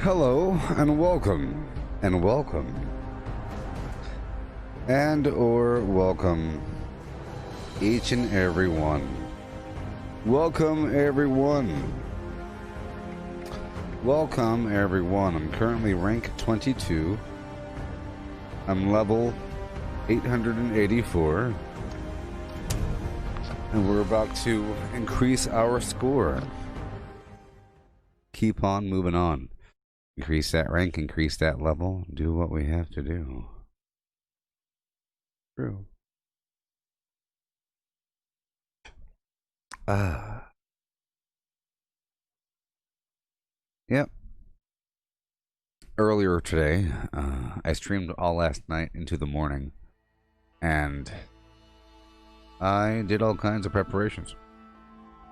Hello and welcome welcome each and every one. Welcome everyone. Welcome everyone. I'm currently rank 22. I'm level 884. And we're about to increase our score. Keep on moving on. Increase that rank, increase that level, do what we have to do. True. Yep. Earlier today, I streamed all last night into the morning, and I did all kinds of preparations.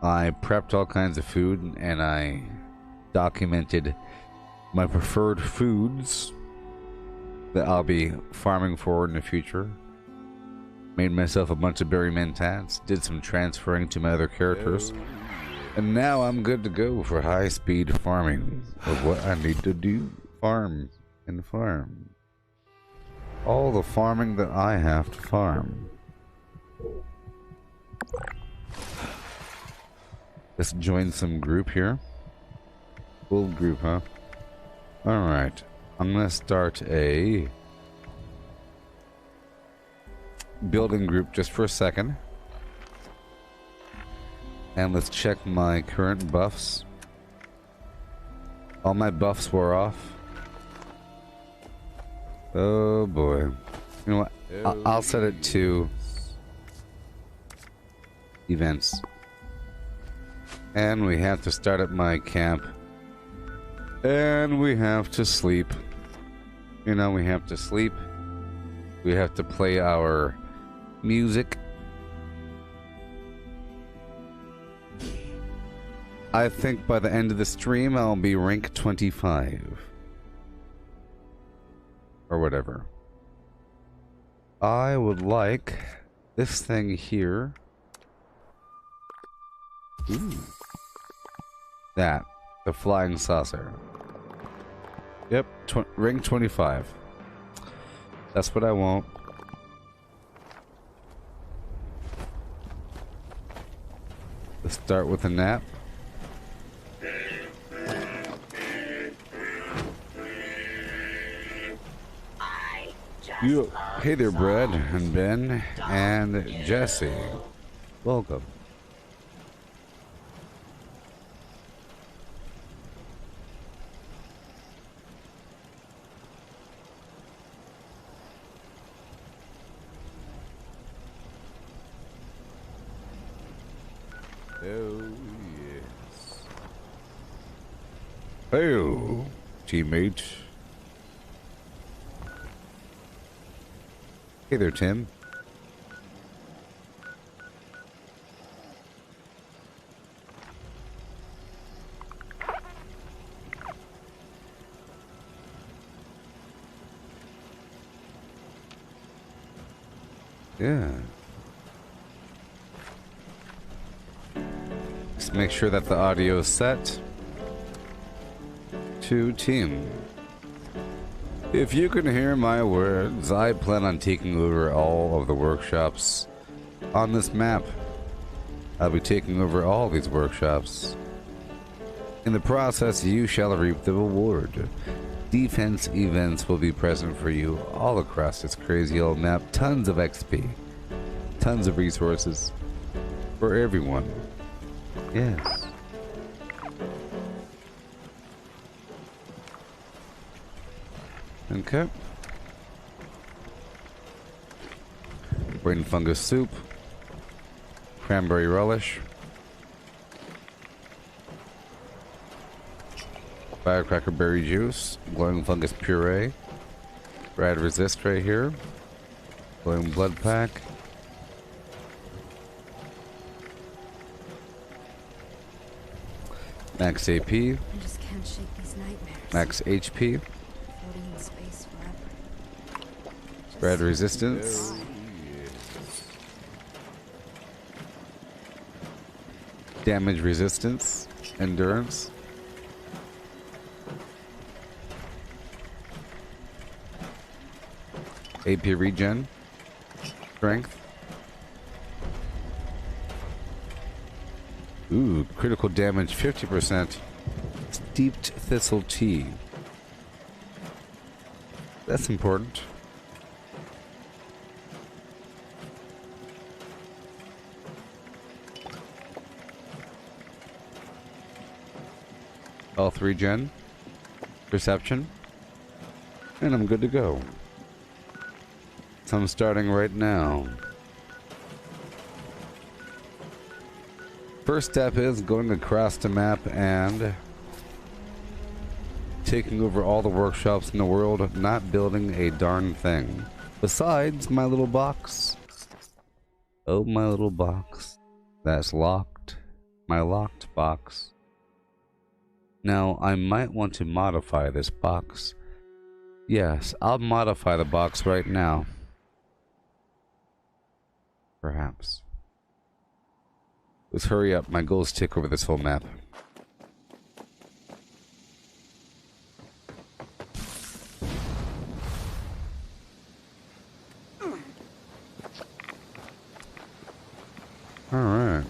I prepped all kinds of food, and I documented my preferred foods that I'll be farming for in the future. Made myself a bunch of berry mentats, did some transferring to my other characters, and now I'm good to go for high-speed farming of what I need to do. Farm and farm. All the farming that I have to farm. Let's join some group here. Full group, huh? Alright. I'm gonna start a building group just for a second. And let's check my current buffs. All my buffs wore off. Oh boy. You know what? I'll set it to events. And we have to start at my camp. And we have to sleep. You know, we have to sleep. We have to play our music. I think by the end of the stream, I'll be rank 25. Or whatever. I would like this thing here. Ooh. That. The flying saucer. Yep, rank 25. That's what I want. Let's start with a nap. Hey there, Brad and Ben and Jesse. Welcome. Oh, yes. Hey, teammate. Hey there, Tim. Yeah. Just make sure that the audio is set to team. If you can hear my words, I plan on taking over all of the workshops on this map. I'll be taking over all these workshops. In the process, you shall reap the reward. Defense events will be present for you all across this crazy old map. Tons of XP. Tons of resources. For everyone. Yes. Okay. Brain fungus soup. Cranberry relish. Firecracker berry juice. Glowing fungus puree. Rad resist right here. Glowing blood pack. Max AP. I just can't shake these nightmares. Max HP. Floating in space forever. Rad resistance. Damage resistance. Endurance. AP regen. Strength. Ooh, critical damage 50%. Steeped thistle tea. That's important. Health regen. Perception. And I'm good to go. So I'm starting right now. First step is going across the map and taking over all the workshops in the world, not building a darn thing. Besides my little box. Oh, my little box. That's locked. My locked box. Now, I might want to modify this box. Yes, I'll modify the box right now. Perhaps. Let's hurry up. My goal is to take over this whole map. All right.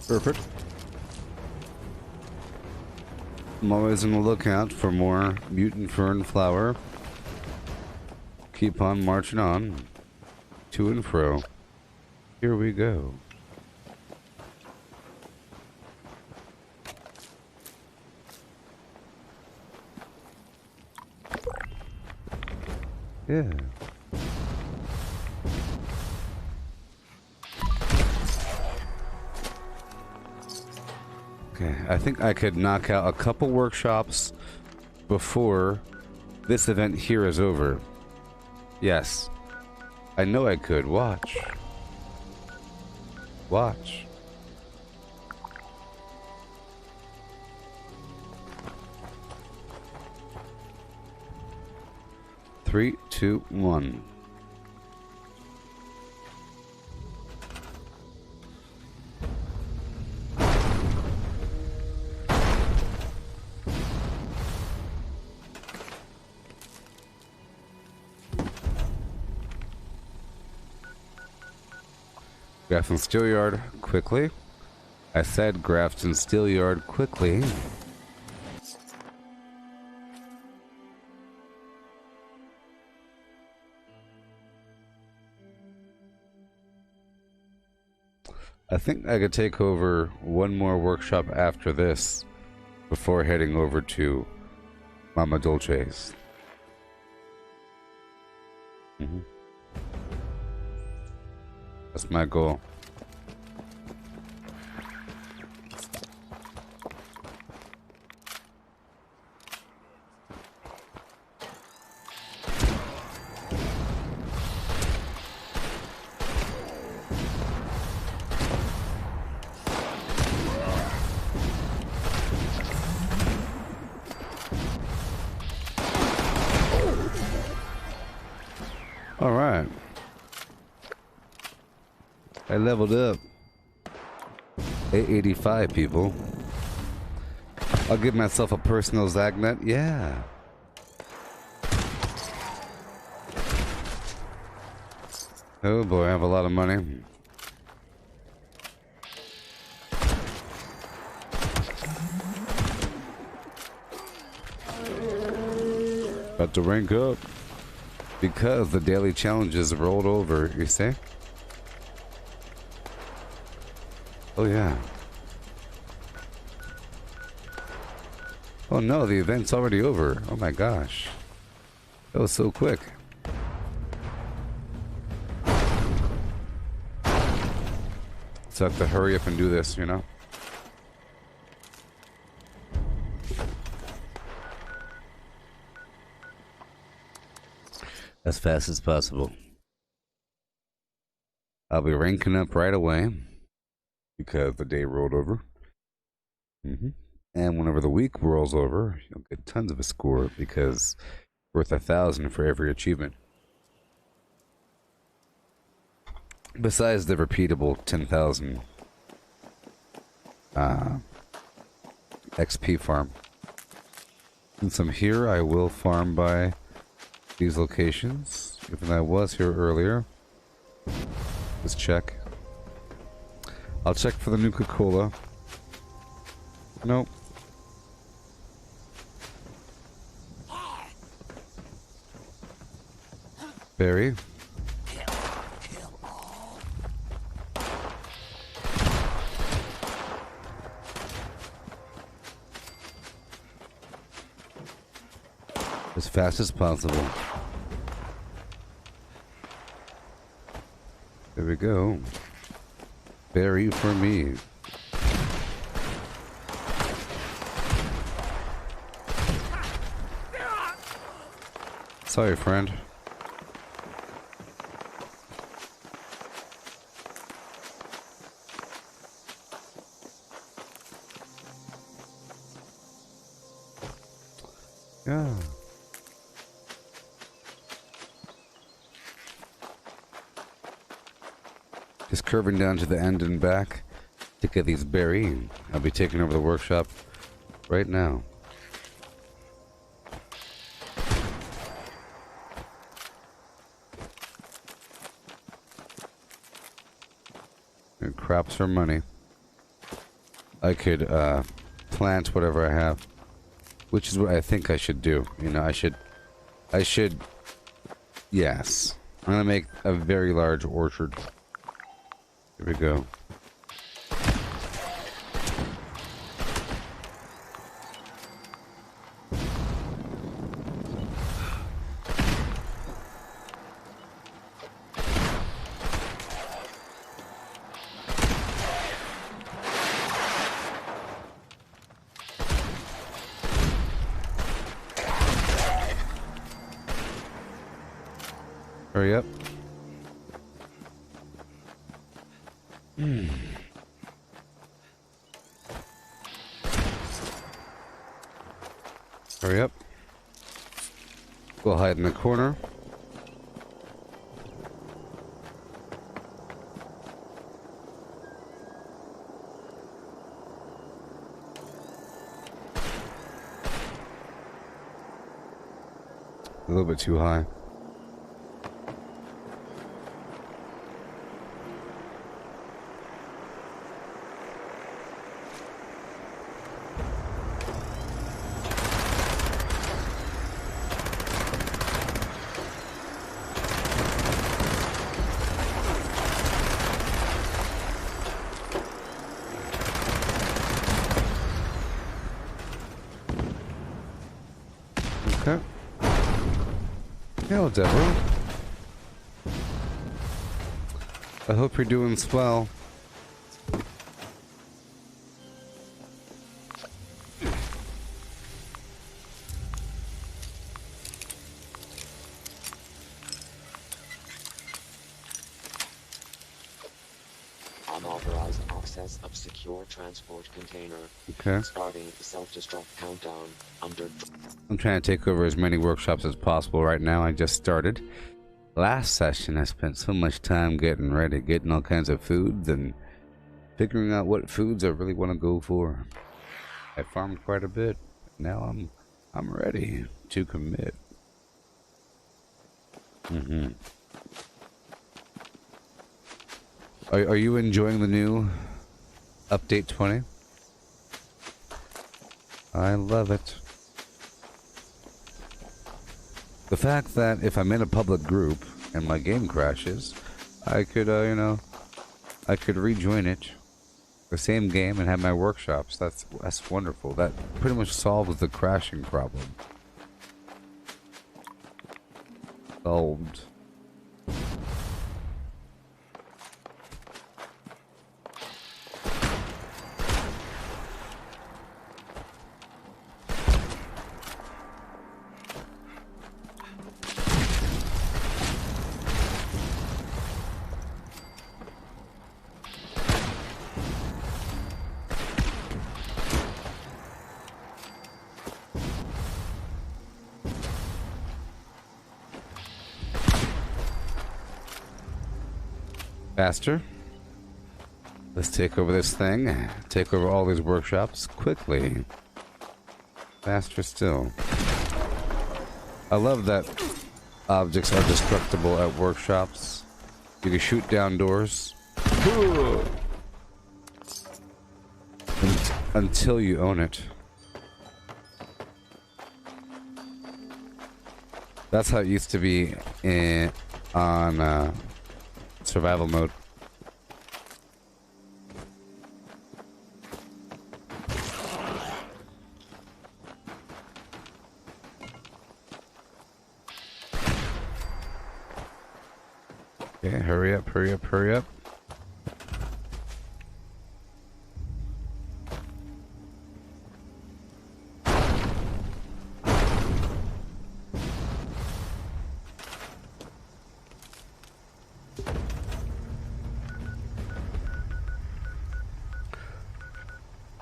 Perfect. I'm always on the lookout for more mutant fern flower. Keep on marching on. To and fro. Here we go. Yeah. Okay, I think I could knock out a couple workshops before this event here is over. Yes. I know I could. Watch. Watch. Three, two, one. Grafton Steelyard quickly. I said Grafton Steelyard quickly. I think I could take over one more workshop after this before heading over to Mama Dolce's. That's my goal. All right. I leveled up. 885 people. I'll give myself a personal Zagnet. Yeah. Oh boy, I have a lot of money. About to rank up. Because the daily challenges rolled over, you see? Oh yeah. Oh no, the event's already over. Oh my gosh. That was so quick. So I have to hurry up and do this, you know? As fast as possible. I'll be ranking up right away. because the day rolled over. And whenever the week rolls over, you'll get tons of a score because worth 1,000 for every achievement. Besides the repeatable 10,000 XP farm. Since I'm here, I will farm by these locations. Even though I was here earlier. Let's check. I'll check for the Nuka-Cola. Nope. Berry. As fast as possible. There we go. Berry for me. Sorry, friend. Yeah. Just curving down to the end and back to get these berries. I'll be taking over the workshop right now. And crops for money. I could plant whatever I have, which is what I think I should do. You know, I should, yes. I'm gonna make a very large orchard. Here we go. Hurry up. Hurry up. We'll hide in the corner. A little bit too high. Okay. Hello, Deborah. I hope you're doing swell. Unauthorized access of secure transport container. Okay. Starting the self-destruct countdown under... I'm trying to take over as many workshops as possible right now. I just started. Last session, I spent so much time getting ready, getting all kinds of foods, and figuring out what foods I really want to go for. I farmed quite a bit. Now I'm ready to commit. Are you enjoying the new update 20? I love it. The fact that if I'm in a public group and my game crashes, I could, you know, I could rejoin it, the same game, and have my workshops. That's wonderful. That pretty much solves the crashing problem. Solved. Faster. Let's take over this thing. Take over all these workshops quickly. Faster still. I love that objects are destructible at workshops. You can shoot down doors. Until you own it. That's how it used to be on survival mode. Okay, hurry up, hurry up, hurry up.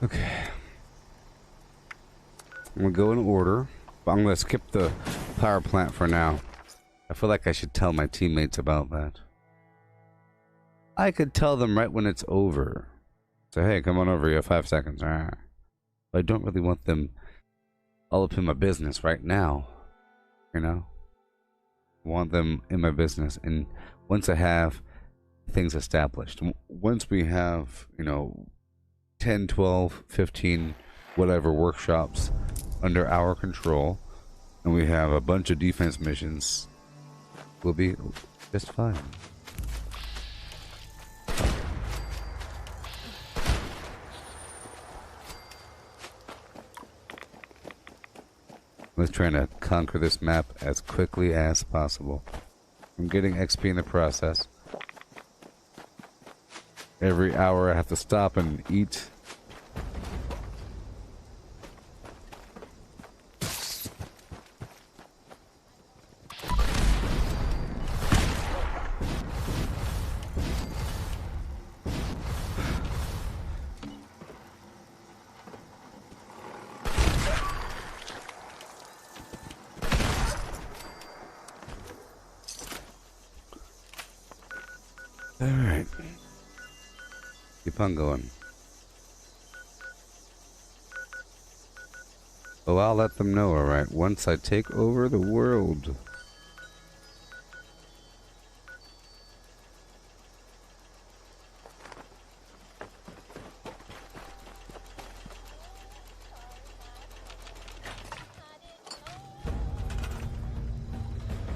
Okay. I'm gonna go in order, but I'm gonna skip the power plant for now. I feel like I should tell my teammates about that. I could tell them right when it's over. Say, hey, come on over, you have 5 seconds. But I don't really want them all up in my business right now. You know? I want them in my business. And once I have things established, once we have, you know, 10, 12, 15, whatever workshops under our control, and we have a bunch of defense missions, we'll be just fine. Let's try to conquer this map as quickly as possible. I'm getting XP in the process. Every hour I have to stop and eat. Alright. Keep on going. Oh, I'll let them know, alright, once I take over the world.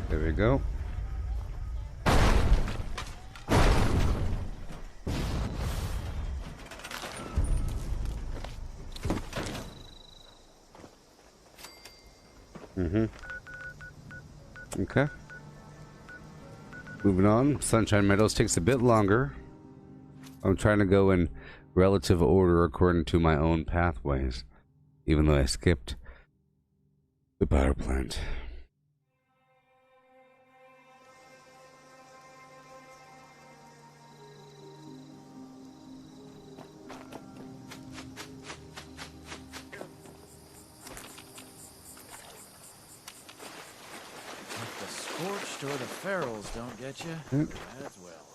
There we go. Okay. Moving on. Sunshine Meadows takes a bit longer. I'm trying to go in relative order according to my own pathways, even though I skipped the power plant. Scorched or the ferals don't get you as well.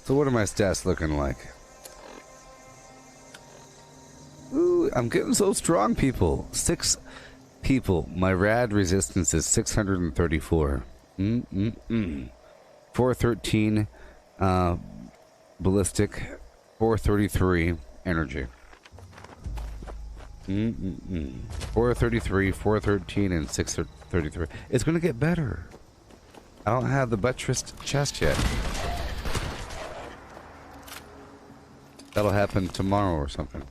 So what are my stats looking like? Ooh, I'm getting so strong, people. 6 people. My rad resistance is 634. 413 ballistic, 433 energy. 433, 413, and 633. It's gonna get better. I don't have the buttressed chest yet. That'll happen tomorrow or something.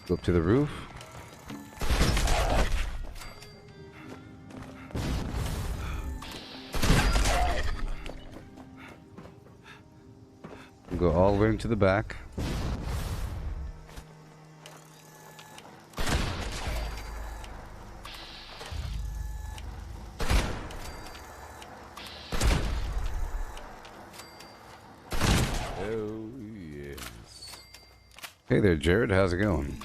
Go up to the roof. Go all the way into the back. Oh, yes. Hey there, Jared. How's it going?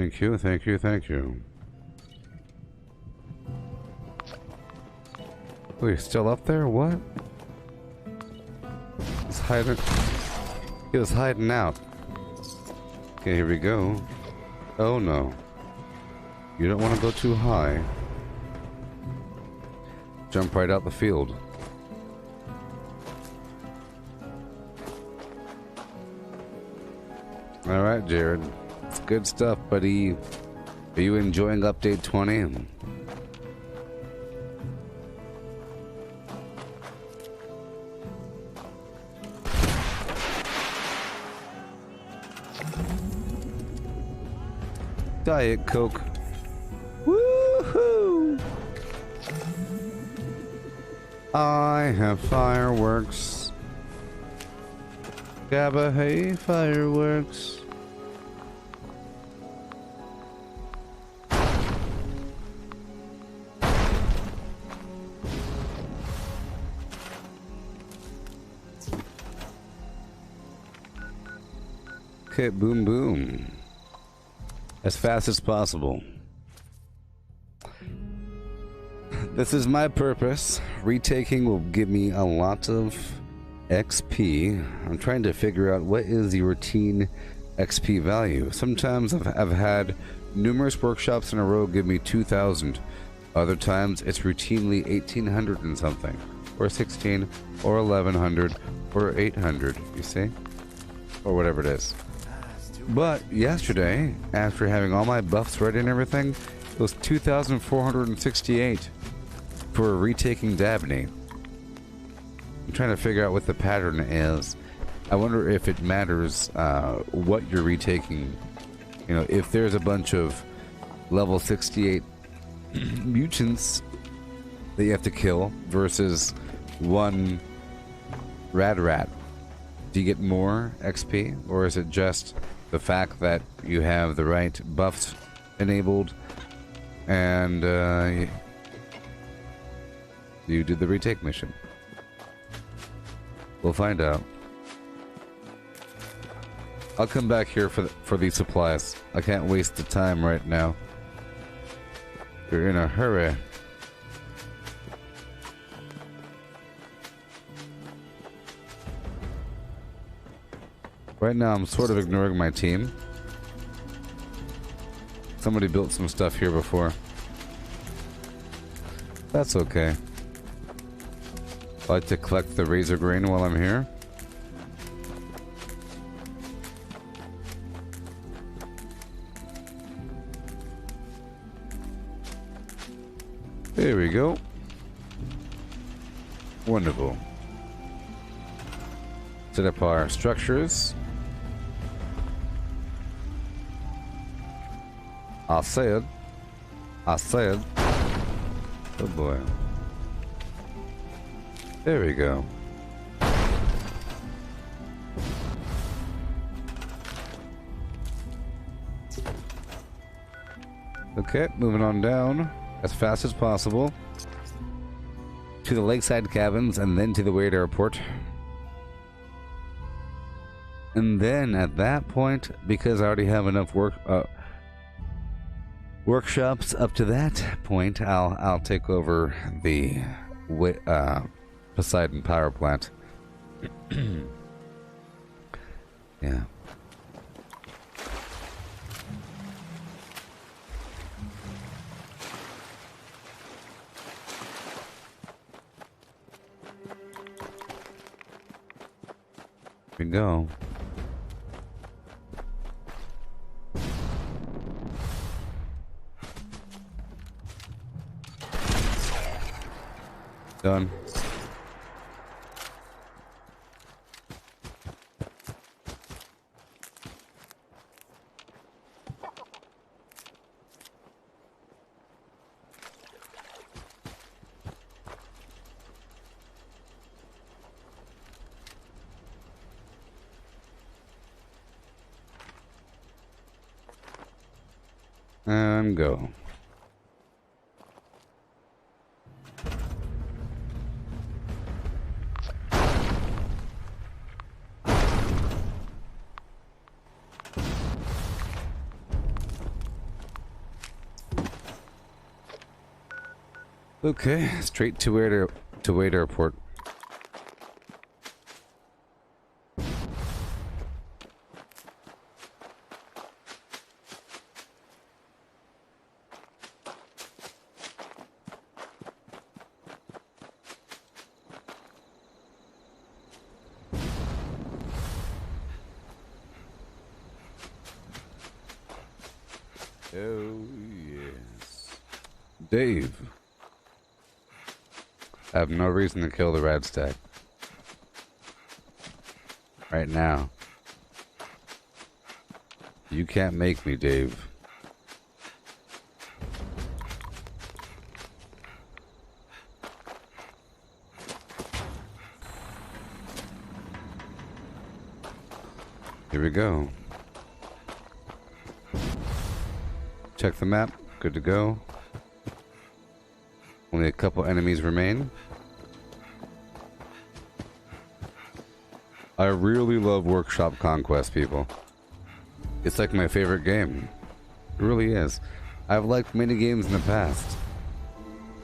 Thank you, thank you, thank you. Oh, you're still up there? What? He's hiding. He was hiding out. Okay, here we go. Oh no. You don't want to go too high. Jump right out the field. Alright, Jared. It's good stuff, buddy. Are you enjoying update 20? Diet Coke. Woohoo! I have fireworks. Gabba, hey, fireworks. Okay, boom, boom. As fast as possible. This is my purpose. Retaking will give me a lot of XP. I'm trying to figure out what is the routine XP value. Sometimes I've had numerous workshops in a row give me 2,000. Other times it's routinely 1,800 and something. Or 16, or 1,100, or 800, you see? Or whatever it is. But yesterday, after having all my buffs ready and everything, it was 2,468 for retaking Dabney. I'm trying to figure out what the pattern is. I wonder if it matters what you're retaking. You know, if there's a bunch of level 68 mutants that you have to kill versus one rat. Do you get more XP, or is it just the fact that you have the right buffs enabled and you did the retake mission? We'll find out. I'll come back here for these supplies. I can't waste the time right now. We're in a hurry. Right now, I'm sort of ignoring my team. Somebody built some stuff here before. That's okay. I like to collect the razor grain while I'm here. There we go. Wonderful. Set up our structures. I said. Oh boy. There we go. Okay, moving on down as fast as possible to the lakeside cabins and then to the Wade Airport. And then at that point, because I already have enough workshops up to that point, I'll take over the Poseidon power plant. Yeah. Here we go. Done. And go. Okay, straight to Wade Airport. Oh yes, Dave. I have no reason to kill the rad stack right now. You can't make me, Dave. Here we go. Check the map. Good to go. Only a couple enemies remain. I really love Workshop Conquest, people. It's like my favorite game. It really is. I've liked many games in the past.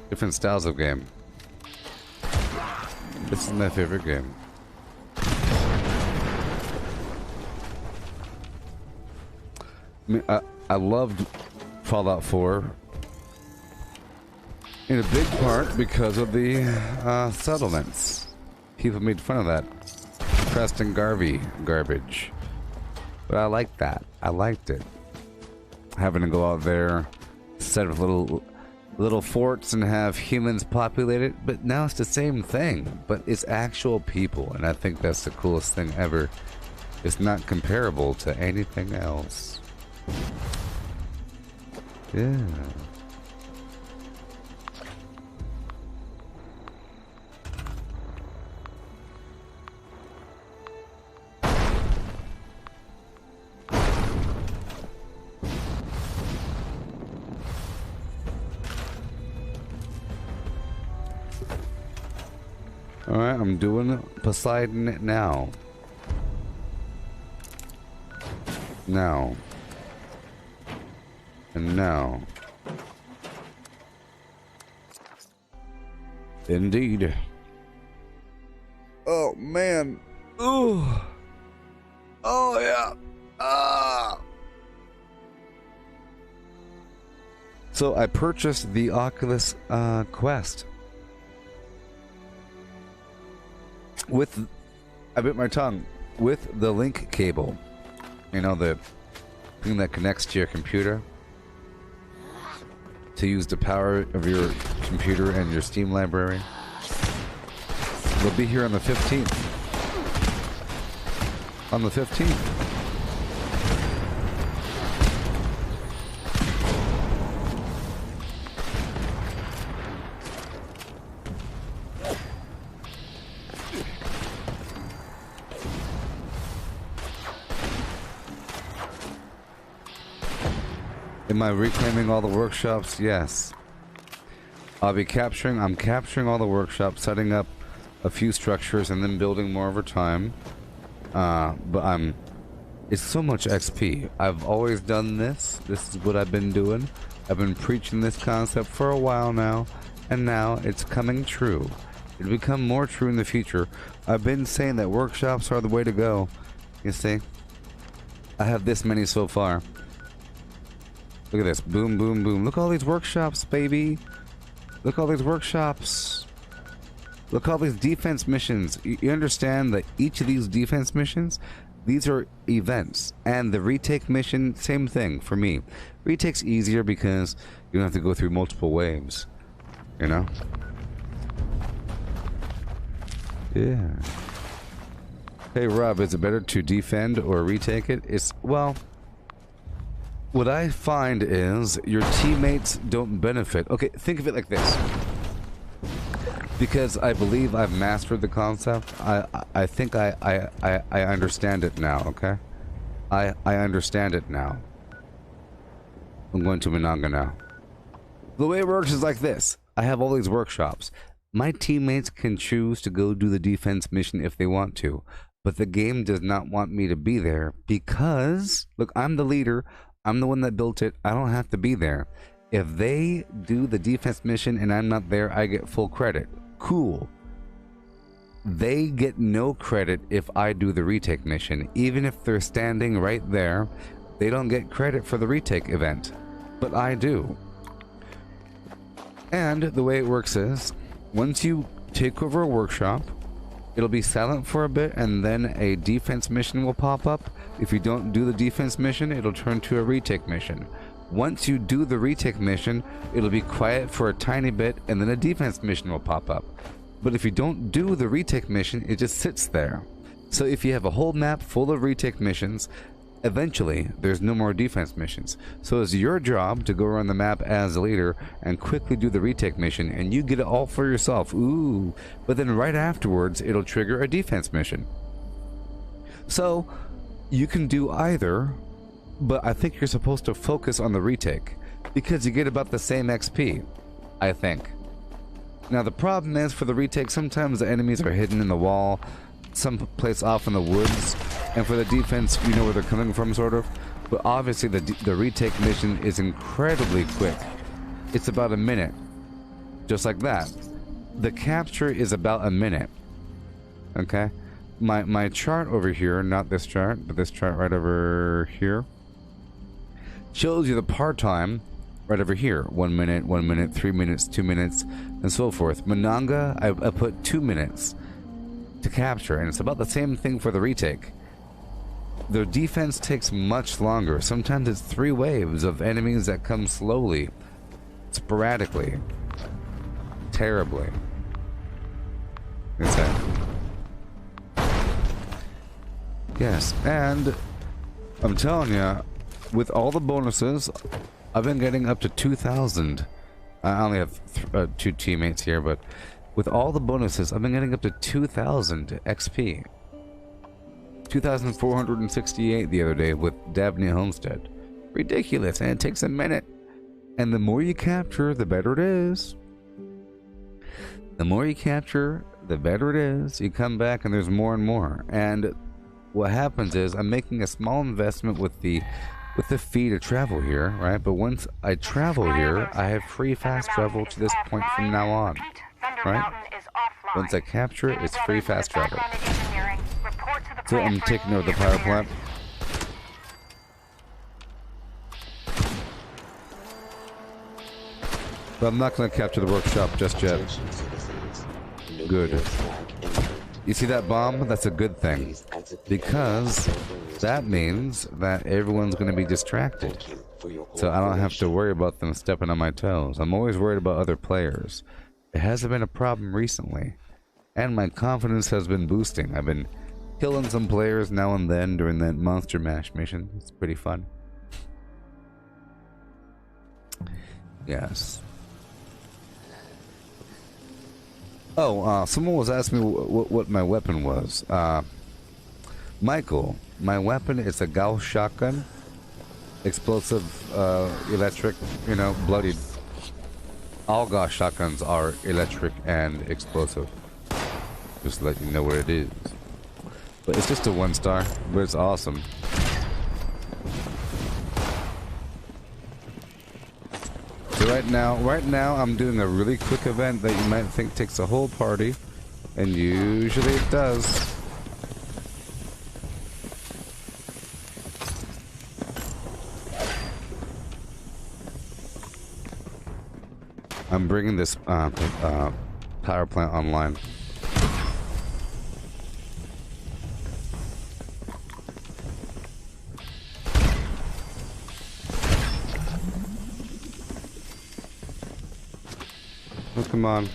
Different styles of game. This is my favorite game. I mean, I loved Fallout 4 in a big part because of the settlements. People made fun of that Preston Garvey garbage. But I liked that. I liked it. Having to go out there, set up little forts and have humans populate it. But now it's the same thing. But it's actual people. And I think that's the coolest thing ever. It's not comparable to anything else. Yeah. Alright, I'm doing Poseidon it now. Now. And now. Indeed. Oh man. Ooh. Oh yeah. Ah. So I purchased the Oculus Quest. With, I bit my tongue, with the link cable. You know, the thing that connects to your computer to use the power of your computer and your Steam library. They'll be here on the 15th. On the 15th. Am I reclaiming all the workshops? Yes. I'm capturing all the workshops, setting up a few structures and then building more over time. But it's so much XP. I've always done this. This is what I've been doing. I've been preaching this concept for a while now, and now it's coming true. It'll become more true in the future. I've been saying that workshops are the way to go. You see? I have this many so far. Look at this. Boom, boom, boom. Look at all these workshops, baby. Look at all these workshops. Look at all these defense missions. You understand that each of these defense missions, these are events. And the retake mission, same thing for me. Retake's easier because you don't have to go through multiple waves. You know? Yeah. Hey, Rob, is it better to defend or retake it? It's, well... What I find is your teammates don't benefit. Okay, think of it like this. Because I believe I've mastered the concept, I think I understand it now, okay? I understand it now. I'm going to Minanga now. The way it works is like this. I have all these workshops. My teammates can choose to go do the defense mission if they want to. But the game does not want me to be there because, look, I'm the leader. I'm the one that built it. I don't have to be there. If they do the defense mission and I'm not there, I get full credit. Cool. They get no credit if I do the retake mission. Even if they're standing right there, they don't get credit for the retake event. But I do. And the way it works is, once you take over a workshop, it'll be silent for a bit and then a defense mission will pop up. If you don't do the defense mission, it'll turn to a retake mission. Once you do the retake mission, it'll be quiet for a tiny bit and then a defense mission will pop up. But if you don't do the retake mission, it just sits there. So if you have a whole map full of retake missions, eventually there's no more defense missions. So it's your job to go around the map as a leader and quickly do the retake mission, and you get it all for yourself. Ooh. But then right afterwards, it'll trigger a defense mission. So you can do either, but I think you're supposed to focus on the retake because you get about the same XP, I think. Now the problem is for the retake, sometimes the enemies are hidden in the wall, someplace off in the woods, and for the defense, you know where they're coming from, sort of. But obviously the retake mission is incredibly quick. It's about a minute, just like that. The capture is about a minute. Okay, my chart over here, not this chart, but this chart right over here, shows you the part time right over here. 1 minute, 1 minute, 3 minutes, 2 minutes, and so forth. Mananga, I put 2 minutes to capture, and it's about the same thing for the retake. The defense takes much longer. Sometimes it's 3 waves of enemies that come slowly, sporadically, terribly. Insane. Yes, and I'm telling you, with all the bonuses, I've been getting up to 2,000. I only have 2 teammates here, but with all the bonuses, I've been getting up to 2,000 XP. 2,468 the other day with Dabney Homestead. Ridiculous, and it takes a minute. And the more you capture, the better it is. The more you capture, the better it is. You come back and there's more and more. And what happens is I'm making a small investment with the fee to travel here, right? But once I travel here, I have free fast travel to this point from now on, right? Once I capture it, it's free fast travel. So I'm taking over the power plant. But I'm not going to capture the workshop just yet. Good. You see that bomb? That's a good thing. Because that means that everyone's going to be distracted. So I don't have to worry about them stepping on my toes. I'm always worried about other players. It hasn't been a problem recently. And my confidence has been boosting. I've been killing some players now and then during that Monster Mash mission. It's pretty fun. Yes. Oh, someone was asking me what my weapon was. Michael, my weapon is a Gauss shotgun. Explosive, electric, you know, bloodied. All Gauss shotguns are electric and explosive. Just to let you know what it is. But it's just a 1-star, but it's awesome. So right now I'm doing a really quick event that you might think takes a whole party, and usually it does. I'm bringing this power plant online. Oh, come on.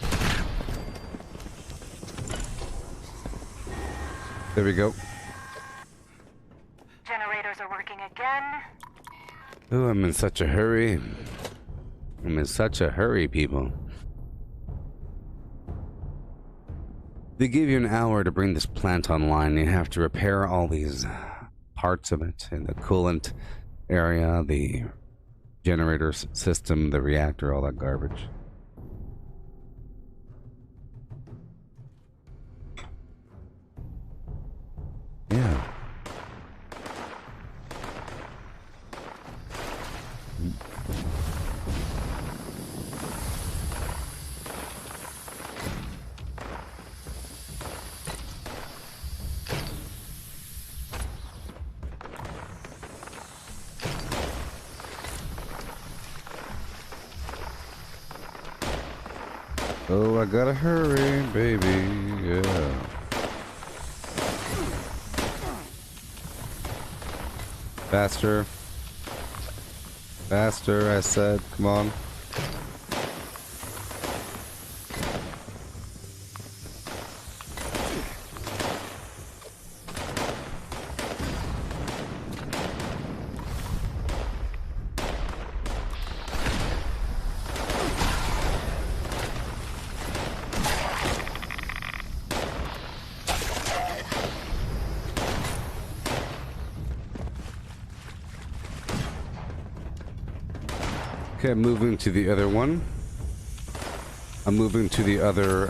There we go. Generators are working again. Oh, I'm in such a hurry. I'm in such a hurry, people. They give you an hour to bring this plant online. You have to repair all these parts of it in the coolant area, the generator system, the reactor, all that garbage. Yeah. Oh, I gotta hurry, baby. Yeah. Faster. Faster, I said. Come on. Okay, moving to the other one. I'm moving to the other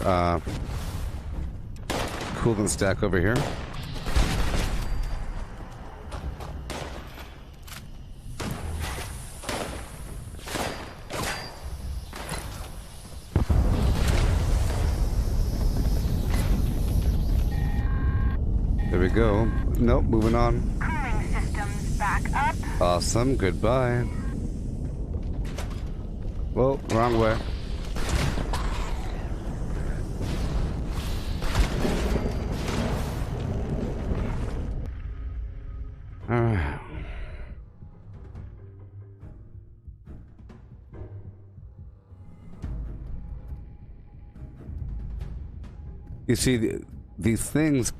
coolant stack over here. There we go. Nope, moving on. Cooling systems back up. Awesome, goodbye. Whoa, wrong way. Alright. You see, these things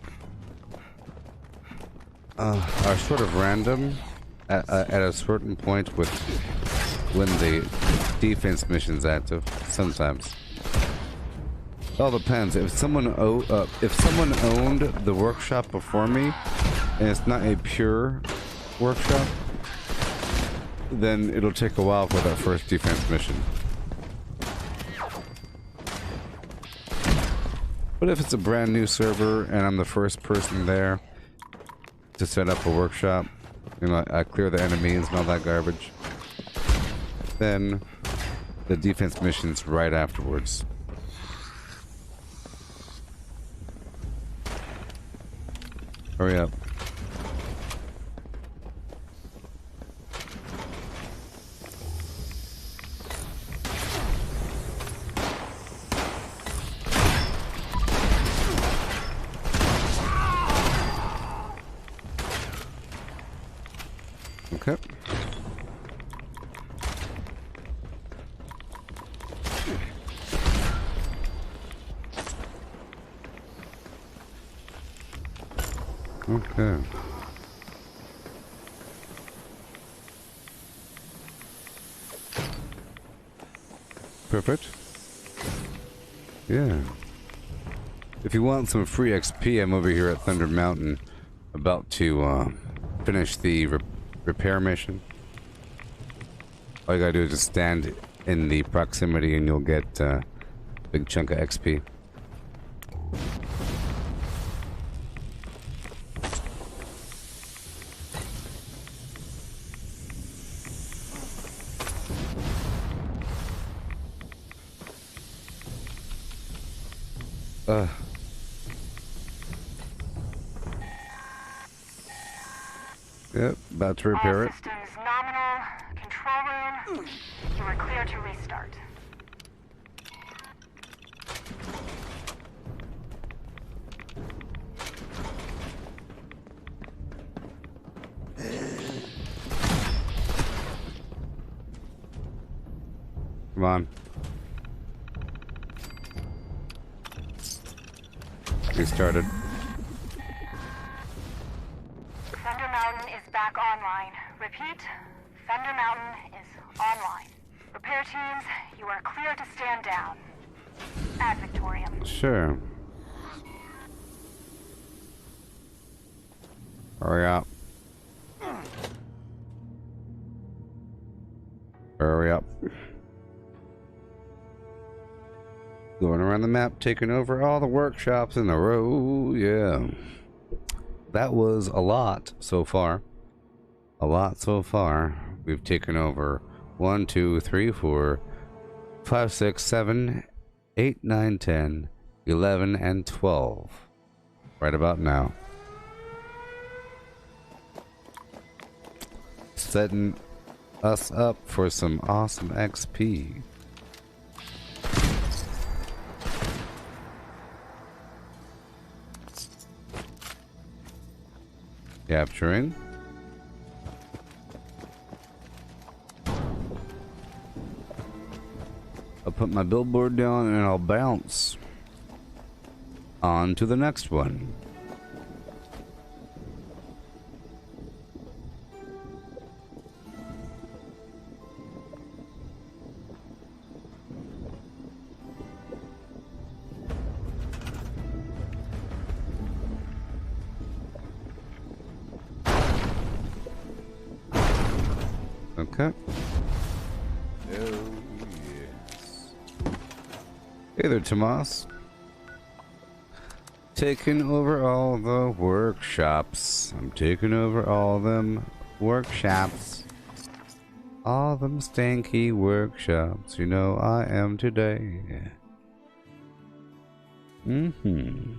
are sort of random at a certain point with when the defense mission's active. Sometimes it all depends. If someone owned the workshop before me and it's not a pure workshop, then it'll take a while for that first defense mission. But if it's a brand new server and I'm the first person there to set up a workshop, you know, I clear the enemies and all that garbage, then the defense mission's right afterwards. Hurry up. Okay. Okay. Perfect. Yeah. If you want some free XP, I'm over here at Thunder Mountain, about to finish the repair mission. All you gotta do is just stand in the proximity and you'll get a big chunk of XP. Yep, about to repair it. All systems nominal. Control room. You are clear to restart. Come on. We started. Thunder Mountain is back online. Repeat, Thunder Mountain is online. Repair teams, you are clear to stand down. Ad Victorium. Sure. Hurry up. Hurry up. Going around the map, taking over all the workshops in a row. Yeah. That was a lot so far. A lot so far. We've taken over 1, 2, 3, 4, 5, 6, 7, 8, 9, 10, 11, and 12. Right about now. Setting us up for some awesome XP. Capturing. I'll put my billboard down and I'll bounce on to the next one. Okay. Oh, yes. Hey there, Tomas. Taking over all the workshops. I'm taking over all them workshops. All them stanky workshops. You know I am today. Mm-hmm.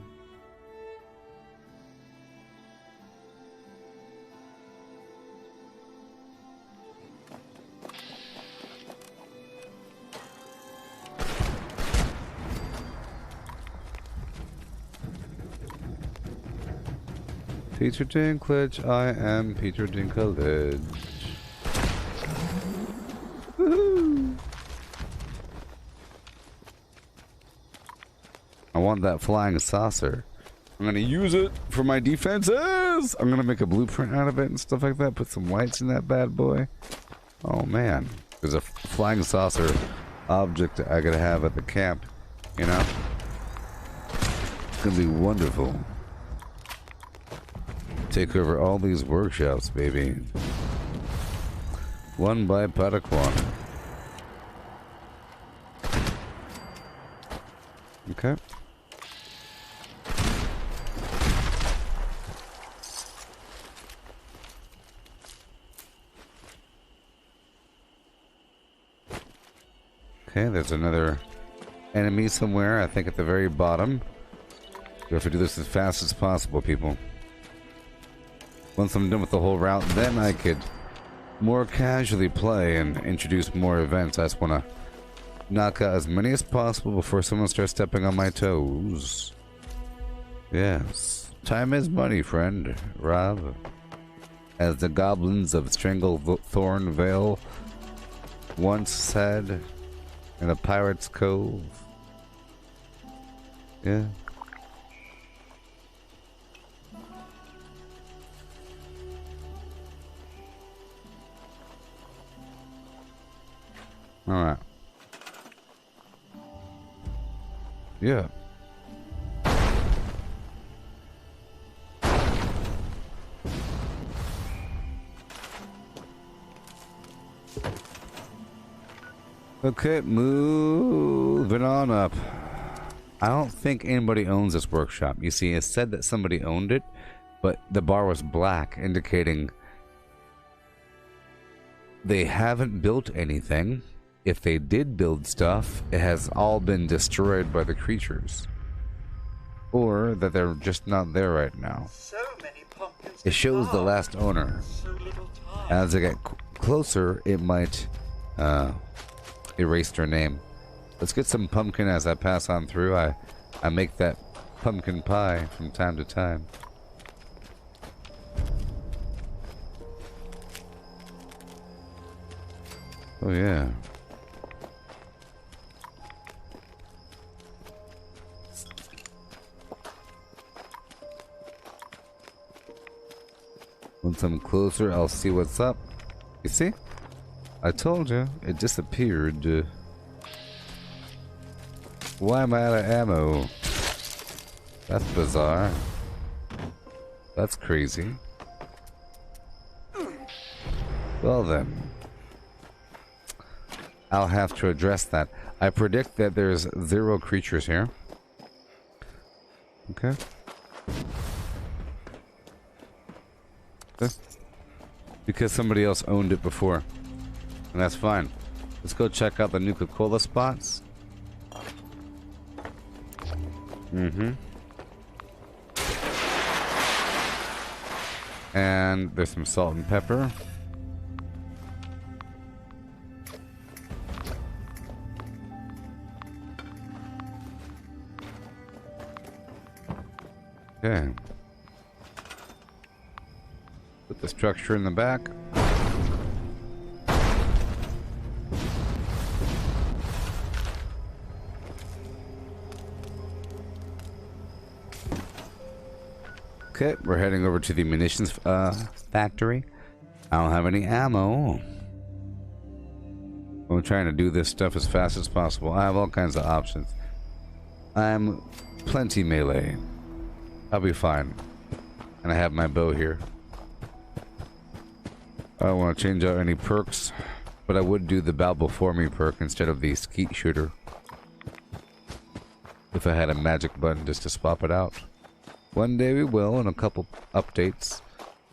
Peter Dinklage, I am Peter Dinklage. Woohoo! I want that flying saucer. I'm gonna use it for my defenses! I'm gonna make a blueprint out of it and stuff like that. Put some lights in that bad boy. Oh man. There's a flying saucer object I gotta have at the camp. You know? It's gonna be wonderful. Take over all these workshops, baby. One by Pataquan. Okay. Okay, there's another enemy somewhere, I think at the very bottom. We have to do this as fast as possible, people. Once I'm done with the whole route, then I could more casually play and introduce more events. I just want to knock out as many as possible before someone starts stepping on my toes. Yes. Time is money, friend. Rob. As the goblins of Stranglethorn Vale once said in a pirate's cove. Yeah. Alright. Yeah. Okay, moving on up. I don't think anybody owns this workshop. You see, it said that somebody owned it, but the bar was black, indicating they haven't built anything. If they did build stuff, it has all been destroyed by the creatures. Or that they're just not there right now. So many pumpkins. It shows the last owner. So little time. As I get closer, it might erase their name. Let's get some pumpkin as I pass on through. I make that pumpkin pie from time to time. Oh yeah. Once I'm closer, I'll see what's up. You see? I told you, it disappeared. Why am I out of ammo? That's bizarre. That's crazy. Well then. I'll have to address that. I predict that there's 0 creatures here. Okay. Because somebody else owned it before. And that's fine. Let's go check out the Nuka-Cola spots. Mm-hmm. And there's some salt and pepper. Okay. Put the structure in the back. Okay, we're heading over to the munitions factory. I don't have any ammo. I'm trying to do this stuff as fast as possible. I have all kinds of options. I'm plenty melee. I'll be fine. And I have my bow here. I don't want to change out any perks, but I would do the bow before me perk instead of the skeet shooter. If I had a magic button just to swap it out. One day we will, in a couple updates.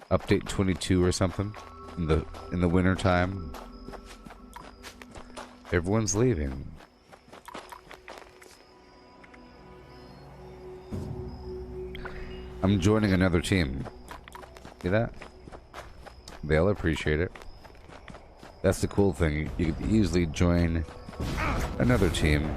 Update 22 or something. In the winter time. Everyone's leaving. I'm joining another team. See that? They'll appreciate it. That's the cool thing. You could easily join another team.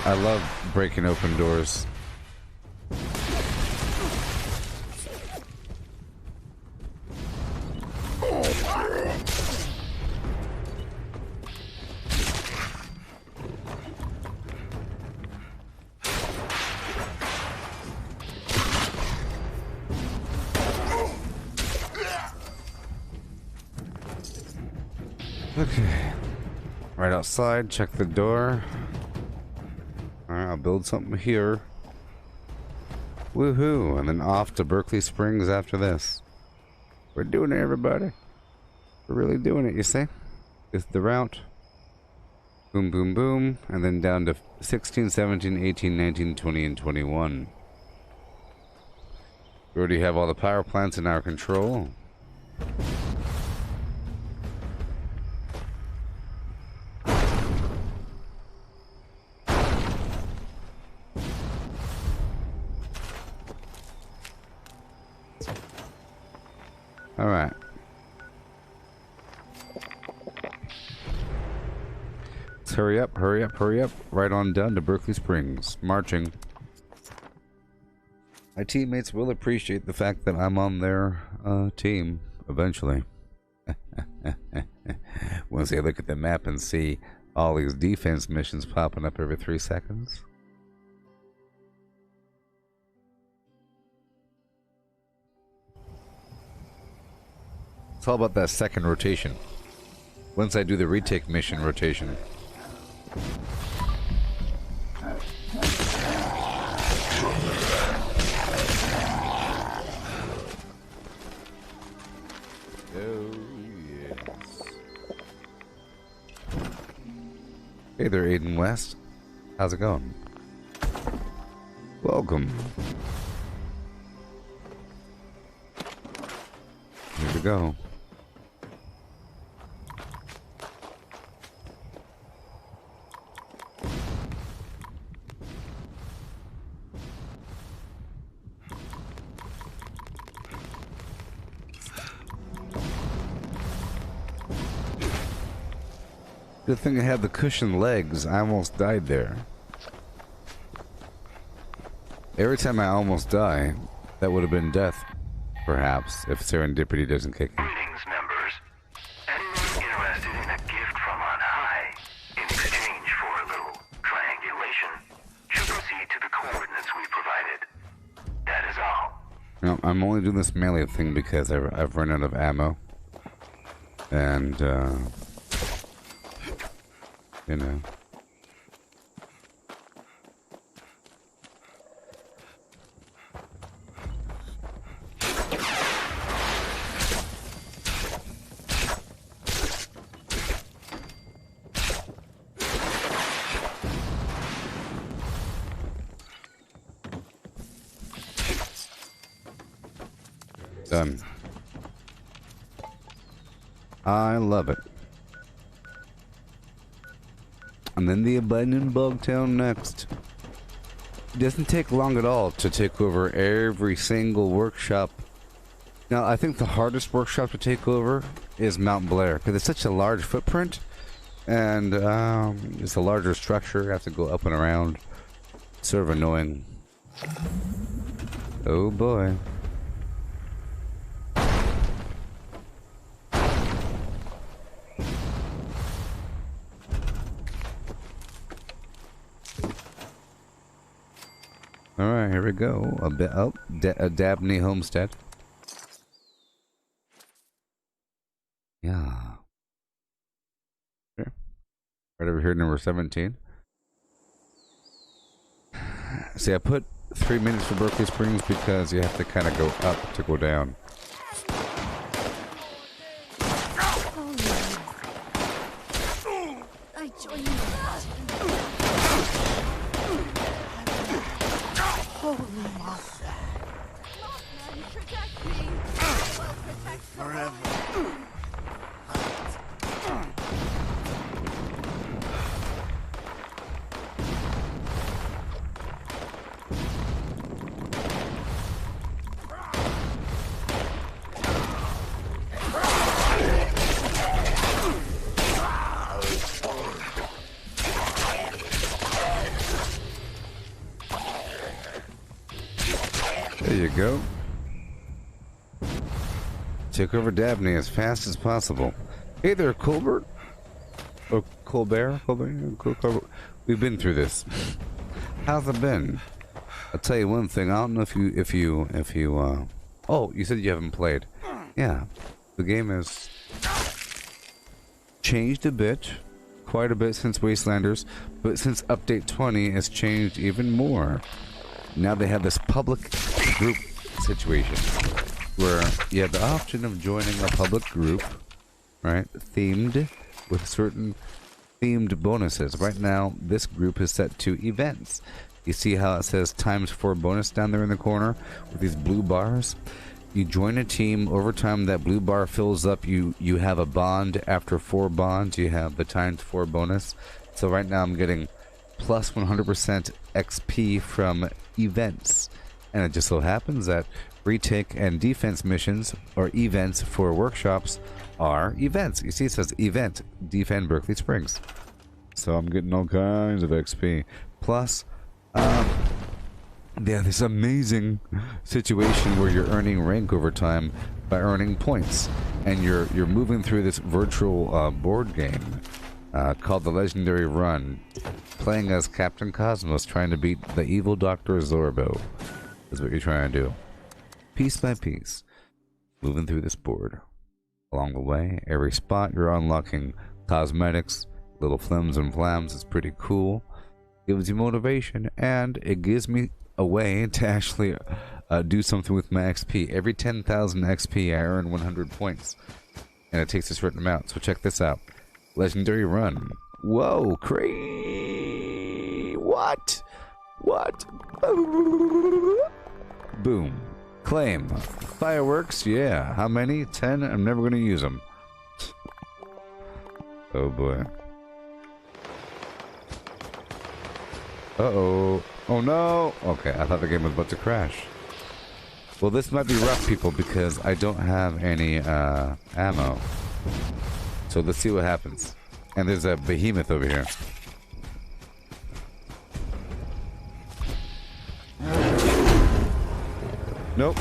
I love breaking open doors. Okay. Right outside, check the door. Alright, I'll build something here. Woohoo! And then off to Berkeley Springs after this. We're doing it, everybody. We're really doing it, you see? It's the route. Boom, boom, boom. And then down to 16, 17, 18, 19, 20, and 21. We already have all the power plants in our control. Alright. Let's hurry up, hurry up, hurry up. Right on down to Berkeley Springs. Marching. My teammates will appreciate the fact that I'm on their team eventually. Once they look at the map and see all these defense missions popping up every 3 seconds. It's all about that second rotation. Once I do the retake mission rotation. Oh, yes. Hey there, Aiden West. How's it going? Welcome. Here we go. Good thing I had the cushioned legs. I almost died there. Every time I almost die, that would have been death, perhaps, if serendipity doesn't kick in. Greetings, members. Anyone interested in a gift from on high in exchange for a little triangulation should proceed to the coordinates we provided. That is all. No, I'm only doing this melee thing because I've run out of ammo. And, you know. Done. I love it. And then the abandoned bug town next. It doesn't take long at all to take over every single workshop. Now, I think the hardest workshop to take over is Mount Blair, because it's such a large footprint, and it's a larger structure. You have to go up and around. Sort of annoying. Oh boy. Alright, here we go. A Dabney homestead. Yeah. Sure. Right over here, number 17. See, I put 3 minutes for Berkeley Springs because you have to kind of go up to go down. I join you. Holy moss. Mothman, protect me. I will protect forever. There you go. Take over Dabney as fast as possible. Hey there, Colbert. Or Colbert? Colbert. We've been through this. How's it been? I'll tell you one thing. I don't know if you oh, you said you haven't played. Yeah. The game has changed a bit. Quite a bit since Wastelanders. But since Update 20, it's changed even more. Now they have this public group situation where you have the option of joining a public group, right, themed with certain themed bonuses. Right now, this group is set to events. You see how it says ×4 bonus down there in the corner with these blue bars? You join a team. Over time, that blue bar fills up. You have a bond. After 4 bonds, you have the ×4 bonus. So right now, I'm getting plus 100% XP from events. And it just so happens that retake and defense missions or events for workshops are events. You see it says event, defend Berkeley Springs. So I'm getting all kinds of XP. Plus, they have this amazing situation where you're earning rank over time by earning points. And you're moving through this virtual board game called the Legendary Run, playing as Captain Cosmos, trying to beat the evil Dr. Zorbo, is what you're trying to do. Piece by piece, moving through this board. Along the way, every spot you're unlocking cosmetics, little flims and flams. It's pretty cool. Gives you motivation, and it gives me a way to actually do something with my XP. Every 10,000 XP, I earn 100 points, and it takes a certain amount. So check this out. Legendary Run. Whoa, crazy! What? Boom. Claim. Fireworks, yeah. How many? 10? I'm never going to use them. Oh boy. Uh-oh. Oh no! Okay, I thought the game was about to crash. Well, this might be rough, people, because I don't have any ammo. So let's see what happens. And there's a behemoth over here. Nope.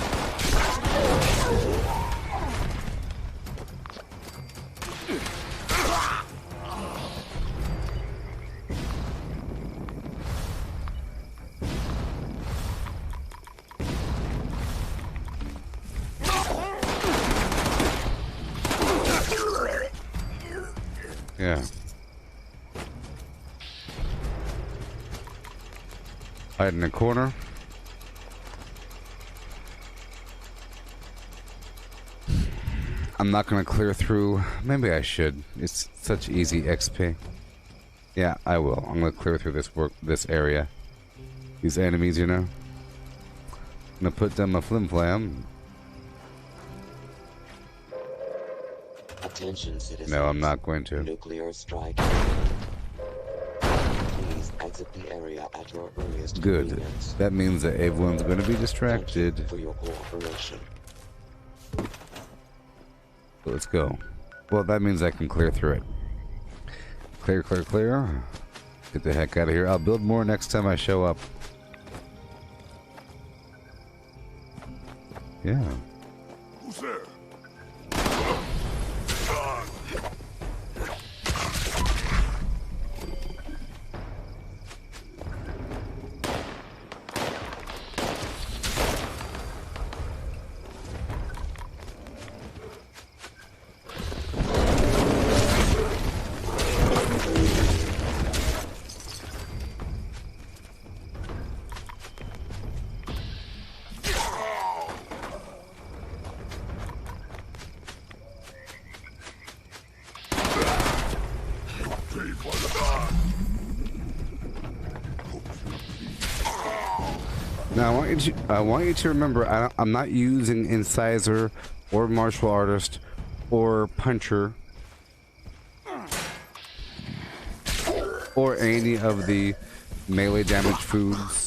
Yeah. Hide in the corner. I'm not gonna clear through. Maybe I should. It's such easy XP. Yeah, I will. I'm gonna clear through this area. These enemies, you know. I'm gonna put them a flim flam. Attention, citizens. No, I'm not going to. Nuclear strike. Exit the area at your earliest Good. convenience. That means that everyone's going to be Thank you distracted. for your cooperation. Let's go. Well, that means I can clear through it. Clear, clear, clear. Get the heck out of here. I'll build more next time I show up. Yeah. Who's there? Now I want you to remember I'm not using incisor or martial artist or puncher or any of the melee damage foods.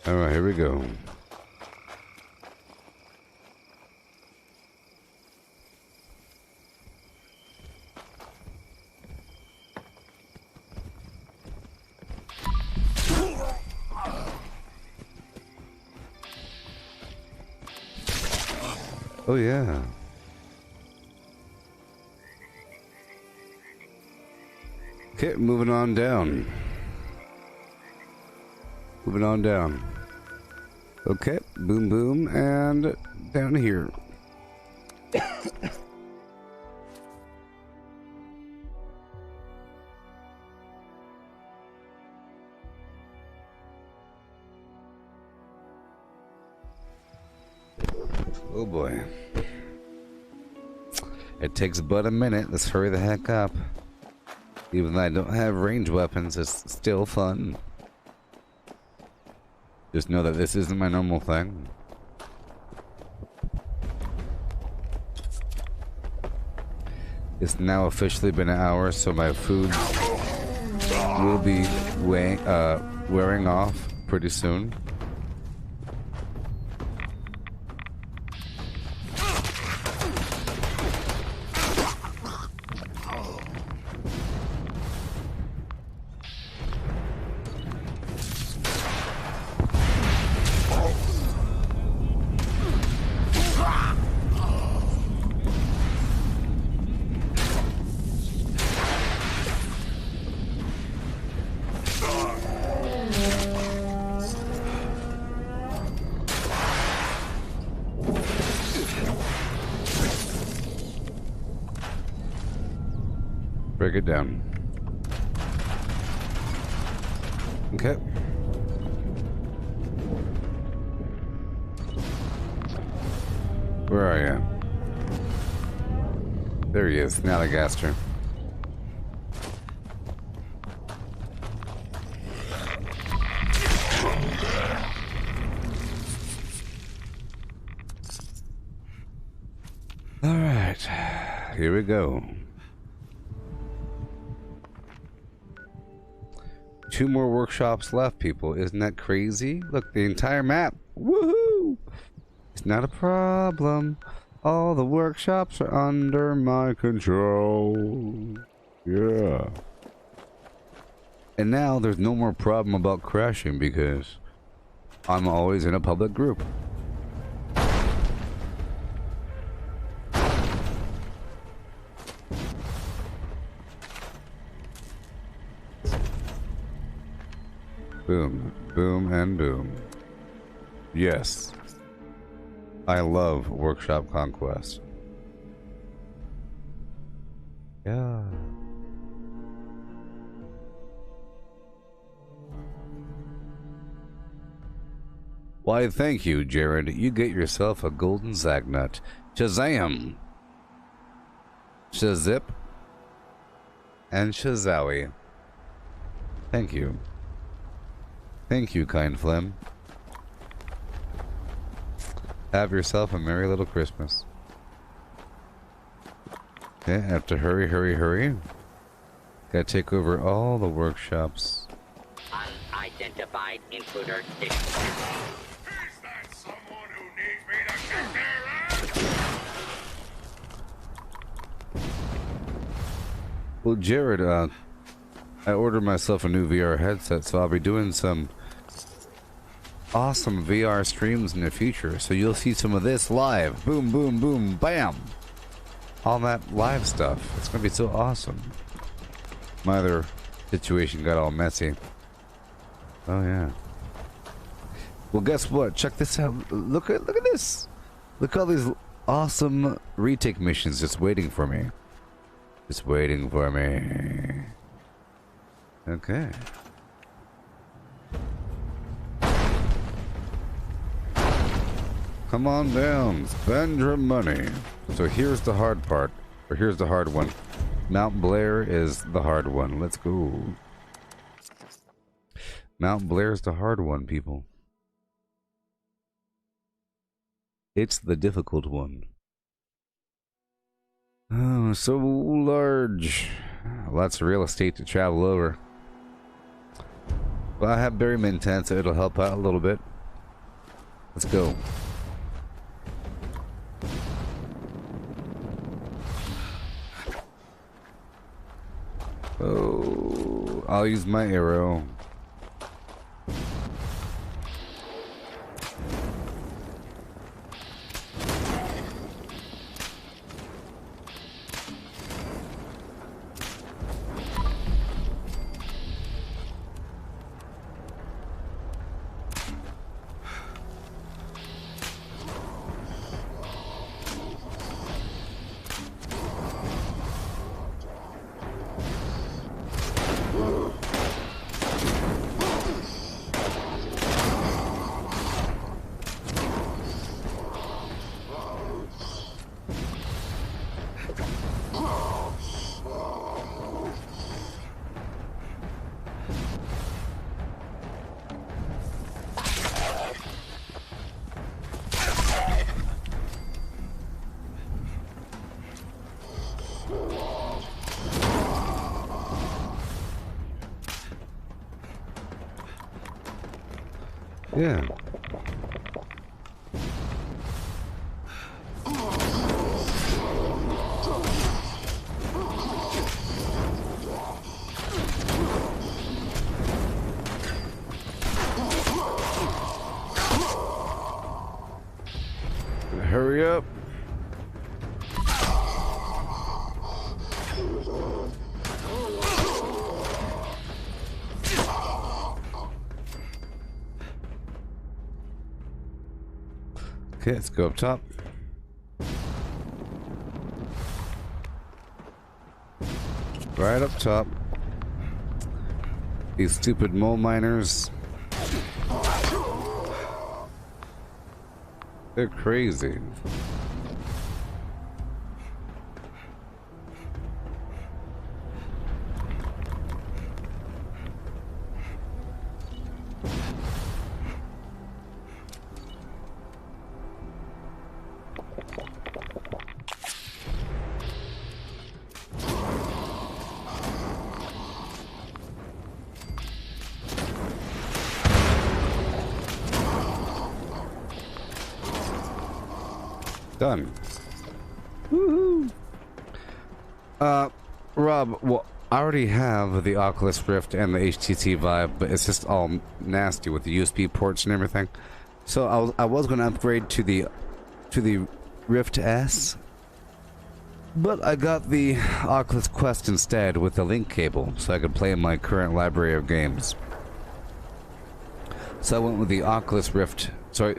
All right, here we go. Oh yeah. Okay, moving on down. Moving on down. Okay, boom, boom, and down here. Oh boy. It takes but a minute. Let's hurry the heck up. Even though I don't have range weapons, it's still fun. Just know that this isn't my normal thing. It's now officially been an hour, so my food will be wearing off pretty soon. Break it down. Okay. Where are you? There he is, Snallygaster. All right, here we go. 2 more workshops left, people. Isn't that crazy? Look, the entire map. Woohoo! It's not a problem. All the workshops are under my control. Yeah. And now there's no more problem about crashing because I'm always in a public group. Boom, boom, and boom. Yes. I love Workshop Conquest. Yeah. Why, thank you, Jared. You get yourself a golden Zagnut. Shazam! Shazip! And Shazowie. Thank you. Thank you, kind Flem. Have yourself a merry little Christmas. Okay, I have to hurry, hurry, hurry. Gotta take over all the workshops. Unidentified intruder detected. Is that someone who needs me to kick their ass? Well, Jared, I ordered myself a new VR headset, so I'll be doing some awesome VR streams in the future. So you'll see some of this live. Boom, boom, boom, bam! All that live stuff. It's gonna be so awesome. My other situation got all messy. Oh yeah. Well, guess what? Check this out. Look at this. Look at all these awesome retake missions just waiting for me. Just waiting for me. Okay. Come on down. Spend your money. So here's the hard part. Or here's the hard one. Mount Blair is the hard one. Let's go. Mount Blair's the hard one, people. It's the difficult one. Oh, so large. Lots of real estate to travel over. Well, I have Barry Mintan, so it'll help out a little bit. Let's go. Oh, I'll use my arrow. Yeah. Hurry up. Okay, let's go up top. Right up top. These stupid mole miners. They're crazy. Done. Woohoo! Rob, well, I already have the Oculus Rift and the HTC Vive, but it's just all nasty with the USB ports and everything. So I was going to upgrade to the Rift S, but I got the Oculus Quest instead with the link cable, so I could play my current library of games. So I went with the Oculus Rift. Sorry,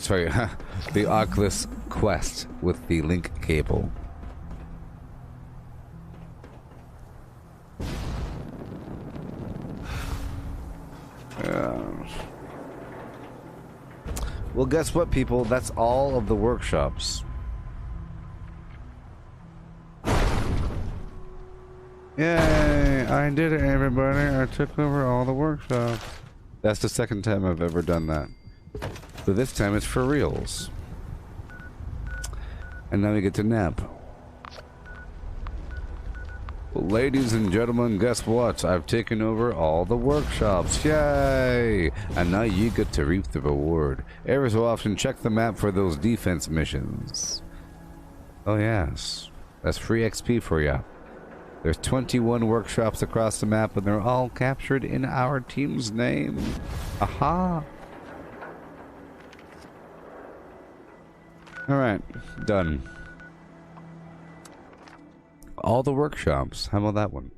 the Oculus Quest with the link cable. Well, guess what, people? That's all of the workshops. Yay! I did it, everybody. I took over all the workshops. That's the second time I've ever done that. So this time it's for reals. And now we get to nap. Well, ladies and gentlemen, guess what? I've taken over all the workshops. Yay! And now you get to reap the reward. Every so often, check the map for those defense missions. Oh yes. That's free XP for ya. There's 21 workshops across the map, and they're all captured in our team's name. Aha! Alright, done. All the workshops. How about that one?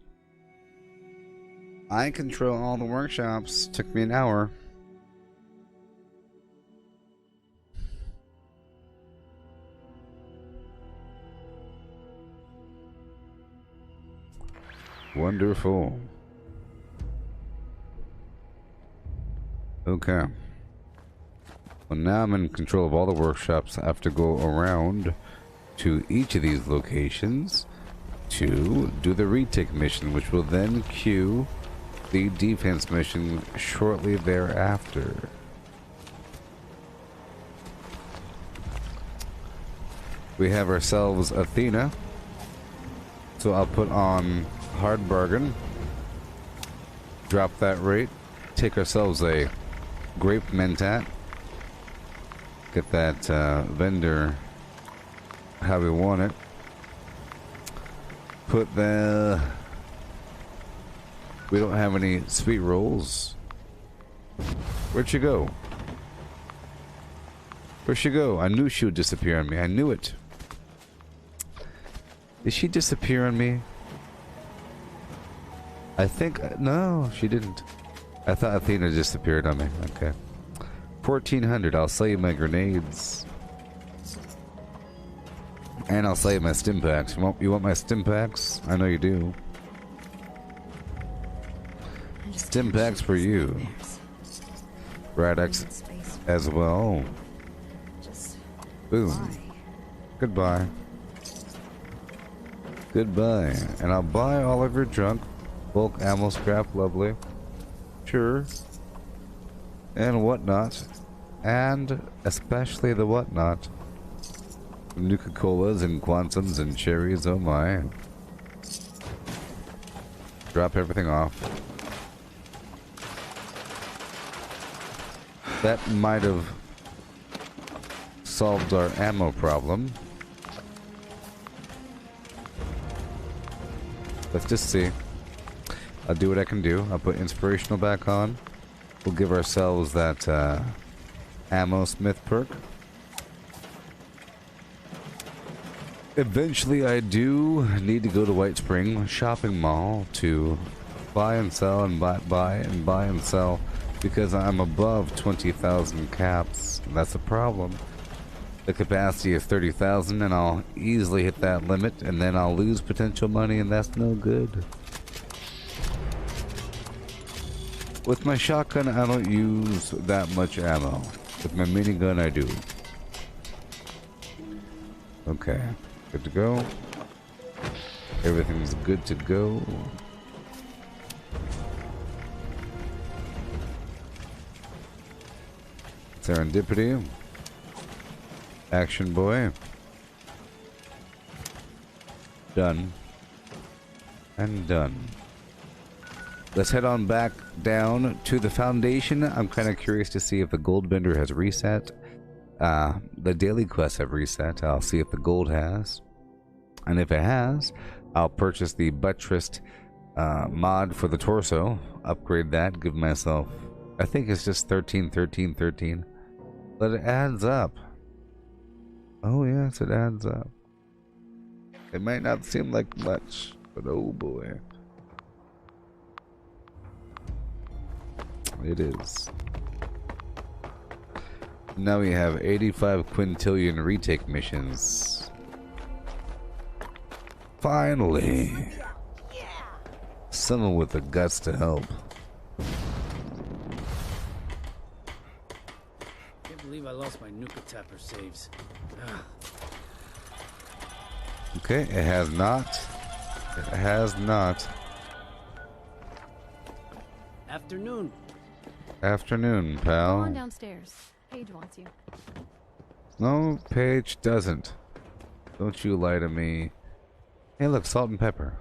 I control all the workshops. Took me an hour. Wonderful. Okay. Well, now I'm in control of all the workshops. I have to go around to each of these locations to do the retake mission, which will then cue the defense mission shortly thereafter. We have ourselves Athena, so I'll put on hard bargain, drop that rate, take ourselves a grape mentat, get that vendor how we want it. Put the... We don't have any sweet rolls. Where'd she go? Where'd she go? I knew she would disappear on me. I knew it. Did she disappear on me? I think... No, she didn't. I thought Athena disappeared on me. Okay. 1400. I'll sell you my grenades. And I'll sell you my stim packs. You want my stim packs? I know you do. Stim packs for you. Radix as well. Boom. Goodbye. Goodbye. And I'll buy all of your junk. Bulk ammo scrap, lovely. Sure. And whatnot. And especially the whatnot. Nuka-Colas and Quantums and cherries, oh my. Drop everything off. That might have solved our ammo problem. Let's just see. I'll do what I can do. I'll put inspirational back on. We'll give ourselves that ammo smith perk. Eventually I do need to go to White Spring shopping mall to buy and sell and buy and sell, because I'm above 20,000 caps. That's a problem. The capacity is 30,000 and I'll easily hit that limit, and then I'll lose potential money, and that's no good. With my shotgun I don't use that much ammo. With my minigun I do. Okay. Good to go. Everything's good to go. Serendipity. Action boy. Done. And done. Let's head on back down to the Foundation. I'm kind of curious to see if the gold vendor has reset. The daily quests have reset. I'll see if the gold has. And if it has, I'll purchase the buttressed mod for the torso. Upgrade that. Give myself... I think it's just 13, 13, 13. But it adds up. Oh yes, it adds up. It might not seem like much, but oh boy. It is. Now we have 85 quintillion retake missions. Finally! Someone with the guts to help. believe I lost my Nuka Tapper saves. Okay, it has not. It has not. Afternoon. Afternoon, Go on pal. downstairs. Paige wants you. No, Paige doesn't. Don't you lie to me. Hey, look, salt and pepper.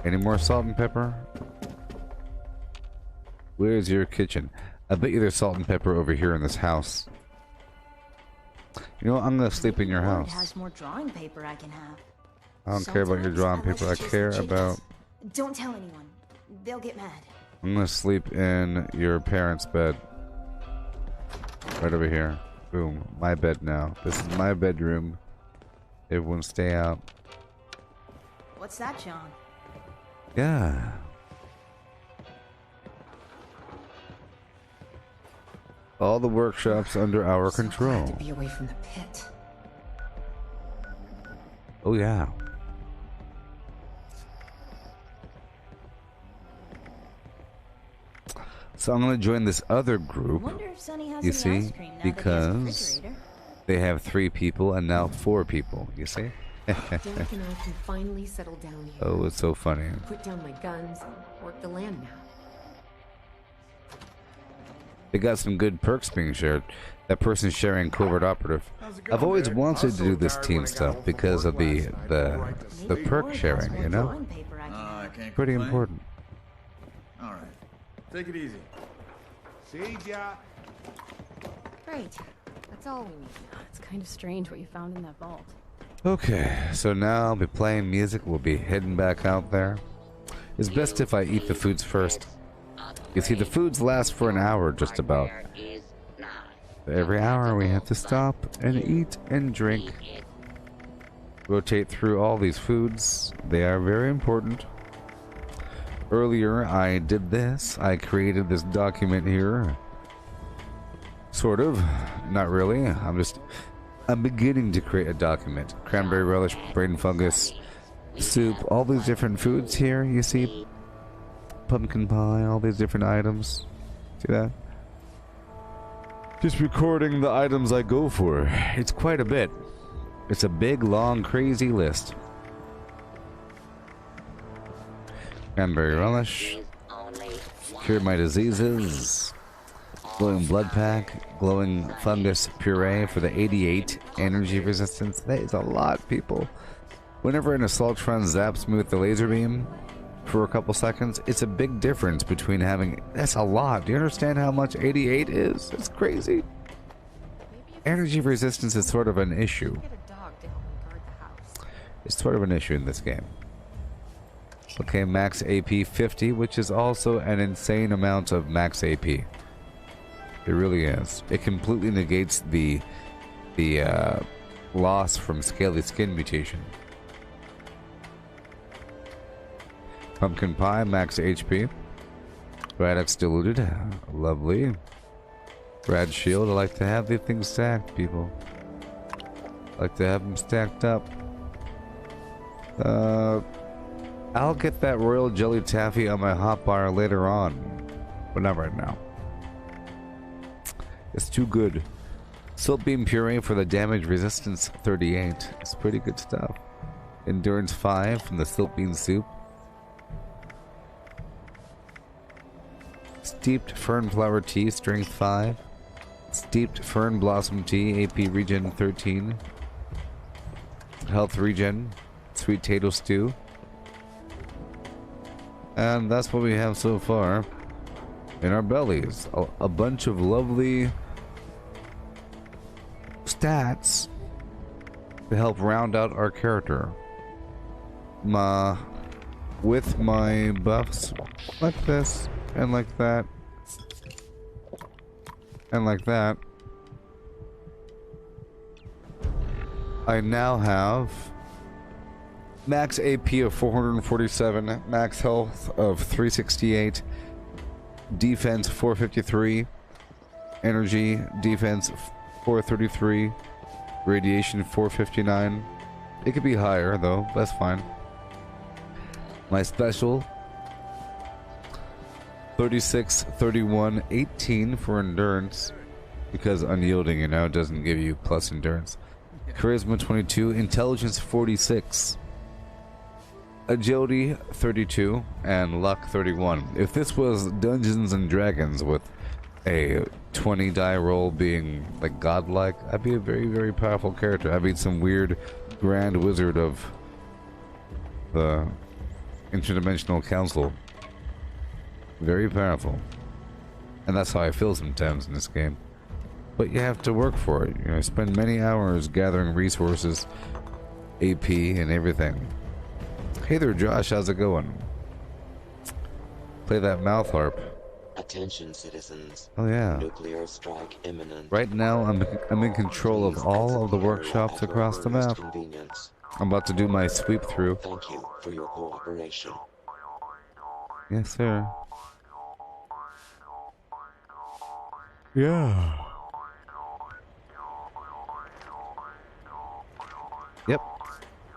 Any more salt and pepper? Where's your kitchen? I bet you there's salt and pepper over here in this house. You know what? I'm gonna sleep in your Ward house. has more drawing paper I can have. I don't care about your Sometimes drawing I like paper. I to chase care the chickens. about... Don't tell anyone. They'll get mad. I'm gonna sleep in your parents' bed. Right over here. Boom. My bed now. This is my bedroom. Everyone stay out. What's that, John? Yeah. All the workshops under our So glad control. to be away from the pit. Oh yeah. So I'm gonna join this other group. Wonder if Sonny has You any see, ice cream now that he has a because refrigerator. they have 3 people and now 4 people. You see? Derek and I can finally settle down here. Oh, it's so funny. Put down my guns and work the land now. They got some good perks being shared. That person sharing covert operative. I've always wanted to do this team stuff because of the Maybe perk Ward has sharing, more you know? drawing paper I can I have. can't Pretty complain. important. All right. Take it easy. See ya. Great. That's all we need. It's kind of strange what you found in that vault. Okay, so now I'll be playing music. We'll be heading back out there. It's best if I eat the foods first. You see, the foods last for an hour just about. Is not. Every hour we have to stop and eat and drink. Rotate through all these foods. They are very important. Earlier I did this. I created this document here. Sort of. Not really. I'm beginning to create a document. Cranberry relish, brain fungus, soup, all these different foods here, you see? Pumpkin pie, all these different items. See that? Just recording the items I go for. It's quite a bit. It's a big, long, crazy list. Cranberry relish. Is only Cure my diseases. Glowing blood pack. Glowing fungus puree for the 88 energy resistance. That is a lot, people. Whenever an assaultron zaps me with the laser beam for a couple seconds, it's a big difference between having... That's a lot. Do you understand how much 88 is? It's crazy. Energy resistance is sort of an issue. Get a dog to help me guard the house. It's sort of an issue in this game. Okay, max AP 50, which is also an insane amount of max AP. It really is. It completely negates the loss from scaly skin mutation. Pumpkin pie, max HP. Radix diluted, lovely. Rad shield, I like to have these things stacked, people. I like to have them stacked up. I'll get that royal jelly taffy on my hotbar later on, but not right now. It's too good. Silt beam puree for the damage resistance 38. It's pretty good stuff. Endurance 5 from the silt bean soup. Steeped fern flower tea, strength 5. Steeped fern blossom tea, AP regen 13. Health regen, sweet potato stew. And that's what we have so far in our bellies. A bunch of lovely stats to help round out our character. With my buffs like this and like that and like that, I now have max AP of 447, max health of 368, defense 453, energy defense 433, radiation 459. It could be higher though, that's fine. My special 36, 31, 18 for endurance, because unyielding, you know, doesn't give you plus endurance. Charisma 22, intelligence 46, agility 32, and luck 31. If this was Dungeons and Dragons with a 20 die roll being like godlike, I'd be a very, very powerful character. I'd be some weird grand wizard of the interdimensional council. Very powerful. And that's how I feel sometimes in this game. But you have to work for it. You know, spend many hours gathering resources, AP, and everything. Hey there, Josh. How's it going? Play that mouth harp. Attention, citizens. Oh yeah. Nuclear strike imminent. Right now, I'm in control of all of the workshops across the map. I'm about to do my sweep through. Thank you for your cooperation. Yes, sir. Yeah. Yep.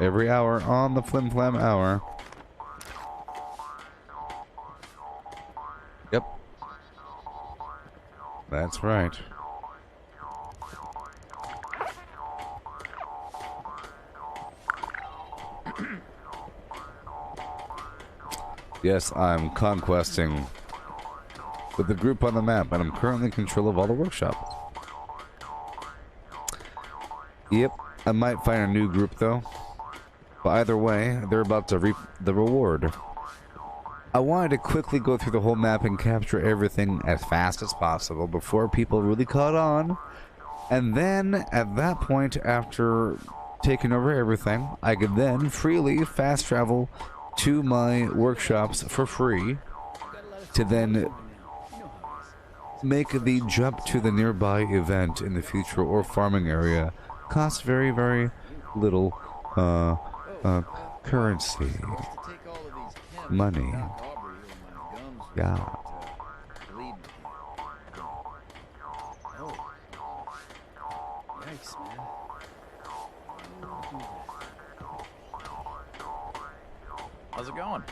Every hour on the Flim Flam hour. Yep. That's right. Yes, I'm conquesting with the group on the map, and I'm currently in control of all the workshops. Yep, I might find a new group though. But either way, they're about to reap the reward. I wanted to quickly go through the whole map and capture everything as fast as possible before people really caught on. And then, at that point, after taking over everything, I could then freely fast travel to my workshops for free to then make the jump to the nearby event in the future or farming area. Costs very, very little currency. Money. Yeah. How's it going?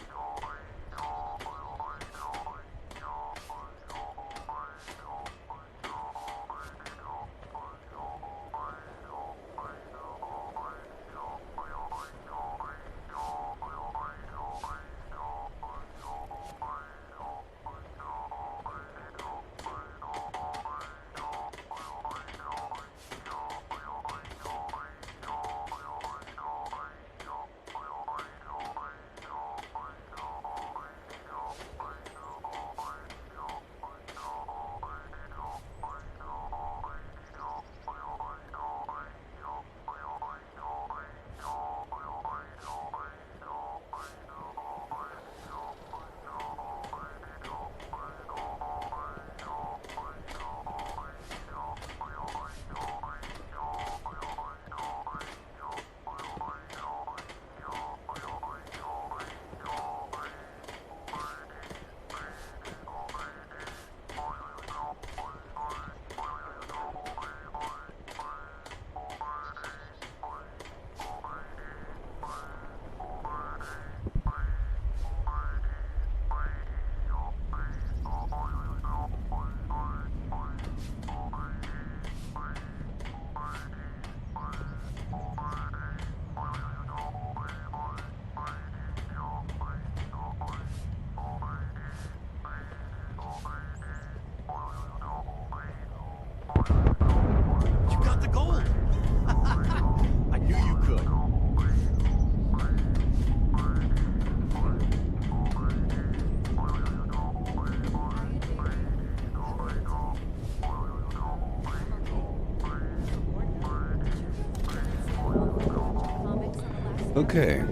Okay.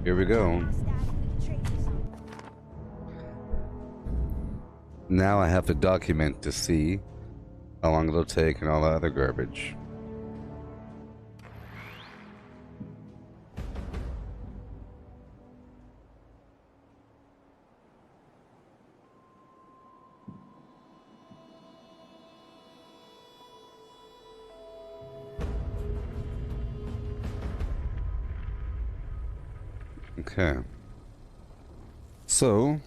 Here we go. Now I have to document to see how long it'll take and all that other garbage. Okay. So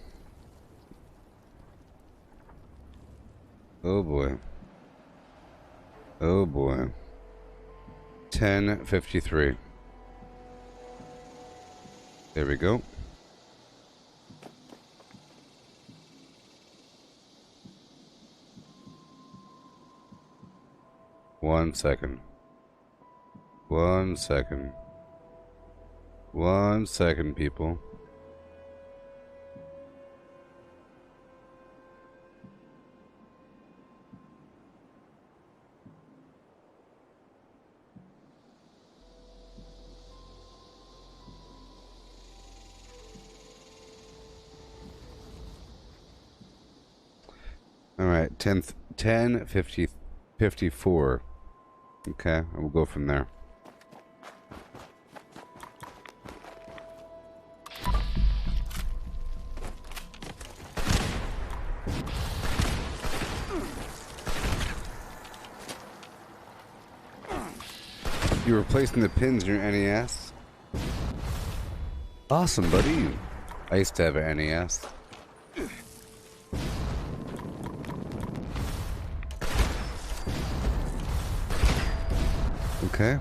Oh boy. Oh boy. 10:53. There we go. One second. 1 second. 1 second, people. All right, 10:54. Okay, we'll go from there. You replacing the pins in your NES? Awesome, buddy. I used to have an NES. Okay.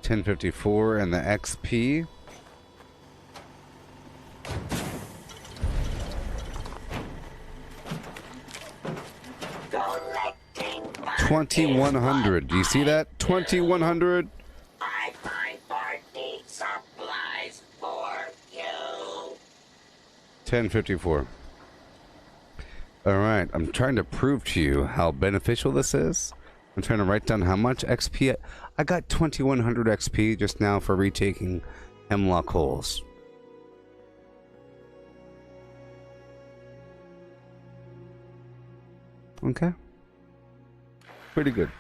10:54 and the XP. Collecting 2100. Do you see that? 2100. I find party supplies for you. 10:54. All right. I'm trying to prove to you how beneficial this is. I'm trying to write down how much XP. I got 2100 XP just now for retaking Hemlock Holes. Okay. Pretty good.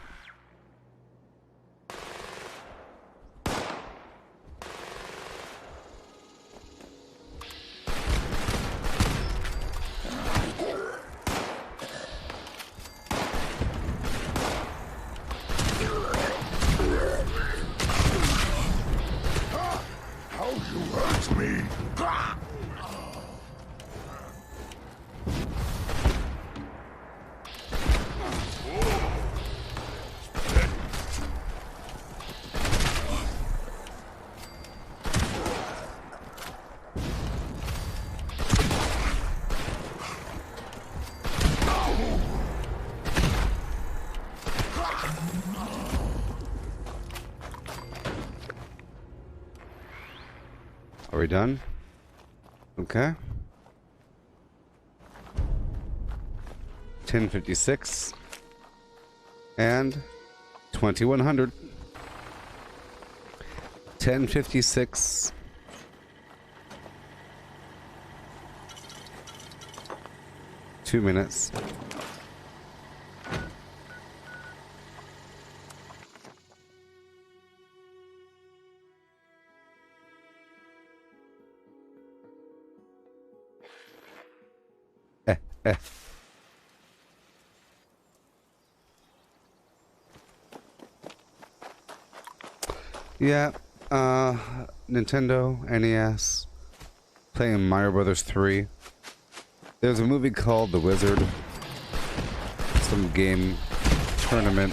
Are we done? Okay. 10:56 and 2100. 10:56. Two minutes. Yeah, Nintendo, NES, playing Mario Brothers 3. There's a movie called The Wizard. Some game tournament.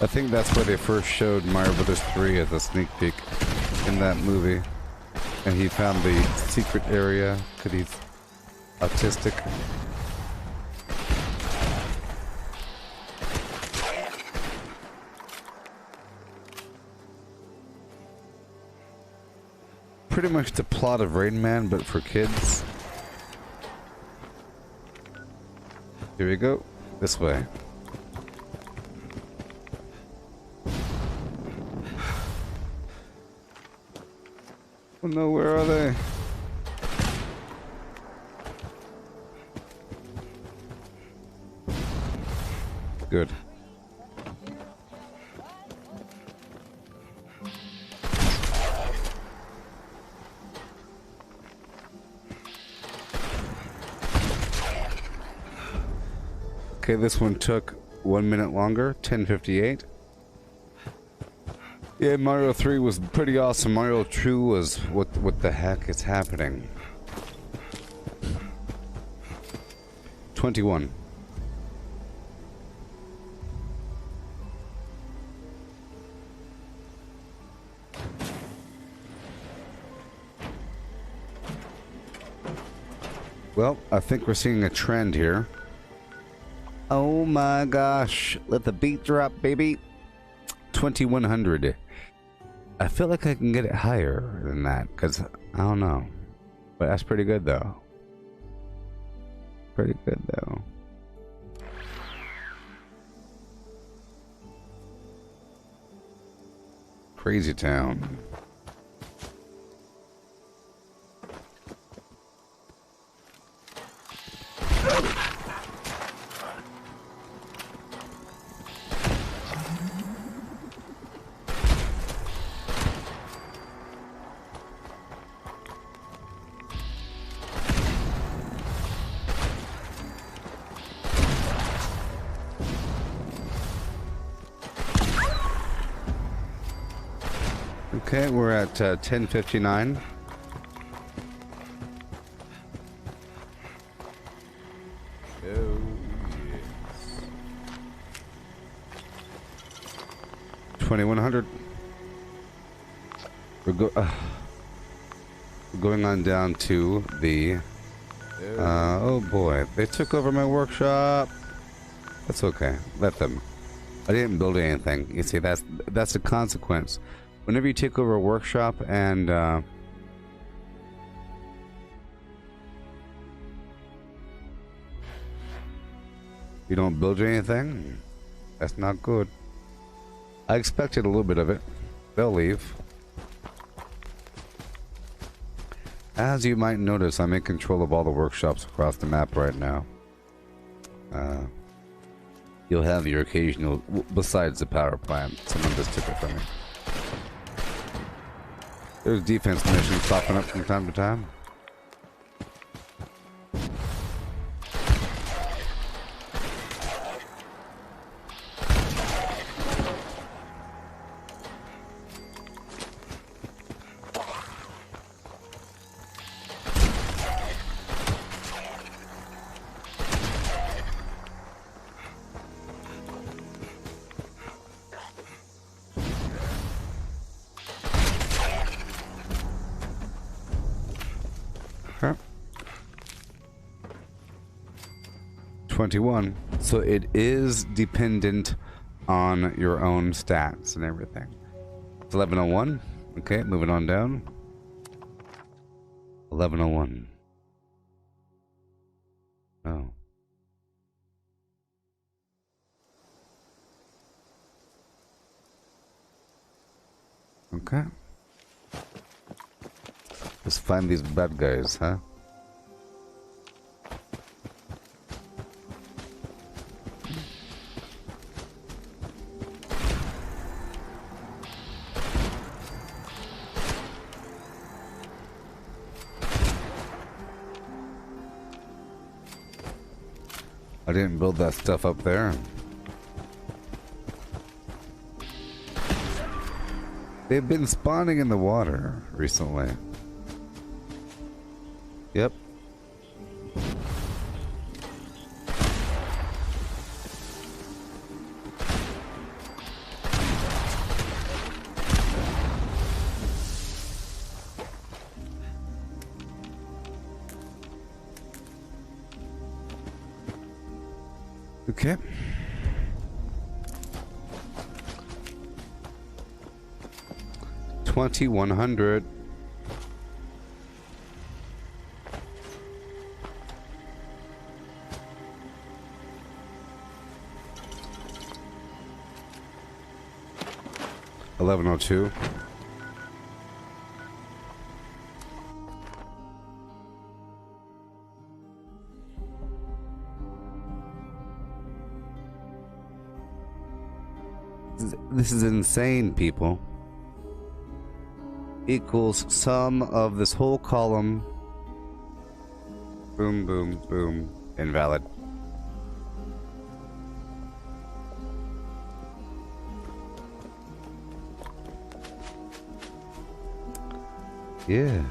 I think that's where they first showed Mario Brothers 3 as a sneak peek in that movie. And he found the secret area because he's autistic. Pretty much the plot of Rain Man, but for kids. Here we go. This way. Oh no, where are they? Good. Okay, this one took 1 minute longer, 10:58. Yeah, Mario 3 was pretty awesome. Mario 2 was what the heck is happening? 21. Well, I think we're seeing a trend here. Oh my gosh. Let the beat drop, baby. 2100. I feel like I can get it higher than that, because I don't know. But that's pretty good, though. Pretty good, though. Crazy town. Okay, we're at 10:59. Oh, yes. 2100. We're going on down to the... oh boy, they took over my workshop. That's okay, let them. I didn't build anything. You see, that's the consequence. Whenever you take over a workshop and you don't build anything, that's not good. I expected a little bit of it. They'll leave. As you might notice, I'm in control of all the workshops across the map right now. You'll have your occasional, besides the power plant, someone just took it from me. There's defense missions popping up from time to time. Okay. 21. So it is dependent on your own stats and everything. It's 1101. Okay, moving on down. 1101. Oh. Okay. Let's find these bad guys, huh? I didn't build that stuff up there. They've been spawning in the water recently. Yep. Okay. $2,100. $1102. This is insane, people. Equals sum of this whole column. Boom, boom, boom. Invalid. Yeah.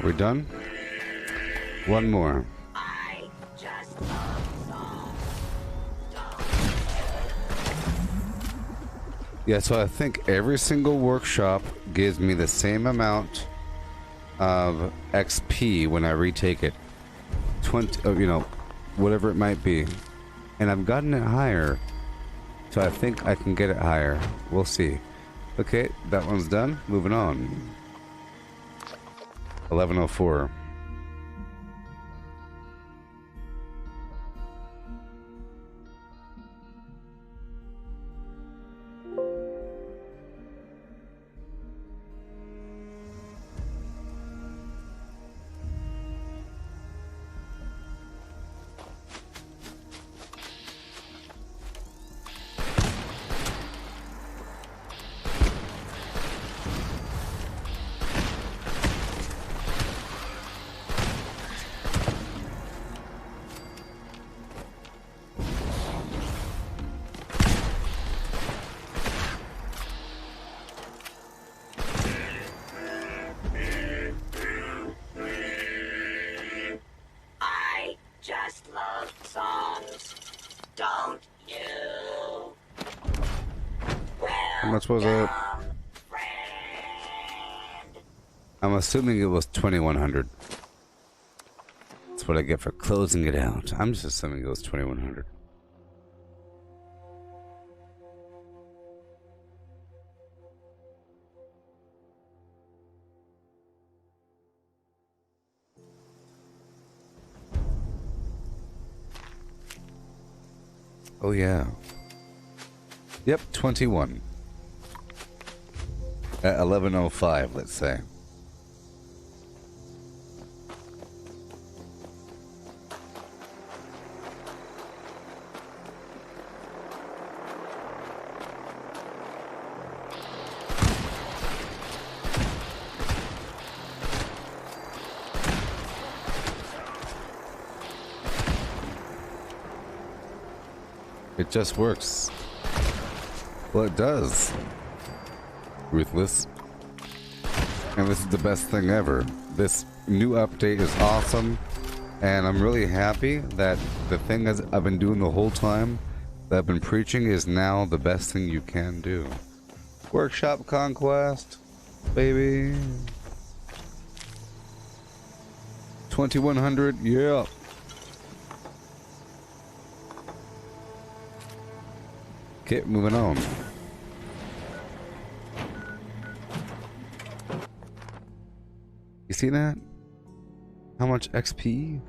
Are we done? One more. I just love songs. Yeah, so I think every single workshop gives me the same amount of XP when I retake it. 20, you know, whatever it might be. And I've gotten it higher. So I think I can get it higher. We'll see. Okay, that one's done. Moving on. 1104. I just love songs. Don't you? How much was it? I'm assuming it was 2100. That's what I get for closing it out. I'm just assuming it was 2100. Oh yeah. Yep, 21. At 11:05, let's say. It just works. Well, it does. Ruthless. And this is the best thing ever. This new update is awesome. And I'm really happy that the thing that I've been doing the whole time, that I've been preaching, is now the best thing you can do. Workshop Conquest, baby. 2100, yeah. Okay, moving on. You see that? How much XP?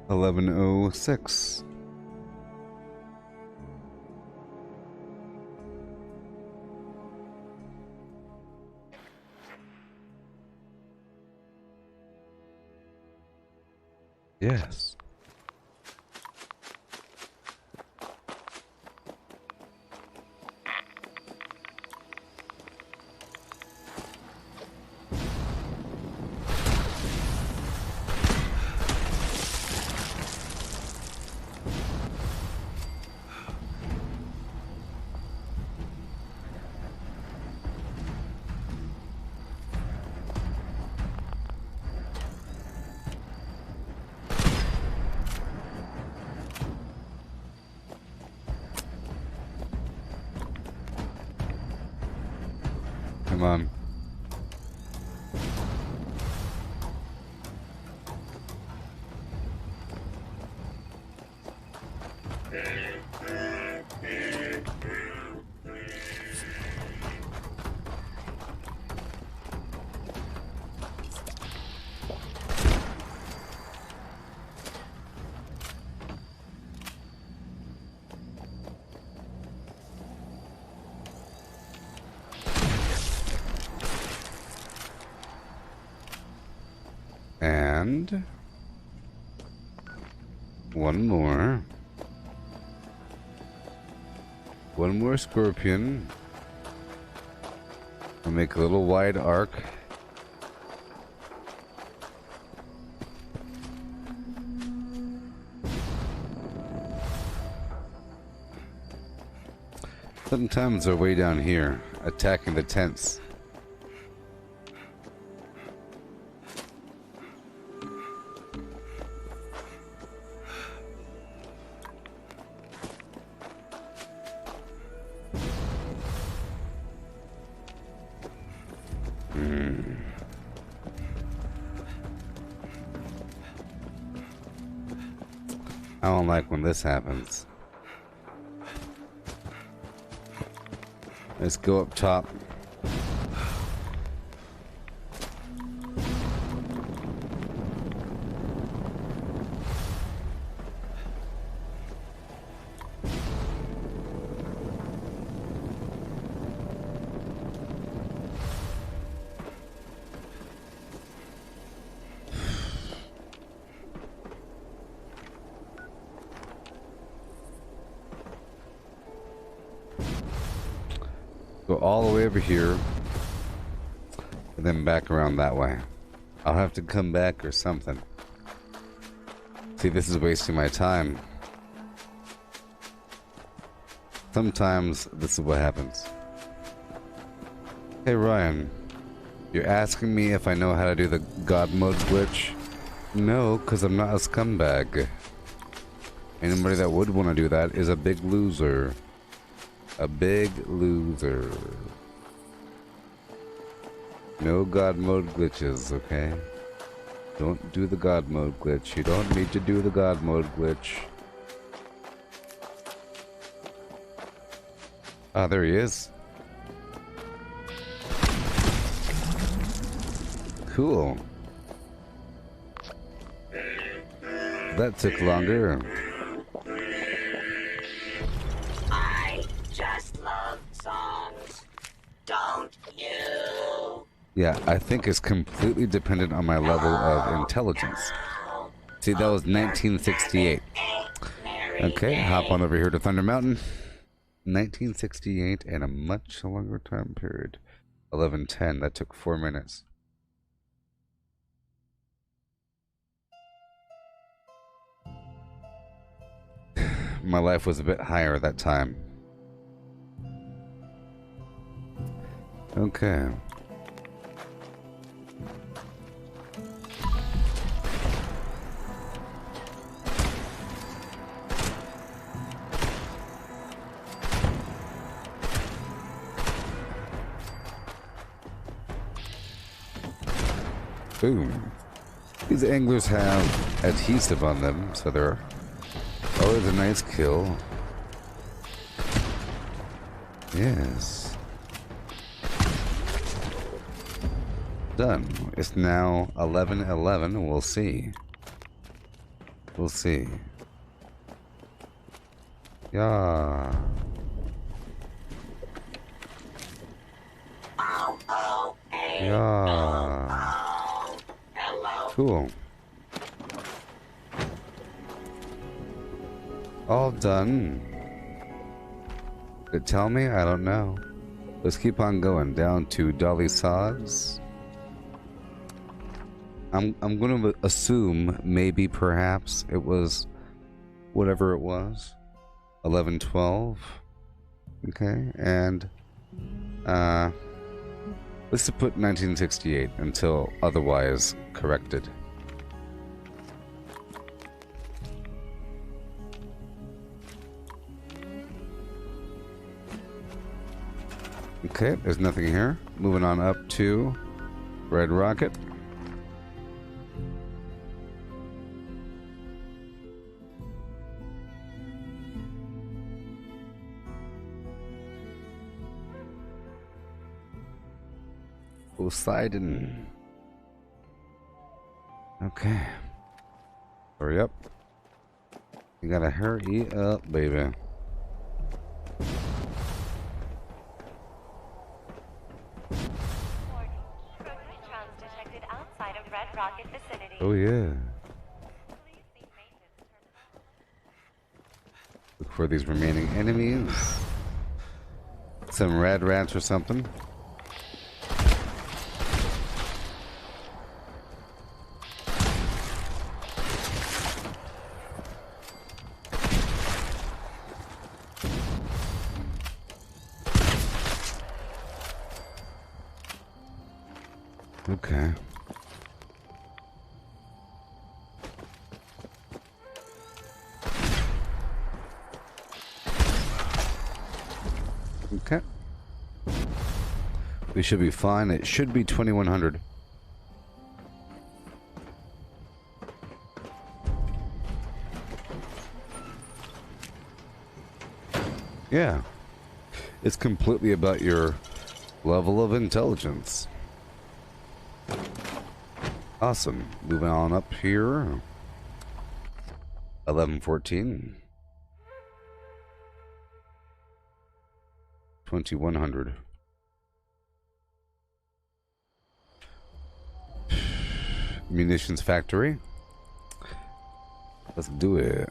1106. Yes. Come on. And one more. One more scorpion. I'll make a little wide arc. Sometimes they're way down here, attacking the tents. I don't like when this happens. Let's go up top. Go all the way over here, and then back around that way. I'll have to come back or something. See, this is wasting my time. Sometimes this is what happens. Hey Ryan, you're asking me if I know how to do the God mode glitch? No, because I'm not a scumbag. Anybody that would want to do that is a big loser. A big loser. No God mode glitches, okay? Don't do the God mode glitch. You don't need to do the God mode glitch. Ah, there he is. Cool. That took longer. Yeah, I think it's completely dependent on my level of intelligence. See, that was 1968. Okay, hop on over here to Thunder Mountain. 1968 and a much longer time period. 11:10, that took 4 minutes. My life was a bit higher at that time. Okay. Boom. These anglers have adhesive on them, so they're always a nice kill. Yes. Done. It's now 11:11. We'll see. We'll see. Yeah. Yeah. Cool. All done. Did it tell me? I don't know. Let's keep on going down to Dolly Sods. I'm going to assume maybe perhaps it was whatever it was. 11:12. Okay, and let's just put 1968 until otherwise corrected. Okay, there's nothing here. Moving on up to Red Rocket. Poseidon. Okay. Hurry up. You gotta hurry up, baby. Oh yeah. Look for these remaining enemies. Some rad rats or something. Okay. Okay. We should be fine. It should be 2100. Yeah. It's completely about your level of intelligence. Awesome. Moving on up here. 1114. 2100. Munitions factory. Let's do it.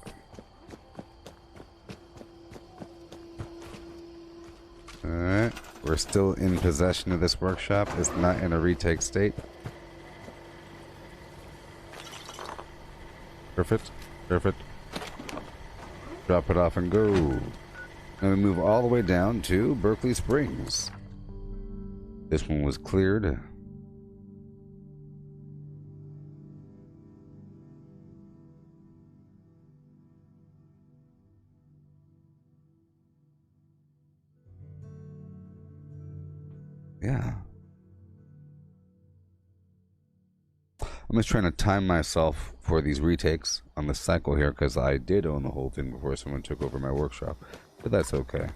Alright. We're still in possession of this workshop. It's not in a retake state. Perfect. Perfect. Drop it off and go. And we move all the way down to Berkeley Springs. This one was cleared. Yeah. I'm just trying to time myself for these retakes on the cycle here because I did own the whole thing before someone took over my workshop. But that's okay.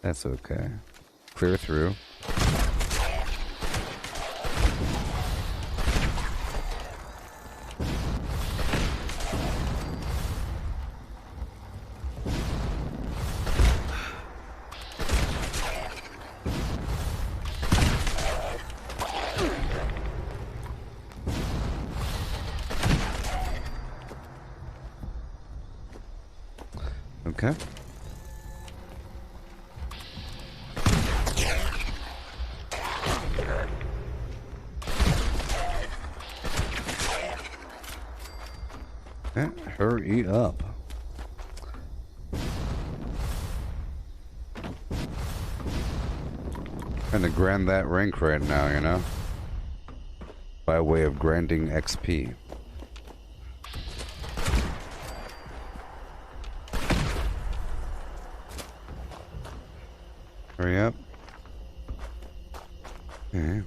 That's okay. Clear through. Okay. Okay, hurry up. Trying to grind that rank right now, you know? By way of grinding XP. Hurry up. Okay.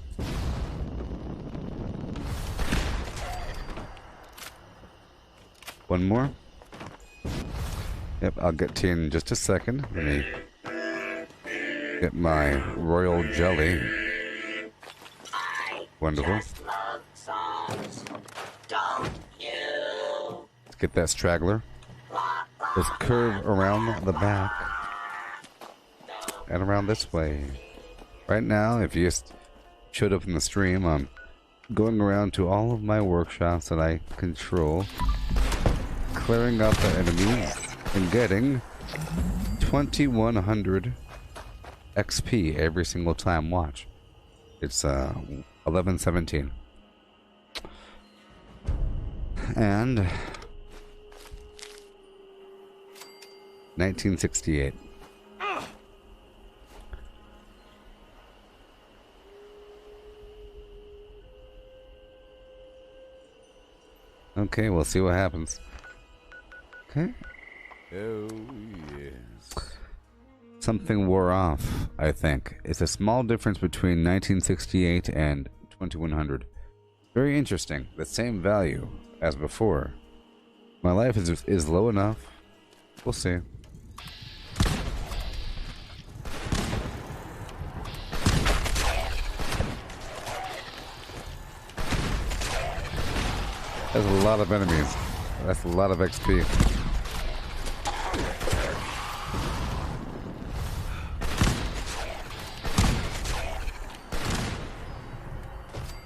One more. Yep, I'll get to you in just a second. Let me get my royal jelly. Wonderful. Just love songs, don't you? Let's get that straggler. Let's curve around the back. And around this way. Right now, if you just showed up in the stream, I'm going around to all of my workshops that I control, clearing out the enemies, and getting 2100 XP every single time. Watch. It's 1117. And 1968. Okay, we'll see what happens. Okay. Oh, yes. Something wore off, I think. It's a small difference between 1968 and 2100. Very interesting. The same value as before. My life is low enough. We'll see. That's a lot of enemies. That's a lot of XP.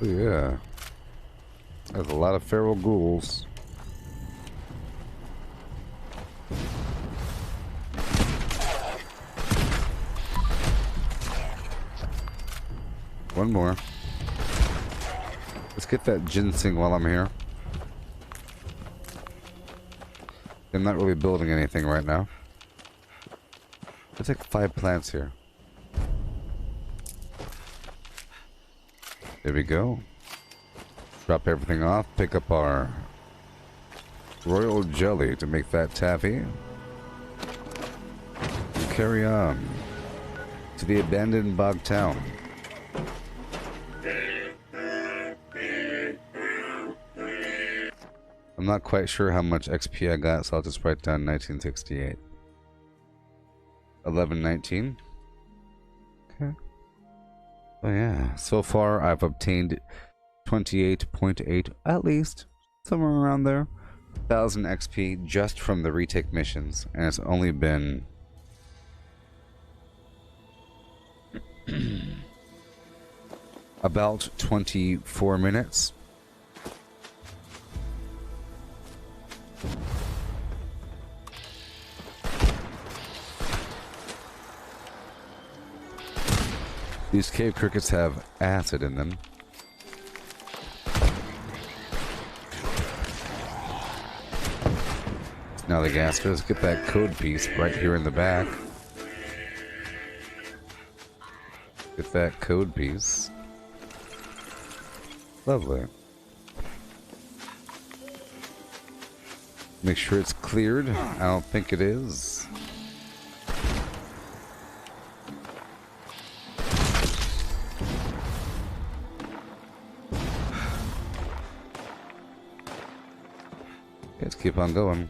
Oh yeah. There's a lot of feral ghouls. One more. Let's get that ginseng while I'm here. I'm not really building anything right now. Let's take 5 plants here. There we go. Drop everything off. Pick up our royal jelly to make that taffy. And carry on to the abandoned bog town. I'm not quite sure how much XP I got, so I'll just write down 1968. 1119. Okay. Oh yeah. So far I've obtained 28.8 at least. Somewhere around there. 1000 XP just from the retake missions. And it's only been about 24 minutes. These cave crickets have acid in them. Now the gas goes. Get that code piece right here in the back. Get that code piece. Lovely. Make sure it's cleared. I don't think it is. Let's keep on going.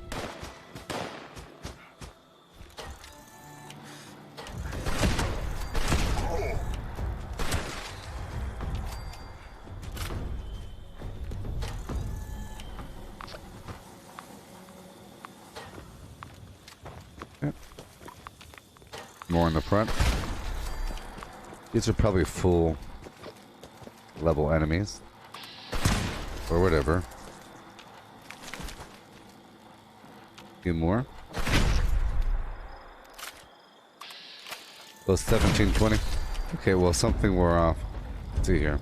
More in the front. These are probably full level enemies. Or whatever. A few more. Those 1720. Okay, well something wore off. Let's see here.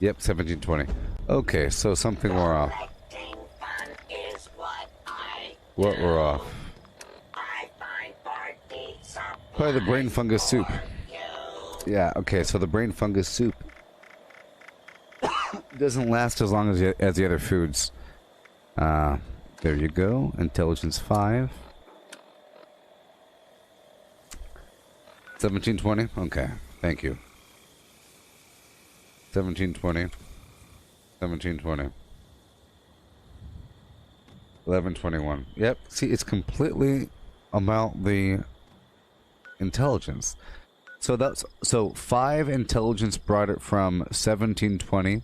Yep, 1720. Okay, so something wore off. What wore off? Probably the brain fungus soup. Yeah, okay, so the brain fungus soup doesn't last as long as the other foods. There you go. Intelligence 5. 1720? Okay, thank you. 1720. 1720. 1121. Yep, see, it's completely about the intelligence. So 5 intelligence brought it from 1720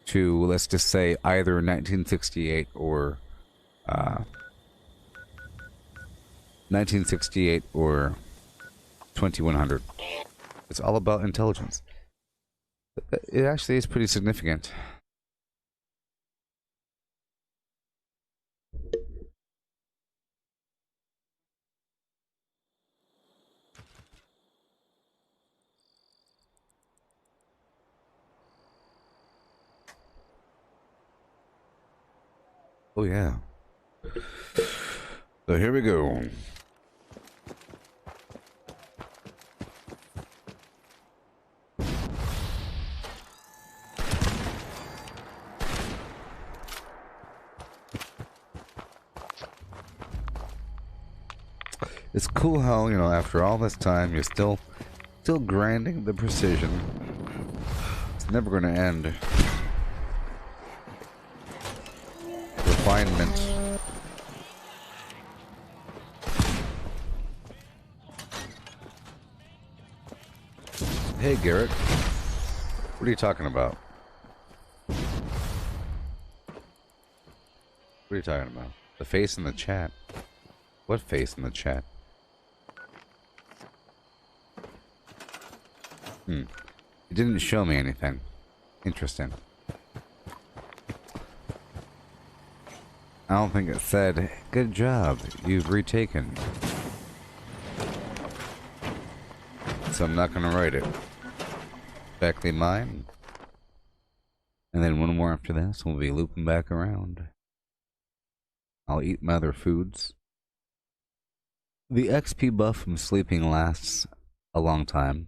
to, let's just say, either 1968 or 1968 or 2100. It's all about intelligence. It actually is pretty significant. Oh yeah. So here we go. It's cool how, you know, after all this time, you're still grinding the precision. It's never going to end. Refinement. Hey, Garrett. What are you talking about? What are you talking about? The face in the chat. What face in the chat? It didn't show me anything. Interesting. I don't think it said, good job, you've retaken. So I'm not gonna write it. Exactly mine. And then one more after this, we'll be looping back around. I'll eat my other foods. The XP buff from sleeping lasts a long time.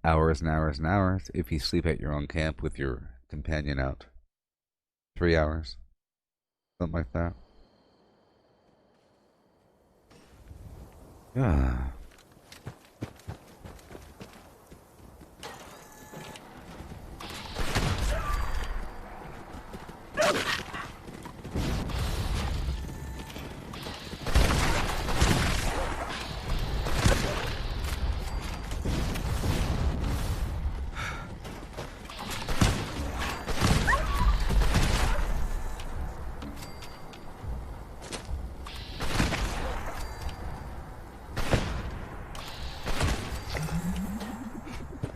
Hours and hours and hours if you sleep at your own camp with your companion out. 3 hours. Something like that. Yeah.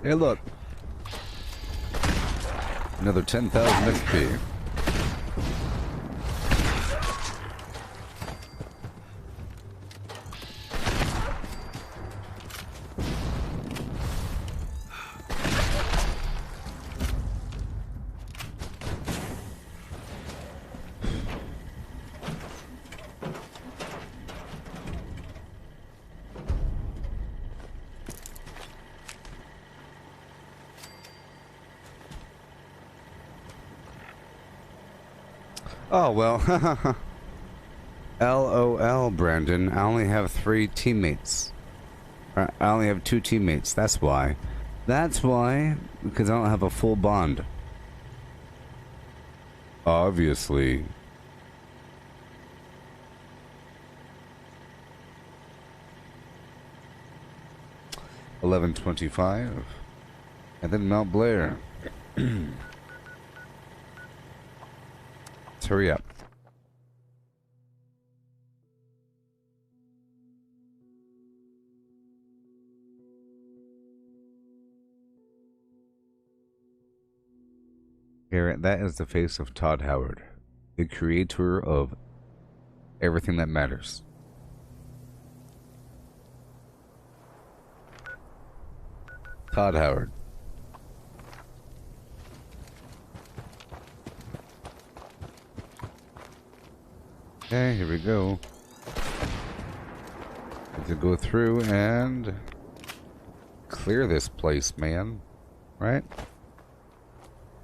Hey, look. Another 10,000 XP. Oh, well. LOL, Brandon. I only have 3 teammates. I only have 2 teammates. That's why. That's why. Because I don't have a full bond. Obviously. $11.25. And then Mount Blair. Let's hurry up. Here, that is the face of Todd Howard, the creator of everything that matters. Todd Howard. Okay, here we go. Have to go through and clear this place, man. Right?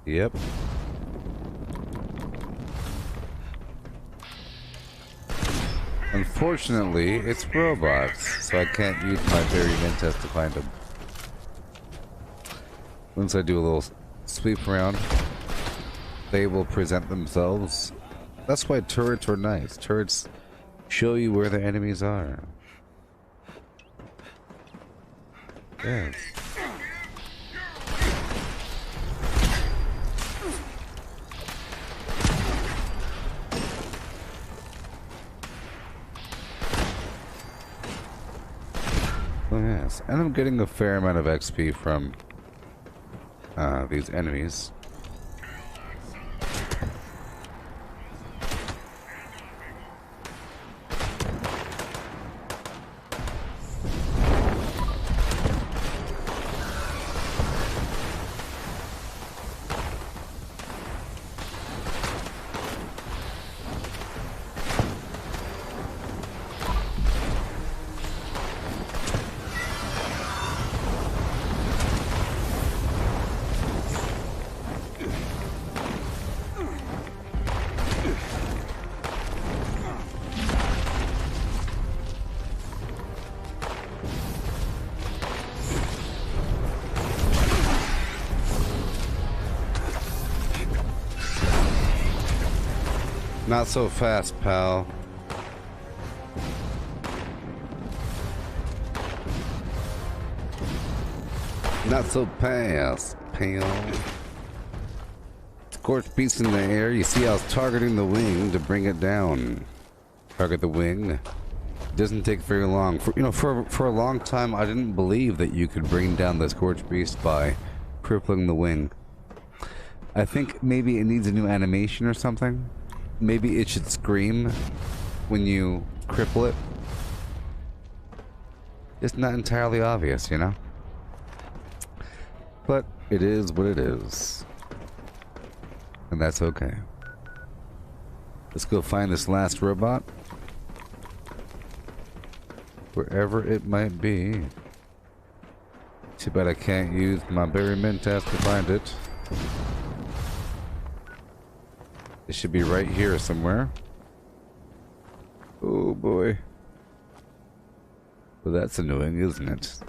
Yep. Unfortunately, it's robots, so I can't use my very mint test to find them. Once I do a little sweep around, they will present themselves. That's why turrets are nice. Turrets show you where the enemies are. Yes. Oh yes, and I'm getting a fair amount of XP from these enemies. Not so fast, pal. Not so fast, pal. Scorched beast in the air. You see, I was targeting the wing to bring it down. Target the wing. It doesn't take very long. For a long time, I didn't believe that you could bring down the scorched beast by crippling the wing. I think maybe it needs a new animation or something. Maybe it should scream when you cripple it. It's not entirely obvious, you know? But it is what it is. And that's okay. Let's go find this last robot. Wherever it might be. Too bad I can't use my berry mint test to find it. It should be right here somewhere. Oh boy. Well, that's annoying, isn't it?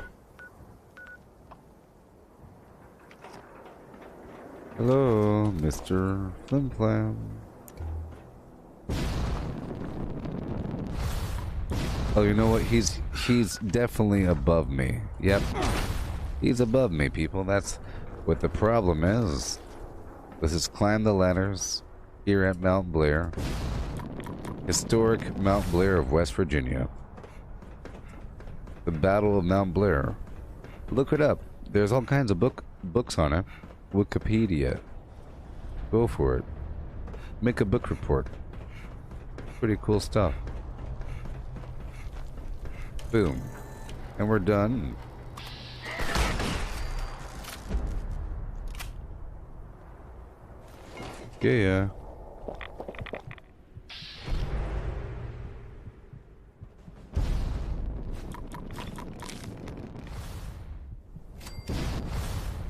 Hello, Mr. Flim Flam. Oh, you know what? He's definitely above me. Yep. He's above me, people. That's what the problem is. Let's just climb the ladders. Here at Mount Blair. Historic Mount Blair of West Virginia. The Battle of Mount Blair. Look it up. there's all kinds of books on it. Wikipedia. Go for it. Make a book report. Pretty cool stuff. Boom. And we're done. Yeah.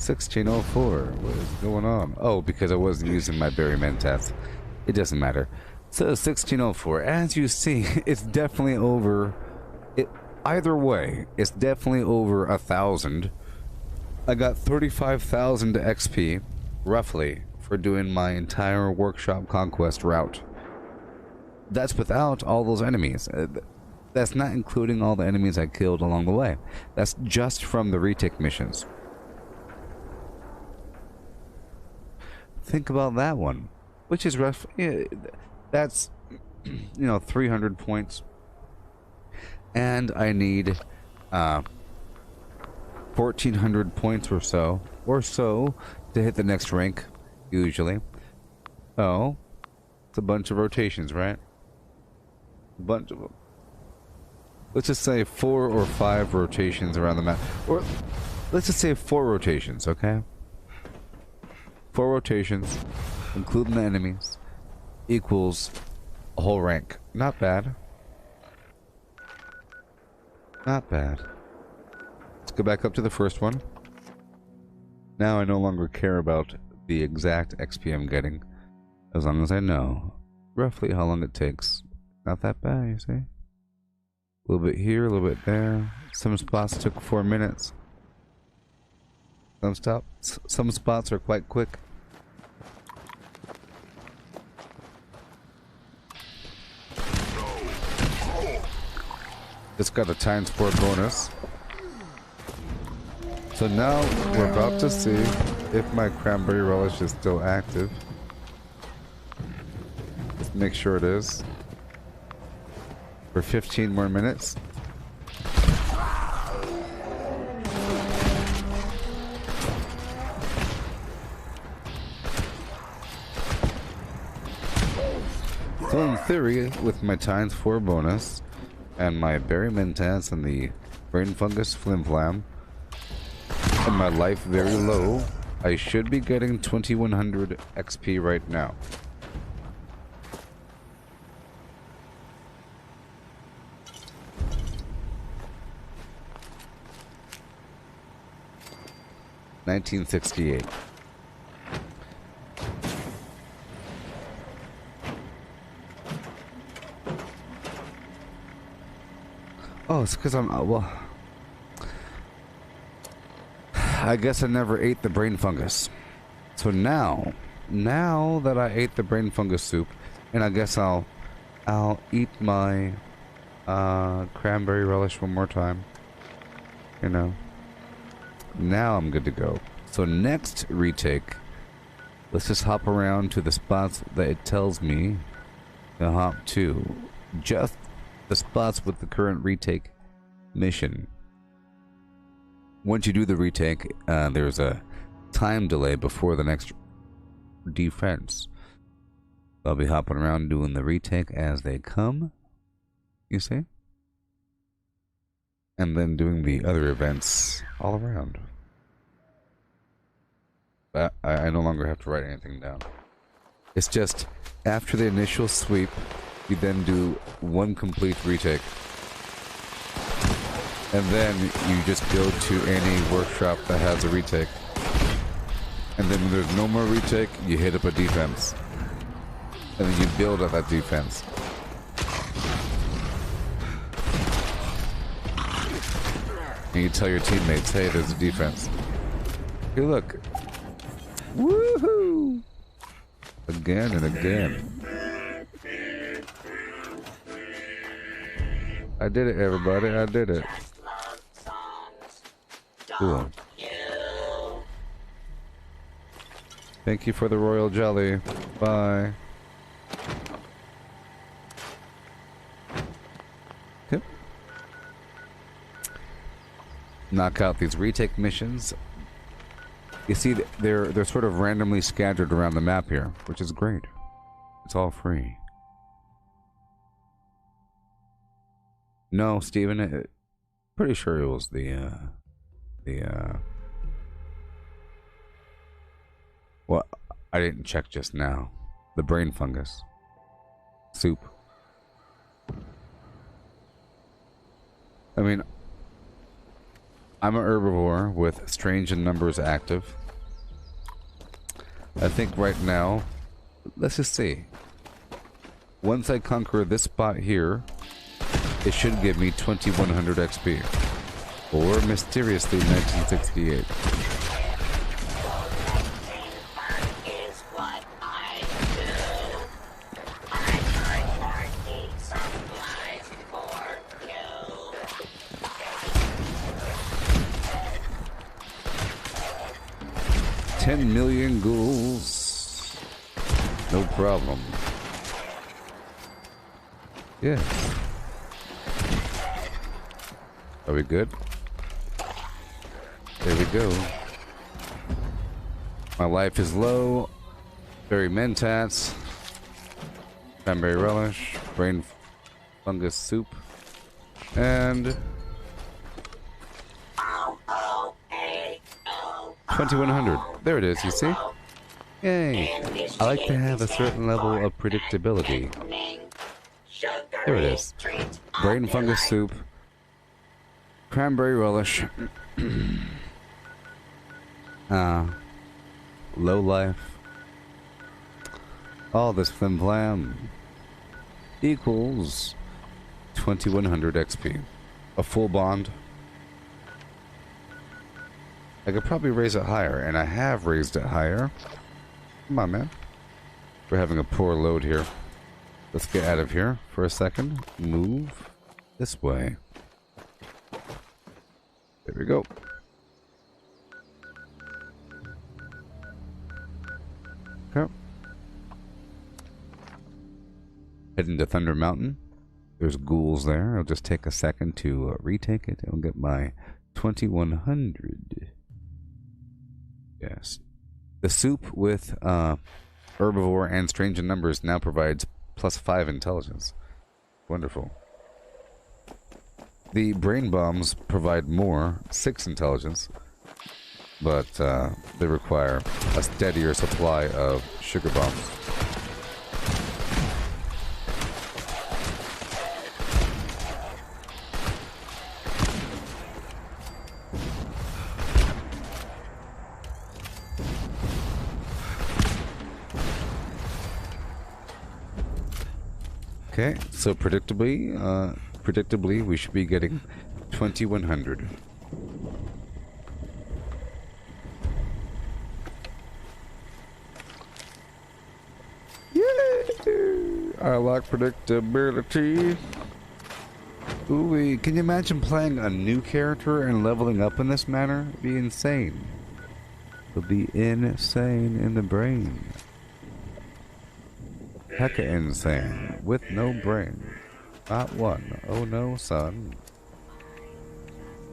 1604. What is going on? Oh, because I wasn't using my Berry Mentats. It doesn't matter. So 1604. As you see, it's definitely over. Either way, it's definitely over 1,000. I got 35,000 XP, roughly, for doing my entire workshop conquest route. That's without all those enemies. That's not including all the enemies I killed along the way. That's just from the retake missions. Think about that one, which is rough. Yeah, that's 300 points, and I need 1,400 points or so to hit the next rank. Usually, oh, it's a bunch of rotations, right? A bunch of them. Let's just say 4 or 5 rotations around the map, or let's just say 4 rotations, okay? 4 rotations, including the enemies, equals a whole rank. Not bad. Not bad. Let's go back up to the first one. Now I no longer care about the exact XP I'm getting, as long as I know roughly how long it takes. Not that bad, you see? A little bit here, a little bit there. Some spots took 4 minutes. Some spots are quite quick. Just got a ×4 bonus. So now we're about to see if my cranberry relish is still active. Let's make sure it is. For 15 more minutes. So in theory, with my ×4 bonus and my Berry Mentats and the Brain Fungus Flim Flam and my life very low, I should be getting 2100 XP right now. $1968. Oh, it's because I'm, well, I guess I never ate the brain fungus. So now that I ate the brain fungus soup, and I guess I'll eat my cranberry relish one more time. You know. Now I'm good to go. So next retake, let's just hop around to the spots that it tells me to hop to. Just the spots with the current retake mission. Once you do the retake, there's a time delay before the next defense. I'll be hopping around doing the retake as they come, you see? And then doing the other events all around. But I no longer have to write anything down. It's just, after the initial sweep, you then do one complete retake. And then you just go to any workshop that has a retake. And then when there's no more retake, you hit up a defense. And then you build up that defense. And you tell your teammates, hey, there's a defense. Hey, look. Woohoo! Again and again. I did it, everybody. I did it. Cool. Thank you for the royal jelly. Bye. Okay. Knock out these retake missions. You see, they're sort of randomly scattered around the map here, which is great. It's all free. No, Steven, pretty sure it was well, I didn't check just now. The brain fungus. Soup. I mean, I'm an herbivore with strange in numbers active. I think right now, let's just see. Once I conquer this spot here, it should give me 2100 XP. Or mysteriously 1968. Is what I do. I need supplies for you. 10 million ghouls. No problem. Yeah. Are we good? There we go. My life is low. Berry mentats. Cranberry relish. Brain fungus soup. And 2100. There it is, you see? Yay. I like to have a certain level of predictability. There it is. Brain fungus soup. Cranberry relish. Low life. All this flim flam equals 2100 XP. A full bond. I could probably raise it higher, and I have raised it higher. Come on, man. We're having a poor load here. Let's get out of here for a second. Move this way. There we go. Okay. Heading to Thunder Mountain. There's ghouls there. I'll just take a second to retake it and get my 2100. Yes. The soup with herbivore and strange in numbers now provides +5 intelligence. Wonderful. The brain bombs provide more, 6 intelligence, but they require a steadier supply of sugar bombs. Okay, so predictably, we should be getting 2100. Yeah, I like predictability. Ooh, can you imagine playing a new character and leveling up in this manner? It'd be insane. It'll be insane in the brain. Hecka insane, with no brain. Not one. Oh no, son.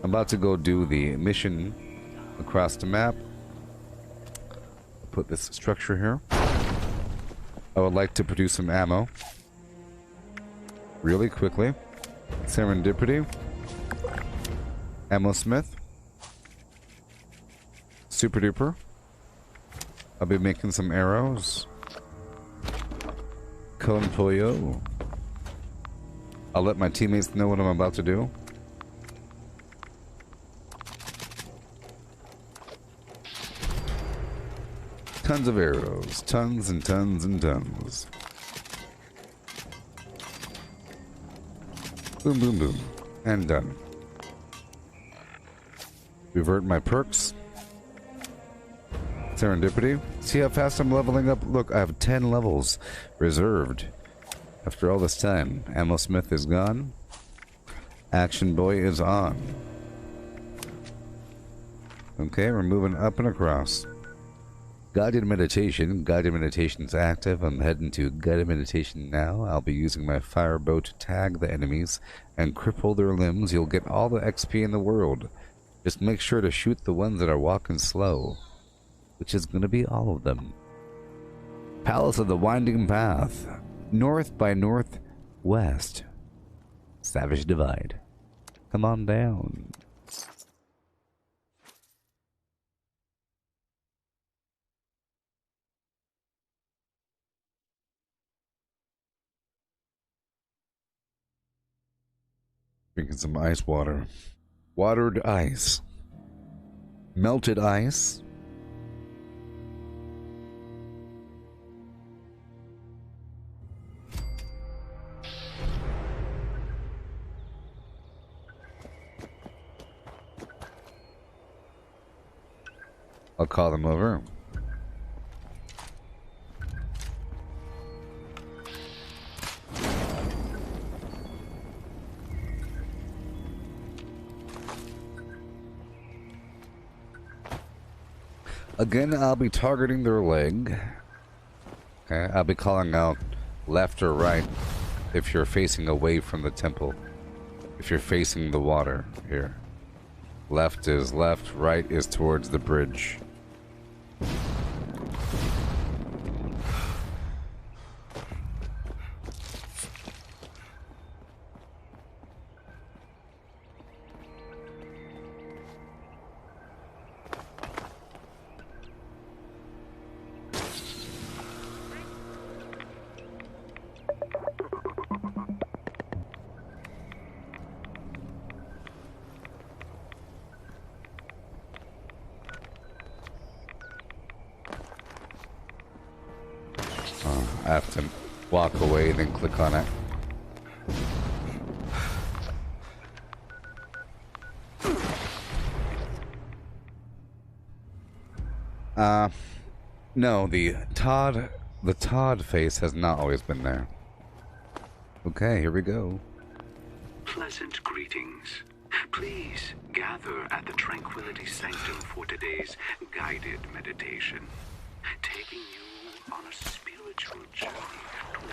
I'm about to go do the mission across the map. Put this structure here. I would like to produce some ammo. Really quickly. Serendipity. Ammo Smith. Super duper. I'll be making some arrows. Con Pollo. I'll let my teammates know what I'm about to do. Tons of arrows. Tons and tons and tons. Boom, boom, boom. And done. Revert my perks. Serendipity. See how fast I'm leveling up? Look, I have 10 levels reserved. After all this time, Ammo Smith is gone. Action Boy is on. Okay, we're moving up and across. Guided Meditation. Guided Meditation's active. I'm heading to Guided Meditation now. I'll be using my firebow to tag the enemies and cripple their limbs. You'll get all the XP in the world. Just make sure to shoot the ones that are walking slow. which is going to be all of them. Palace of the Winding Path, north by northwest. Savage Divide. Come on down. Drinking some ice water. Watered ice. Melted ice. I'll call them over. Again, I'll be targeting their leg. Okay, I'll be calling out left or right if you're facing away from the temple. If you're facing the water here. Left is left, right is towards the bridge. I have to walk away, then click on it. No, the Todd face has not always been there. Okay, here we go. Pleasant greetings. Please gather at the Tranquility Sanctum for today's guided meditation, taking you on a spiritual journey toward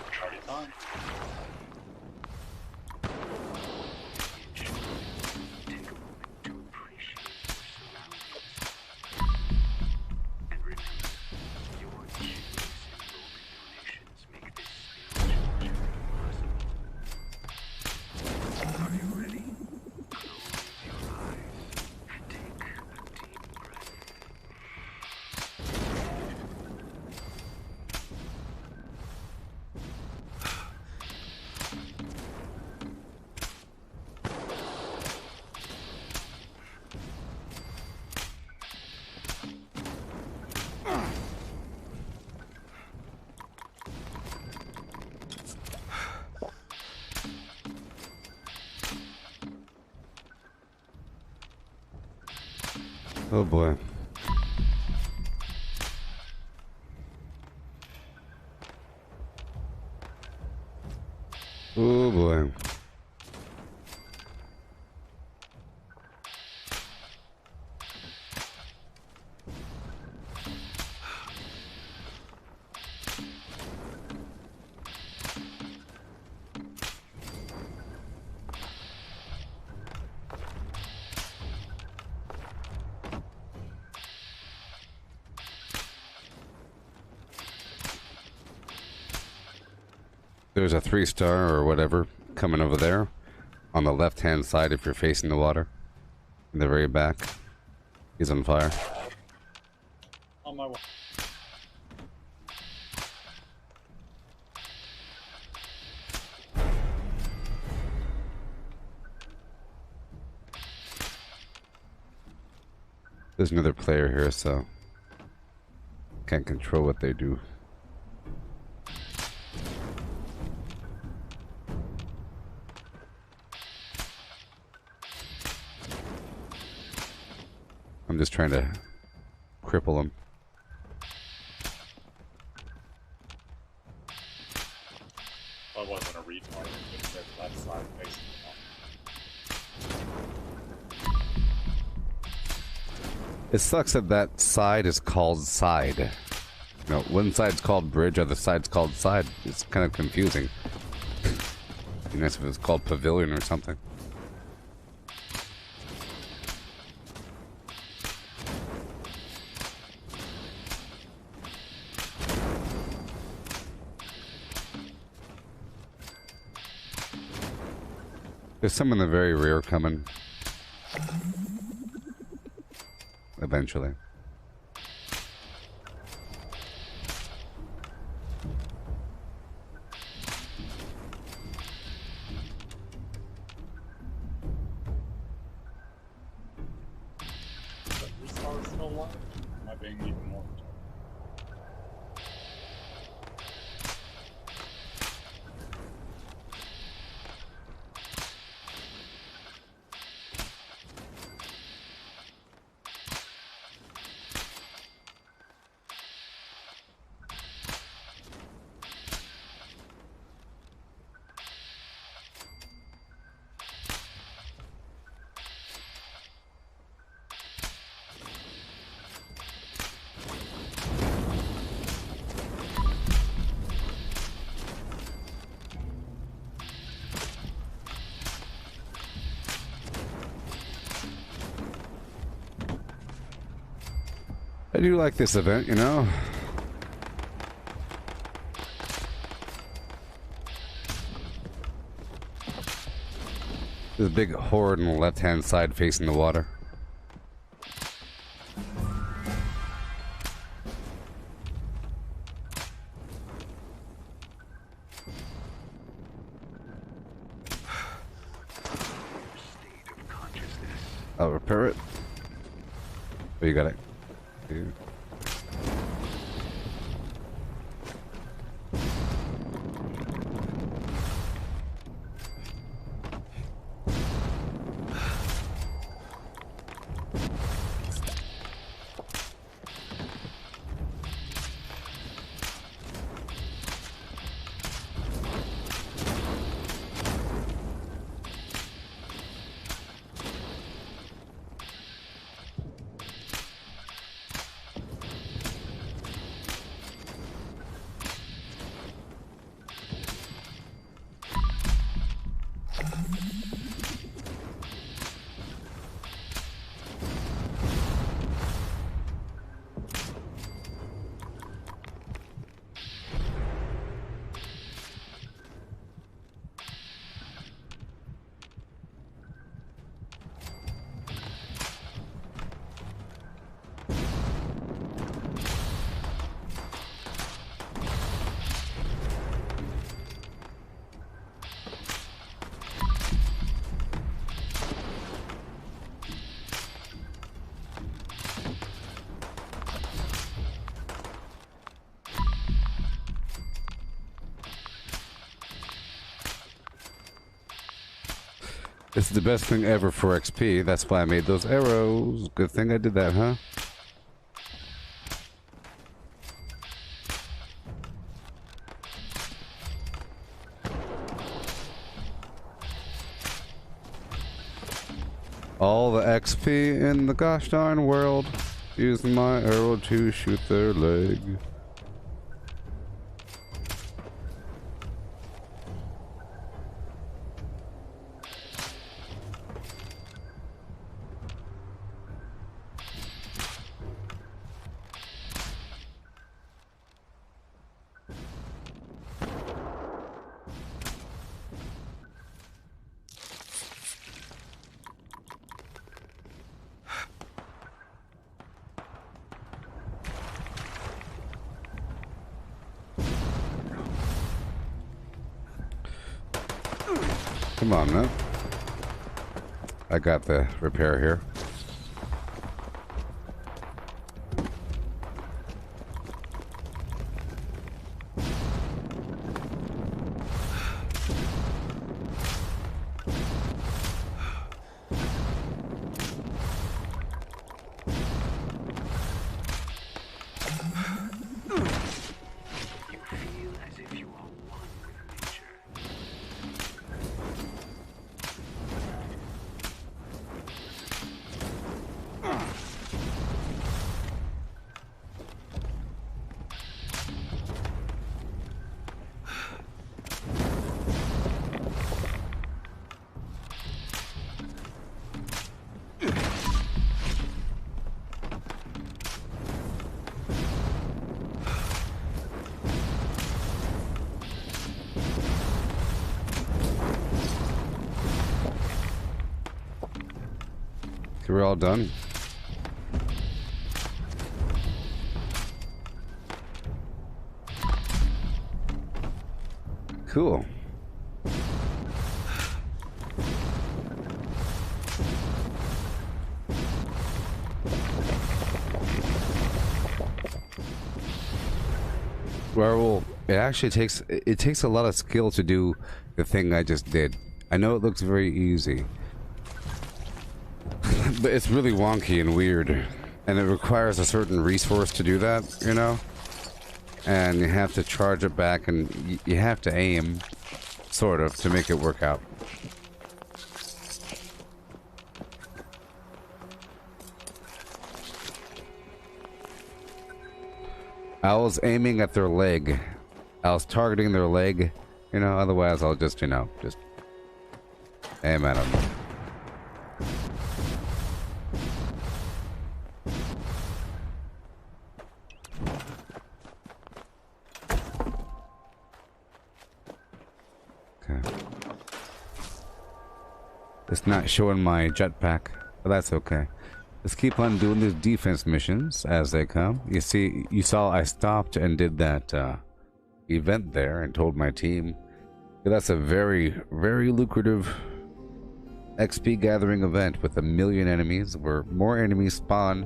uncharted time. Take a moment to appreciate your surroundings. And remember, your generous and donations make this spiritual journey possible. Are you ready? Close your eyes. Take a deep breath. Oh boy. Oh boy. There's a 3-star or whatever coming over there on the left hand side if you're facing the water. In the very back. He's on fire. On my way. There's another player here, so can't control what they do. I'm just trying to cripple them. I wasn't a retard. It said left side facing the wall. It sucks that that side is called side. You know, one side's called bridge, other side's called side. It's kind of confusing. It'd be nice if it was called pavilion or something. There's some in the very rear coming. Eventually. But this car is still alive? Am I being even more retarded? I do like this event, you know. There's a big horde on the left-hand side facing the water. I'll repair it. Oh, you got it. Here. This is the best thing ever for XP. That's why I made those arrows. Good thing I did that, huh? All the XP in the gosh darn world. Using my arrow to shoot their leg. Come on, man. I got the repair here. think we're all done. Cool. Well, it actually takes a lot of skill to do the thing I just did. I know it looks very easy, but it's really wonky and weird, and it requires a certain resource to do that, you know? And you have to charge it back, and you have to aim, sort of, to make it work out. I was aiming at their leg. I was targeting their leg, you know, otherwise I'll just, you know, just aim at them. Okay. It's not showing my jetpack, but that's okay. Let's keep on doing these defense missions as they come. You see, you saw I stopped and did that event there and told my team that's a very, very lucrative XP gathering event with 1 million enemies, where more enemies spawn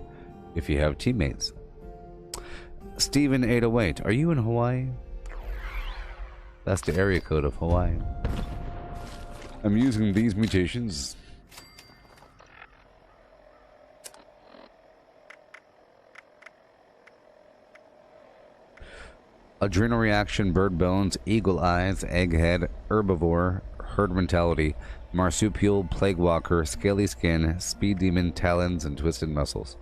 if you have teammates. Steven 808, are you in Hawaii? That's the area code of Hawaii. I'm using these mutations. Adrenal reaction, bird bones, eagle eyes, egghead, herbivore, herd mentality, marsupial, plague walker, scaly skin, speed demon, talons, and twisted muscles.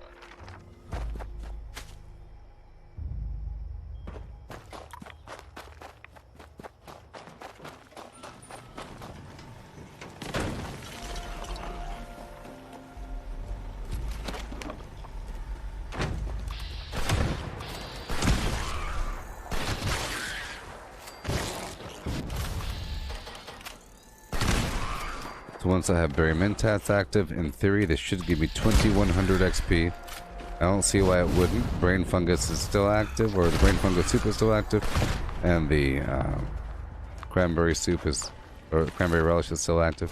So once I have Berry Mentats active, in theory this should give me 2100 XP. I don't see why it wouldn't. Brain Fungus is still active, or the Brain Fungus Soup is still active, and the Cranberry Soup is, or Cranberry Relish is still active.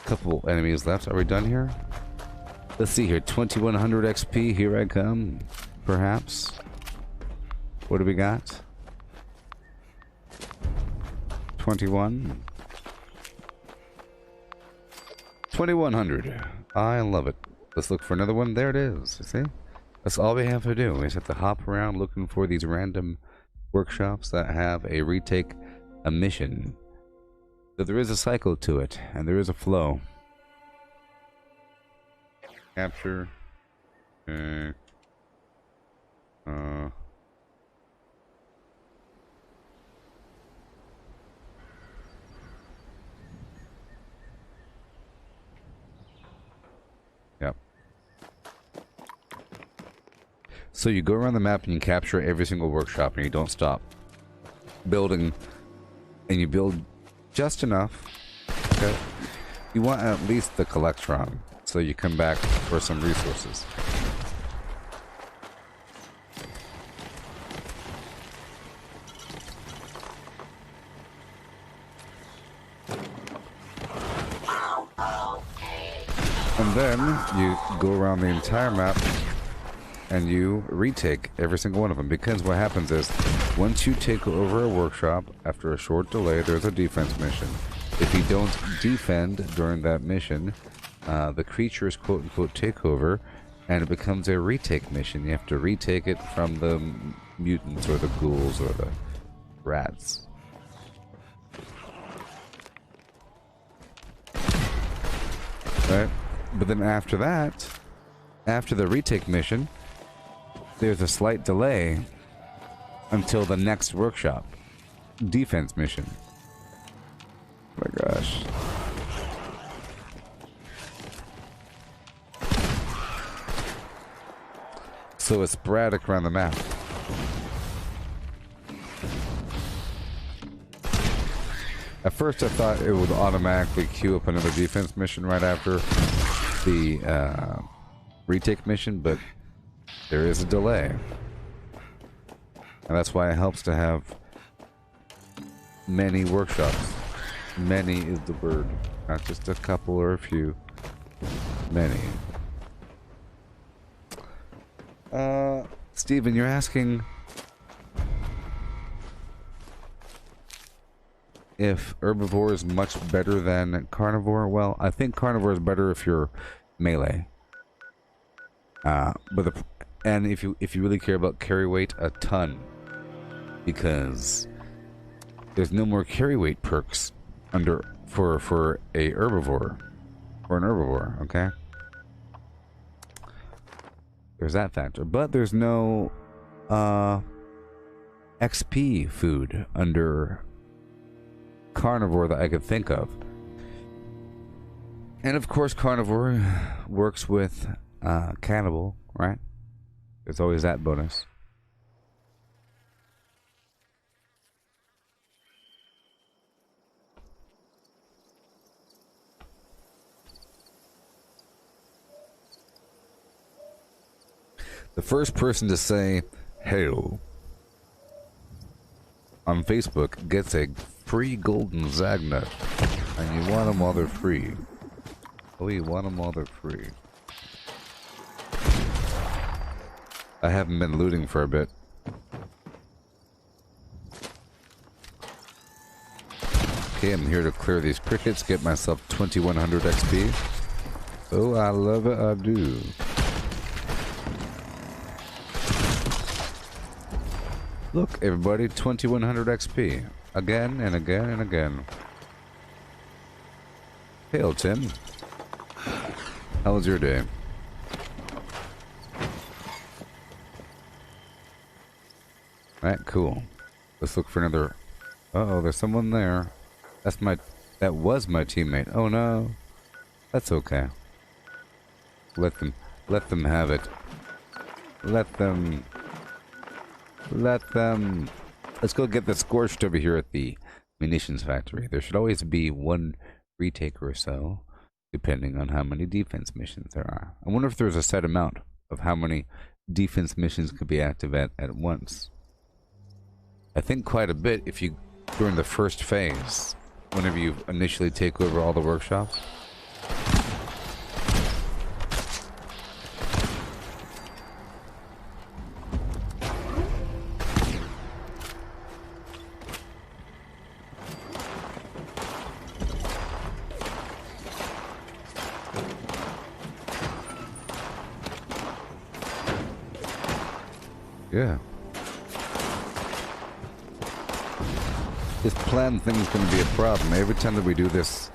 Couple enemies left. Are we done here? Let's see here. 2100 XP. Here I come. Perhaps. What do we got? 21. 2100. I love it. Let's look for another one. There it is. You see? That's all we have to do. We just have to hop around looking for these random workshops that have a retake a mission. So there is a cycle to it, and there is a flow. Capture. Yep. So you go around the map and you capture every single workshop, and you don't stop building, and you build just enough. Okay. You want at least the Collectron, so you come back for some resources. And then you go around the entire map and you retake every single one of them, because what happens is once you take over a workshop, after a short delay there's a defense mission. If you don't defend during that mission, the creatures quote unquote take over, and it becomes a retake mission. You have to retake it from the mutants or the ghouls or the rats. Right? But then after that, after the retake mission, there's a slight delay until the next workshop. Defense mission. Oh my gosh. So it's sporadic around the map. At first I thought it would automatically queue up another defense mission right after the retake mission, but there is a delay. And that's why it helps to have many workshops. Many is the word. Not just a couple or a few. Many. Steven, you're asking if herbivore is much better than carnivore. Well, I think carnivore is better if you're melee. And if you really care about carry weight, a ton, because there's no more carry weight perks for a herbivore or an herbivore. Okay, there's that factor, but there's no XP food under carnivore that I could think of. And of course, carnivore works with cannibal, right? There's always that bonus. The first person to say "Hail" on Facebook gets a free golden Zagnut, and you want them while they're free. Oh, you want them while they're free. I haven't been looting for a bit. Okay, I'm here to clear these crickets, get myself 2100 XP. Oh, I love it, I do. Look, everybody, 2100 XP. Again and again and again. Hail, Tim. How was your day? Alright, cool. Let's look for another... Uh-oh, there's someone there. That was my teammate. Oh no. That's okay. Let them have it. Let them. Let's go get the scorched over here at the munitions factory. There should always be one retake or so, depending on how many defense missions there are. I wonder if there's a set amount of how many defense missions could be active at once. I think quite a bit if you, during the first phase, whenever you initially take over all the workshops. Yeah. This plan thing is going to be a problem. Every time that we do this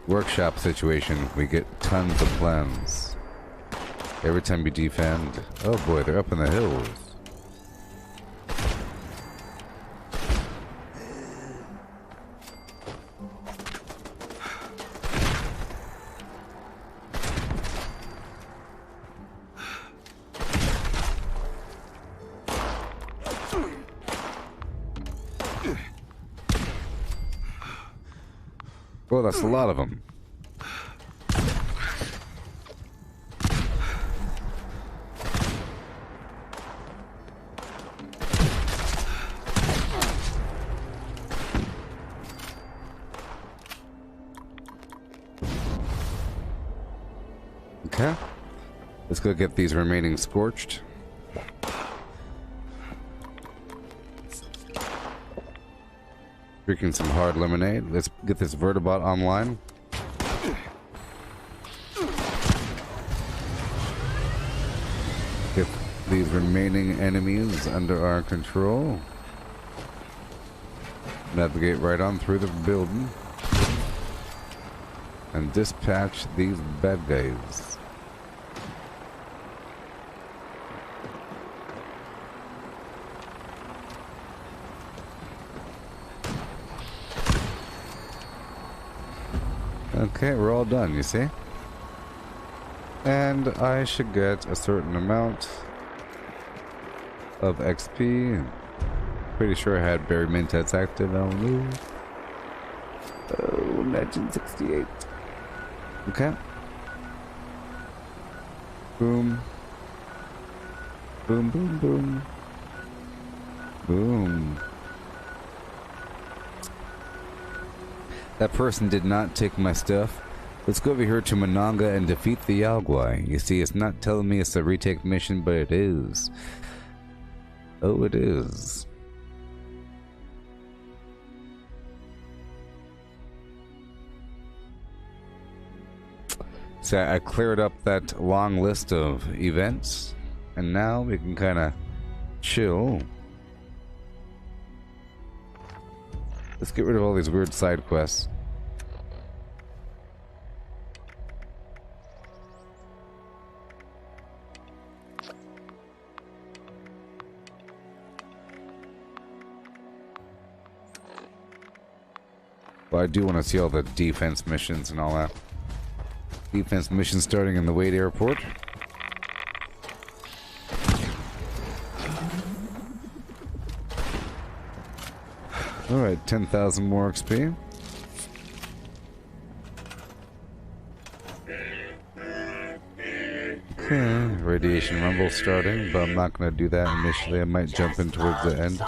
workshop situation, we get tons of plans. Every time we defend. Oh boy, they're up in the hills. Well, that's a lot of them. Okay. Let's go get these remaining scorched. Drinking some hard lemonade. Let's get this vertibot online. Get these remaining enemies under our control. Navigate right on through the building. And dispatch these bad guys. Okay, we're all done, you see? And I should get a certain amount of XP. Pretty sure I had Berry Mintettes active. I'll move. Oh, Legend 68. Okay. Boom. Boom, boom, boom. Boom. That person did not take my stuff. Let's go over here to Monanga and defeat the Yaogwai. You see, it's not telling me it's a retake mission, but it is. Oh, it is. So I cleared up that long list of events, and now we can kind of chill. Let's get rid of all these weird side quests. But I do want to see all the defense missions and all that. Defense mission starting in the Wade Airport. Alright, 10,000 more XP. Okay, radiation rumble starting, but I'm not going to do that initially. I might jump in towards the end.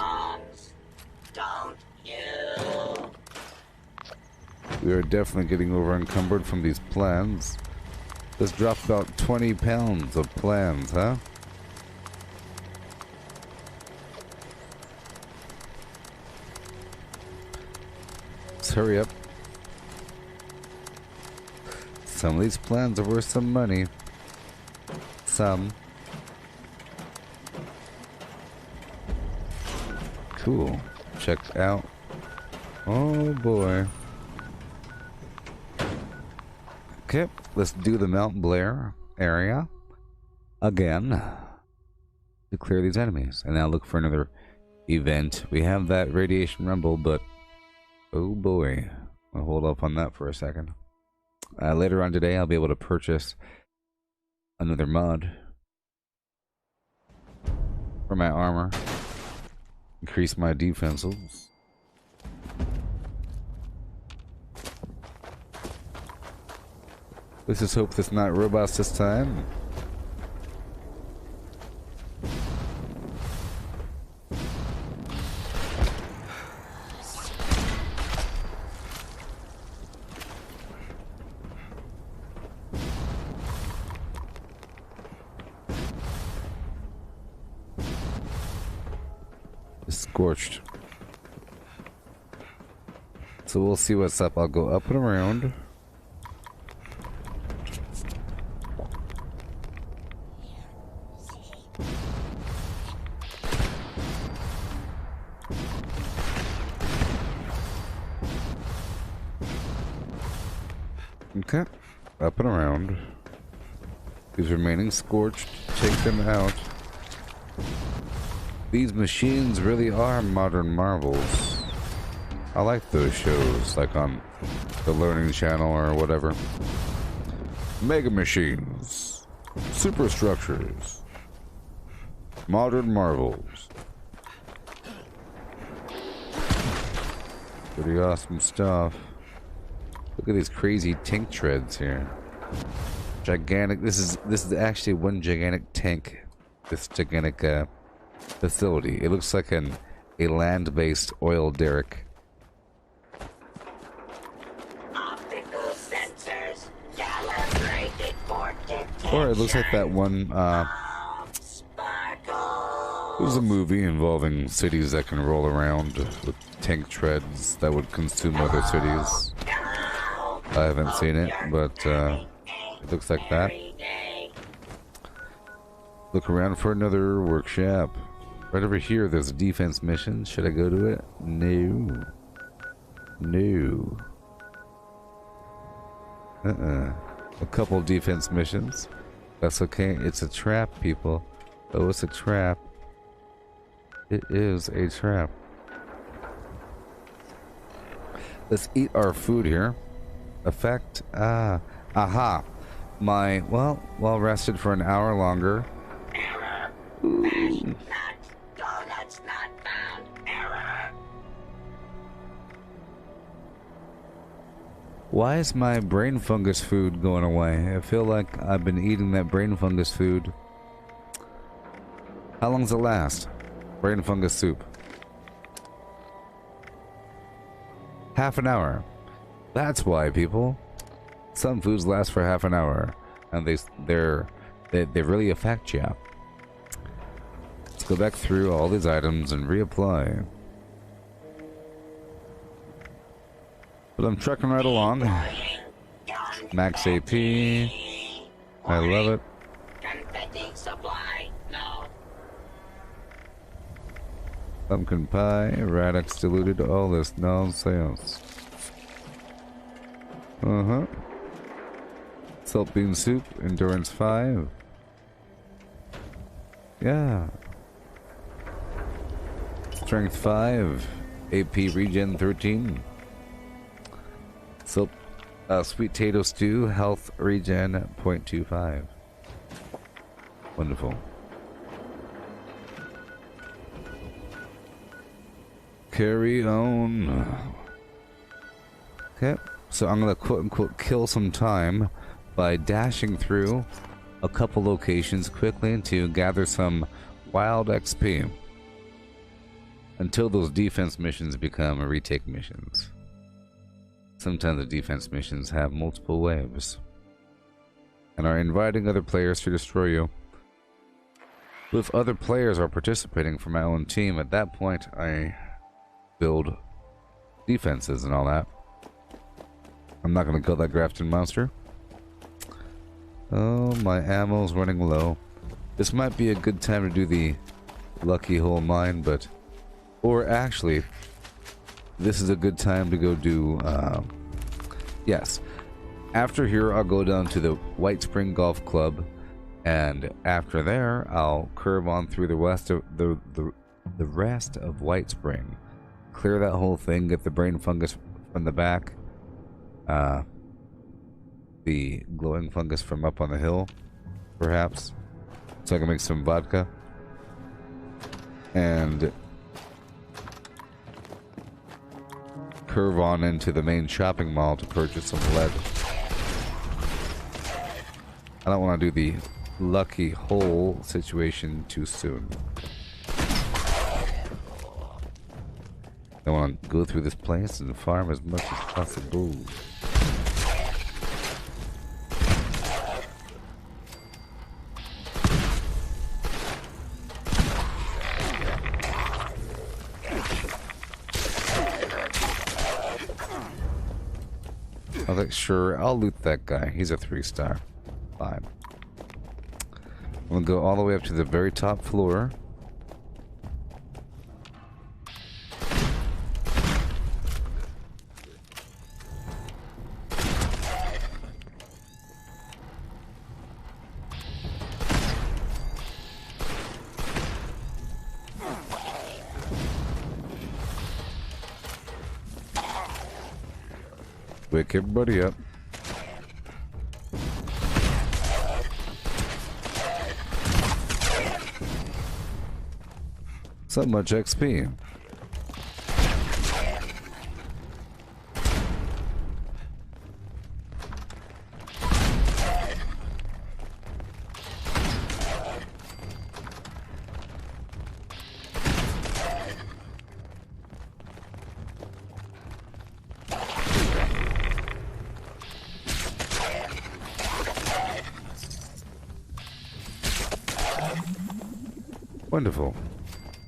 We are definitely getting over encumbered from these plans. Let's drop about 20 pounds of plans, huh? Let's hurry up. Some of these plans are worth some money. Some. Cool. Check out. Oh boy. Okay, let's do the Mount Blair area again to clear these enemies. And now look for another event. We have that radiation rumble, but oh boy. I'll hold up on that for a second. Later on today, I'll be able to purchase another mod for my armor. Increase my defenses. Let's just hope there's not robots this time. It's scorched. So we'll see what's up. I'll go up and around. Okay, up and around. These remaining scorched, take them out. These machines really are modern marvels. I like those shows, like on the Learning Channel or whatever. Mega machines, superstructures, modern marvels. Pretty awesome stuff. Look at these crazy tank treads here. Gigantic. This is actually one gigantic tank. This gigantic facility. It looks like a land-based oil derrick. Optical sensors calibrated for detection. Or it looks like that one. There's a movie involving cities that can roll around with tank treads that would consume other cities. I haven't seen it, but it looks like that. Look around for another workshop. Right over here, there's a defense mission. Should I go to it? No. No. A couple defense missions. That's okay. It's a trap, people. Oh, it's a trap. It is a trap. Let's eat our food here. Effect. Aha. My, well rested for an hour longer. Error. Mashed nuts. Donuts not found. Error. Why is my brain fungus food going away? I feel like I've been eating that brain fungus food. How long does it last? Brain fungus soup. Half an hour. That's why, people. Some foods last for half an hour, and they really affect you. Let's go back through all these items and reapply. But I'm trucking right along. Max AP. I love it. Confetti supply. No. Pumpkin pie, radix diluted, all this nonsense. Salt bean soup, endurance 5. Yeah. Strength 5, AP regen 13. Sweet potato stew, health regen 0.25. Wonderful. Carry on. Okay, so I'm gonna quote unquote kill some time by dashing through a couple locations quickly to gather some wild XP until those defense missions become retake missions. Sometimes the defense missions have multiple waves and are inviting other players to destroy you. But if other players are participating for my own team, at that point I build defenses and all that. I'm not going to kill that Grafton monster. Oh, my ammo's running low. This might be a good time to do the lucky hole mine, but... Or actually, this is a good time to go do... yes. After here, I'll go down to the White Spring Golf Club, and after there, I'll curve on through the rest of the rest of White Spring. Clear that whole thing, get the brain fungus from the back. The glowing fungus from up on the hill, perhaps, so I can make some vodka. And curve on into the main shopping mall to purchase some lead. I don't want to do the lucky hole situation too soon. I want to go through this place and farm as much as possible. I was like, sure, I'll loot that guy. He's a 3-star. Fine. I'm gonna go all the way up to the very top floor. Wake everybody up. So much XP. Wonderful.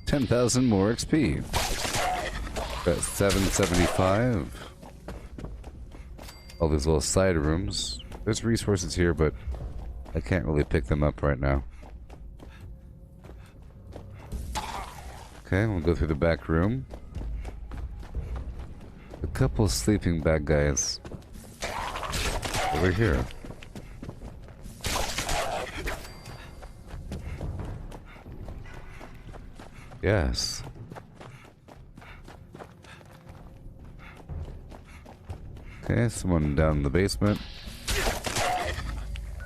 10,000 more XP. That's 775. All these little side rooms. There's resources here, but I can't really pick them up right now. Okay, we'll go through the back room. A couple of sleeping bad guys over here. Yes. Okay, someone down in the basement.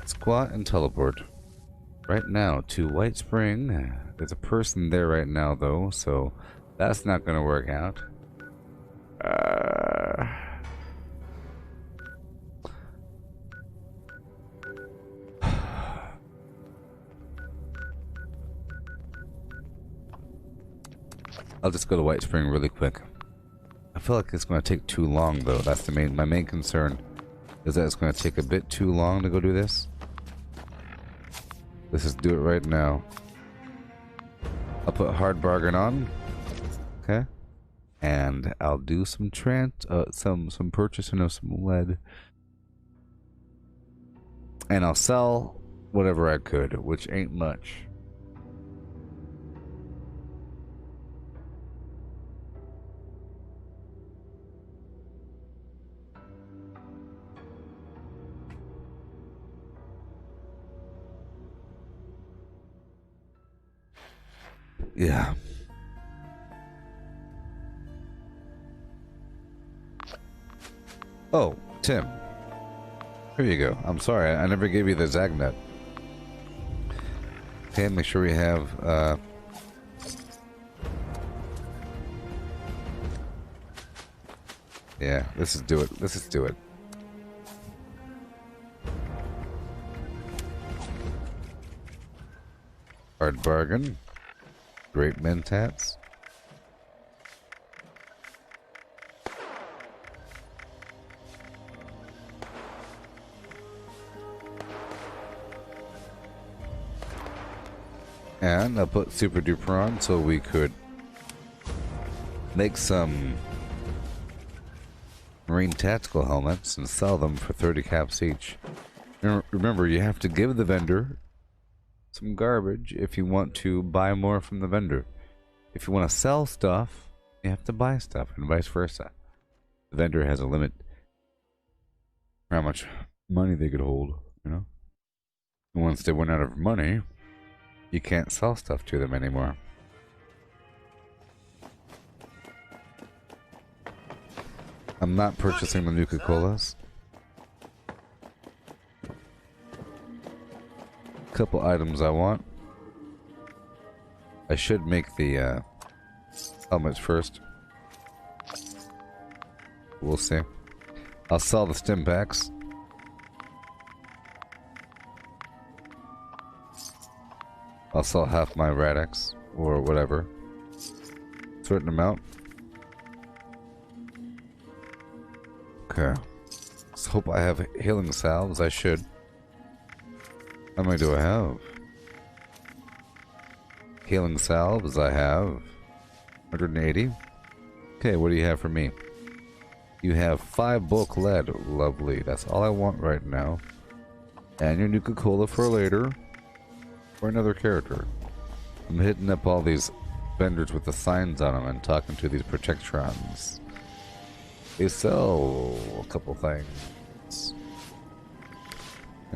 Squat and teleport. Right now to White Spring. There's a person there right now though, so that's not gonna work out. I'll just go to White Spring really quick. I feel like it's going to take too long, though. That's my main concern, is that it's going to take a bit too long to go do this. Let's just do it right now. I'll put hard bargain on. Okay. And I'll do some some purchasing of some lead. And I'll sell whatever I could, which ain't much. Yeah. Oh, Tim. Here you go. I'm sorry, I never gave you the Zagnet. Okay, make sure we have, yeah, let's just do it. Let's just do it. Hard bargain. Great mentats. And I'll put super duper on so we could make some marine tactical helmets and sell them for 30 caps each. Remember, you have to give the vendor some garbage if you want to buy more from the vendor. If you want to sell stuff, you have to buy stuff, and vice versa. The vendor has a limit for how much money they could hold, you know? And once they run out of money, you can't sell stuff to them anymore. I'm not purchasing the Nuka-Colas. Couple items I want. I should make the helmets first. We'll see. I'll sell the stim packs. I'll sell half my Radix or whatever. Certain amount. Okay. Let's hope I have healing salves. I should. How many do I have? Healing salves, I have 180. Okay, what do you have for me? You have 5 bulk lead. Lovely. That's all I want right now. And your Nuka-Cola for later. For another character. I'm hitting up all these vendors with the signs on them and talking to these protectrons. They sell a couple things.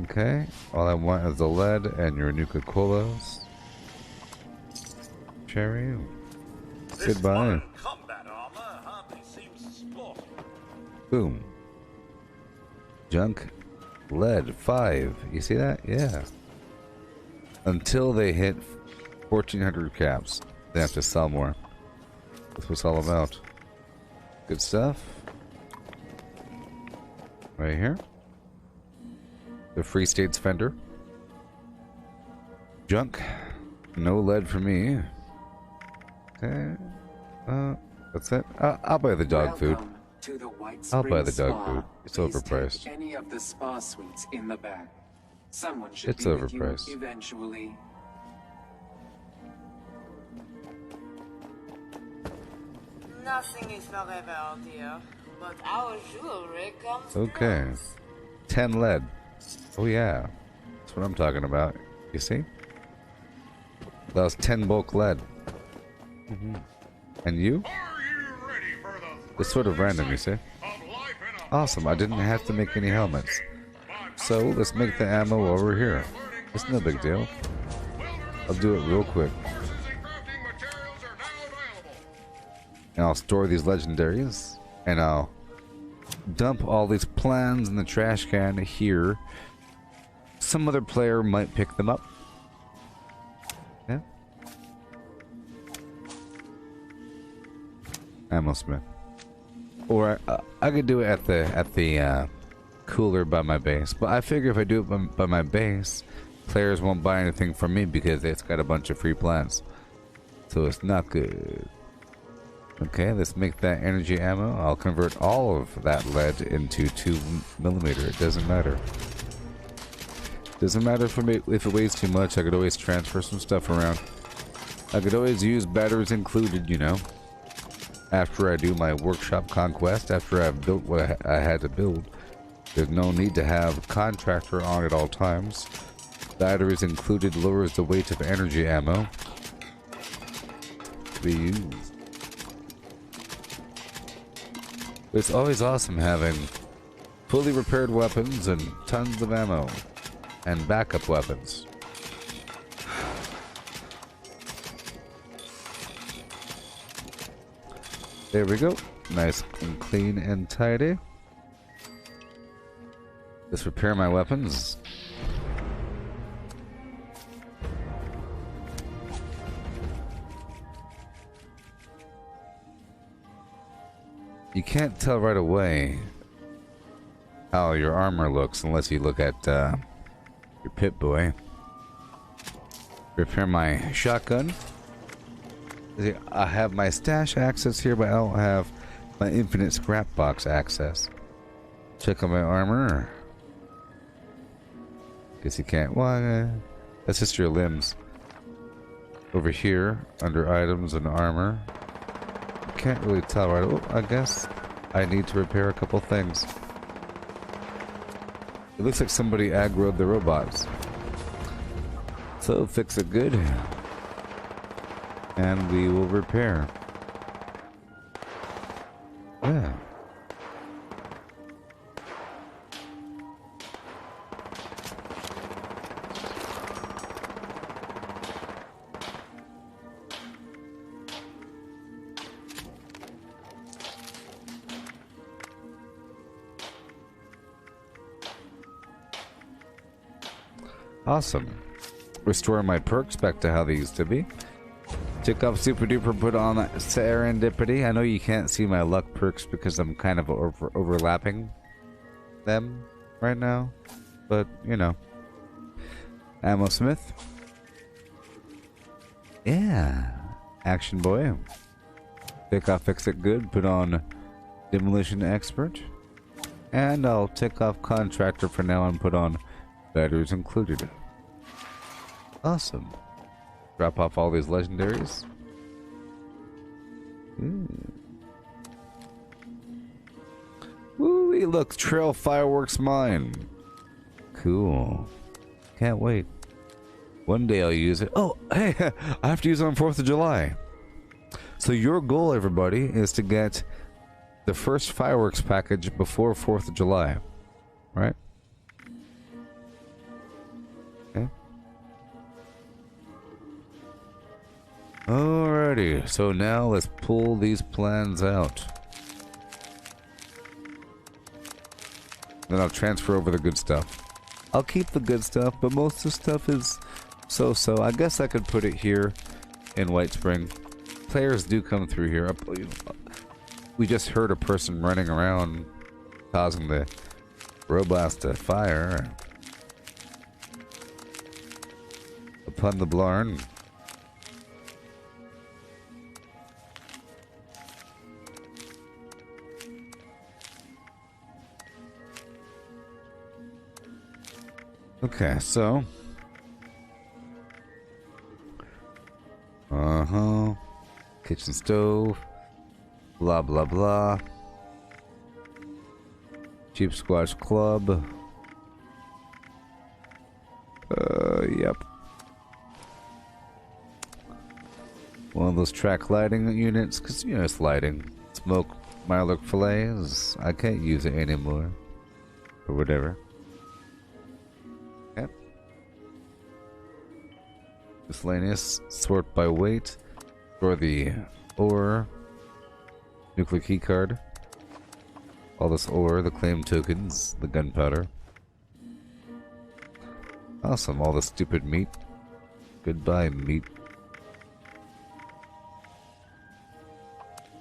Okay, all I want is the lead and your Nuka-Colas. Cherry. Goodbye. Boom. Junk. Lead. 5. You see that? Yeah. Until they hit 1,400 caps, they have to sell more. That's what it's all about. Good stuff. Right here. The Free States Fender. Junk. No lead for me. Okay. That's it. I'll buy the dog food. I'll buy the dog food. It's overpriced. Any of the spa suites in the back. Someone should It's be with overpriced. you eventually. Nothing is forever, dear, but our jewelry comes Okay. 10 lead. Oh yeah. That's what I'm talking about. You see? That was 10 bulk lead. And you? It's sort of random, you see? Awesome. I didn't have to make any helmets. So let's make the ammo over here. It's no big deal. I'll do it real quick. And I'll store these legendaries. And I'll dump all these plans in the trash can here. Some other player might pick them up. Yeah. Ammo smith. Or I could do it at the cooler by my base, but I figure if I do it by my base, players won't buy anything from me because it's got a bunch of free plans, so it's not good. Okay, let's make that energy ammo. I'll convert all of that lead into 2mm. It doesn't matter. Doesn't matter if it weighs too much. I could always transfer some stuff around. I could always use batteries included, you know. After I do my workshop conquest, after I've built what I had to build, there's no need to have contractor on at all times. Batteries included lowers the weight of energy ammo to be used. It's always awesome having fully repaired weapons and tons of ammo and backup weapons. There we go. Nice and clean and tidy. Let's repair my weapons. You can't tell right away how your armor looks unless you look at your Pip-Boy. Repair my shotgun. I have my stash access here, but I don't have my infinite scrap box access. Check on my armor. Guess you can't. Why? That's just your limbs. Over here, under items and armor. Can't really tell right. Oh, I guess I need to repair a couple things. It looks like somebody aggroed the robots. So fix it good. And we will repair. Yeah. Awesome. Restore my perks back to how they used to be. Took off Super Duper, put on Serendipity. I know you can't see my luck perks because I'm kind of overlapping them right now. But, you know. Ammo Smith. Yeah. Action Boy. Take off Fix It Good, put on Demolition Expert. And I'll take off Contractor for now and put on Batteries Included. Awesome. Drop off all these legendaries. Woo, look, Trail Fireworks Mine. Cool. Can't wait. One day I'll use it. Oh, hey, I have to use it on 4th of July. So your goal, everybody, is to get the first fireworks package before 4th of July. Right? Okay. Alrighty, so now let's pull these plans out. Then I'll transfer over the good stuff. I'll keep the good stuff, but most of the stuff is so-so. I guess I could put it here in White Spring. Players do come through here. We just heard a person running around causing the robots to fire upon the Blarn. Okay, so kitchen stove, blah blah blah. Cheap Squash Club. Yep. One of those track lighting units, because you know it's lighting. Smoke Mylark fillets. I can't use it anymore. Or whatever. Okay. Miscellaneous. Sort by weight. For the ore. Nuclear key card. All this ore, the claim tokens, the gunpowder. Awesome, all the stupid meat. Goodbye, meat.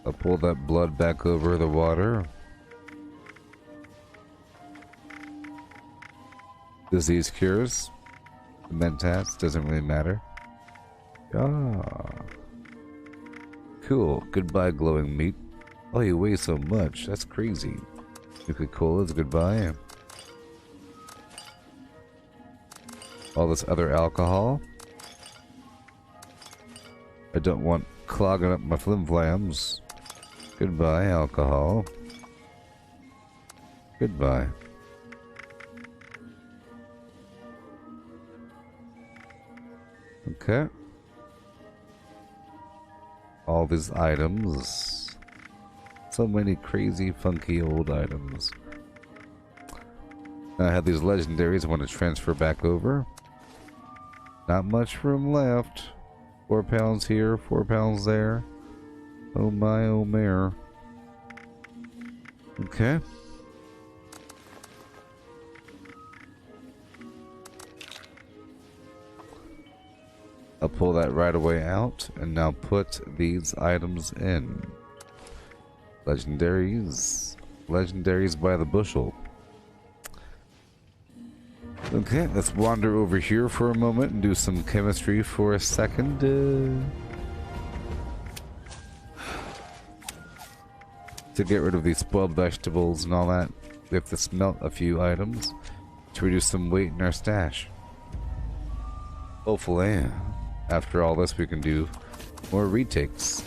I'll pull that blood back over the water. Disease cures. Mentats, doesn't really matter. Ah. Cool. Goodbye, glowing meat. Oh, you weigh so much. That's crazy. Nuka-Cola's goodbye. All this other alcohol. I don't want clogging up my flim-flams. Goodbye, alcohol. Goodbye. Okay. All these items. So many crazy, funky old items. I have these legendaries I want to transfer back over. Not much room left. 4 pounds here, 4 pounds there. Oh my, oh mare. Okay. I'll pull that right away out and now put these items in. Legendaries. Legendaries by the bushel. Okay, let's wander over here for a moment and do some chemistry for a second. To get rid of these spoiled vegetables and all that, we have to smelt a few items to reduce some weight in our stash. Hopefully, after all this, we can do more retakes.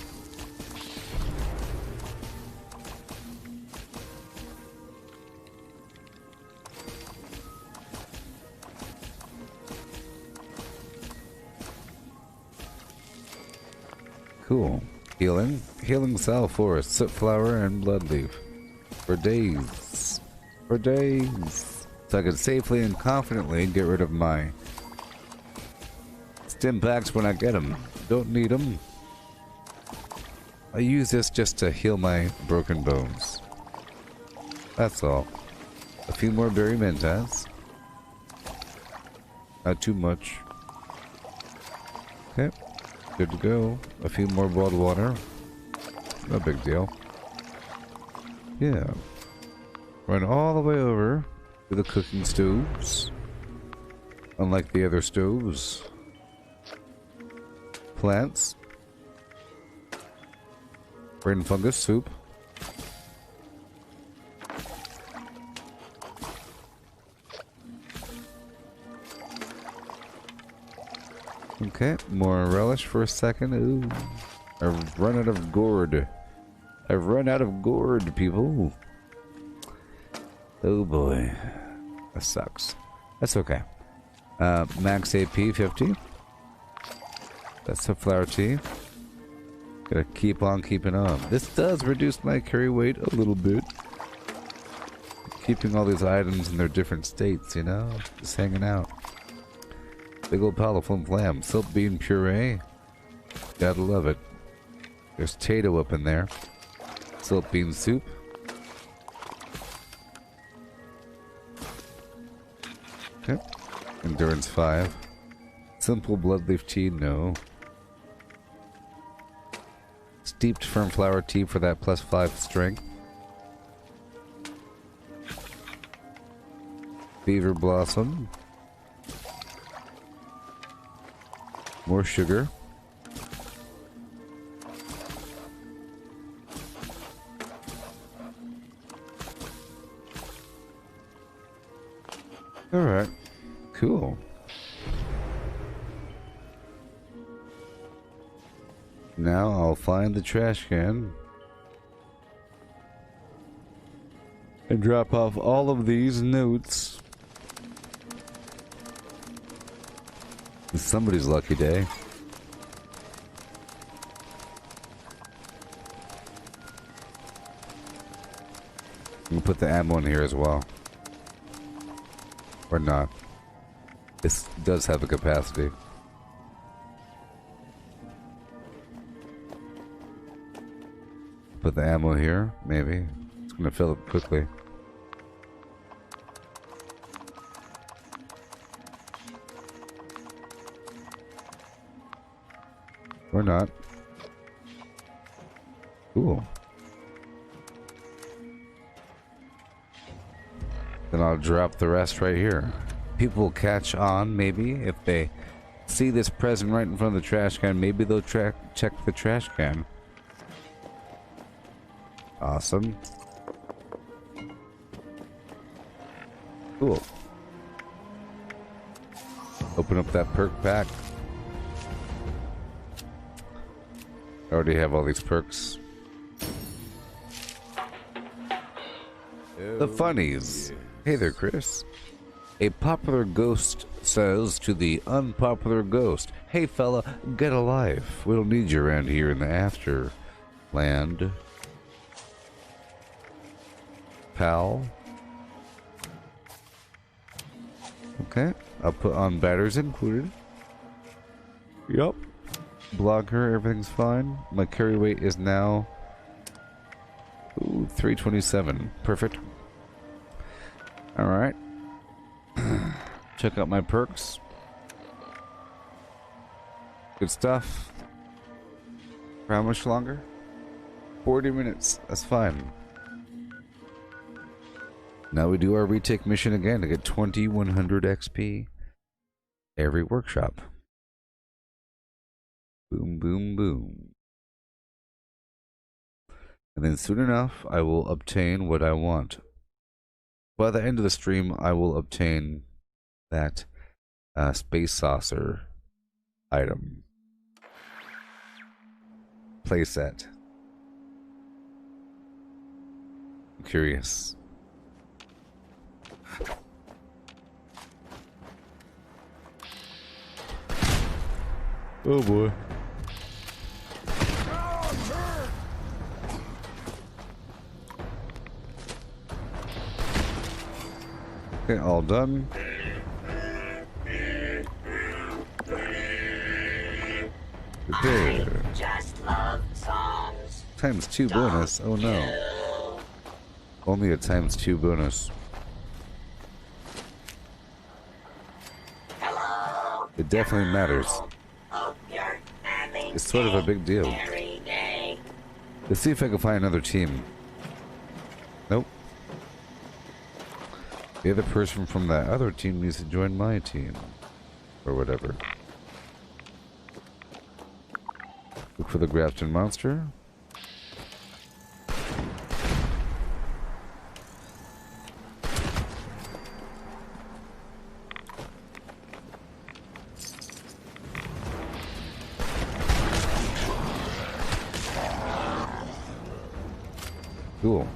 Cool. Healing. Healing salve forest, soot flower, and bloodleaf. For days. For days. So I can safely and confidently get rid of my stim packs when I get them. Don't need them. I use this just to heal my broken bones. That's all. A few more berry mentas. Not too much. Okay. Good to go. A few more boiled water. No big deal. Yeah. Run all the way over to the cooking stoves. Unlike the other stoves. Plants. Brain fungus soup. Okay, more relish for a second. Ooh, I've run out of gourd. I've run out of gourd, people. Oh boy, that sucks. That's okay. Max AP 50. That's the flower tea. Gotta keep on keeping on. This does reduce my carry weight a little bit. Keeping all these items in their different states, you know? Just hanging out. Big old pile of flim flam. Silk bean puree. Gotta love it. There's Tato up in there. Silk bean soup. Okay. Endurance 5. Simple bloodleaf tea, no. Steeped fernflower tea for that +5 strength. Beaver blossom. More sugar. Alright. Cool. Now I'll find the trash can and drop off all of these notes. It's somebody's lucky day. We'll put the ammo in here as well. Or not. This does have a capacity. Put the ammo here, maybe. It's gonna fill it quickly. Or not. Cool. Then I'll drop the rest right here. People will catch on, maybe, if they see this present right in front of the trash can. Maybe they'll check the trash can. Awesome. Cool. Open up that perk pack. I already have all these perks. The funnies. Hey there, Chris. A popular ghost says to the unpopular ghost, "Hey fella, get a life. We don't need you around here in the afterland." Pal. Okay, I'll put on batteries included. Yup. Block her, everything's fine. My carry weight is now 327. Perfect. Alright. Check out my perks. Good stuff. For how much longer? 40 minutes. That's fine. Now we do our retake mission again to get 2100 XP every workshop. Boom, boom, boom. And then soon enough, I will obtain what I want. By the end of the stream, I will obtain that space saucer item. Playset. I'm curious. Oh boy. Okay, all done. Prepare. Just love songs. ×2 bonus. Oh no. Only a ×2 bonus. Hello. It definitely matters. Hope you're having It's sort of a big deal. merry day. Let's see if I can find another team. Nope. The other person from that other team needs to join my team. Or whatever. Look for the Grafton monster. Cool.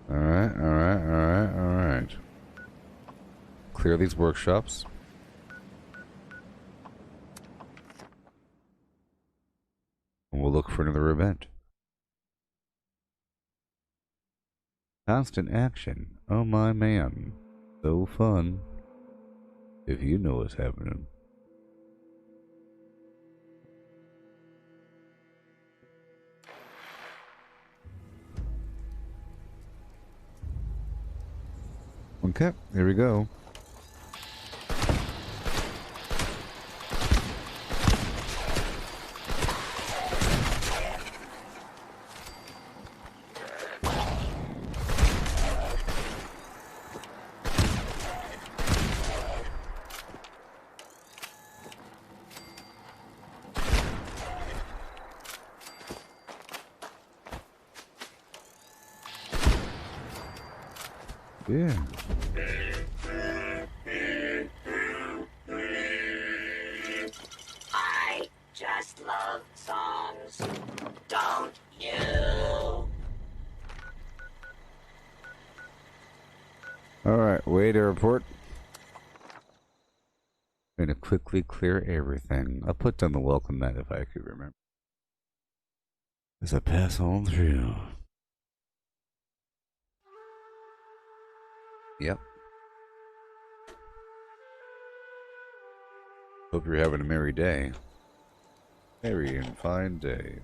Alright. Clear these workshops. And we'll look for another event. Constant action. Oh my man. So fun. If you know what's happening. Okay, here we go. Yeah. I just love songs. Don't you? Alright, way to report. I'm gonna quickly clear everything. I'll put down the welcome mat if I could remember. As I pass on through. Yep. Hope you're having a merry day. Merry and fine day.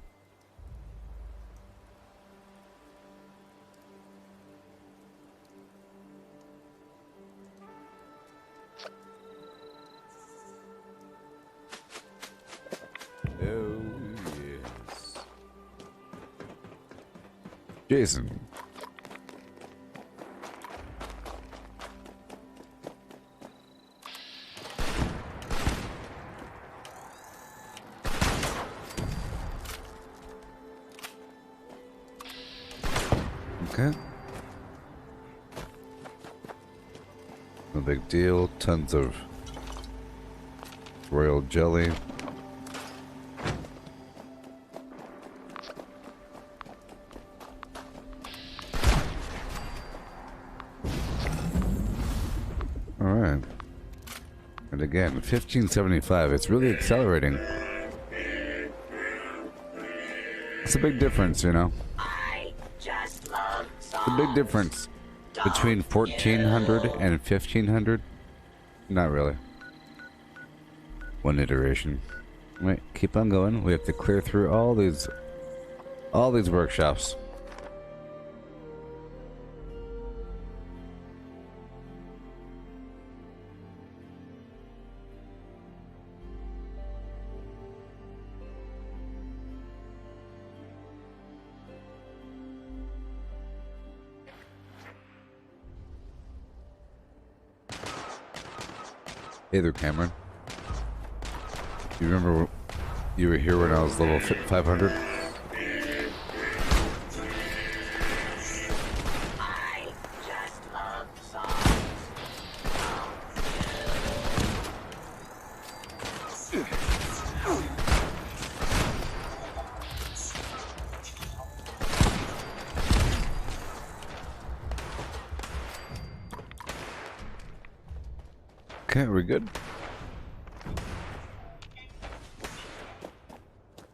Oh, yes. Jason. Okay. No big deal. Tons of royal jelly. Alright. And again, 1575. It's really accelerating. It's a big difference, you know. It's a big difference between 1400 and 1500. Not really. One iteration. Wait, keep on going. We have to clear through all these workshops. Hey there, Cameron. You remember you were here when I was level 500? I just love songs. Okay, are we good?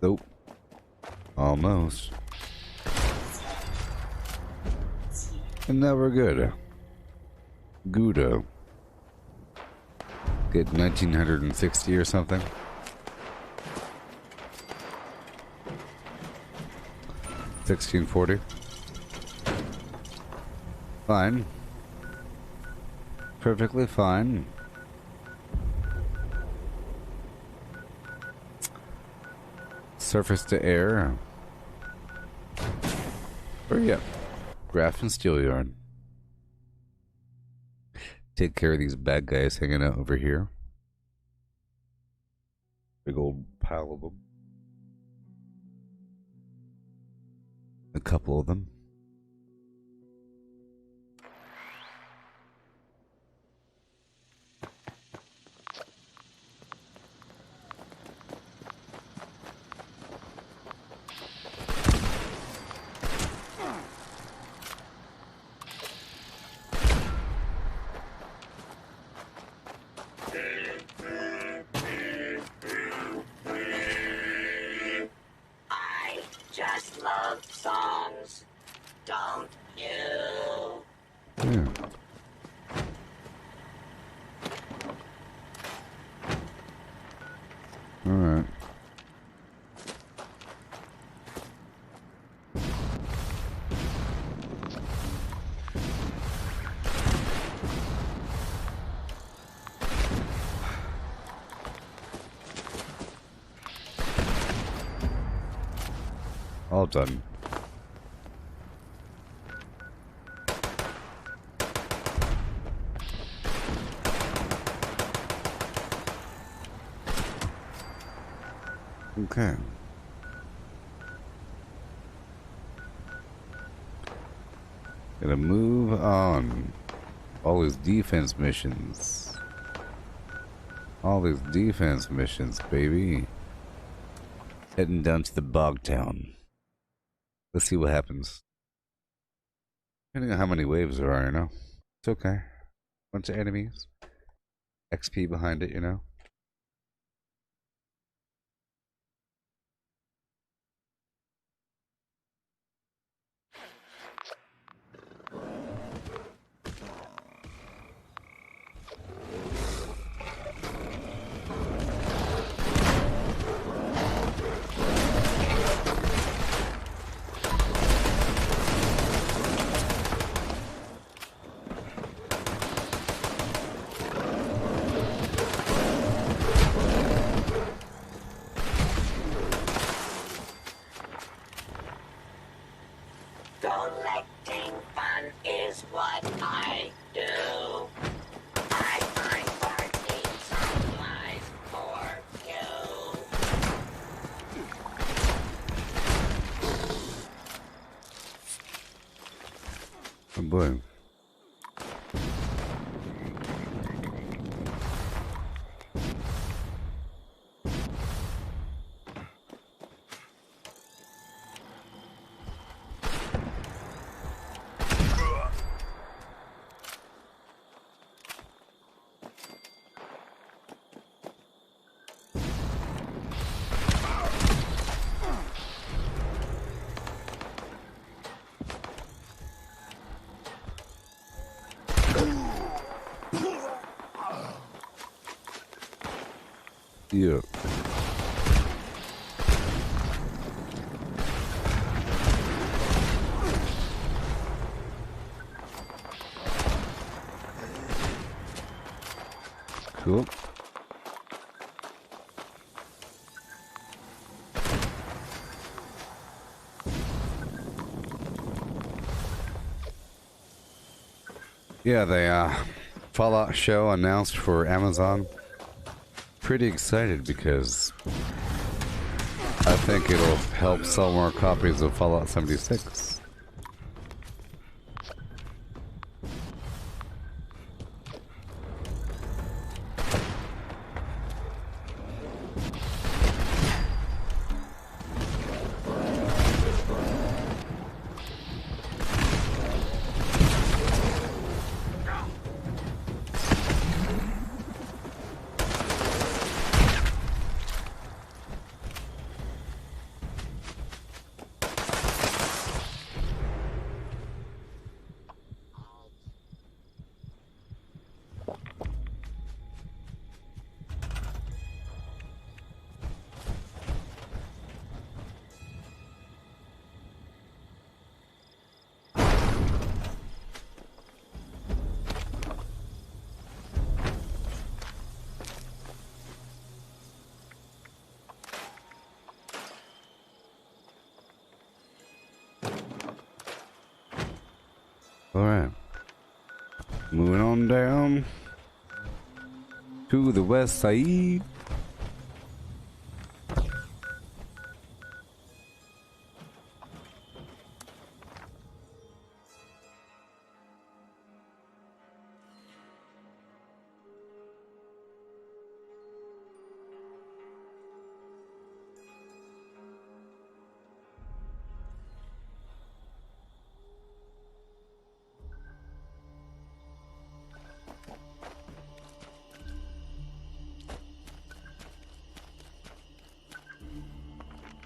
Nope. Almost. And now we're good. Gouda. Get 1960 or something. 1640. Fine. Perfectly fine. Surface to air. Or yeah. Graph and steel yarn. Take care of these bad guys hanging out over here. Big old pile of them. A couple of them. Just love songs, don't you? Yeah. All right. All done. Okay. Gonna move on. All these defense missions. All these defense missions, baby. Heading down to the bog town. Let's see what happens. Depending on how many waves there are, you know. It's okay. Bunch of enemies. XP behind it, you know. Collecting fun is what I do. I find parking supplies for you. Oh boy. Yeah. Cool. Yeah, the Fallout show announced for Amazon. Pretty excited because I think it'll help sell more copies of Fallout 76. Alright. Moving on down to the west side.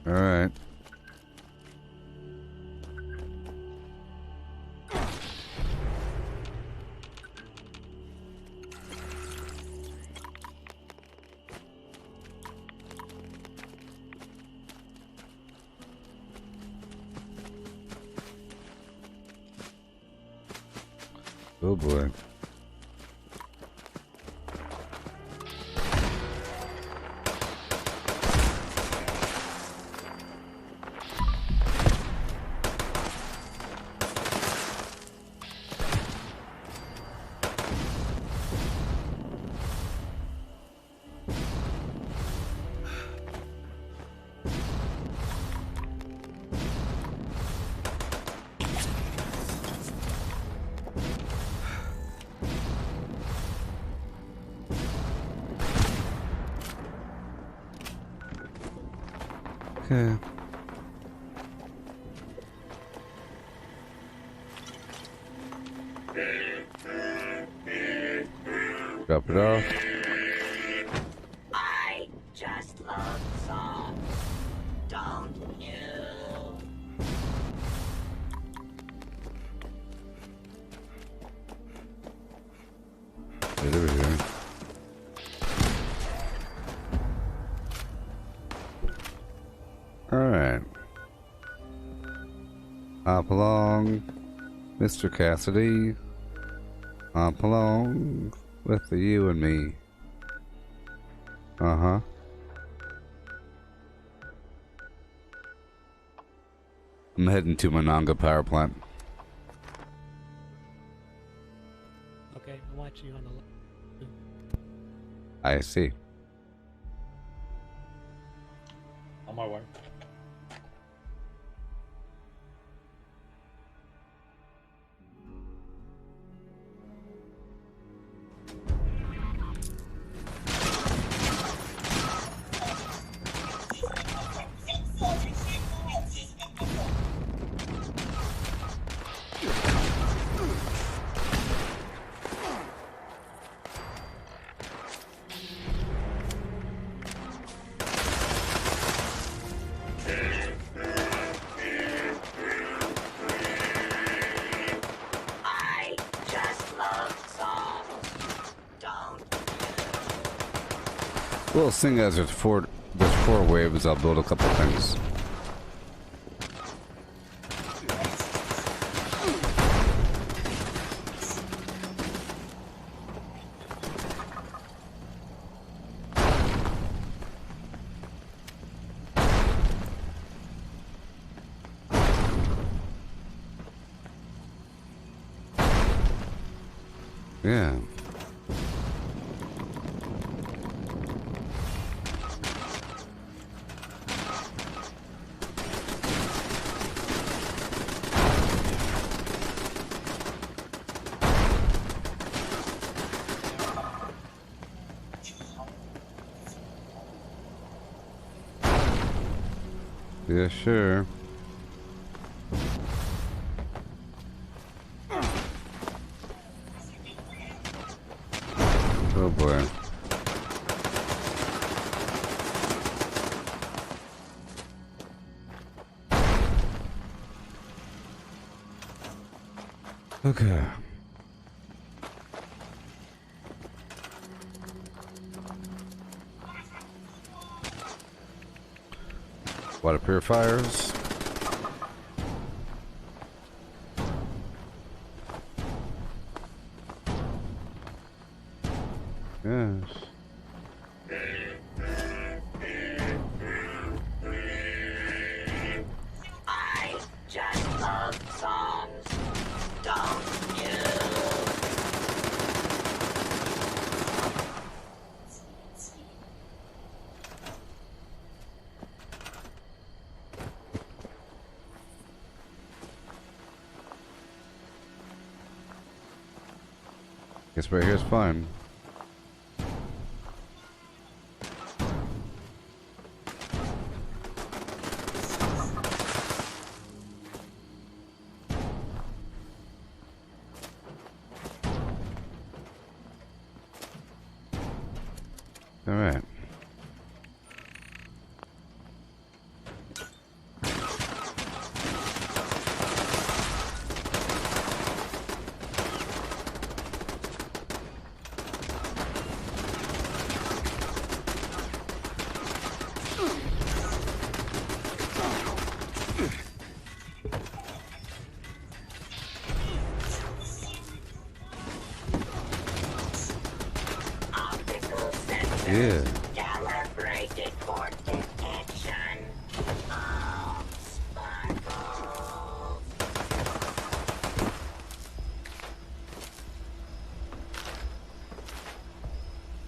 All right. Oh boy. Okay. Drop it off. I just love songs, don't you? Right over here. Alright. Hop along, Mr. Cassidy. Hop along with the you and me. Uh-huh. I'm heading to Monongah Power Plant. Okay, I'm watching you on the left. I see. On my way. Well, seeing as there's four waves, I'll build a couple things. Yeah. Yeah, sure. Oh boy. Okay. Water purifiers. Yes. I just love songs, don't you? Guess right here's fine. All right. Yeah. Calibrated for detection of sparkles.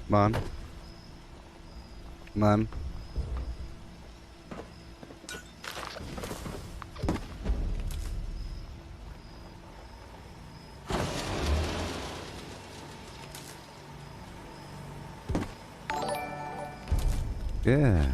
Come on. Come on. Yeah.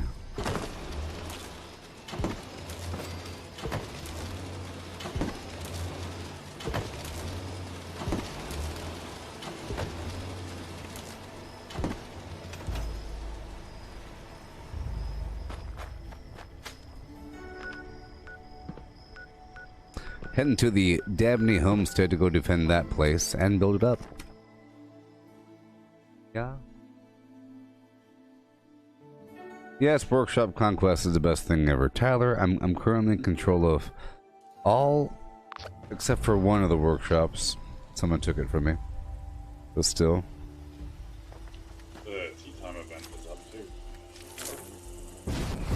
Heading to the Dabney homestead to go defend that place and build it up. Yeah. Yes, Workshop Conquest is the best thing ever. Tyler, I'm currently in control of all except for one of the workshops. Someone took it from me. But still. The tea time event is up too.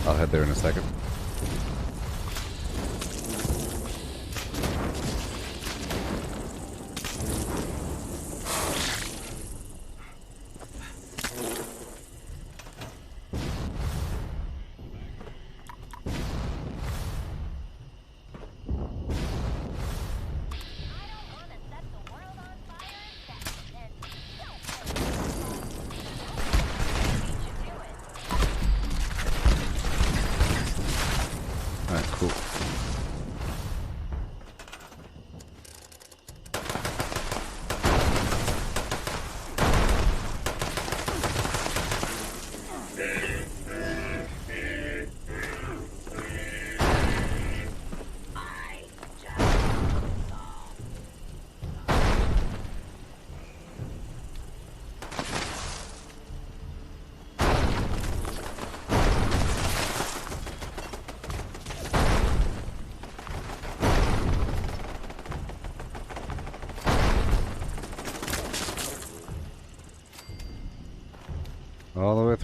I'll head there in a second.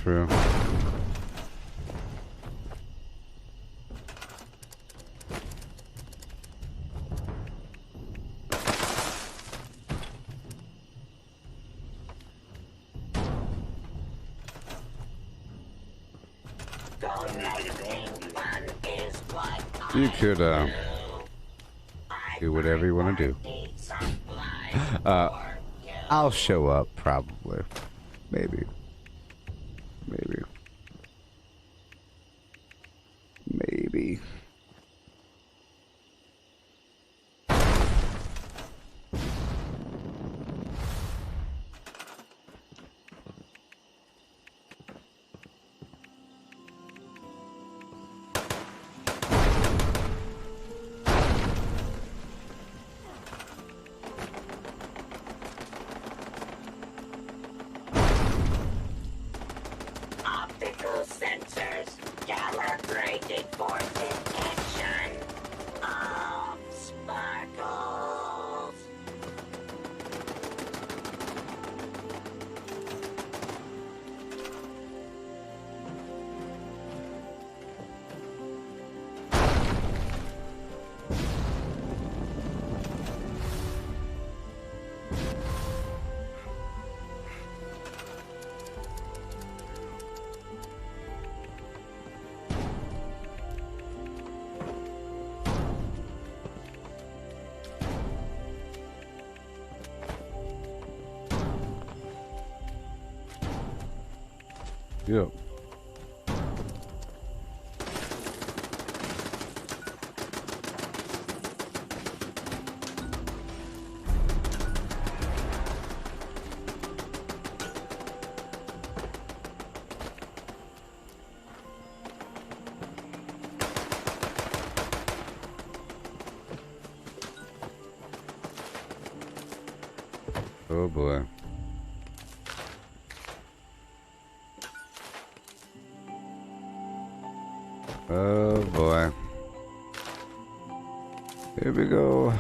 through. You could do whatever you want to do. I'll show up probably. Maybe. Maybe. Maybe. Optical sensors calibrated for detection of sparkles. Yep. Oh boy. Oh boy. Here we go.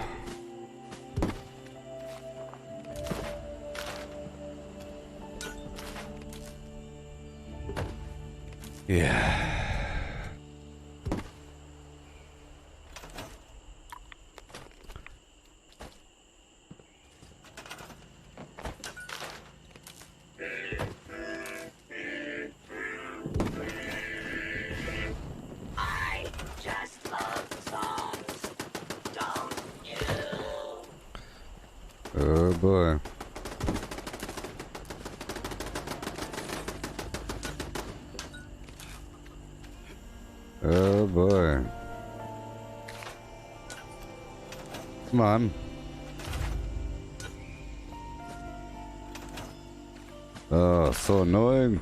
Yeah. I just love songs, don't you? Oh boy. Oh boy. Come on. Oh, so annoying.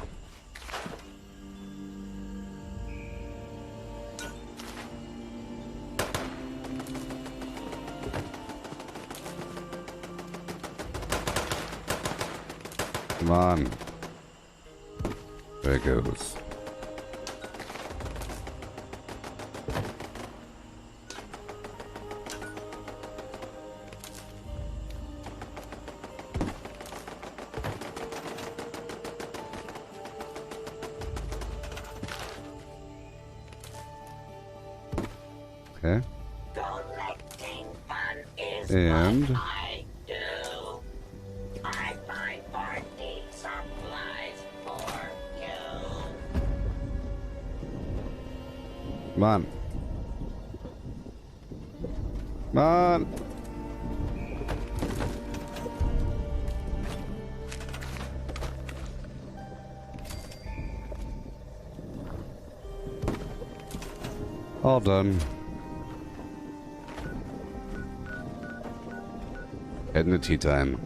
Come on. There it goes. Okay. Collecting fun is And what I do. I find party supplies for you. come on. Come on. All done. Heading to tea time.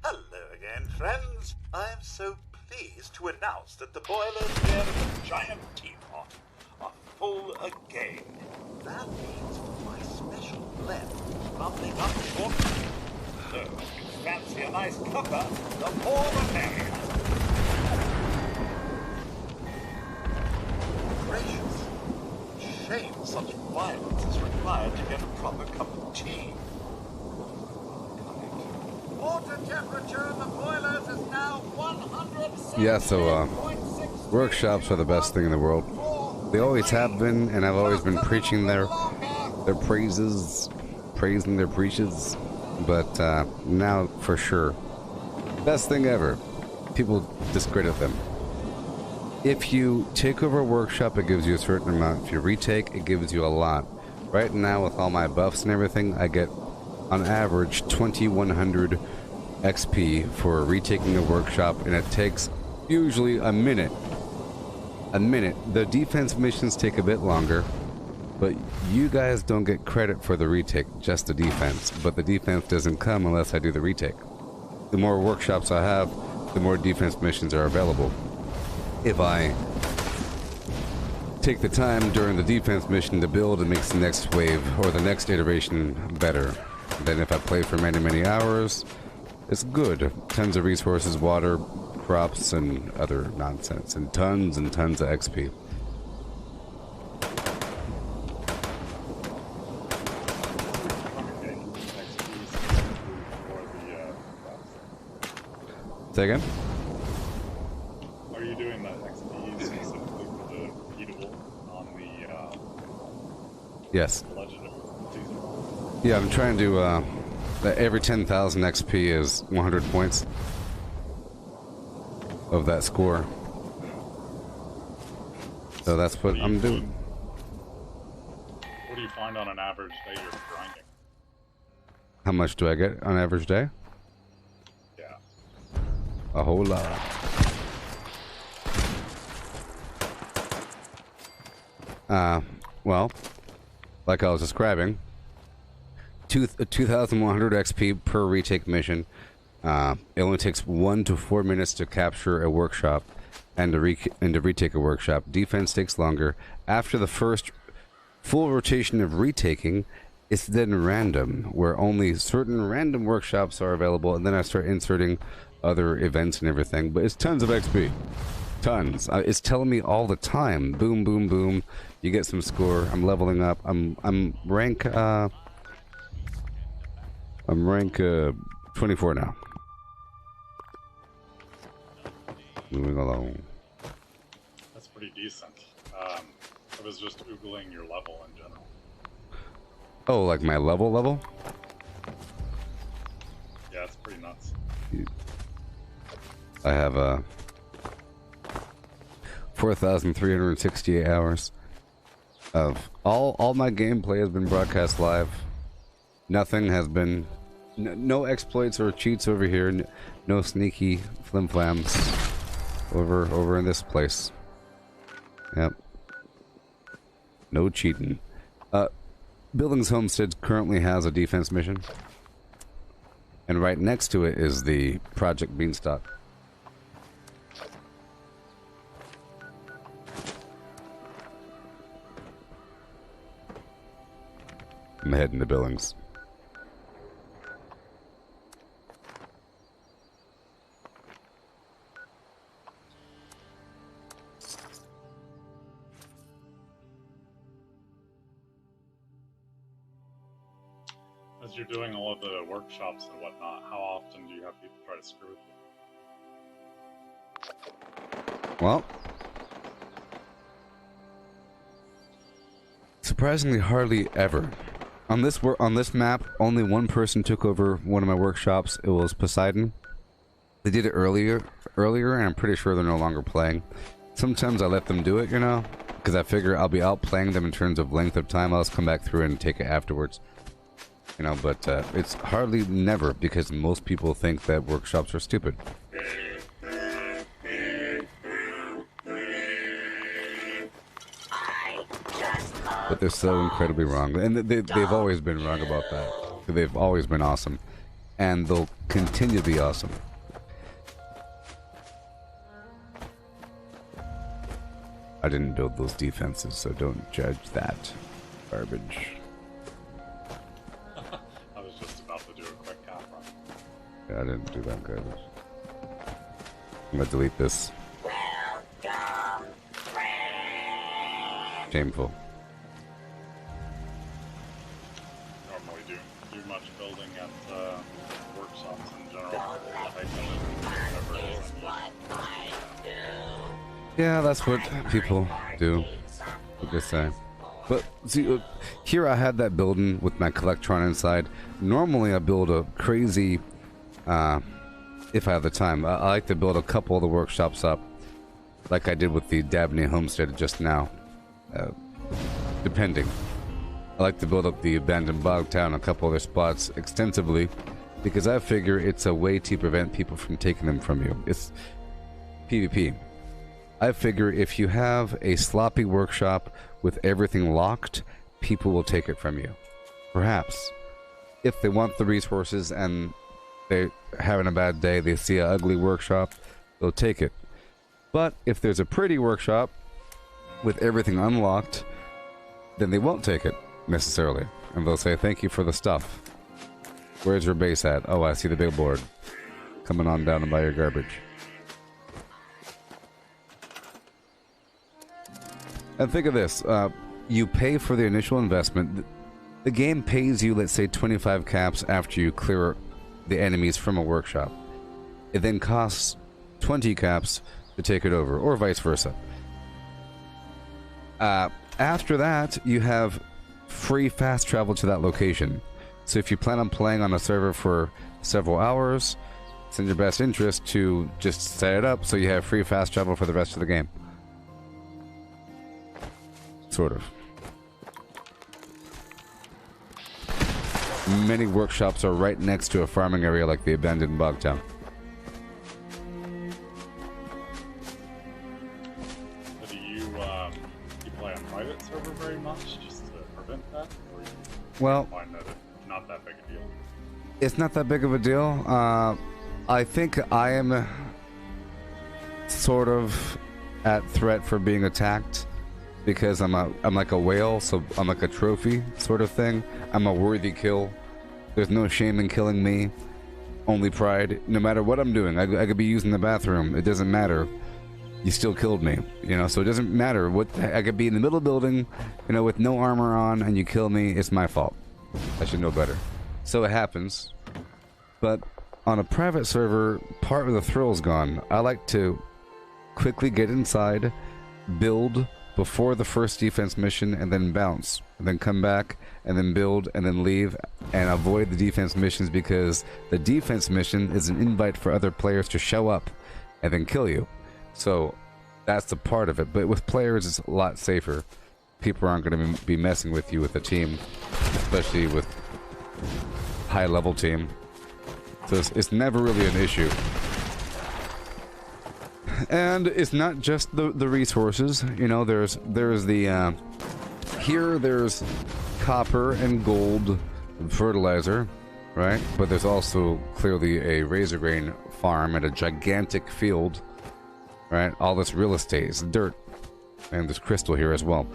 Hello again, friends. I am so pleased to announce that the boilers here at the Giant Teapot are full again. That means my special blend bubbling up shortly. So, if you fancy a nice cuppa, the more the merrier. Gracious. Shame such violence is required to get a proper cup of tea. Water temperature in the boilers is now 100. Yeah, so workshops are the best thing in the world. They always have been, and I've always been preaching their praises, praising their preaches. But now, for sure, best thing ever. People discredit them. If you take over a workshop, it gives you a certain amount. If you retake, it gives you a lot. Right now, with all my buffs and everything, I get, on average, 2100 XP for retaking a workshop, and it takes usually a minute. The defense missions take a bit longer, but you guys don't get credit for the retake, just the defense. But the defense doesn't come unless I do the retake. The more workshops I have, the more defense missions are available. If I take the time during the defense mission to build, it makes the next wave or the next iteration better. Then if I play for many, many hours, it's good. Tons of resources, water, crops, and other nonsense. And tons of XP. Say again? Are you doing that XP specifically for the repeatable on the Yes. Legend of Season? Yeah, I'm trying to every 10,000 XP is 100 points of that score. So that's what I'm doing. What do you find on an average day you're grinding? How much do I get on average day? Yeah. A whole lot. Well, like I was describing, 2,100 XP per retake mission. It only takes 1 to 4 minutes to capture a workshop and to retake a workshop. Defense takes longer. After the first full rotation of retaking, it's then random, where only certain random workshops are available, and then I start inserting other events and everything. But it's tons of XP. Tons. It's telling me all the time. Boom, boom, boom. You get some score. I'm leveling up. I'm rank 24 now. Moving along. That's pretty decent. I was just Googling your level in general. Oh, like my level? Yeah, it's pretty nuts. I have 4,368 hours of all my gameplay has been broadcast live. Nothing has been, no exploits or cheats over here. No sneaky flimflams over in this place. Yep. No cheating. Billings Homestead currently has a defense mission, and right next to it is the Project Beanstalk. I'm heading to Billings. As you're doing all of the workshops and whatnot, how often do you have people try to screw with you? Well, surprisingly, hardly ever. On this map, only one person took over one of my workshops. It was Poseidon. They did it earlier, and I'm pretty sure they're no longer playing. Sometimes I let them do it, you know, because I figure I'll be outplaying them in terms of length of time. I'll just come back through and take it afterwards. You know, but it's hardly never, because most people think that workshops are stupid. But they're so incredibly wrong. And they've always been wrong about that. They've always been awesome. And they'll continue to be awesome. I didn't build those defenses, so don't judge that garbage. I was just about to do a quick cap run. Yeah, I didn't do that, guys. I'm gonna delete this. Shameful. Normally do much building at workshops in general. Yeah, that's what people do. I guess I. But see, here I had that building with my Collectron inside. Normally I build a crazy, if I have the time. I like to build a couple of the workshops up, like I did with the Dabney Homestead just now. Depending. I like to build up the abandoned bog town, a couple other spots extensively, because I figure it's a way to prevent people from taking them from you. It's PvP. I figure if you have a sloppy workshop with everything locked, people will take it from you. Perhaps. If they want the resources and they're having a bad day, they see an ugly workshop, they'll take it. But if there's a pretty workshop with everything unlocked, then they won't take it, necessarily. And they'll say, thank you for the stuff. Where's your base at? Oh, I see the billboard. Coming on down and buy your garbage. And think of this, you pay for the initial investment. The game pays you, let's say, 25 caps after you clear the enemies from a workshop. It then costs 20 caps to take it over, or vice versa. After that, you have free fast travel to that location. So if you plan on playing on a server for several hours, it's in your best interest to just set it up so you have free fast travel for the rest of the game. Sort of. Many workshops are right next to a farming area like the abandoned bog town. Do you play on private server very much just to prevent that? Or you Well, find that it's not that big a deal? It's not that big of a deal. I think I am sort of at threat for being attacked because I'm like a whale, so I'm like a trophy sort of thing. I'm a worthy kill. There's no shame in killing me, only pride. No matter what I'm doing, I could be using the bathroom. It doesn't matter. You still killed me, you know. So it doesn't matter what. I could be in the middle of the building, you know, with no armor on, and you kill me. It's my fault. I should know better. So it happens. But on a private server, part of the thrill's gone. I like to quickly get inside, build before the first defense mission, and then bounce, and then come back, and then build, and then leave, and avoid the defense missions, because the defense mission is an invite for other players to show up and then kill you. So that's the part of it. But with players, it's a lot safer. People aren't going to be messing with you with a team, especially with high-level team. So it's never really an issue. And it's not just the resources, you know. There's the here there's copper and gold fertilizer, right? But there's also clearly a razor grain farm and a gigantic field, right? All this real estate is dirt, and there's crystal here as well.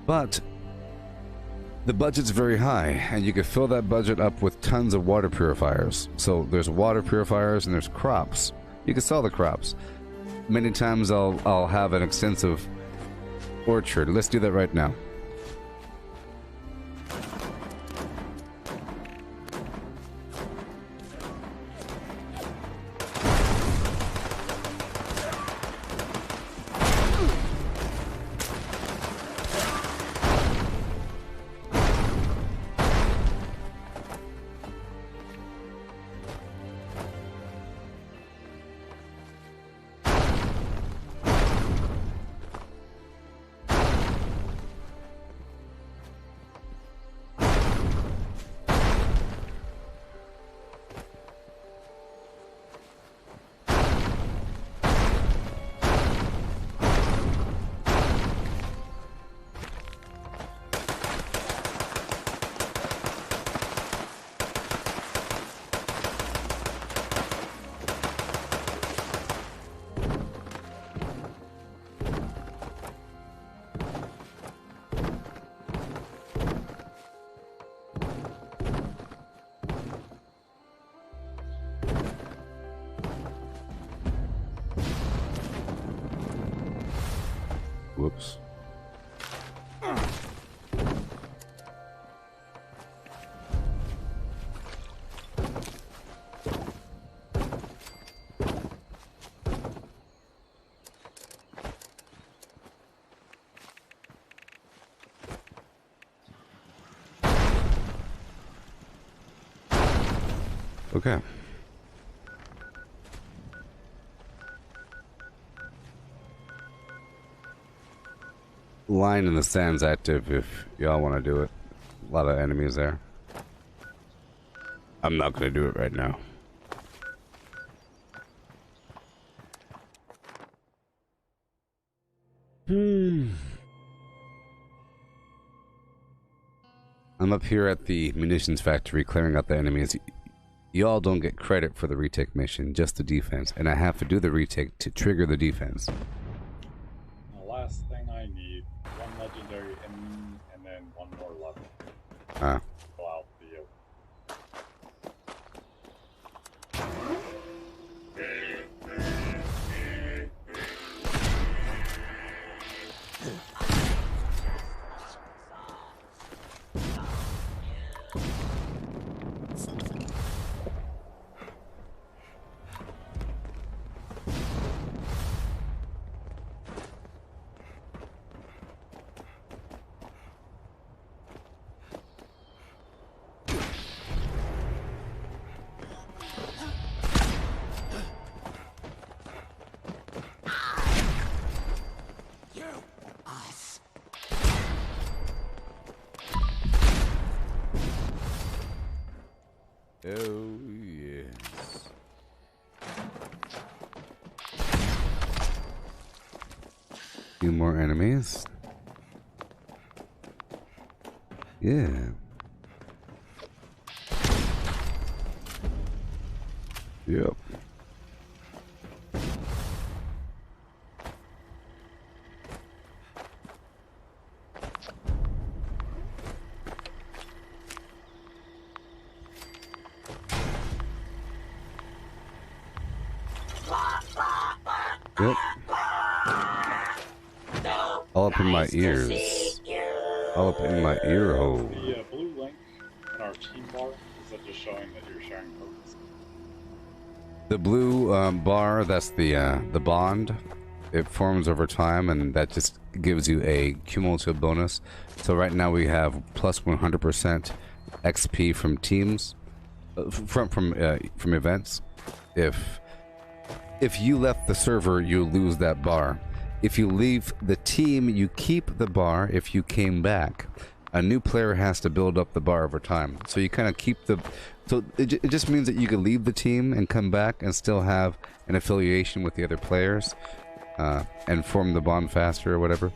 But the budget's very high, and you can fill that budget up with tons of water purifiers. So there's water purifiers and there's crops. You can sell the crops. Many times I'll have an extensive orchard. Let's do that right now. Whoops. Okay. Line in the sand's active if y'all want to do it. A lot of enemies there. I'm not going to do it right now. I'm up here at the munitions factory clearing out the enemies. Y'all don't get credit for the retake mission, just the defense. And I have to do the retake to trigger the defense. The last thing I need, one legendary enemy, and then one more level. Ah. Go out the Oh, yes. Few more enemies. Yeah. Yep. Yep. All up in my ears. All up in my ear hole. The blue link in our team bar, is that just showing that you're sharing focus? The blue bar, that's the bond. It forms over time, and that just gives you a cumulative bonus. So right now we have plus 100% XP from teams, from events. If you left the server, you lose that bar. If you leave the team, you keep the bar. If you came back, a new player has to build up the bar over time. So you kind of keep the... So it just means that you can leave the team and come back and still have an affiliation with the other players and form the bond faster or whatever.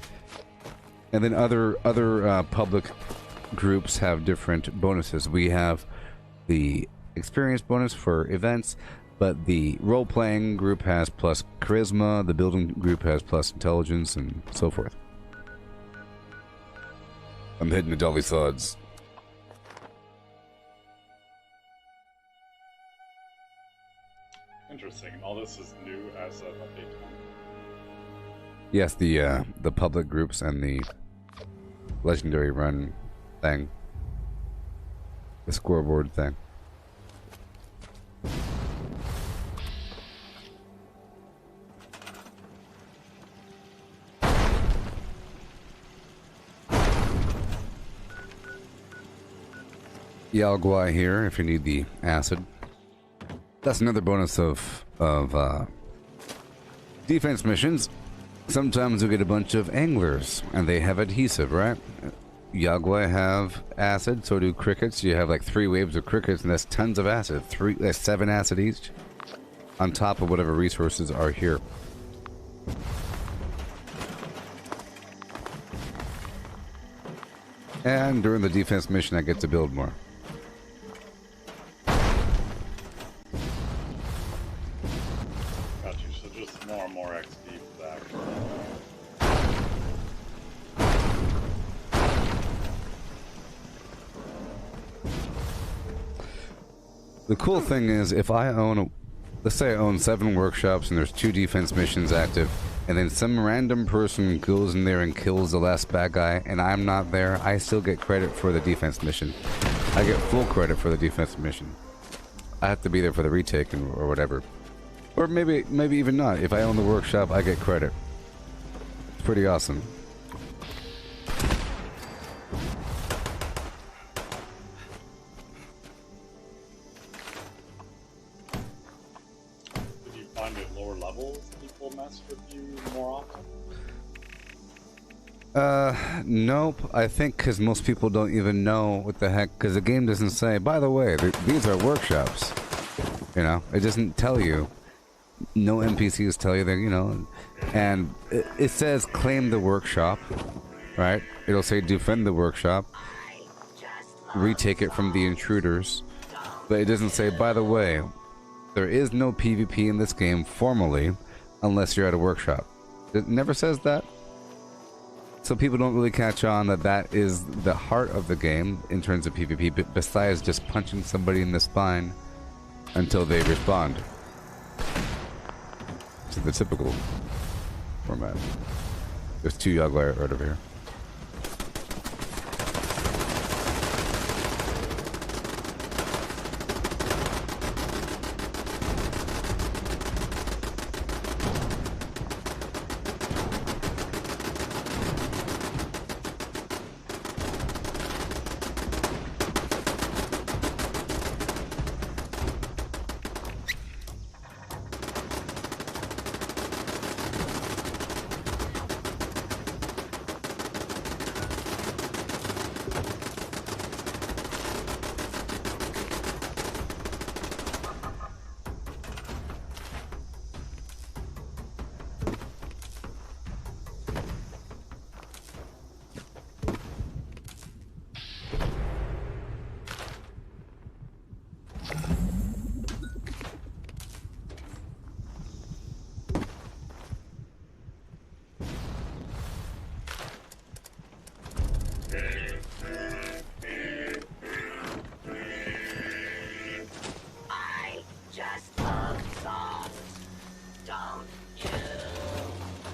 And then other public groups have different bonuses. We have the experience bonus for events, but the role-playing group has plus charisma, the building group has plus intelligence, and so forth. I'm hitting the dolly sods. Interesting, and all this is new as of update 20. Yes, the public groups and the legendary run thing. The scoreboard thing. Yalguai here if you need the acid. That's another bonus of defense missions. Sometimes you get a bunch of anglers and they have adhesive, right? Yalguai have acid, so do crickets. You have like 3 waves of crickets and that's tons of acid. 7 acid each on top of whatever resources are here. And during the defense mission I get to build more. More and more XP for that. The cool thing is, if I own, let's say I own 7 workshops and there's 2 defense missions active, and then some random person goes in there and kills the last bad guy, and I'm not there, I still get credit for the defense mission. I get full credit for the defense mission. I have to be there for the retake or whatever. Or maybe even not. If I own the workshop, I get credit. It's pretty awesome. Did you find at lower levels people mess with you more often? Nope. I think because most people don't even know what the heck, because the game doesn't say, by the way, these are workshops. You know, it doesn't tell you. No NPCs tell you that, you know, and it says claim the workshop, right? It'll say defend the workshop, retake it from the intruders, but it doesn't say, by the way, there is no PvP in this game formally unless you're at a workshop. It never says that. So people don't really catch on that that is the heart of the game in terms of PvP, but besides just punching somebody in the spine until they respond to the typical format. There's two Yogg right over here.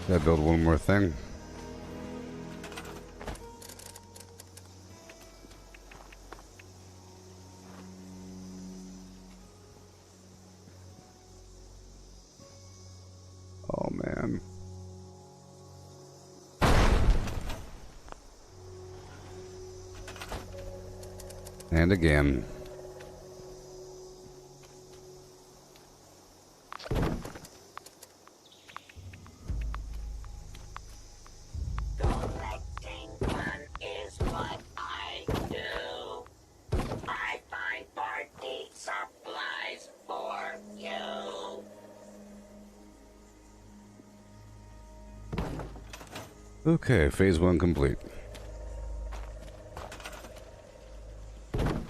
Gotta build one more thing. Oh man. And again. Okay, phase 1 complete. I'm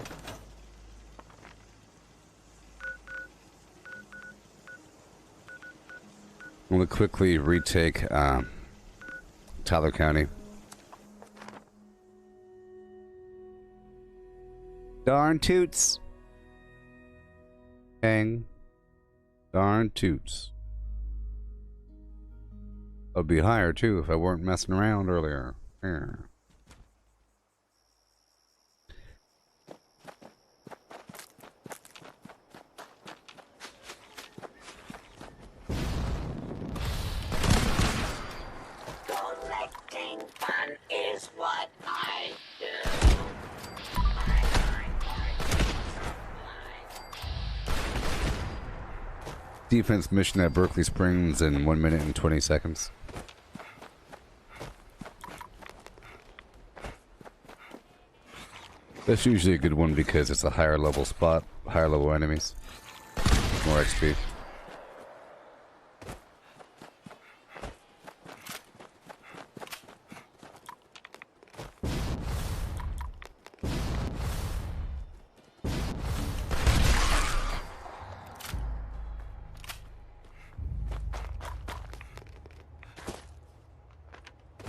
gonna quickly retake Tyler County. Darn toots. Dang. Darn toots. I'd be higher too if I weren't messing around earlier. Here. Collecting fun is what I do. Defense mission at Berkeley Springs in 1 minute and 20 seconds. That's usually a good one because it's a higher level spot, higher level enemies, more XP.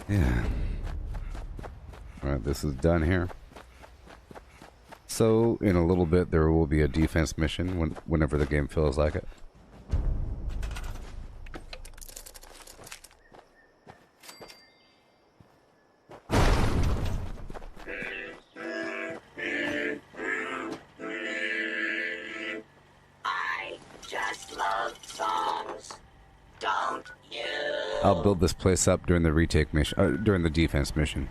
Yeah. Alright, this is done here. So, in a little bit, there will be a defense mission whenever the game feels like it. I'll build this place up during the retake mission, during the defense mission.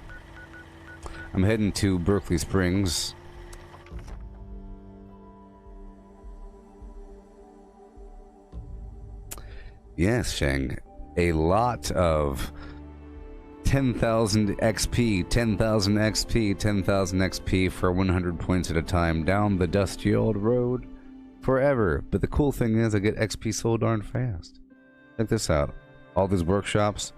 I'm heading to Berkeley Springs. Yes, Shang. A lot of 10,000 XP, 10,000 XP, 10,000 XP for 100 points at a time down the dusty old road forever. But the cool thing is I get XP so darn fast. Check this out. All these workshops,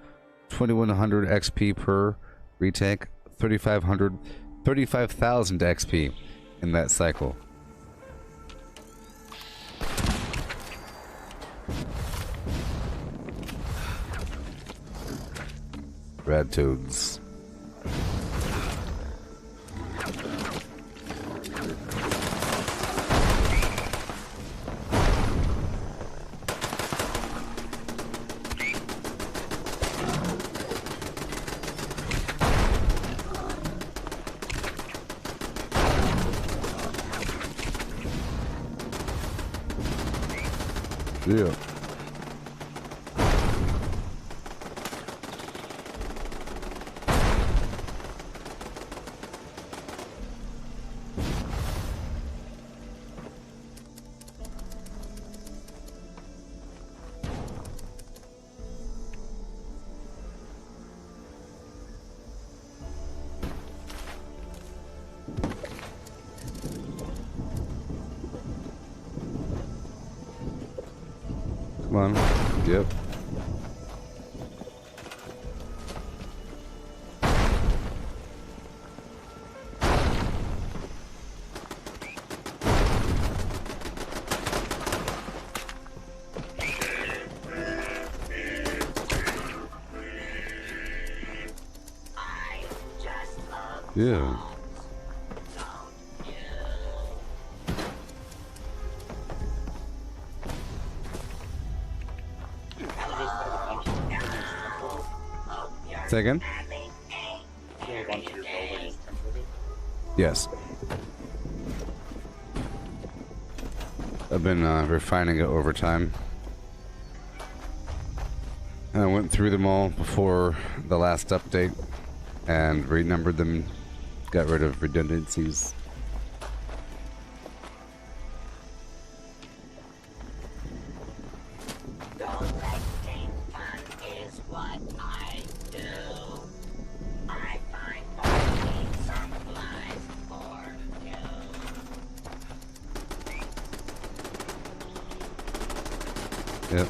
2,100 XP per retake, 35,000 XP in that cycle. Red toads. Yeah. Come on. Yep. Yeah. Say again? Yes. I've been refining it over time. And I went through them all before the last update and renumbered them, got rid of redundancies. Yep.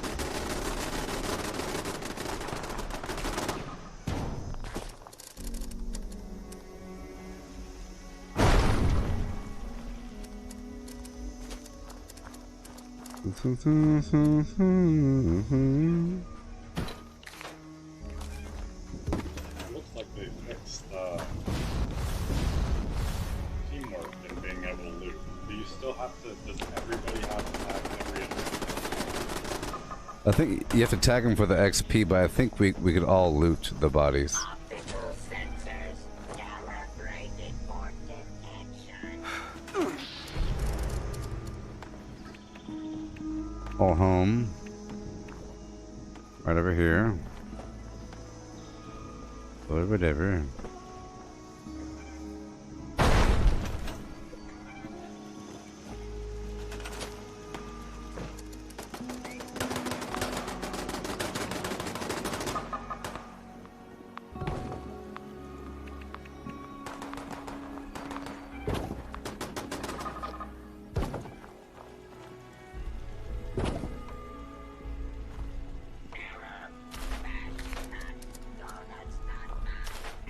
Looks like they fixed teamwork and being able to loot. Do you still have to, does everybody have to tag every I think you have to tag them for the XP, but I think we could all loot the bodies. All home. Right over here. Or whatever.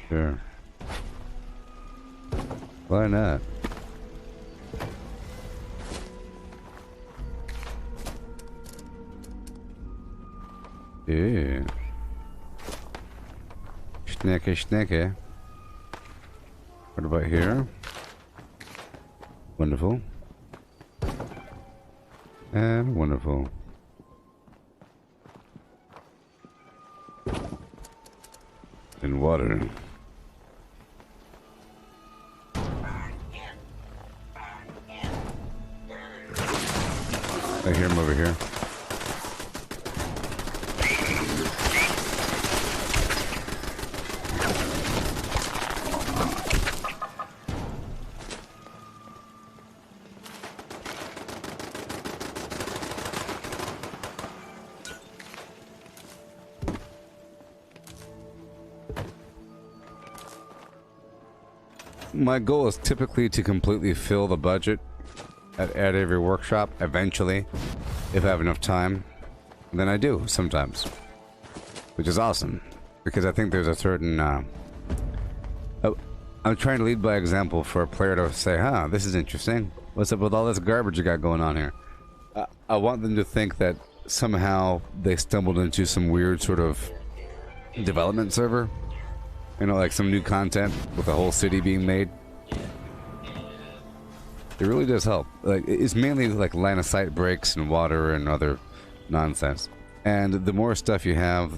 Sure. Why not? Yeah. Snacky, snacky. What about here? Wonderful. And wonderful. And water. I hear him over here. my goal is typically to completely fill the budget at every workshop eventually, if I have enough time. And then I do sometimes, which is awesome because I think there's a certain I'm trying to lead by example for a player to say, huh, this is interesting. What's up with all this garbage you got going on here? I want them to think that somehow they stumbled into some weird sort of development server. You know, like some new content with a whole city being made. It really does help. Like, it's mainly like line of sight breaks and water and other nonsense. And the more stuff you have,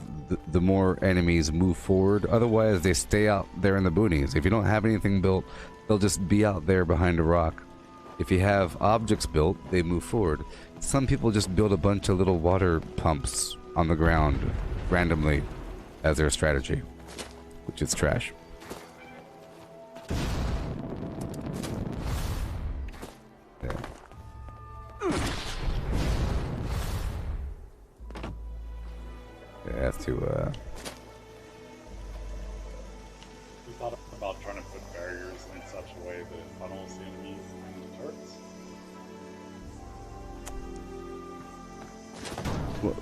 the more enemies move forward. Otherwise, they stay out there in the boonies. If you don't have anything built, they'll just be out there behind a rock. If you have objects built, they move forward. Some people just build a bunch of little water pumps on the ground randomly as their strategy, which is trash. Yeah. Yeah, have to, We thought about trying to put barriers in such a way that it funnels the enemies into turrets. well,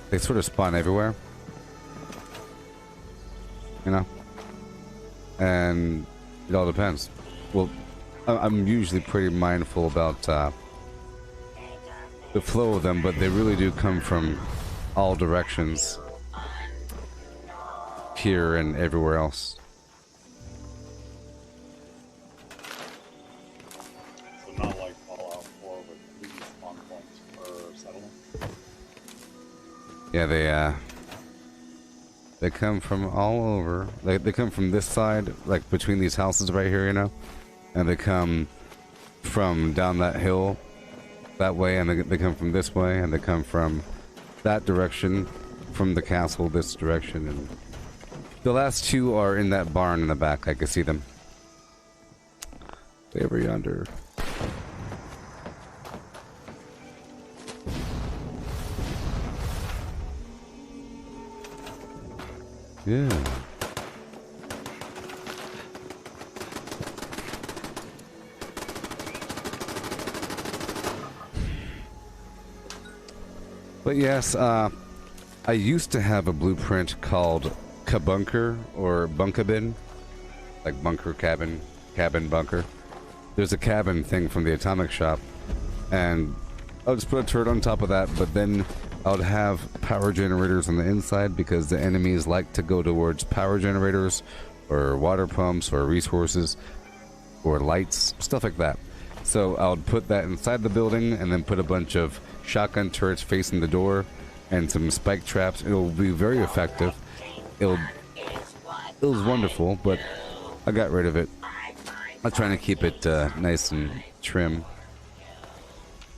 they sort of spawn everywhere. You know? And it all depends. Well, I'm usually pretty mindful about the flow of them, but they really do come from all directions here and everywhere else. So not like Fallout 4 with 3 spawn points per settlement. Yeah, they come from all over. They come from this side, like between these houses right here, you know? And they come from down that hill that way, and they come from this way, and they come from that direction, from the castle this direction, and the last two are in that barn in the back. I can see them. Way over yonder. Yeah. But yes, I used to have a blueprint called Kabunker or Bunkabin, like bunker, cabin, bunker. There's a cabin thing from the atomic shop, and I'll just put a turret on top of that, but then I would have power generators on the inside because the enemies like to go towards power generators or water pumps or resources or lights, stuff like that. So I would put that inside the building and then put a bunch of shotgun turrets facing the door and some spike traps. It'll be very effective. It was wonderful, but I got rid of it. I'm trying to keep it nice and trim.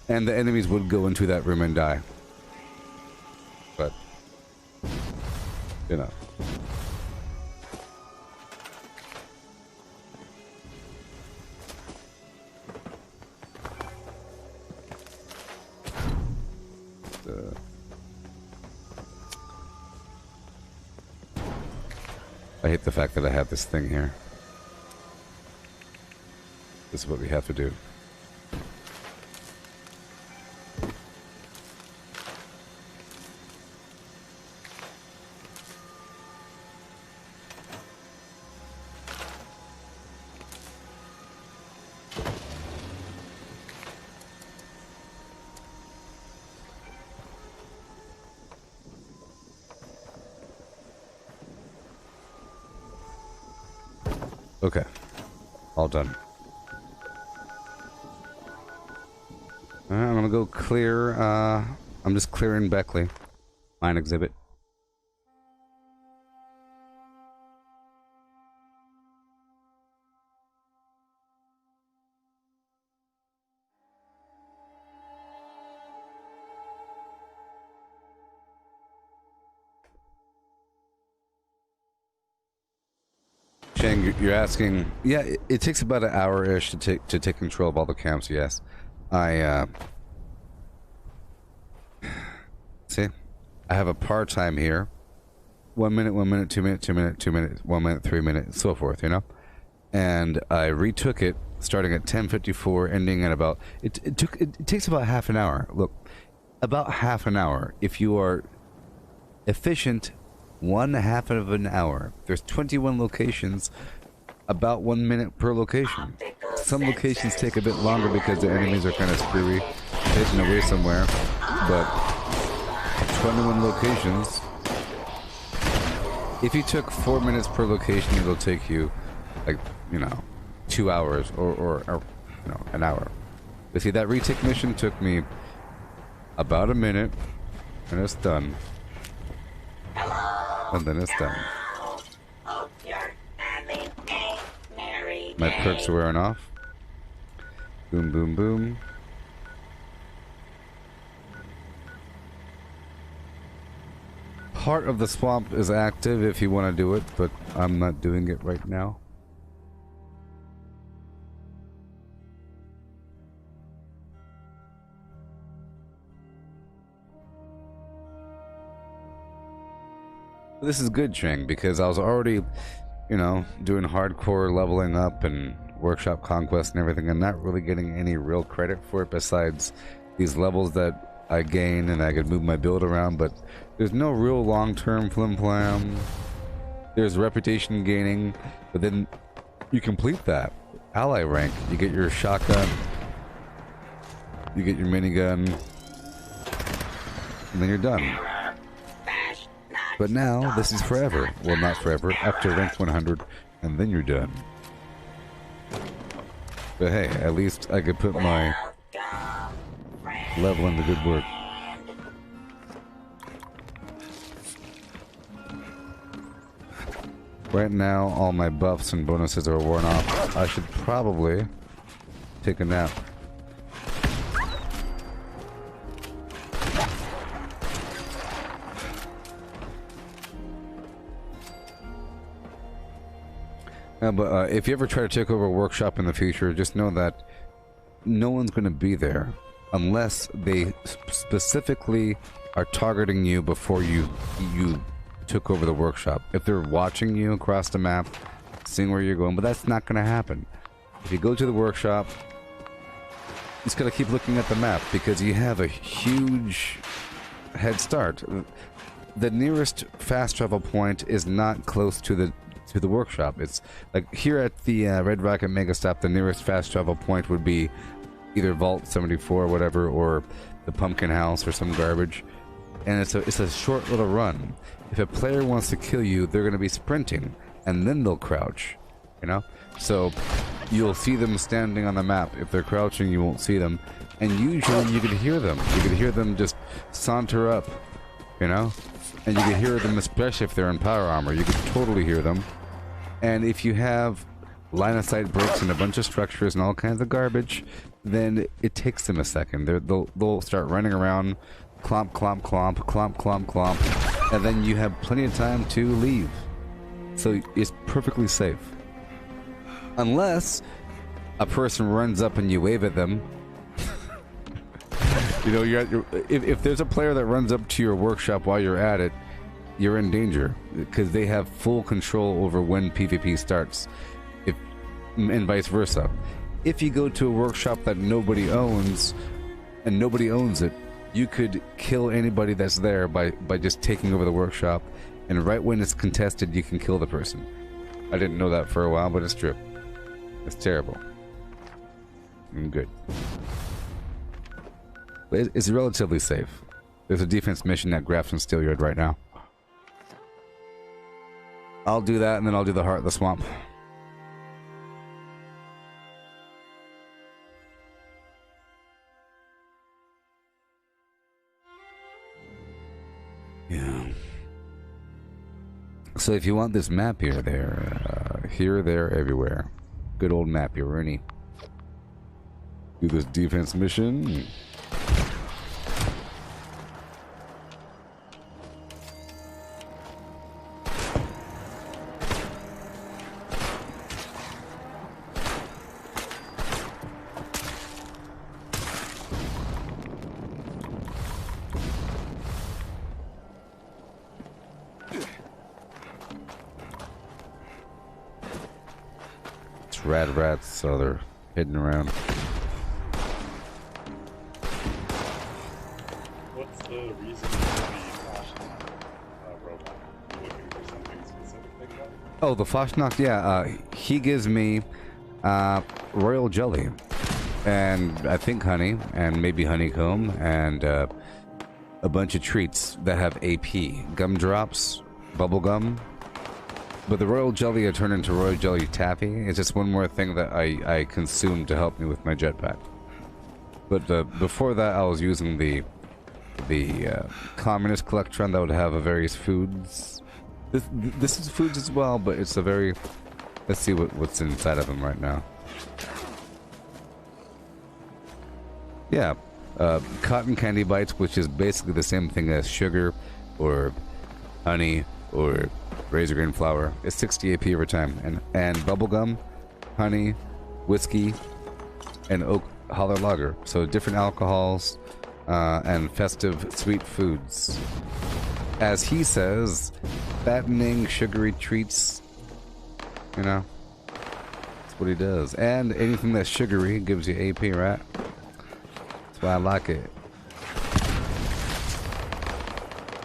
And the enemies would go into that room and die. But, you know. I hate the fact that I have this thing here. This is what we have to do. Okay, all done. Alright, I'm gonna go clear, I'm just clearing Beckley. Mine exhibit. Shang, you're asking. Yeah, it takes about an hour-ish to take control of all the camps. Yes, I see. I have a part-time here. 1 minute, 1 minute, 2 minutes, 2 minutes, 2 minutes, 1 minute, 3 minutes, so forth. You know, and I retook it starting at 10:54, ending at about it takes about half an hour. Look, about half an hour if you are efficient. 1/2 of an hour. There's 21 locations, about 1 minute per location. Some locations take a bit longer because the enemies are kind of screwy, hidden away somewhere, but 21 locations. If you took 4 minutes per location, it'll take you, like, 2 hours or an hour. But see, that retake mission took me about a minute, and it's done. And then it's done. My perks are wearing off. Boom, boom, boom. Part of the swamp is active if you want to do it, but I'm not doing it right now. This is good, Chang, because I was already, doing hardcore leveling up and workshop conquest and everything, and not really getting any real credit for it besides these levels that I gain and I could move my build around, but there's no real long-term flim-flam. There's reputation gaining, but then you complete that. Ally rank, you get your shotgun, you get your minigun, and then you're done. But now, this is forever. Well, not forever. After rank 100, and then you're done. But hey, at least I could put my level into good work. Right now, all my buffs and bonuses are worn off. I should probably take a nap. But if you ever try to take over a workshop in the future, just know that no one's going to be there unless they specifically are targeting you before you took over the workshop. If they're watching you across the map, seeing where you're going, but that's not going to happen. If you go to the workshop, you just got to keep looking at the map because you have a huge head start. The nearest fast travel point is not close to the workshop. It's like here at the Red Rocket Mega Stop, the nearest fast travel point would be either Vault 74 or whatever, or the Pumpkin House or some garbage, and it's a short little run. If a player wants to kill you, they're going to be sprinting and then they'll crouch, so you'll see them standing on the map. If they're crouching, you won't see them, and usually you could hear them just saunter up, and you can hear them, especially if they're in power armor. You can totally hear them. And if you have line of sight breaks and a bunch of structures and all kinds of garbage, then it takes them a second. They'll start running around, clomp, clomp, clomp, clomp, clomp, clomp, and then you have plenty of time to leave. So it's perfectly safe. Unless a person runs up and you wave at them. If there's a player that runs up to your workshop while you're at it, you're in danger because they have full control over when PvP starts, and vice versa. If you go to a workshop that nobody owns and nobody owns it, you could kill anybody that's there by just taking over the workshop, and right when it's contested, you can kill the person. I didn't know that for a while, but it's true. It's terrible. I'm good. But it's relatively safe. There's a defense mission at Grafton Steelyard right now. I'll do that, and then I'll do the Heart of the Swamp. Yeah. So if you want this map here, there, everywhere. Good old map, you're Rooney. Do this defense mission. rad rats, so they're hidden around. What's the reason for the Fashnacht robot? Are you looking for something specific like that? Oh, the Fashnacht, yeah. He gives me royal jelly, and I think honey, and maybe honeycomb, and a bunch of treats that have AP. Gumdrops, bubblegum. But the royal jelly I turned into royal jelly taffy. It's just one more thing that I consumed to help me with my jetpack. But before that, I was using the communist collectron that would have a various foods. This is foods as well, but it's a very... Let's see what's inside of them right now. Yeah, cotton candy bites, which is basically the same thing as sugar or honey or razor grain flour. It's 60 AP over time. And bubblegum, honey, whiskey, and oak holler lager. So different alcohols and festive sweet foods. As he says, fattening sugary treats, you know, that's what he does. And anything that's sugary gives you AP, right? That's why I like it.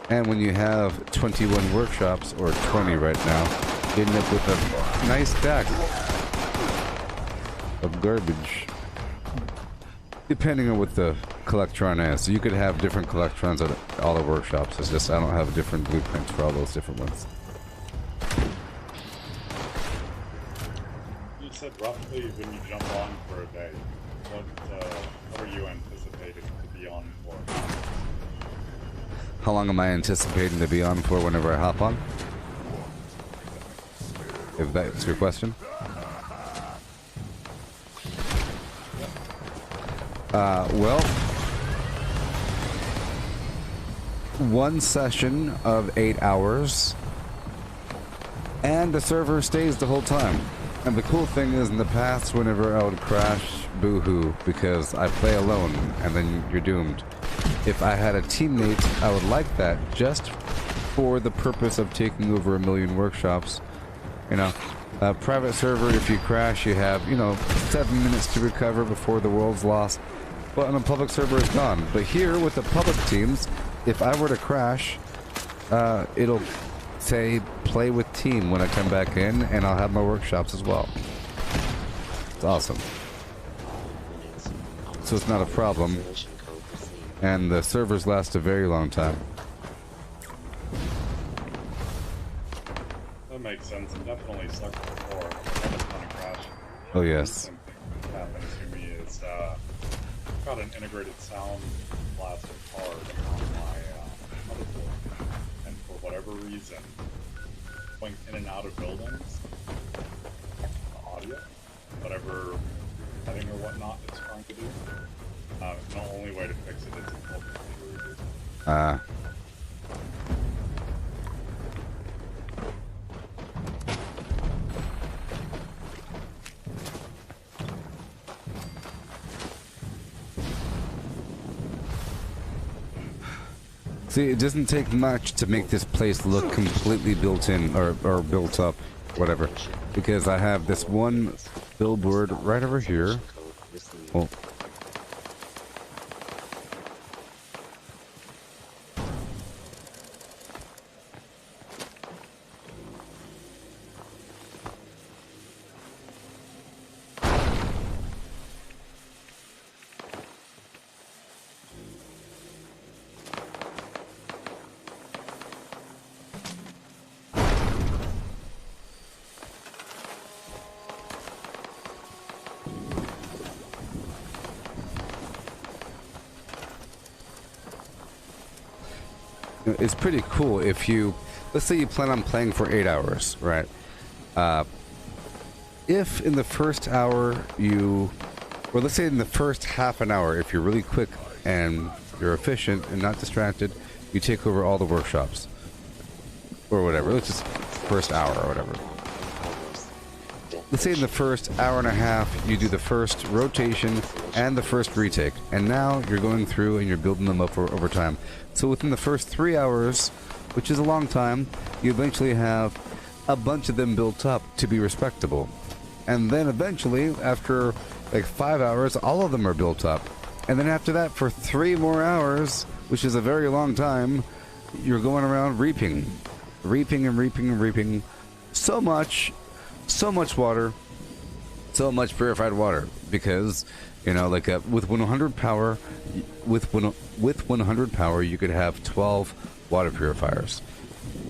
And when you have 21 workshops, or 20 right now, you end up with a nice stack of garbage. Depending on what the collectron is. So you could have different collectrons at all the workshops. It's just I don't have different blueprints for all those different ones. You said roughly when you jump on for a day, what are you anticipating to be on for? How long am I anticipating to be on for whenever I hop on? If that's your question. Well, one session of 8 hours, and the server stays the whole time. And the cool thing is, in the past, whenever I would crash, boo-hoo, because I play alone, and then you're doomed. If I had a teammate, I would like that, just for the purpose of taking over 1 million workshops. You know, a private server, if you crash, you have, 7 minutes to recover before the world's lost. But on a public server, it's gone. But here, with the public teams, if I were to crash, it'll say play with team when I come back in, and I'll have my workshops as well. It's awesome. So it's not a problem. And the servers last a very long time. That makes sense. It definitely sucked before. I was on a crash. Oh yes. What happened to me is I've got an integrated sound blaster card on my motherboard, and for whatever reason, going in and out of buildings, the audio, whatever heading or whatnot it's trying to do. The only way to fix it is to pull the computer. See, it doesn't take much to make this place look completely built in, or built up, whatever. Because I have this one billboard right over here. Well, it's pretty cool if you, let's say you plan on playing for 8 hours, right? If in the first hour or let's say in the first half an hour, if you're really quick and you're efficient and not distracted, you take over all the workshops. Or whatever, let's just first hour or whatever. Let's say in the first hour and a half, you do the first rotation and the first retake. And now you're going through and you're building them up over time. So within the first 3 hours, which is a long time, you eventually have a bunch of them built up to be respectable. And then eventually, after like 5 hours, all of them are built up. And then after that, for 3 more hours, which is a very long time, you're going around reaping. Reaping and reaping and reaping. So much water. So much purified water. Because, you know, like with 100 power, with 100 power, you could have 12 water purifiers.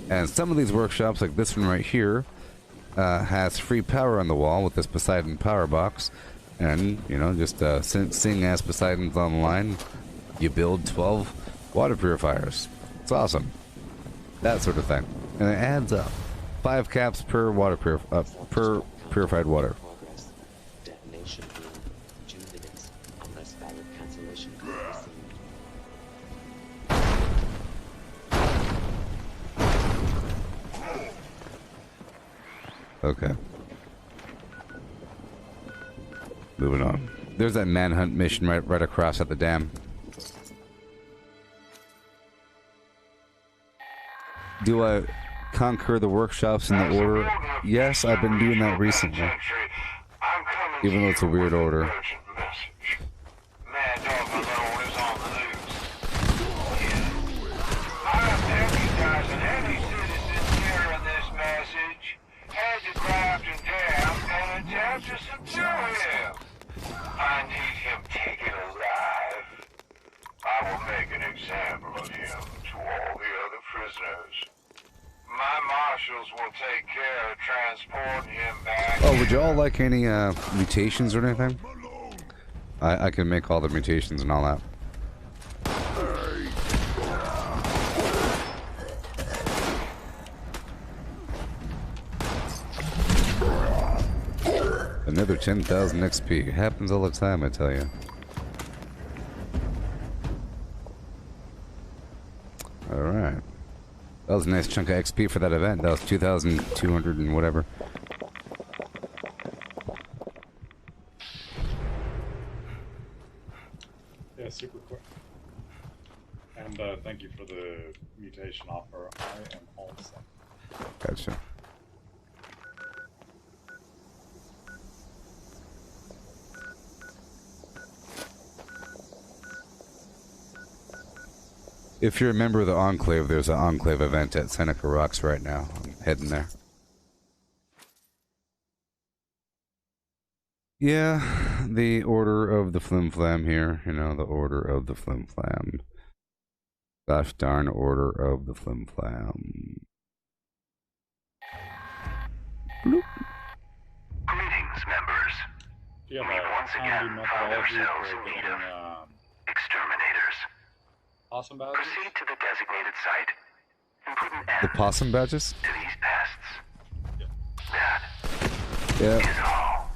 And some of these workshops, like this one right here, has free power on the wall with this Poseidon power box. And, you know, just seeing as Poseidon's online, you build 12 water purifiers. It's awesome. That sort of thing. And it adds up. 5 caps per water per purified water. Detonation being 2 minutes unless valid cancellation is received. Okay. Moving on. There's that manhunt mission right across at the dam. Do I conquer the workshops in the order? Yes, I've been doing that recently. Even though it's a weird order. I need him taken alive. I will make an example of him to all the other prisoners. My marshals will take care of transporting him back. Oh, would y'all like any mutations or anything? I can make all the mutations and all that. Another 10,000 XP. Happens all the time, I tell you. Alright. That was a nice chunk of XP for that event. That was 2,200 and whatever. Yeah, super quick. And thank you for the mutation offer. I am all set. Gotcha. If you're a member of the Enclave, there's an Enclave event at Seneca Rocks right now. I'm heading there. Yeah, the Order of the Flim Flam here. You know, the Order of the Flim Flam. Gosh darn Order of the Flim Flam. Bloop. Greetings, members. Do you have We a once again handy found methodology ourselves for in need getting of exterminators. awesome badges? Proceed to the designated site and put an The end possum badges? to these pests. That Yeah. is all.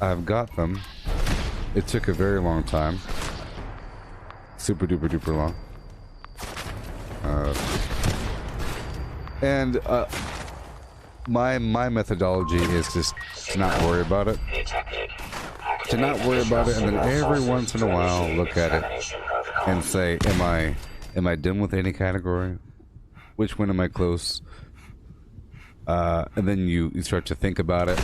I've got them. It took a very long time. Super duper duper long. My methodology is just to not worry about it. To not worry about it, and then every once in a while look at it and say, am I done with any category? Which one am I close? And then you start to think about it.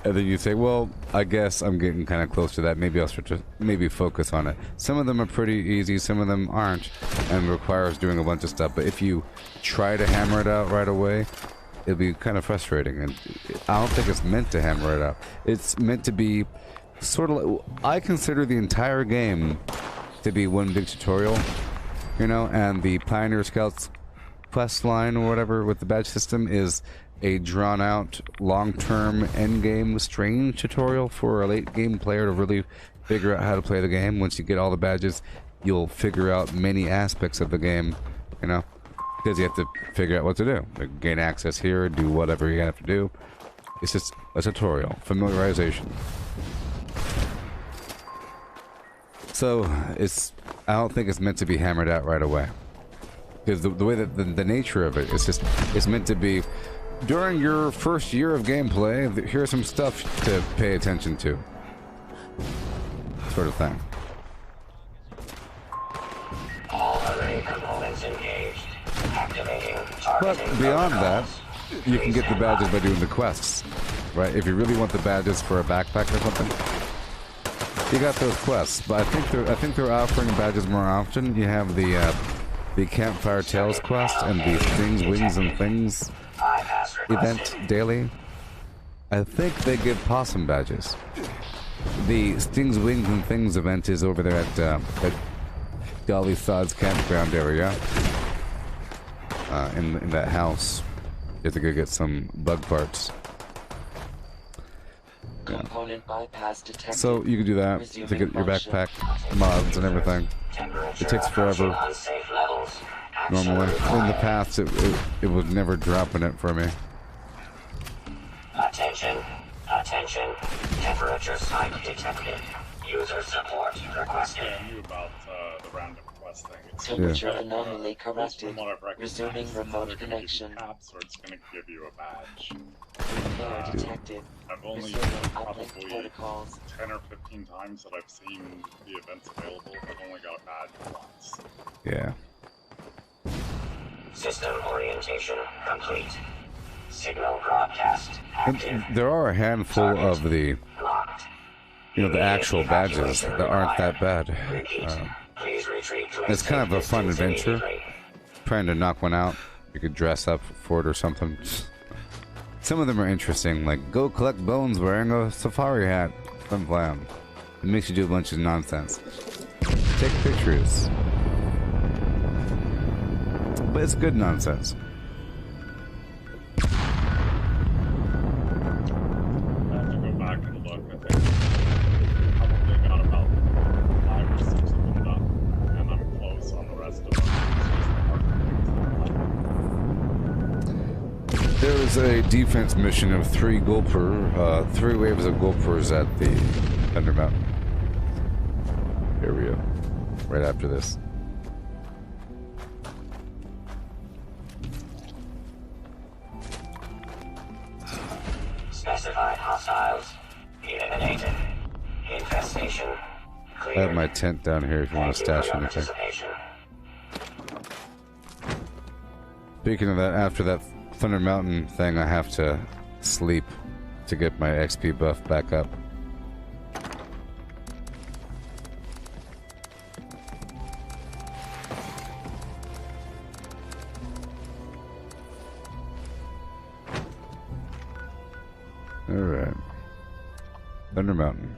And then you say, well, I guess I'm getting kind of close to that. Maybe I'll start to focus on it. Some of them are pretty easy, some of them aren't, and requires doing a bunch of stuff. But if you try to hammer it out right away, it'll be kind of frustrating. And I don't think it's meant to hammer it out. It's meant to be sort of like, I consider the entire game to be one big tutorial, you know, and the Pioneer Scouts quest line or whatever with the badge system is a drawn-out, long-term endgame strange tutorial for a late-game player to really figure out how to play the game. Once you get all the badges, you'll figure out many aspects of the game, you know, because you have to figure out what to do. Like gain access here, do whatever you have to do. It's just a tutorial, familiarization. So, I don't think it's meant to be hammered out right away. Because the way that the nature of it, it's meant to be, during your first year of gameplay, here's some stuff to pay attention to. Sort of thing. All array components engaged. Activating But beyond that, you can get the badges by doing the quests. right? If you really want the badges for a backpack or something, you got those quests. But I think they're offering badges more often. You have the Campfire Tales quest and the Stings, Wings, and Things event daily. I think they give possum badges. The Stings, Wings, and Things event is over there at Dolly Sod's campground area. In that house. You have to go get some bug parts. Component bypass detected. So you can do that to get your backpack mods and everything. It takes forever. Normally, in the past, it was never dropping it for me. Attention, attention. Temperature spike detected. User support requested. I knew about the random quest thing. Temperature anomaly From corrected. what I've recognized, Resuming it's remote either gonna give you connection. caps or it's going to give you a badge. Error detected. I've only Resuming done uplink probably protocols. 10 or 15 times that I've seen the events available. I've only got a badge once. Yeah. System orientation complete. Signal broadcast active. And there are a handful of the, the actual badges that aren't that bad. It's kind of a fun adventure. Trying to knock one out. You could dress up for it or something. Some of them are interesting, like go collect bones wearing a safari hat. Fun plan. It makes you do a bunch of nonsense. Take pictures. But it's good nonsense. I have to go back and look. I think probably got about 5 or 6 of them done, and I'm close on the rest of them. It's just the hard things. There is a defense mission of 3 Gulper, 3 waves of Gulpers at the Thunder Mountain area. Right after this. Specified hostiles eliminated. Infestation cleared. I have my tent down here if you want to stash anything. Speaking of that, after that Thunder Mountain thing, I have to sleep to get my XP buff back up. Alright. Thunder Mountain.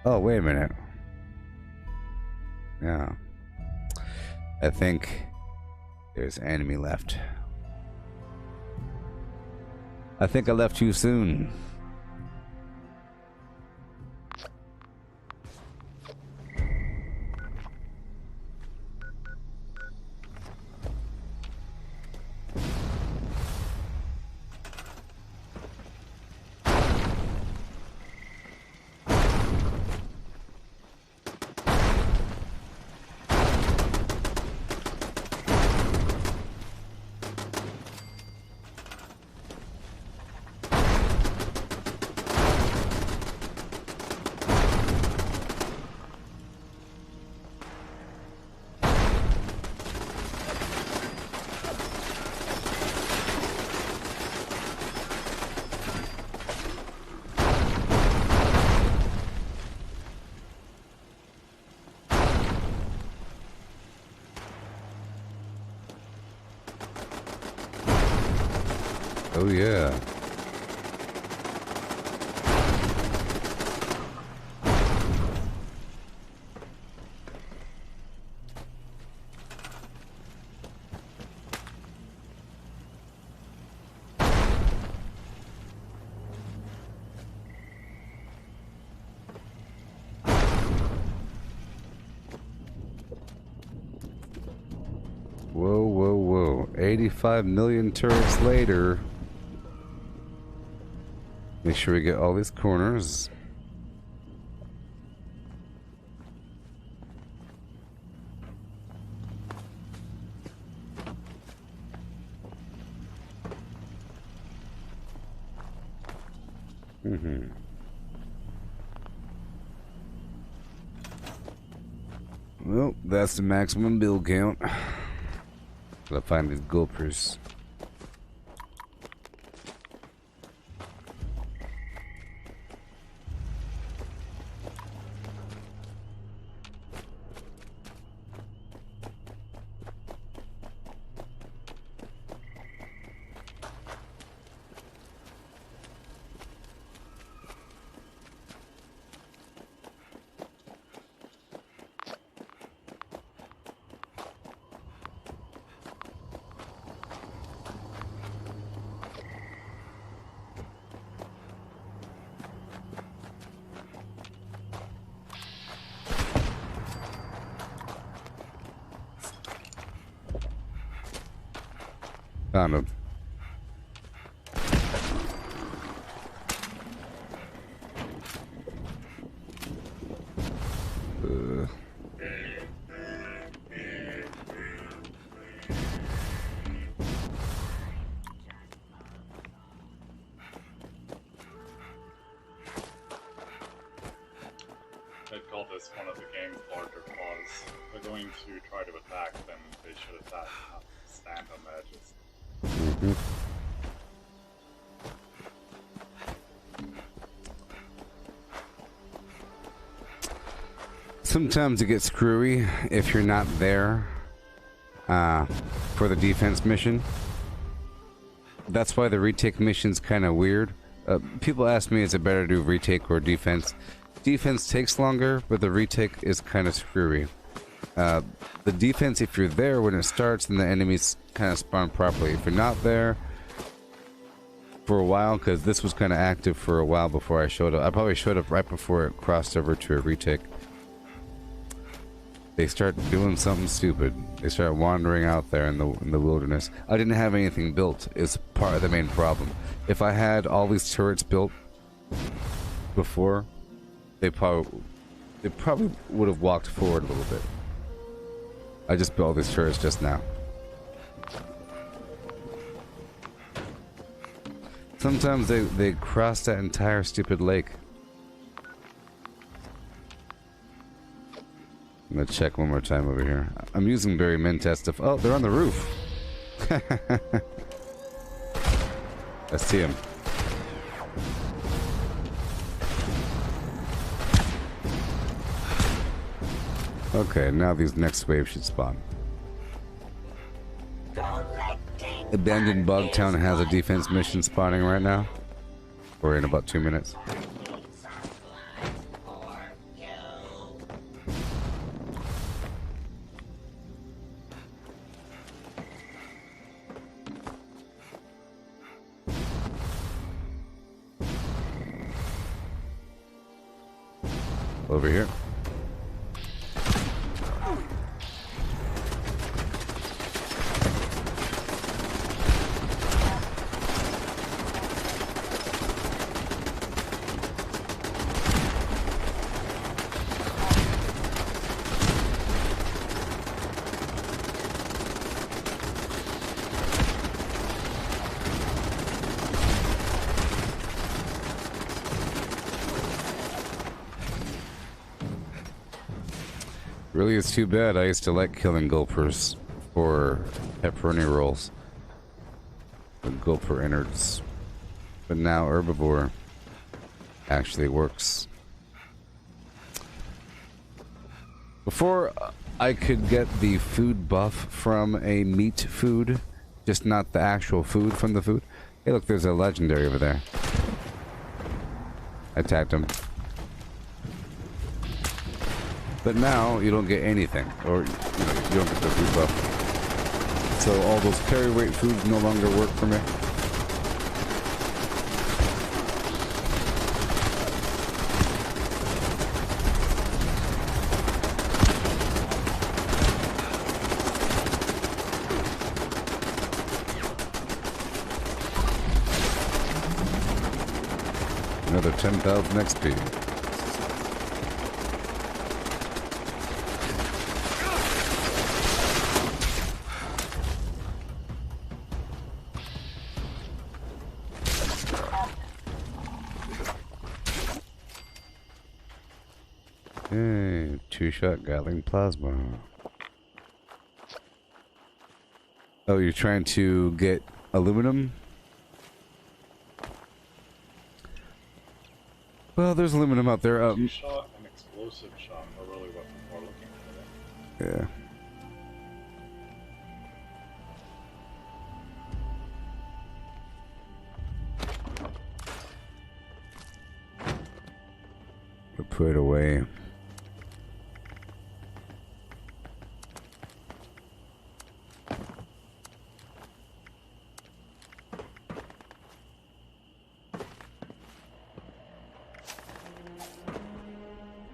Oh, wait a minute. Yeah. I think there's enemy left. I think I left too soon. Oh yeah. Whoa, whoa, whoa. 85 million turrets later. Make sure we get all these corners. Well, that's the maximum build count. Gotta find these gulpers. Found him. I'd call this one of the game's larger flaws. If they're going to try to attack, then they should attack, not stand on the edges. Mm-hmm. Sometimes it gets screwy if you're not there for the defense mission. That's why the retake mission's kind of weird. People ask me, is it better to do retake or defense? Defense takes longer, but the retake is kind of screwy. The defense, if you're there when it starts, then the enemies kind of spawn properly. If you're not there for a while, because this was kind of active for a while before I showed up. I probably showed up right before it crossed over to a retake. They start doing something stupid. They start wandering out there in the wilderness. I didn't have anything built. Is part of the main problem. If I had all these turrets built before, they probably would have walked forward a little bit. I just built all these turrets just now. Sometimes they cross that entire stupid lake. I'm gonna check one more time over here. I'm using Barry Mentat stuff. Oh, they're on the roof. I see him. Okay, now these next waves should spawn. Abandoned Bugtown has a defense mission spawning right now. Or in about 2 minutes. Over here. Really, it's too bad. I used to like killing gulpers for pepperoni rolls. The gulper innards. But now herbivore actually works. Before I could get the food buff from a meat food, just not the actual food from the food. Hey look, there's a legendary over there. I attacked him. But now you don't get anything, or you don't get the food buff. So all those carry weight foods no longer work for me. Another 10,000 XP. Hey, two-shot Gatling plasma. Oh, you're trying to get aluminum? Well, there's aluminum out there. Two-shot and explosive shot are really what we're looking for. Yeah. We'll put it away.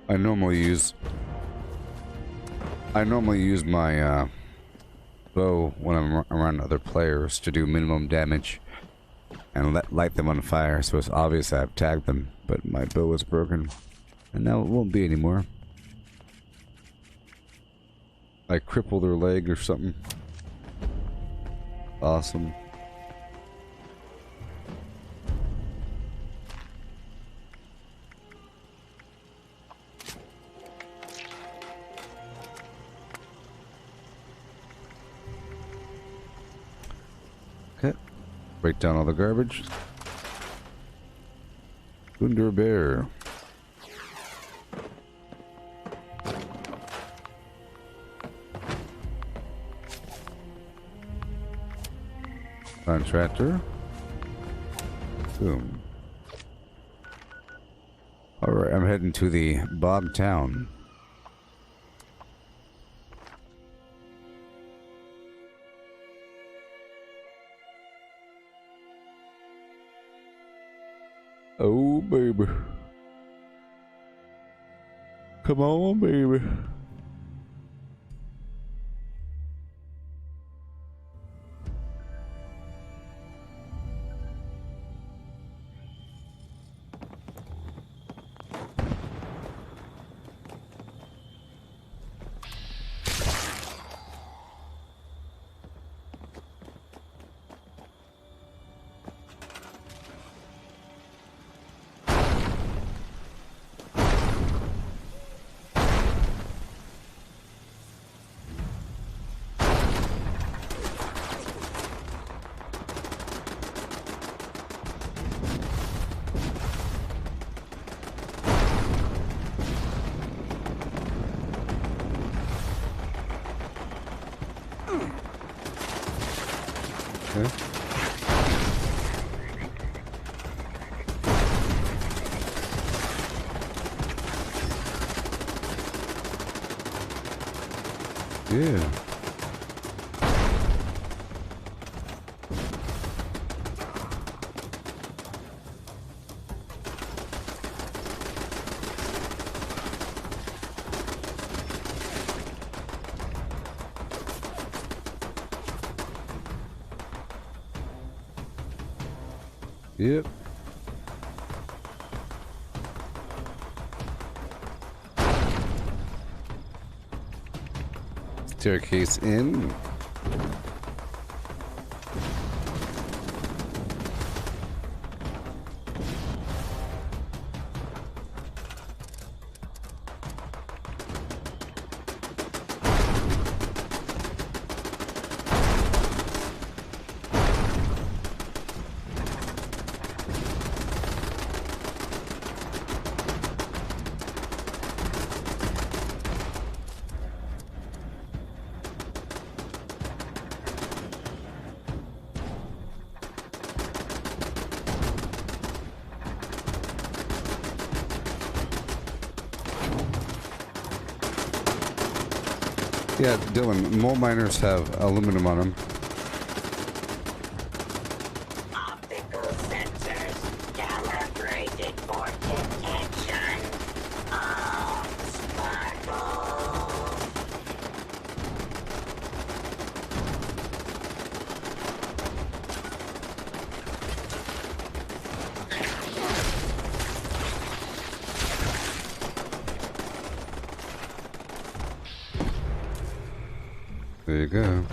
I normally use my bow when I'm around other players to do minimum damage and light them on fire, so it's obvious I've tagged them, but my bow is broken, and now it won't be anymore. I cripple their leg or something. Awesome. Okay. Break down all the garbage. Gooboberti. Contractor. Boom. Alright, I'm heading to the Bog Town. Oh, baby. Come on, baby. Yeah. Yep. Staircase in. Yeah, Dylan, mole miners have aluminum on them. Optical sensors calibrated for detection of sparkles. There you go.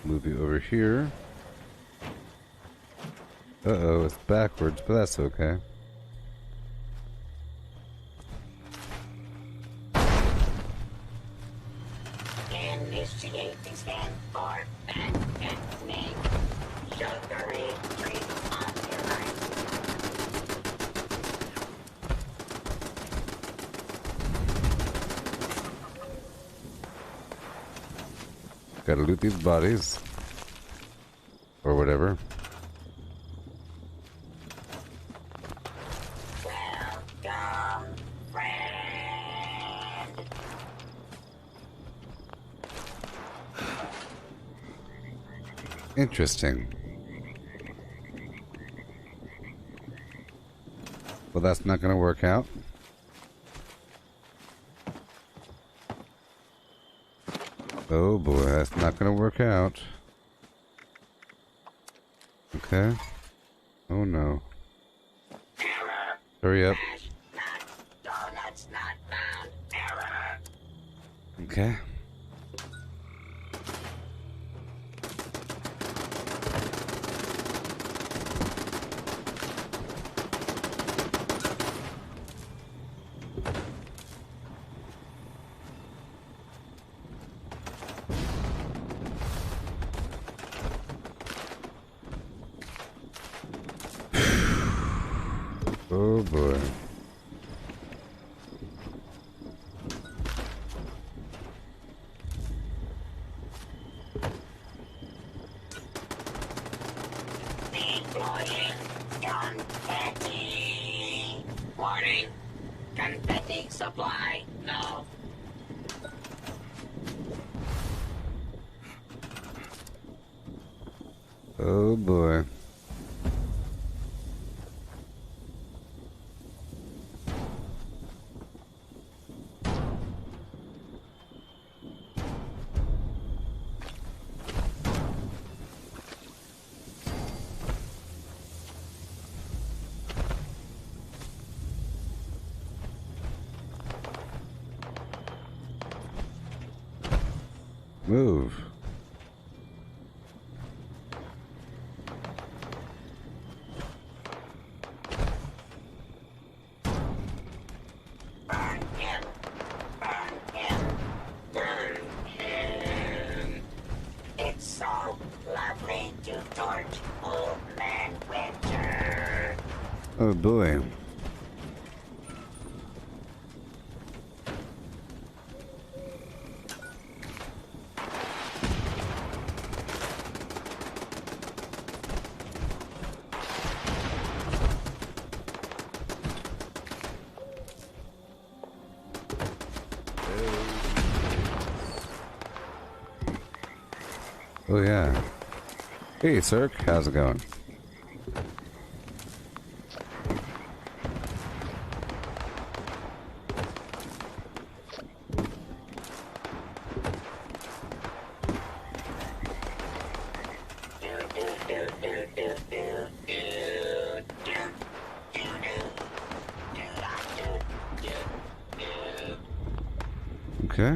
Move you over here. Uh-oh, it's backwards, but that's okay. Initiate scan for fat ethnic sugary pre-population. Gotta loot these bodies. Or whatever. Welcome, friend. Interesting. Well, that's not gonna work out. Oh boy, that's not gonna work out. Okay. Oh no. Hurry up. Donuts not found. Error. Okay. Oh boy. Deploying confetti. Warning. Confetti supply. No. Oh boy. Move. Burn him. Burn him. Burn him. It's so lovely to torch Old Man Winter. Oh boy. Oh yeah. Hey, Cirque, how's it going? Okay.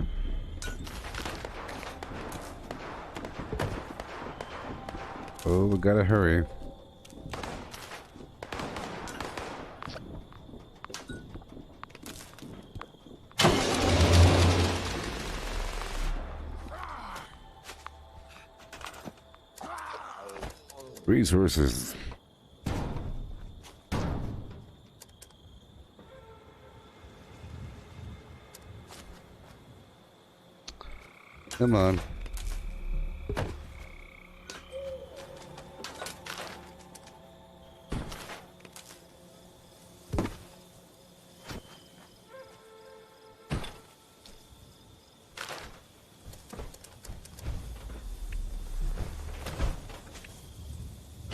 Oh, we gotta hurry. Resources. Come on.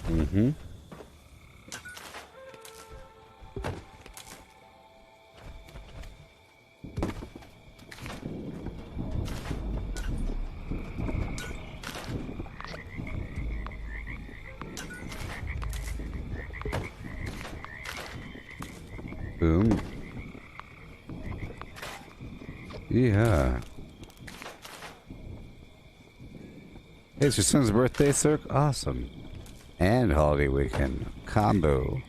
Mm-hmm. Boom. Yeah. Hey, it's your son's birthday, sir? Awesome. And holiday weekend. Combo.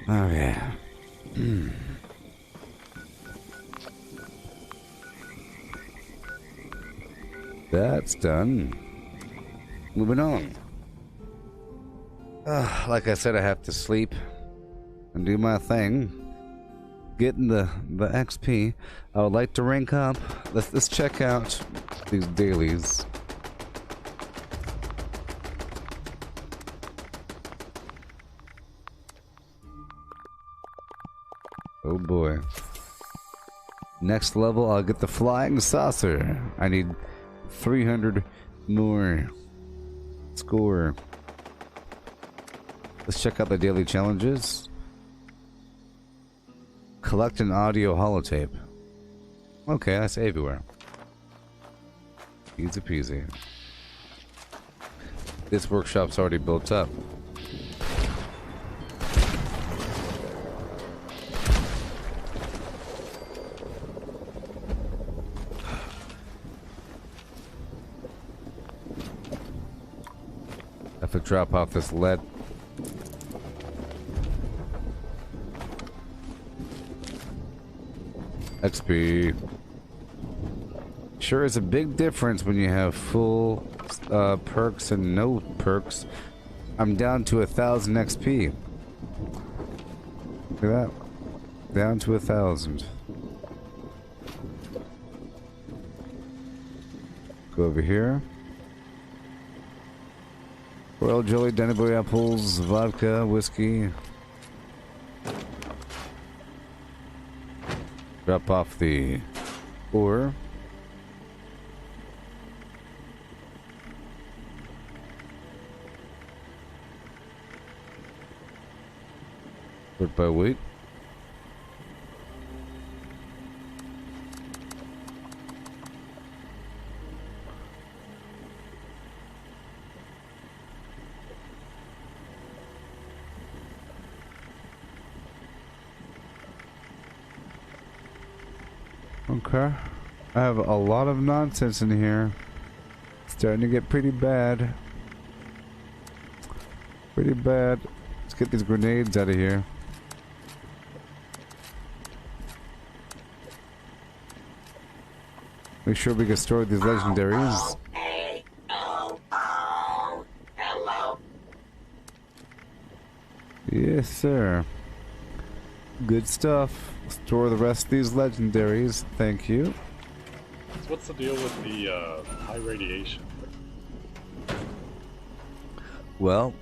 Oh, yeah. That's done. Moving on. Like I said, I have to sleep and do my thing. Getting the XP. I would like to rank up. Let's check out these dailies. Oh boy. Next level, I'll get the flying saucer. I need 300 more score. Let's check out the daily challenges. collect an audio holotape. Okay, that's everywhere. Easy peasy. This workshop's already built up. I have to drop off this lead. XP. Sure is a big difference when you have full perks and no perks. I'm down to 1,000 XP. Look at that. Down to 1,000. Go over here. Royal jelly, Danbury apples, vodka, whiskey. Drop off the ore. Sort by weight. Okay. I have a lot of nonsense in here. It's starting to get pretty bad. Pretty bad. Let's get these grenades out of here. Make sure we can store these legendaries. Hello. Yes, sir. Good stuff. Store the rest of these legendaries. Thank you. So what's the deal with the high radiation? Well,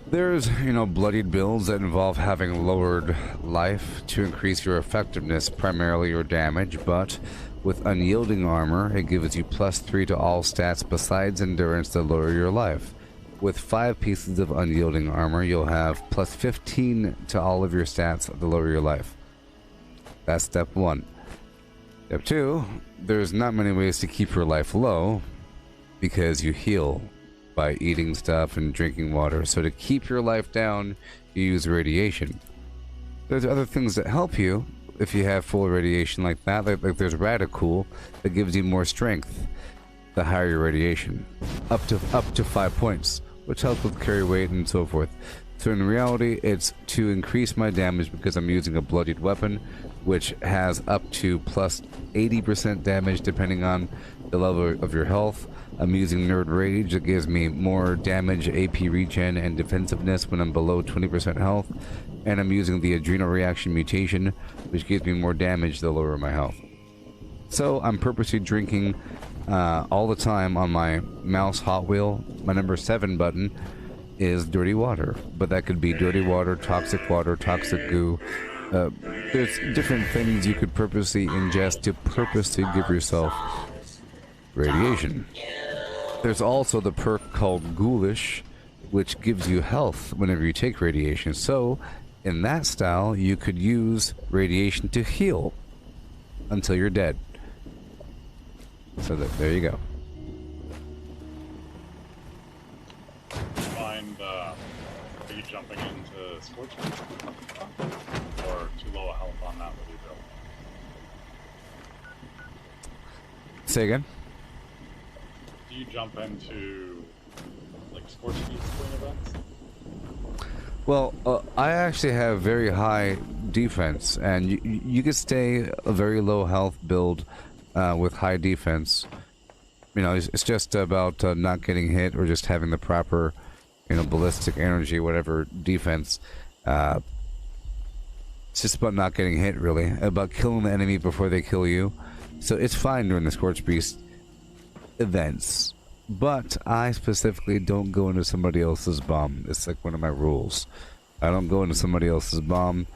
there's, bloodied builds that involve having lowered life to increase your effectiveness, primarily your damage, but with unyielding armor, it gives you +3 to all stats besides endurance to lower your life. With 5 pieces of unyielding armor, you'll have +15 to all of your stats to lower your life. That's step 1. Step 2, there's not many ways to keep your life low, because you heal by eating stuff and drinking water. So to keep your life down, you use radiation. There's other things that help you if you have full radiation like that. Like there's Radicool that gives you more strength the higher your radiation, up to 5 points, which helps with carry weight and so forth. So in reality, it's to increase my damage because I'm using a bloodied weapon, which has up to +80% damage depending on the level of your health. I'm using Nerd Rage that gives me more damage, AP regen, and defensiveness when I'm below 20% health. And I'm using the Adrenal Reaction Mutation, which gives me more damage the lower my health. So I'm purposely drinking all the time on my mouse hot wheel. My number 7 button is dirty water, but that could be dirty water, toxic goo. There's different things you could purposely ingest to purposely give yourself radiation. There's also the perk called Ghoulish, which gives you health whenever you take radiation. So in that style, you could use radiation to heal until you're dead. So there you go. Are you jumping into Scorching? Or too low a health on that with your build? Say again? Do you jump into, like, Scorching swing events? Well, I actually have very high defense, and you could stay a very low health build with high defense. It's just about not getting hit or just having the proper, ballistic energy, whatever defense. It's just about not getting hit, really. About killing the enemy before they kill you. So it's fine during the Scorch Beast events. But I specifically don't go into somebody else's bomb. It's like one of my rules. I don't go into somebody else's bomb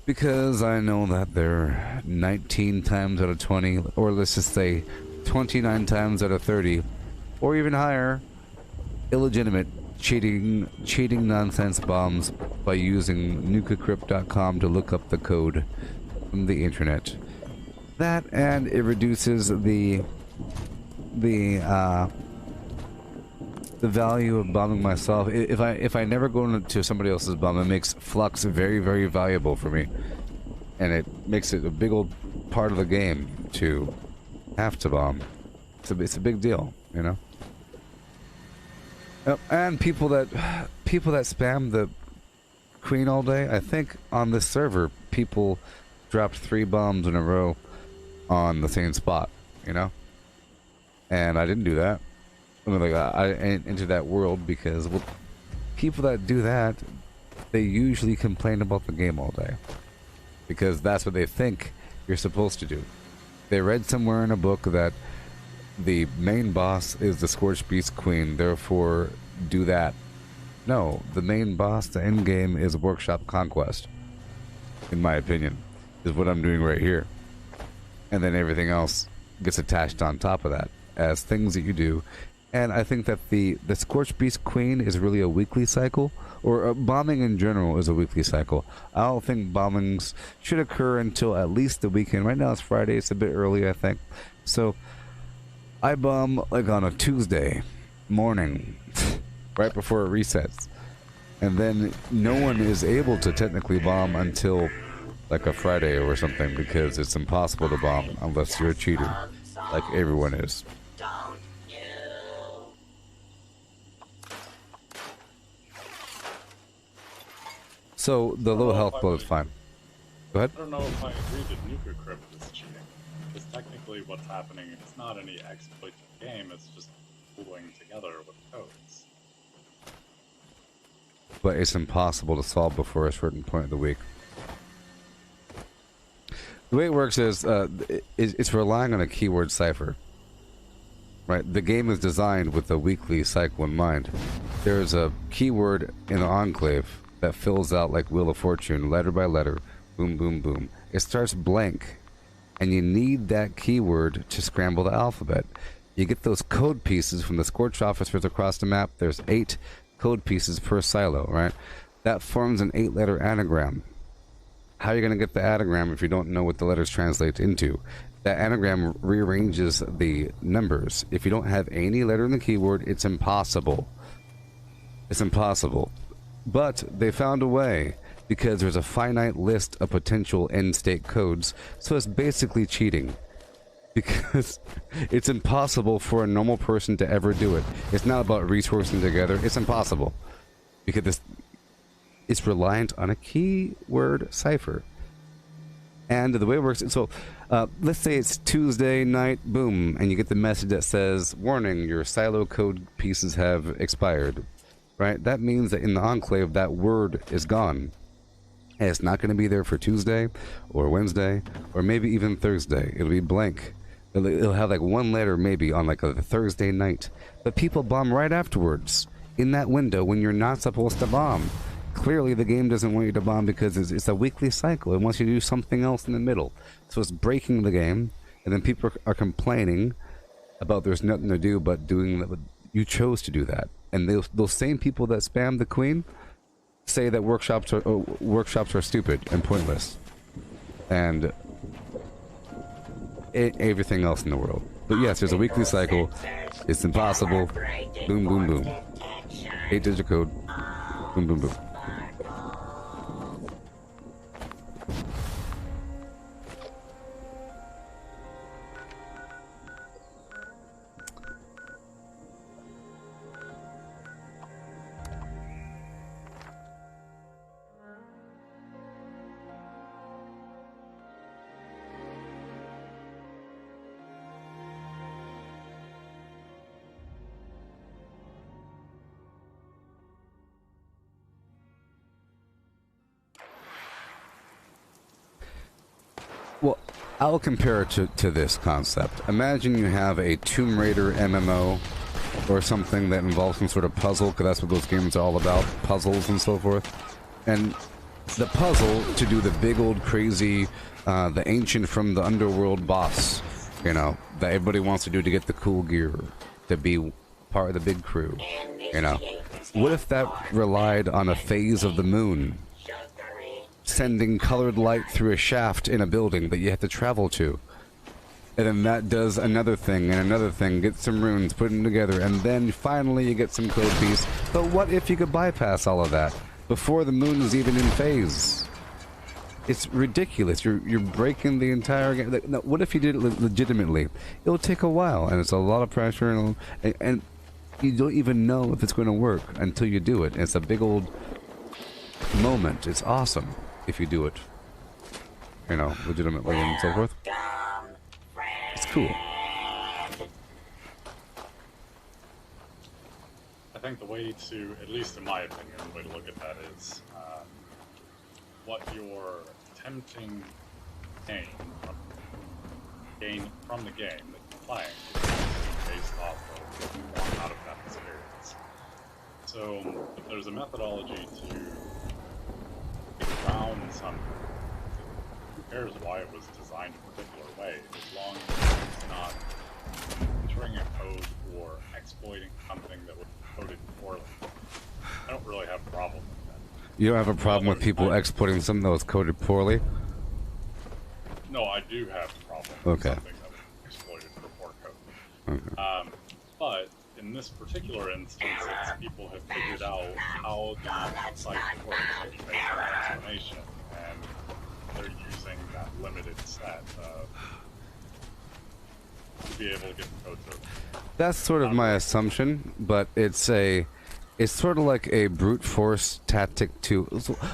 because I know that they're 19 times out of 20, or let's just say 29 times out of 30, or even higher, illegitimate cheating nonsense bombs by using nukecrypt.com to look up the code from the internet. That, and it reduces the value of bombing myself. If I never go into somebody else's bomb, it makes flux very, very valuable for me, and it makes it a big old part of the game to have to bomb. It's a big deal, you know. And people that spam the queen all day. I think on this server, people dropped 3 bombs in a row on the same spot, you know. And I didn't do that. I mean, like, I entered that world because, well, people that do that, they usually complain about the game all day, because that's what they think you're supposed to do. They read somewhere in a book that the main boss is the Scorched Beast Queen, therefore do that. No, the main boss, the end game, is Workshop Conquest, in my opinion, is what I'm doing right here. And then everything else gets attached on top of that as things that you do. And I think that the Scorched Beast Queen is really a weekly cycle, or bombing in general is a weekly cycle. I don't think bombings should occur until at least the weekend. Right now it's Friday, it's a bit early, I think. So I bomb like on a Tuesday morning, right before it resets. And then no one is able to technically bomb until like a Friday or something, because it's impossible to bomb unless you're a cheater, like everyone is. So the low health blow is fine. Go ahead. I don't know if I agree that nukecrypt is cheating. Because technically what's happening, it's not any exploit to the game, it's just pooling together with codes. But it's impossible to solve before a certain point of the week. The way it works is, it's relying on a keyword cipher. Right? The game is designed with a weekly cycle in mind. There's a keyword in the Enclave that fills out like Wheel of Fortune, letter by letter, boom, boom, boom. It starts blank, and you need that keyword to scramble the alphabet. You get those code pieces from the Scorched officers across the map. There's 8 code pieces per silo, right? That forms an 8-letter anagram. How are you going to get the anagram if you don't know what the letters translate into? That anagram rearranges the numbers. If you don't have any letter in the keyword, it's impossible. It's impossible. But they found a way, because there's a finite list of potential end state codes, so it's basically cheating. Because it's impossible for a normal person to ever do it. It's not about resourcing together, it's impossible. Because it's reliant on a keyword cipher. And the way it works, so let's say it's Tuesday night, boom, and you get the message that says, warning, your silo code pieces have expired. Right? That means that in the Enclave, that word is gone. And it's not going to be there for Tuesday, or Wednesday, or maybe even Thursday. It'll be blank. It'll have like 1 letter maybe on like a Thursday night. But people bomb right afterwards, in that window when you're not supposed to bomb. Clearly the game doesn't want you to bomb because it's a weekly cycle. It wants you to do something else in the middle. So it's breaking the game, and then people are complaining about there's nothing to do but doing that. You chose to do that. And those same people that spam the queen say that workshops are stupid and pointless, and everything else in the world. But yes, there's a weekly cycle. It's impossible. Boom, boom, boom. 8-digit code. Boom, boom, boom. Well, I'll compare it to this concept. Imagine you have a Tomb Raider MMO or something that involves some sort of puzzle, because that's what those games are all about, puzzles and so forth. And the puzzle to do the big old crazy, the ancient from the underworld boss, you know, that everybody wants to do to get the cool gear, to be part of the big crew, you know. What if that relied on a phase of the moon, sending colored light through a shaft in a building that you have to travel to? And then that does another thing and another thing, get some runes, put them together, and then finally you get some code piece. But what if you could bypass all of that before the moon is even in phase? It's ridiculous. You're breaking the entire game. No, what if you did it legitimately? It'll take a while, and it's a lot of pressure, and you don't even know if it's going to work until you do it. And it's a big old moment. It's awesome if you do it, you know, legitimately and so forth. It's cool. I think the way to, at least in my opinion, the way to look at that is what you're attempting to gain from the game that you're playing is based off of what you want out of that experience. So if there's a methodology to get around something, who cares why it was designed a particular way, as long as it's not entering a code or exploiting something that was coded poorly. I don't really have a problem with that. You don't have a problem with people exploiting something that was coded poorly? No, I do have a problem with something that was exploited for poor code. Okay. But in this particular instance, it's people have figured out how the site works based on explanation, and they're using that limited set to be able to get the code through. That's sort of my assumption, but it's sort of like a brute force tactic to,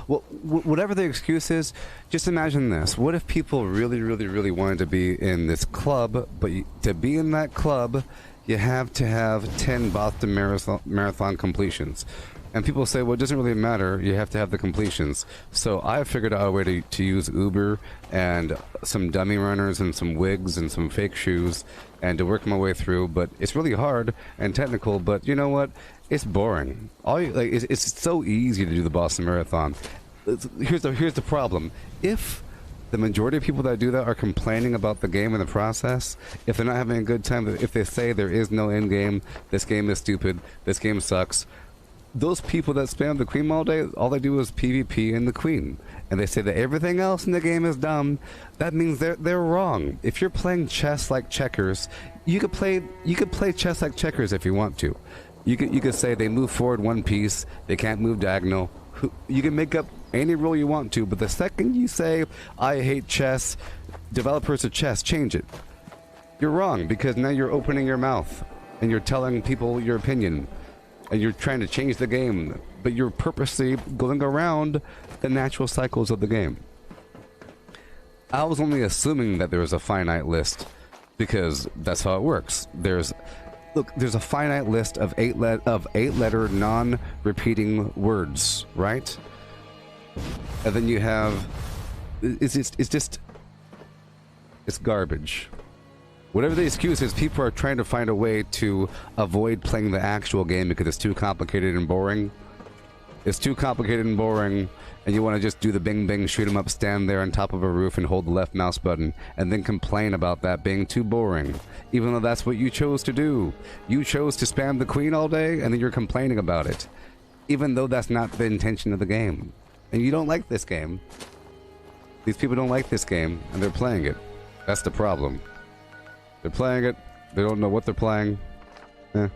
whatever the excuse is. Just imagine this: what if people really wanted to be in this club, but to be in that club, you have to have 10 Boston Marathon completions? And people say, well, it doesn't really matter, you have to have the completions. So I figured out a way to use Uber and some dummy runners and some wigs and some fake shoes and to work my way through. But it's really hard and technical, but you know what? It's boring. It's so easy to do the Boston Marathon. Here's the problem. If the majority of people that do that are complaining about the game and the process, if they're not having a good time, if they say there is no end game, this game is stupid, this game sucks, those people that spam the Queen all day, all they do is PvP in the Queen, and they say that everything else in the game is dumb. That means they're wrong. If you're playing chess like checkers, you could play chess like checkers if you want to. You could say they move forward one piece, they can't move diagonal. You can make up any rule you want to, but the second you say I hate chess, developers of chess, change it. You're wrong, because now you're opening your mouth and you're telling people your opinion. And you're trying to change the game, but you're purposely going around the natural cycles of the game. I was only assuming that there was a finite list, because that's how it works. There's a finite list of eight letter non-repeating words, right? And then you have it's garbage. Whatever the excuse is, people are trying to find a way to avoid playing the actual game because it's too complicated and boring. It's too complicated and boring, and you want to just do the bing bing, shoot 'em up, stand there on top of a roof and hold the left mouse button, and then complain about that being too boring, even though that's what you chose to do. You chose to spam the Queen all day, and then you're complaining about it, even though that's not the intention of the game. And you don't like this game. These people don't like this game, and they're playing it. That's the problem. They're playing it, they don't know what they're playing. Eh.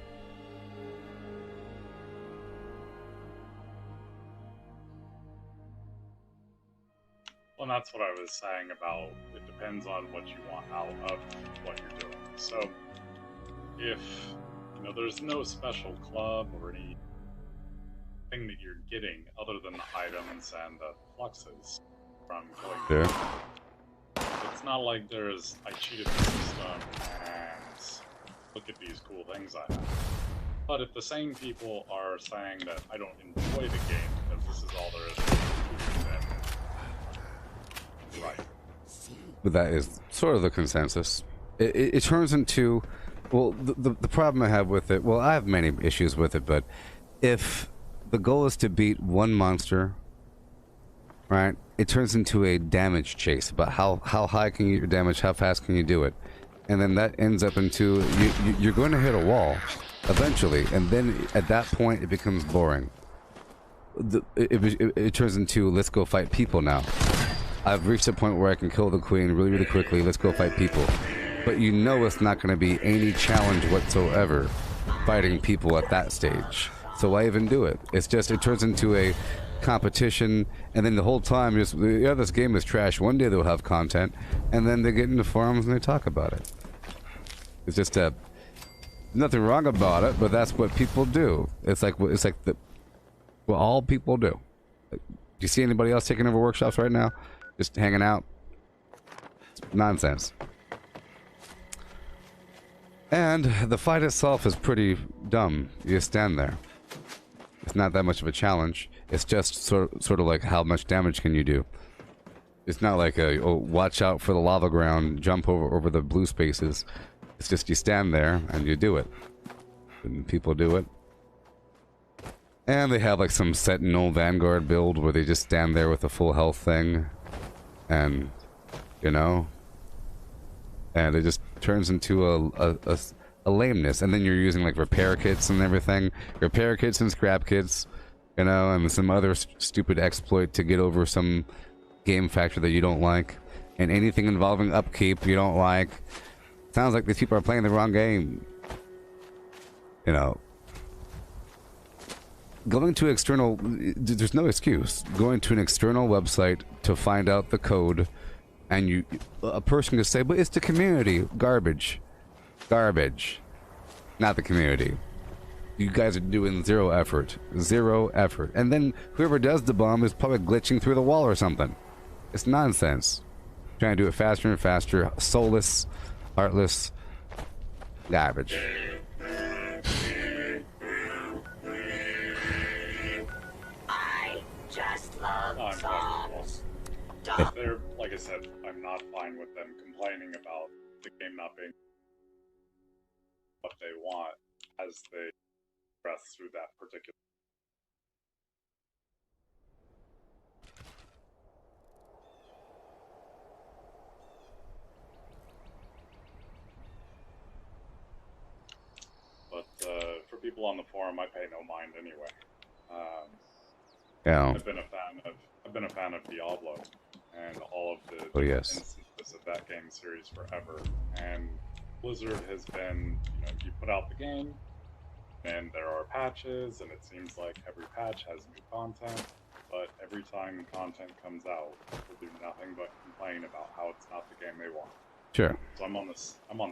Well, that's what I was saying about it depends on what you want out of what you're doing. So, if, there's no special club or anything that you're getting other than the items and the fluxes from going Yeah. It's not like there's, I cheated the system and look at these cool things I have. But if the same people are saying that I don't enjoy the game because this is all there is to it, then right. But that is sort of the consensus. It turns into, well, the problem I have with it, well, I have many issues with it, but if the goal is to beat one monster, right, it turns into a damage chase about how high can you get your damage, how fast can you do it, and then that ends up into you're going to hit a wall. eventually, and then at that point it becomes boring. It turns into, let's go fight people now. I've reached a point where I can kill the queen really, really quickly. Let's go fight people. But you know it's not going to be any challenge whatsoever fighting people at that stage. So why even do it? It's just, it turns into a competition, and then the whole time just, yeah, this game is trash. One day they'll have content, and then they get into forums and they talk about it. It's just nothing wrong about it, but that's what people do. It's like what all people do. Do you see anybody else taking over workshops right now? Just hanging out? It's nonsense. And the fight itself is pretty dumb. You stand there. It's not that much of a challenge. It's just sort of like, how much damage can you do? It's not like oh, watch out for the lava ground, jump over the blue spaces. It's just you stand there and you do it. And people do it. And they have like some Sentinel Vanguard build where they just stand there with a full health thing. And, you know, and it just turns into a lameness. And then you're using like repair kits and everything. Repair kits and scrap kits, you know, and some other stupid exploit to get over some game factor that you don't like. And anything involving upkeep you don't like. Sounds like these people are playing the wrong game. You know. Going to external, there's no excuse. Going to an external website to find out the code, and a person could say, but it's the community. Garbage. Garbage. Not the community. You guys are doing zero effort. Zero effort. And then whoever does the bomb is probably glitching through the wall or something. It's nonsense. Trying to do it faster and faster. Soulless, heartless, garbage. They're, like I said, I'm not fine with them complaining about the game not being what they want as they progress through that particular. But for people on the forum, I pay no mind anyway. Yeah. I've been a fan of Diablo and all of the instances of that game series forever. And Blizzard has been, you know, you put out the game, and there are patches, and it seems like every patch has new content. But every time content comes out, people do nothing but complain about how it's not the game they want. Sure. So I'm on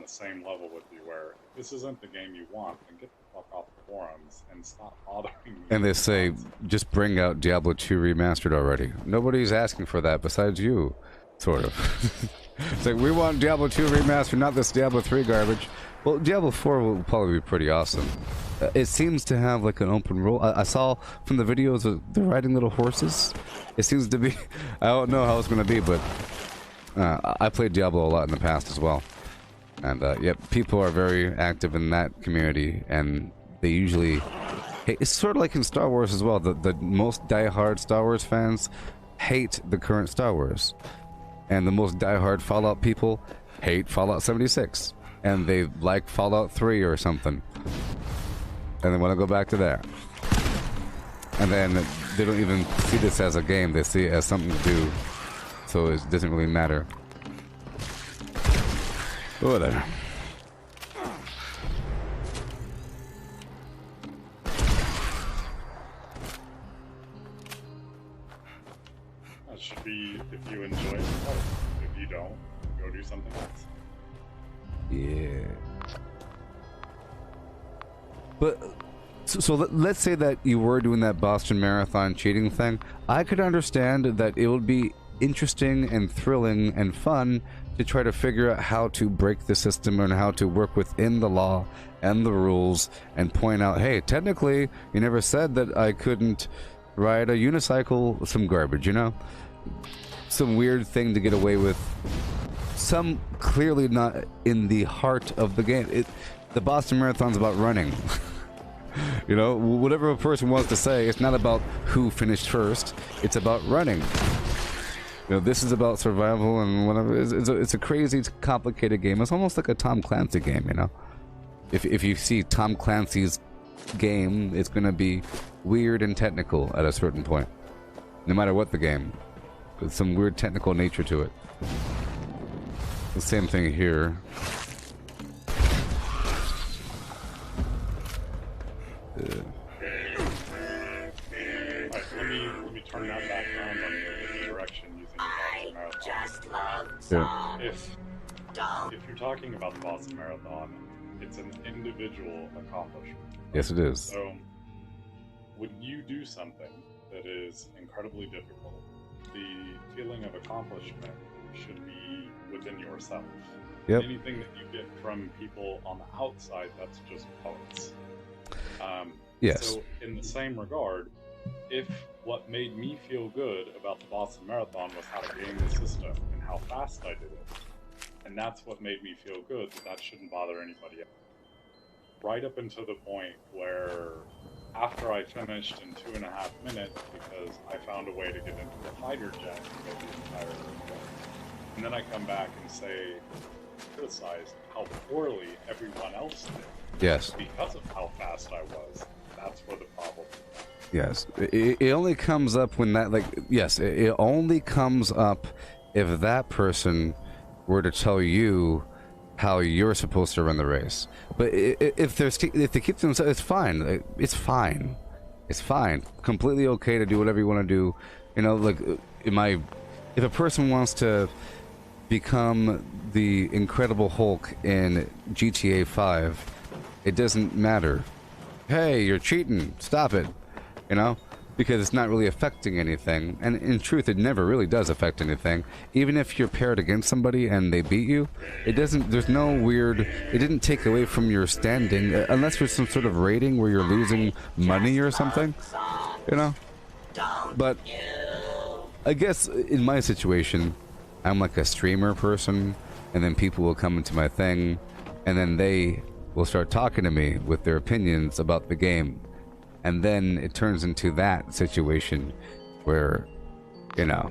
the same level with you, where if this isn't the game you want, then get the fuck off the forums and stop bothering me. And they say, just bring out Diablo 2 Remastered already. Nobody's asking for that besides you, sort of. It's like, we want Diablo 2 Remastered, not this Diablo 3 garbage. Well, Diablo 4 will probably be pretty awesome. It seems to have like an open world. I saw from the videos of they're riding little horses. It seems to be, I don't know how it's going to be, but I played Diablo a lot in the past as well. And yep, people are very active in that community, and they usually, it's sort of like in Star Wars as well. The most diehard Star Wars fans hate the current Star Wars. And the most diehard Fallout people hate Fallout 76. And they like Fallout 3 or something. And they want to go back to that. And then they don't even see this as a game. They see it as something to do. So it doesn't really matter. Whatever. That should be, if you enjoy it, if you don't, go do something else. Yeah. But so let's say that you were doing that Boston Marathon cheating thing. I could understand that it would be interesting and thrilling and fun to try to figure out how to break the system and how to work within the law and the rules and point out, hey, technically you never said that I couldn't ride a unicycle. Some garbage, you know, some weird thing to get away with. Some clearly not in the heart of the game. The Boston Marathon's about running. You know, whatever a person wants to say, it's not about who finished first. It's about running. You know, this is about survival and whatever. It's a crazy, complicated game. It's almost like a Tom Clancy game, you know. if you see Tom Clancy's game, it's gonna be weird and technical at a certain point. No matter what the game. With some weird technical nature to it. The same thing here. Alright, let me turn that back around on you in the direction using the Boston Marathon. Just love Yeah. If you're talking about the Boston Marathon, it's an individual accomplishment. Yes, it is. So, when you do something that is incredibly difficult, the feeling of accomplishment should be within yourself. Yep. Anything that you get from people on the outside, that's just points. Yes. So, in the same regard, if what made me feel good about the Boston Marathon was how to game the system and how fast I did it, and that's what made me feel good, that shouldn't bother anybody else. Right up until the point where, after I finished in 2.5 minutes, because I found a way to get into the fighter jet and go the entire way, and then I come back and say, criticize how poorly everyone else did. Yes. Because of how fast I was. That's where the problem is. Yes. It only comes up when that, like, yes, it only comes up if that person were to tell you how you're supposed to run the race. But if they keep themselves, it's fine. It's fine. It's fine. Completely okay to do whatever you want to do. You know, like, if a person wants to become the Incredible Hulk in GTA 5, it doesn't matter. Hey, you're cheating. Stop it. You know? Because it's not really affecting anything. And in truth, it never really does affect anything. Even if you're paired against somebody and they beat you, it doesn't, there's no weird, it didn't take away from your standing, unless there's some sort of rating where you're losing money or something. You know? But I guess in my situation, I'm like a streamer person, and then people will come into my thing, and then they will start talking to me with their opinions about the game. And then it turns into that situation where, you know,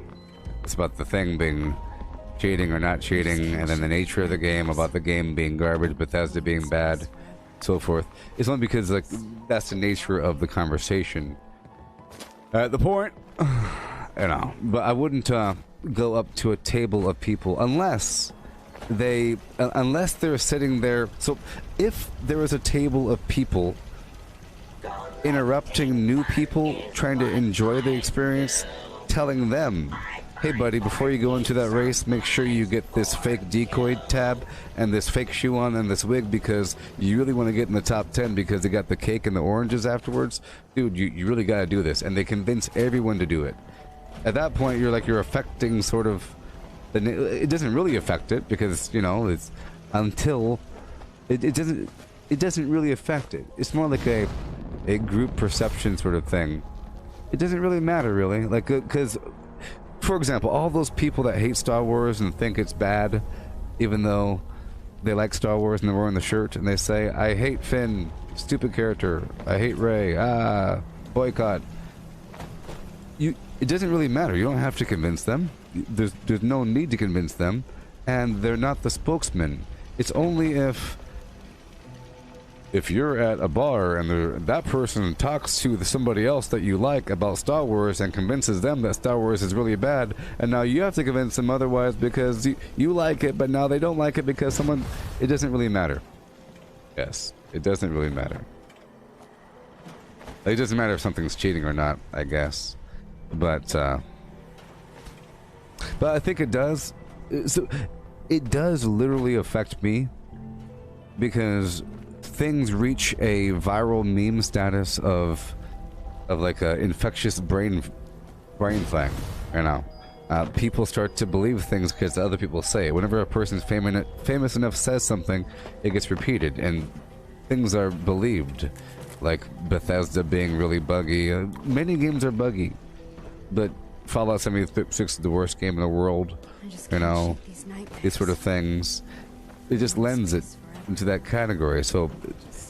it's about the thing being cheating or not cheating, and then the nature of the game, about the game being garbage, Bethesda being bad, so forth. It's only because, like, that's the nature of the conversation. At the point, you know, but I wouldn't go up to a table of people unless they're sitting there. So if there was a table of people interrupting new people trying to enjoy the experience, telling them, hey buddy, before you go into that race, make sure you get this fake decoy tab and this fake shoe on and this wig, because you really want to get in the top 10 because they got the cake and the oranges afterwards. Dude, you really got to do this. And they convince everyone to do it. At that point, you're affecting sort of it doesn't really affect it, because, you know, it's until it doesn't really affect it. It's more like a group perception sort of thing. It doesn't really matter, really. Like, because, for example, all those people that hate Star Wars and think it's bad, even though they like Star Wars and they're wearing the shirt, and they say, I hate Finn, stupid character, I hate Rey, boycott. It doesn't really matter. You don't have to convince them. There's no need to convince them, and they're not the spokesman. It's only if you're at a bar and that person talks to somebody else that you like about Star Wars and convinces them that Star Wars is really bad, and now you have to convince them otherwise because you like it, but now they don't like it because someone... It doesn't really matter. Yes, it doesn't really matter. It doesn't matter if something's cheating or not, I guess. But I think it does. So it does literally affect me, because things reach a viral meme status of like a infectious brain thing, you know. People start to believe things because other people say it. Whenever a person's famous enough says something, it gets repeated, and things are believed. Like Bethesda being really buggy. Many games are buggy, but Fallout 76 is the worst game in the world. You know, these sort of things. It just lends it into that category. So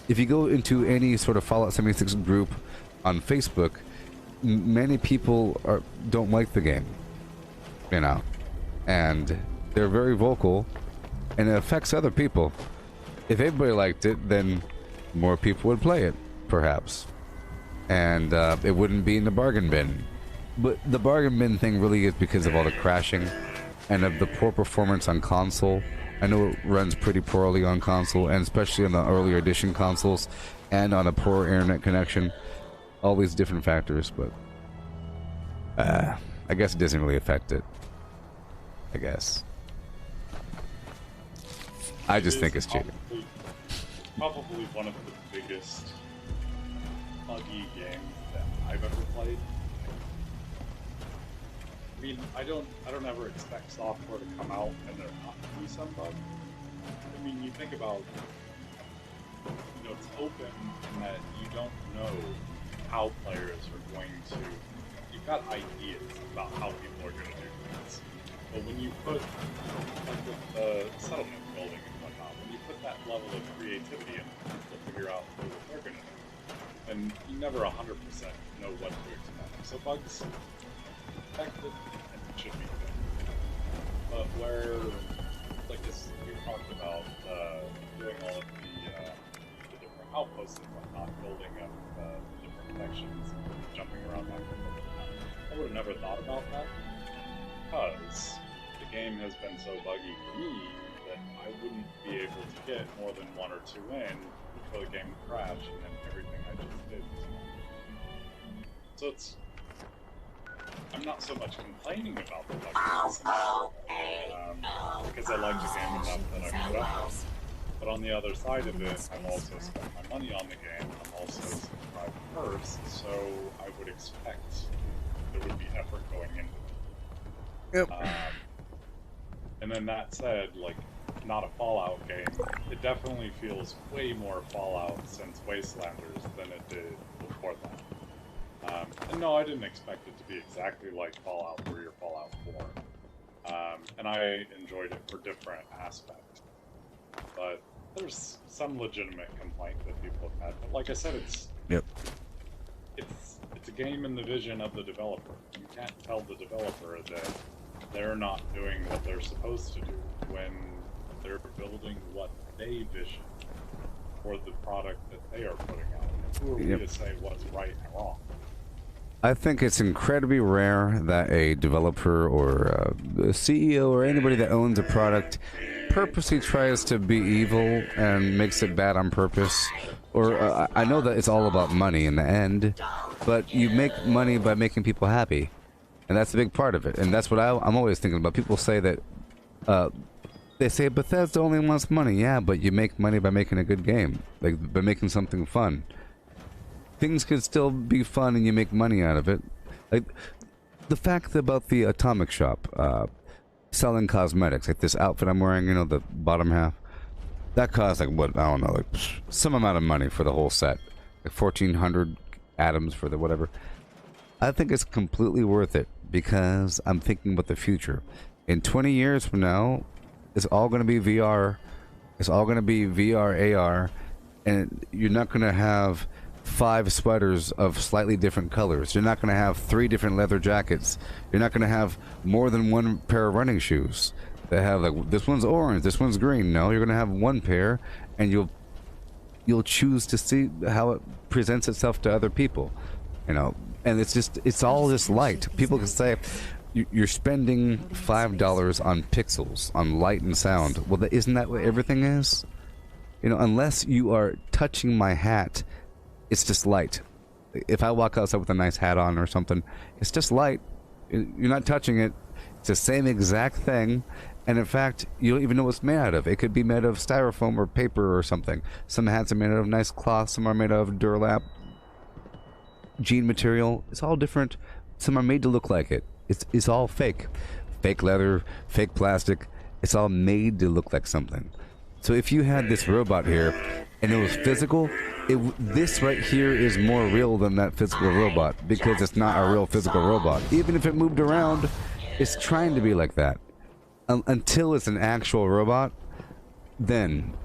if you go into any sort of Fallout 76 group on Facebook, many people don't like the game, you know, and they're very vocal, and it affects other people. if everybody liked it, then more people would play it, perhaps. And it wouldn't be in the bargain bin. But the bargain bin thing really is because of all the crashing and of the poor performance on console. I know it runs pretty poorly on console, and especially on the earlier edition consoles, and on a poor internet connection. All these different factors, but I guess it doesn't really affect it. I guess. I just think it's cheating. Probably one of the biggest buggy games that I've ever played. I mean, I don't ever expect software to come out and there not to be some bug. I mean, you think about, it's open in that you don't know how players are going to. You've got ideas about how people are going to do things, but when you put, like with the settlement building and whatnot, when you put that level of creativity in to figure out what they're going to do, then you never 100% know what to expect. So bugs expected and should be good. But where, like this, we talked about doing all of the different outposts and whatnot, building up different sections, jumping around that. I would have never thought about that because the game has been so buggy for me that I wouldn't be able to get more than 1 or 2 in before the game would crash, and then everything I just did was gone. So it's. I'm not so much complaining about the bugs because I like the game enough that I put up. But on the other side of it, I've also spent my money on the game. I'm also subscribed first, so I would expect there would be effort going into it. Yep. And then that said, like, not a Fallout game. It definitely feels way more Fallout since Wastelanders than it did before that. And no, I didn't expect it to be exactly like Fallout 3 or Fallout 4. And I enjoyed it for different aspects. But there's some legitimate complaint that people have had. But like I said, it's a game in the vision of the developer. You can't tell the developer that they're not doing what they're supposed to do when they're building what they vision for the product that they are putting out. Who are we to say what's right and wrong? I think it's incredibly rare that a developer or a CEO or anybody that owns a product purposely tries to be evil and makes it bad on purpose. Or I know that it's all about money in the end, but you make money by making people happy, and that's a big part of it. And that's what I'm always thinking about. People say that they say Bethesda only wants money. Yeah, but you make money by making a good game, like by making something fun. Things could still be fun and you make money out of it. Like the fact about the Atomic Shop selling cosmetics, like this outfit I'm wearing, the bottom half, that cost like what, I don't know, like some amount of money for the whole set, like 1,400 atoms for the whatever. I think it's completely worth it because I'm thinking about the future. In 20 years from now, it's all going to be VR. It's all going to be VR, AR, and you're not going to have 5 sweaters of slightly different colors. You're not going to have 3 different leather jackets. You're not going to have more than 1 pair of running shoes that have like this one's orange, this one's green. No, you're going to have 1 pair, and you'll choose to see how it presents itself to other people. And it's all just light. People can say you're spending $5 on pixels, on light and sound. Well, isn't that what everything is? Unless you are touching my hat, it's just light. If I walk outside with a nice hat on or something, it's just light. You're not touching it. It's the same exact thing. And in fact, you don't even know what it's made out of. It could be made of styrofoam or paper or something. Some hats are made out of nice cloth. Some are made out of Durlap jean material. It's all different. Some are made to look like it. It's all fake. Fake leather, fake plastic. It's all made to look like something. So if you had this robot here and it was physical, this right here is more real than that physical robot because it's not a real physical robot. Even if it moved around, it's trying to be like that. Until it's an actual robot, then.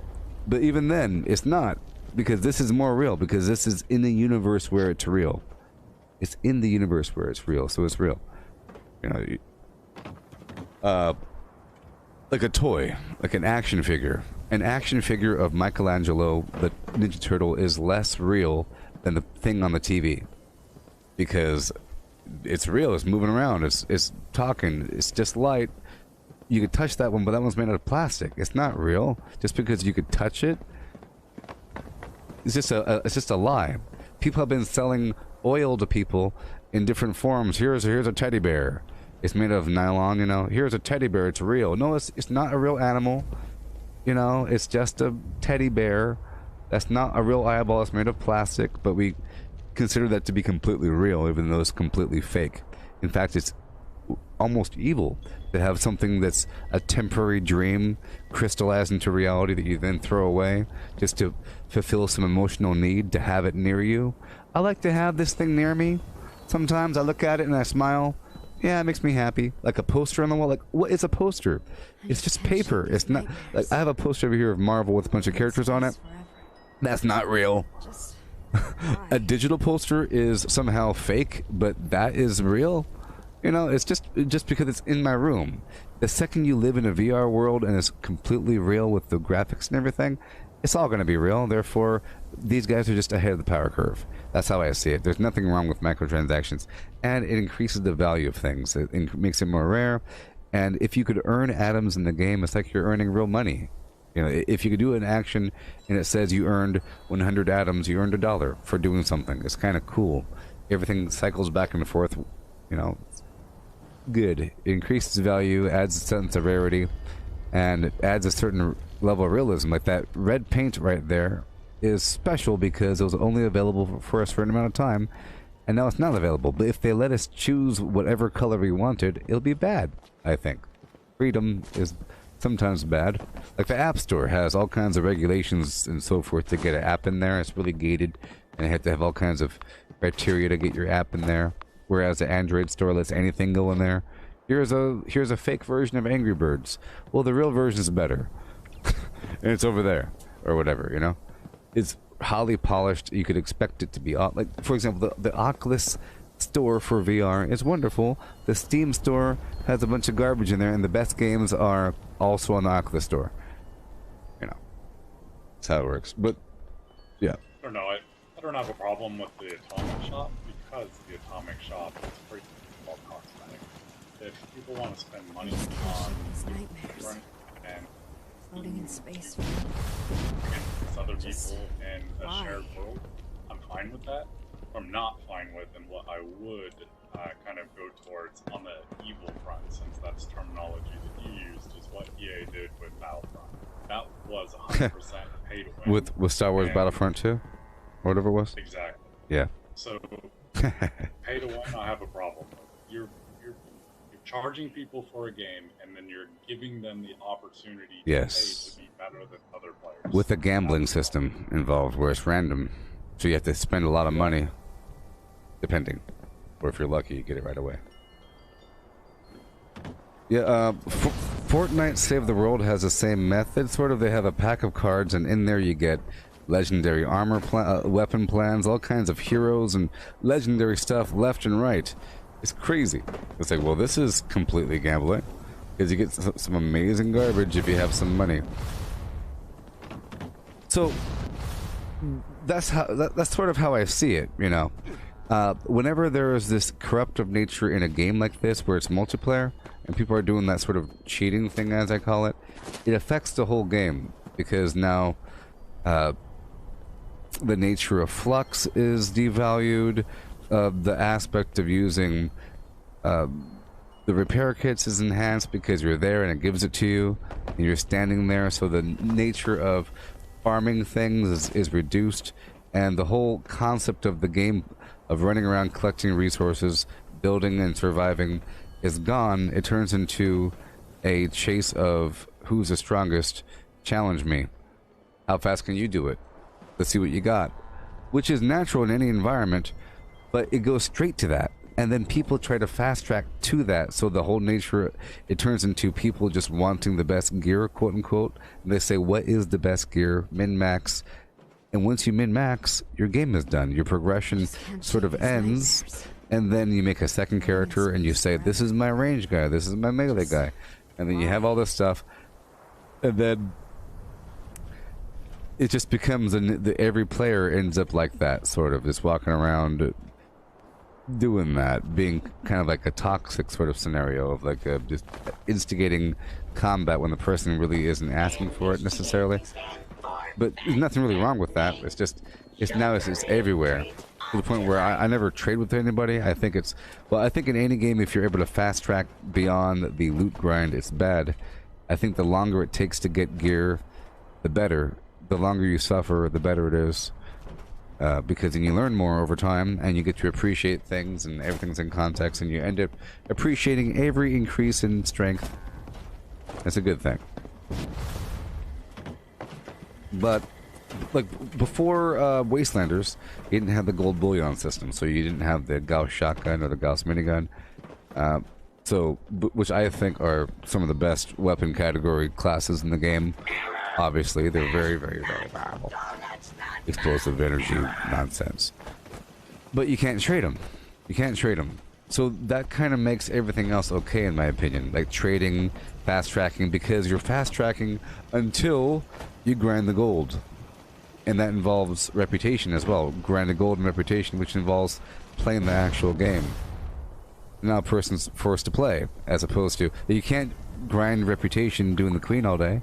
But even then, it's not, because this is more real, because this is in the universe where it's real. It's in the universe where it's real, so it's real. like a toy, like an action figure. An action figure of Michelangelo, the Ninja Turtle, is less real than the thing on the TV. Because it's real, it's moving around, it's talking, it's just light. You could touch that one, but that one's made out of plastic. It's not real. Just because you could touch it, it's just a lie. People have been selling oil to people in different forms. Here's a teddy bear. It's made of nylon, you know. Here's a teddy bear. It's real. No, it's not a real animal. You know, it's just a teddy bear. That's not a real eyeball. It's made of plastic, but we consider that to be completely real, even though it's completely fake. In fact, it's almost evil to have something that's a temporary dream crystallized into reality that you then throw away just to fulfill some emotional need to have it near you. I like to have this thing near me. Sometimes I look at it and I smile. Yeah, it makes me happy. Like a poster on the wall. Like, what is a poster? It's just paper. It's not like I have a poster over here of Marvel with a bunch of characters on it. That's not real. A digital poster is somehow fake, but that is real. You know, it's just because it's in my room. The second you live in a VR world and it's completely real with the graphics and everything, it's all going to be real. Therefore, these guys are just ahead of the power curve. That's how I see it. There's nothing wrong with microtransactions, and it increases the value of things. It makes it more rare. And if you could earn atoms in the game, it's like you're earning real money. You know, if you could do an action and it says you earned 100 atoms, you earned $1 for doing something. It's kind of cool. Everything cycles back and forth. You know, good. It increases value, adds a sense of rarity, and it adds a certain level of realism. Like that red paint right there is special because it was only available for a certain amount of time, and now it's not available. But if they let us choose whatever color we wanted, it'll be bad, I think. Freedom is sometimes bad. Like the App Store has all kinds of regulations and so forth to get an app in there. It's really gated, and you have to have all kinds of criteria to get your app in there. Whereas the Android store lets anything go in there. Here's a fake version of Angry Birds. Well, the real version is better. And it's over there. Or whatever, you know? It's highly polished. You could expect it to be... Like, for example, the Oculus store for VR is wonderful. The Steam store has a bunch of garbage in there, and the best games are also on the Oculus store. You know. That's how it works. But, yeah. I don't know. I don't have a problem with the Atomic Shop because the Atomic Shop is pretty well cosmetic. If people want to spend money on nightmares and floating in space with other people in a shared world, I'm fine with that. What I'm not fine with, and what I would kind of go towards on the evil front, since that's terminology that you used, is what EA did with Battlefront. That was 100% pay to win. With Star Wars Battlefront 2? Or whatever it was? Exactly. Yeah. So, pay to win, I have a problem with. You're charging people for a game, and then you're giving them the opportunity to pay to be better than other players. With a gambling system involved where it's random. So you have to spend a lot of money, depending. Or if you're lucky, you get it right away. Yeah, Fortnite Save the World has the same method. Sort of, they have a pack of cards, and in there you get legendary armor, weapon plans, all kinds of heroes and legendary stuff left and right. It's crazy. It's like, well, this is completely gambling, because you get some amazing garbage if you have some money. So that's sort of how I see it, you know. Whenever there is this corruptive nature in a game like this, where it's multiplayer and people are doing that sort of cheating thing, as I call it, it affects the whole game, because now the nature of flux is devalued. The aspect of using the repair kits is enhanced because you're there and it gives it to you and you're standing there, so the nature of farming things is reduced, and the whole concept of the game of running around collecting resources, building and surviving is gone. It turns into a chase of who's the strongest, challenge me. How fast can you do it? Let's see what you got. Which is natural in any environment, but it goes straight to that. And then people try to fast track to that, so the whole nature, it turns into people just wanting the best gear, quote unquote. And they say, what is the best gear? Min-max. And once you min-max, your game is done. Your progression sort of ends, and then you make a second character and you say, this is my range guy, this is my melee guy. And then you have all this stuff, And then it just becomes every player ends up like that, sort of just walking around doing that, being kind of like a toxic sort of scenario of like just instigating combat when the person really isn't asking for it necessarily. But there's nothing really wrong with that. It's just it's everywhere, to the point where I never trade with anybody. I think I think in any game, if you're able to fast track beyond the loot grind, it's bad. I think the longer it takes to get gear, the better. The longer you suffer, the better it is. Because then you learn more over time, and you get to appreciate things, and everything's in context, and you end up appreciating every increase in strength. That's a good thing. But, like, before Wastelanders, you didn't have the gold bullion system, so you didn't have the Gauss shotgun or the Gauss minigun. Which I think are some of the best weapon category classes in the game. Obviously, they're very, very, very powerful. Explosive energy nonsense. But you can't trade them. You can't trade them. So that kind of makes everything else okay, in my opinion. Like trading, fast tracking, because you're fast tracking until you grind the gold. And that involves reputation as well. Grind the gold and reputation, which involves playing the actual game. Now a person's forced to play, as opposed to... You can't grind reputation doing the queen all day.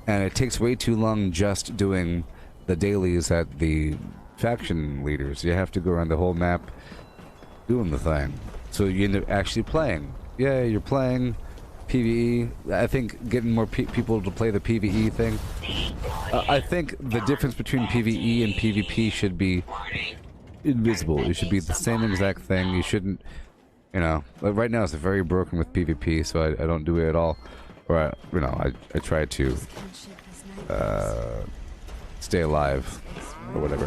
And it takes way too long just doing the dailies at the faction leaders. You have to go around the whole map doing the thing. So you end up actually playing. Yeah, you're playing PvE. I think getting more people to play the PvE thing. I think the difference between PvE and PvP should be invisible. It should be the same exact thing. You shouldn't, you know, like right now it's very broken with PvP, so I don't do it at all. Or, I try to stay alive or whatever.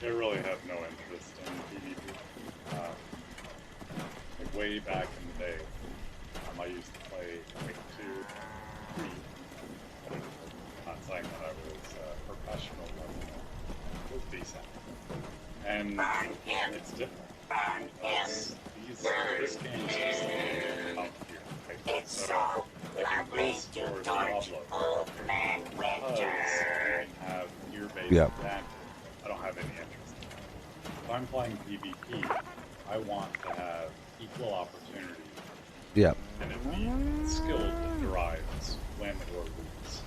I really have no interest in PvP. Like way back in the day, I used to play like 2, 3. I'm not saying that I was professional, but it was decent. And it's different. Because this game is up here. Right? So like in this or Diablo, because I have gear-based advantage, I don't have any interest in that. If I'm playing PvP, I want to have equal opportunity. Yeah. And it be skill that derives win or lose,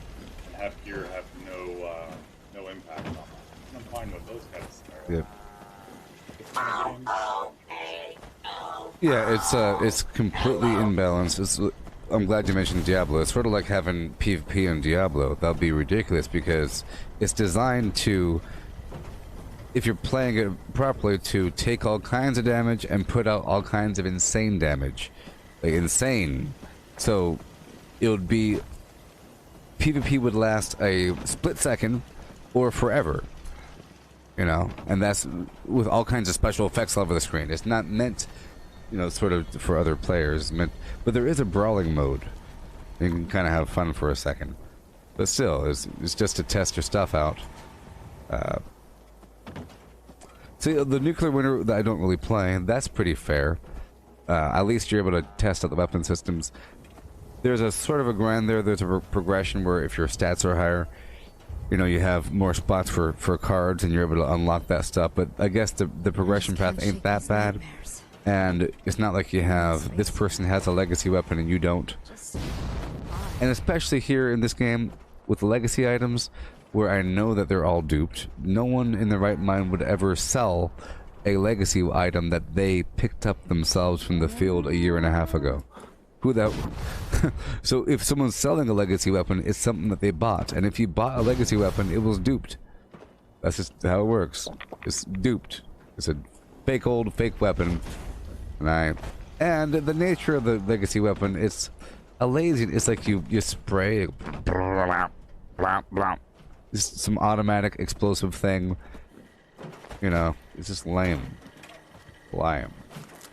and have gear have no impact on that. I'm fine with those kind of scenarios. Yep. Yeah, it's completely imbalanced. I'm glad you mentioned Diablo. It's sort of like having PvP in Diablo. That'd be ridiculous because it's designed to, if you're playing it properly, to take all kinds of damage and put out all kinds of insane damage. Like, insane. So, it would be... PvP would last a split second or forever. You know, and that's with all kinds of special effects all over the screen. It's not meant, sort of for other players. But there is a brawling mode. You can kind of have fun for a second. But still, it's just to test your stuff out. See, the nuclear winter that I don't really play, that's pretty fair. At least you're able to test out the weapon systems. There's a sort of a grind there. There's a progression where if your stats are higher, you have more spots for cards and you're able to unlock that stuff. But I guess the progression path ain't that bad. And it's not like you have, this person has a legacy weapon and you don't. And especially here in this game, with the legacy items, where I know that they're all duped, no one in their right mind would ever sell a legacy item that they picked up themselves from the field a year and a half ago. Who that? So if someone's selling a legacy weapon, it's something that they bought. And if you bought a legacy weapon, it was duped. That's just how it works. It's duped. It's a fake weapon. And the nature of the legacy weapon, it's a lazy. It's like you spray. Just some automatic explosive thing. It's just lame.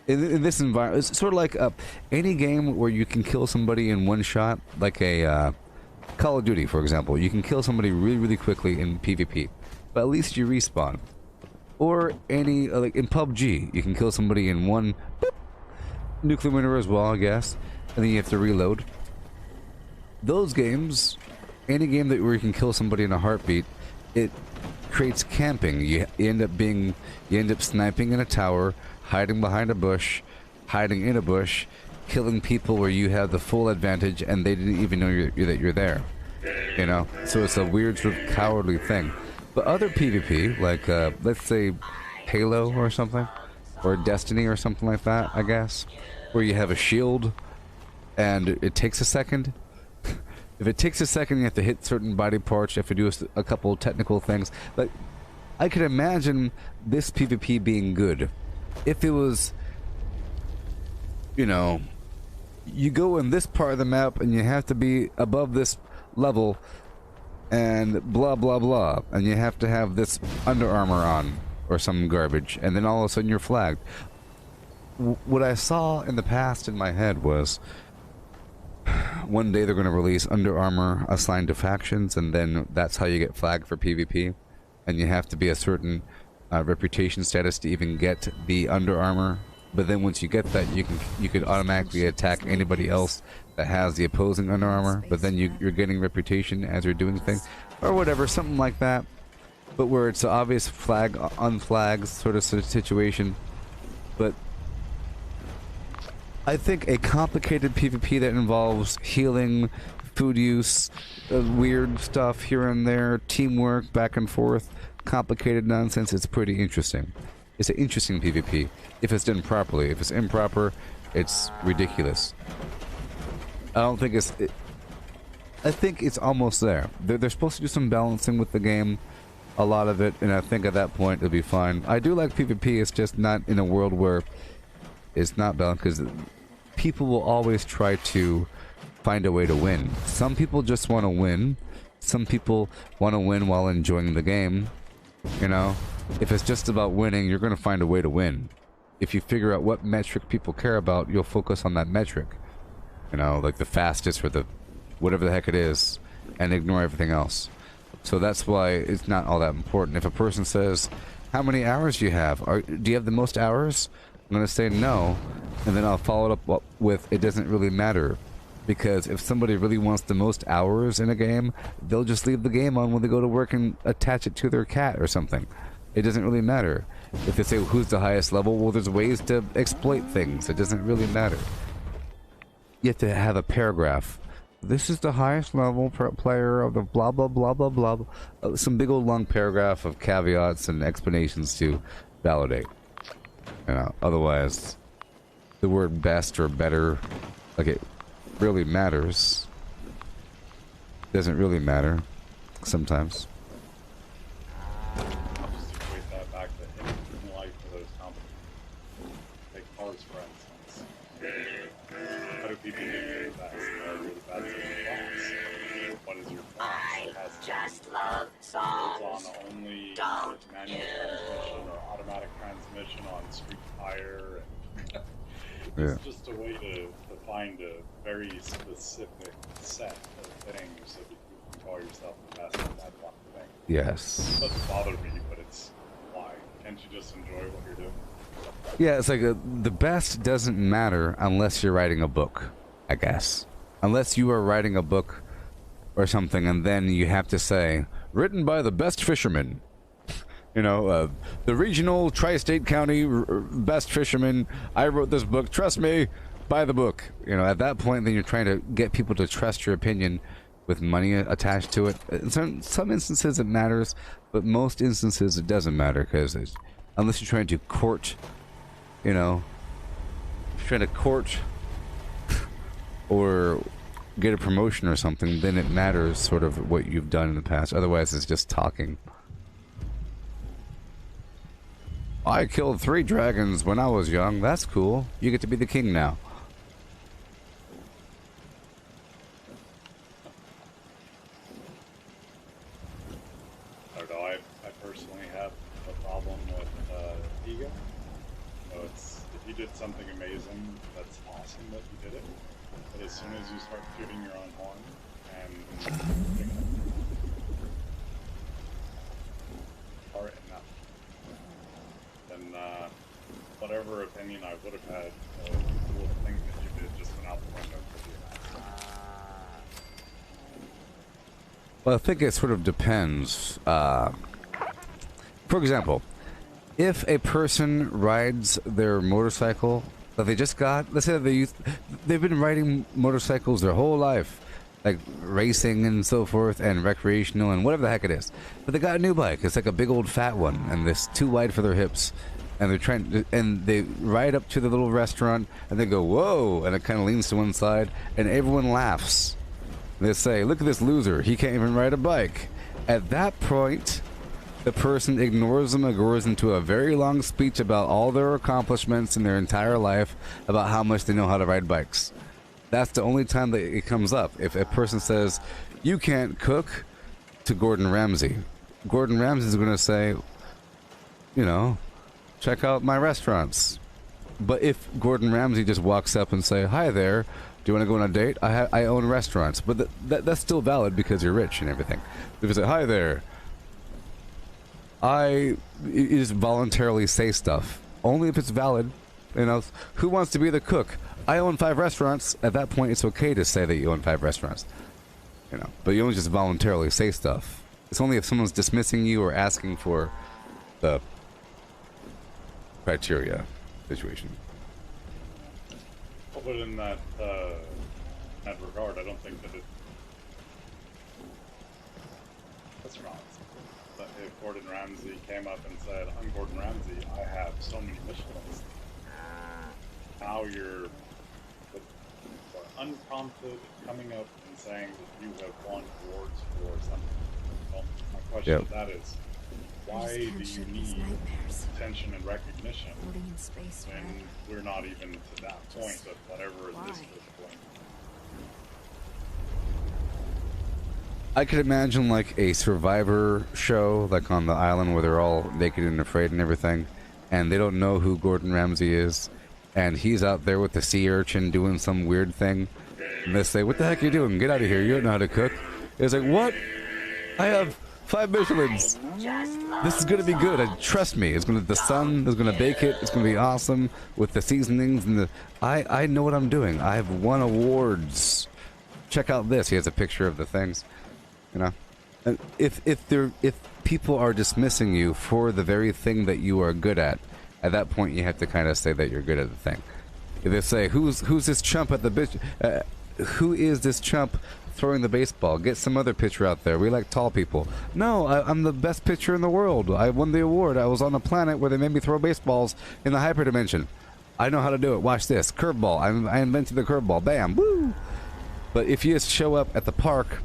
In this environment, it's sort of like any game where you can kill somebody in one shot, like a Call of Duty, for example. You can kill somebody really, really quickly in PvP, but at least you respawn. Or any, like in PUBG, you can kill somebody in one, boop, Nuclear Winter as well, I guess. And then you have to reload. Those games, any game that where you can kill somebody in a heartbeat, it creates camping. You end up sniping in a tower, hiding behind a bush, hiding in a bush, killing people where you have the full advantage and they didn't even know that you're there. You know? So it's a weird sort of cowardly thing. But other PvP, like let's say Halo or something, or Destiny or something like that, I guess, where you have a shield and it takes a second. If it takes a second, you have to hit certain body parts, you have to do a couple technical things. But I could imagine this PvP being good if it was, you know, you go in this part of the map and you have to be above this level and blah blah blah, and you have to have this Under Armour on or some garbage, and then all of a sudden you're flagged. What I saw in the past in my head was one day they're going to release Under Armour assigned to factions, and then that's how you get flagged for PvP, and you have to be a certain reputation status to even get the Under Armour. But then once you get that, you could automatically attack anybody else that has the opposing Under Armour, but then you're getting reputation as you're doing things, or whatever, something like that. But where it's an obvious flag, unflagged sort of situation. But I think a complicated PvP that involves healing, food use, weird stuff here and there, teamwork, back and forth, complicated nonsense, it's pretty interesting. It's an interesting PvP if it's done properly. If it's improper, it's ridiculous. I don't think it's... I think it's almost there. They're supposed to do some balancing with the game, a lot of it, and I think at that point it'll be fine. I do like PvP, it's just not in a world where it's not balanced, because people will always try to find a way to win. Some people just want to win. Some people want to win while enjoying the game. You know? If it's just about winning, you're going to find a way to win. If you figure out what metric people care about, you'll focus on that metric. You know, like the fastest or the whatever the heck it is, and ignore everything else. So that's why it's not all that important. If a person says, how many hours do you have? Do you have the most hours? I'm going to say no, and then I'll follow it up with, it doesn't really matter. Because if somebody really wants the most hours in a game, they'll just leave the game on when they go to work and attach it to their cat or something. It doesn't really matter. If they say, who's the highest level? Well, there's ways to exploit things. It doesn't really matter. You have to have a paragraph. This is the highest level player of the blah, blah, blah, blah, blah. Some big old long paragraph of caveats and explanations to validate. You know, otherwise, the word best or better, like it really matters. Doesn't really matter sometimes. I'll just equate that back to in life for those companies. Take cars, for instance. How do people get the best? You're the best at the class. What is your class? Just love songs. On only Don't manual transmission or automatic transmission on street tire. And it's just a way to find a very specific set of things so that you can call yourself the best at that one thing. Yes. It doesn't bother me, but it's why. Can't you just enjoy what you're doing? Yeah, it's like the best doesn't matter unless you're writing a book, I guess. Unless you are writing a book or something, and then you have to say, written by the best fisherman. You know, the regional tri-state county best fisherman. I wrote this book. Trust me, buy the book. You know, at that point, then you're trying to get people to trust your opinion with money attached to it. In some instances it matters, but most instances it doesn't matter, because unless you're trying to court, you know, trying to court or get a promotion or something, then it matters sort of what you've done in the past. Otherwise, it's just talking. I killed 3 dragons when I was young. That's cool. You get to be the king now. I don't know, I personally have a problem with ego. You know, it's, if you did something amazing, that's awesome that you did it. But as soon as you start tooting your own horn and or enough, then whatever opinion I would have had would Well, I think it sort of depends. For example, if a person rides their motorcycle that they just got, let's say that they've been riding motorcycles their whole life, like racing and so forth, and recreational and whatever the heck it is, but they got a new bike. It's like a big old fat one, and it's too wide for their hips, and they're trying to, and they ride up to the little restaurant, and they go, whoa, and it kind of leans to one side, and everyone laughs. They say, look at this loser, he can't even ride a bike. At that point, the person ignores them and goes into a very long speech about all their accomplishments in their entire life, about how much they know how to ride bikes. That's the only time that it comes up. If a person says, you can't cook, to Gordon Ramsay, Gordon Ramsay is going to say, you know, check out my restaurants. But if Gordon Ramsay just walks up and say, hi there, do you want to go on a date? I own restaurants. But that's still valid because you're rich and everything. If you say, hi there, you just voluntarily say stuff. Only if it's valid. You know, who wants to be the cook? I own 5 restaurants. At that point, it's okay to say that you own 5 restaurants. You know, but you only just voluntarily say stuff. It's only if someone's dismissing you or asking for the criteria situation. Well, but in that regard, I don't think that it. That's wrong. But if Gordon Ramsay came up and said, "I'm Gordon Ramsay. I have so many Michelins," now you're unprompted coming up and saying that you have won awards for something. Well, my question to that is, why do you need attention and recognition when we're not even to that point of whatever it is at this point? I could imagine like a Survivor show, like on the island where they're all naked and afraid and everything, and they don't know who Gordon Ramsay is, and he's out there with the sea urchin doing some weird thing, and they say, what the heck are you doing? Get out of here, you don't know how to cook. It's like, what? I have 5 Michelins. This is gonna be good. Trust me. The sun is gonna bake it. It's gonna be awesome with the seasonings and the. I know what I'm doing. I've won awards. Check out this. He has a picture of the things. You know, and if people are dismissing you for the very thing that you are good at that point you have to kind of say that you're good at the thing. If they say, who's this chump at the bitch? Who is this chump throwing the baseball? Get some other pitcher out there. We like tall people. No, I'm the best pitcher in the world. I won the award. I was on a planet where they made me throw baseballs in the hyperdimension. I know how to do it. Watch this. Curveball. I invented the curveball. Bam. Woo. But if you just show up at the park,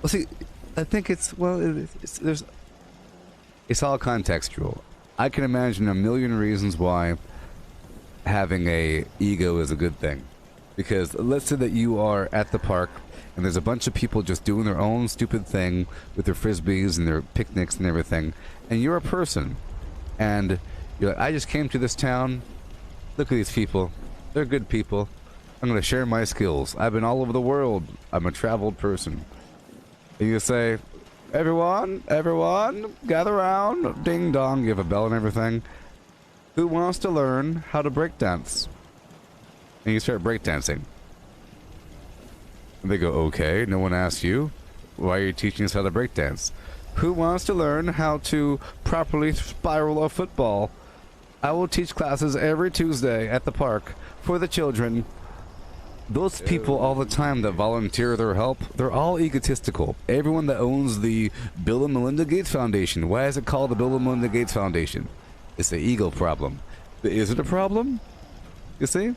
well, see, I think it's all contextual. I can imagine a million reasons why having a ego is a good thing. Because let's say that you are at the park and there's a bunch of people just doing their own stupid thing with their frisbees and their picnics and everything, and you're a person and you're like, I just came to this town, look at these people, they're good people, I'm going to share my skills, I've been all over the world, I'm a traveled person. And you say, everyone, gather around, ding dong, you have a bell and everything, who wants to learn how to breakdance? And you start breakdancing. And they go, okay, no one asked you. Why are you teaching us how to breakdance? Who wants to learn how to properly spiral a football? I will teach classes every Tuesday at the park for the children. Those people all the time that volunteer their help, they're all egotistical. Everyone that owns the Bill and Melinda Gates Foundation. Why is it called the Bill and Melinda Gates Foundation? It's an ego problem. But is it a problem? You see?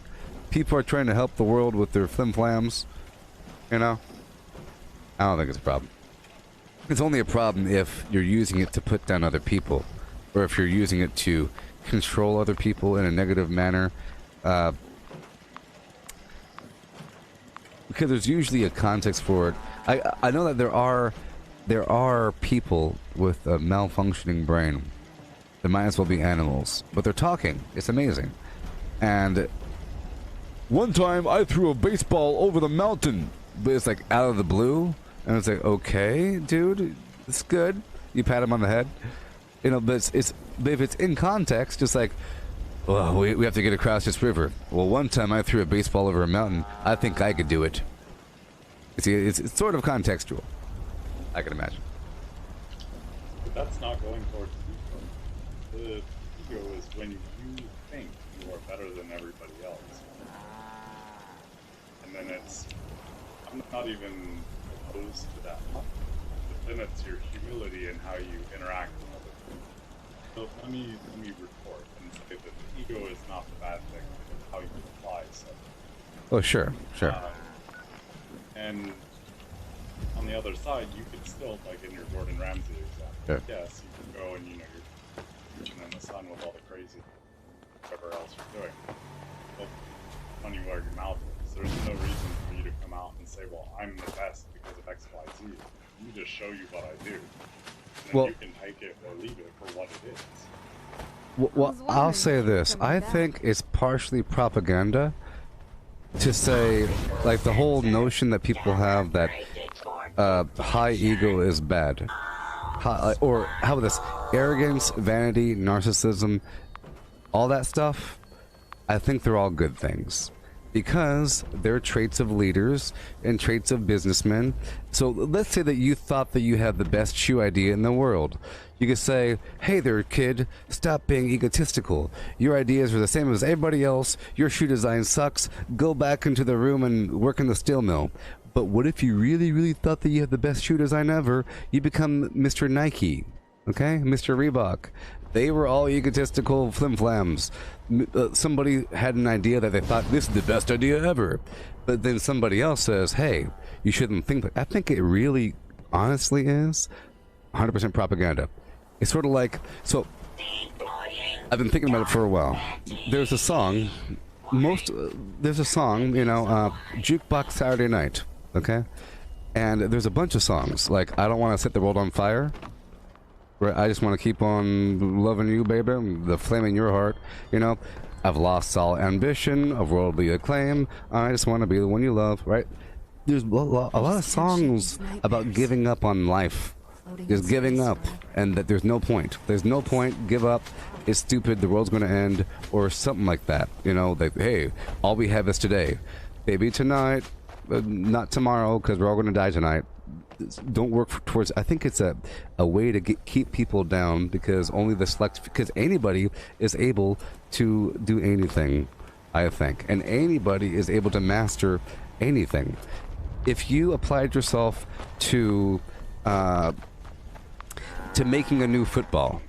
People are trying to help the world with their flim-flams, you know? I don't think it's a problem. It's only a problem if you're using it to put down other people, or if you're using it to control other people in a negative manner. Because there's usually a context for it. I know that there are people with a malfunctioning brain. They might as well be animals, but they're talking. It's amazing. And one time I threw a baseball over the mountain, but it's like out of the blue, and it's like, okay, dude, it's good. You pat him on the head, you know. But but if it's in context, just like, well, we have to get across this river. Well, one time I threw a baseball over a mountain. I think I could do it. See, it's sort of contextual. I can imagine. But that's not going towards ego. The ego is when you think you are better than everybody else. And then it's, I'm not even opposed to that. But then it's your humility and how you interact with other people. So let me report and say that the ego is not the bad thing, it's how you apply stuff. Oh, sure. And on the other side, you could still, like in your Gordon Ramsay example, Yeah. yes, you can go and, you're preaching in the sun with all the crazy, whatever else you're doing. Well, funny where your mouth is. There's no reason for you to come out and say, well, I'm the best because of X, Y, Z. Let me just show you what I do. And then you can take it or leave it for what it is. Well, I'll say this. I think it's partially propaganda to say, like, the whole notion that people have that high ego is bad. Or how about this? Arrogance, vanity, narcissism, all that stuff, I think they're all good things. Because they're traits of leaders and traits of businessmen. So let's say that you thought that you had the best shoe idea in the world. You could say, hey there, kid, stop being egotistical. Your ideas are the same as everybody else. Your shoe design sucks. Go back into the room and work in the steel mill. But what if you really, really thought that you had the best shoe design ever? You become Mr. Nike, okay? Mr. Reebok. They were all egotistical flim-flams. Somebody had an idea that they thought, this is the best idea ever. But then somebody else says, hey, you shouldn't think that. I think it really, honestly is 100% propaganda. It's sort of like, so, I've been thinking about it for a while. There's a song, Jukebox Saturday Night, okay? And there's a bunch of songs, like, I Don't Want to Set the World on Fire. Right, I just want to keep on loving you, baby, the flame in your heart, I've lost all ambition of worldly acclaim. I just want to be the one you love, right? There's a lot of songs about giving up on life. Just giving up, and that there's no point. There's no point, give up, it's stupid, the world's going to end, or something like that. Like, hey, all we have is today. Baby, tonight, not tomorrow, because we're all going to die tonight. Don't work towards. I think it's a way to keep people down, because only the select, because anybody is able to do anything, I think, and anybody is able to master anything. If you applied yourself to making a new football,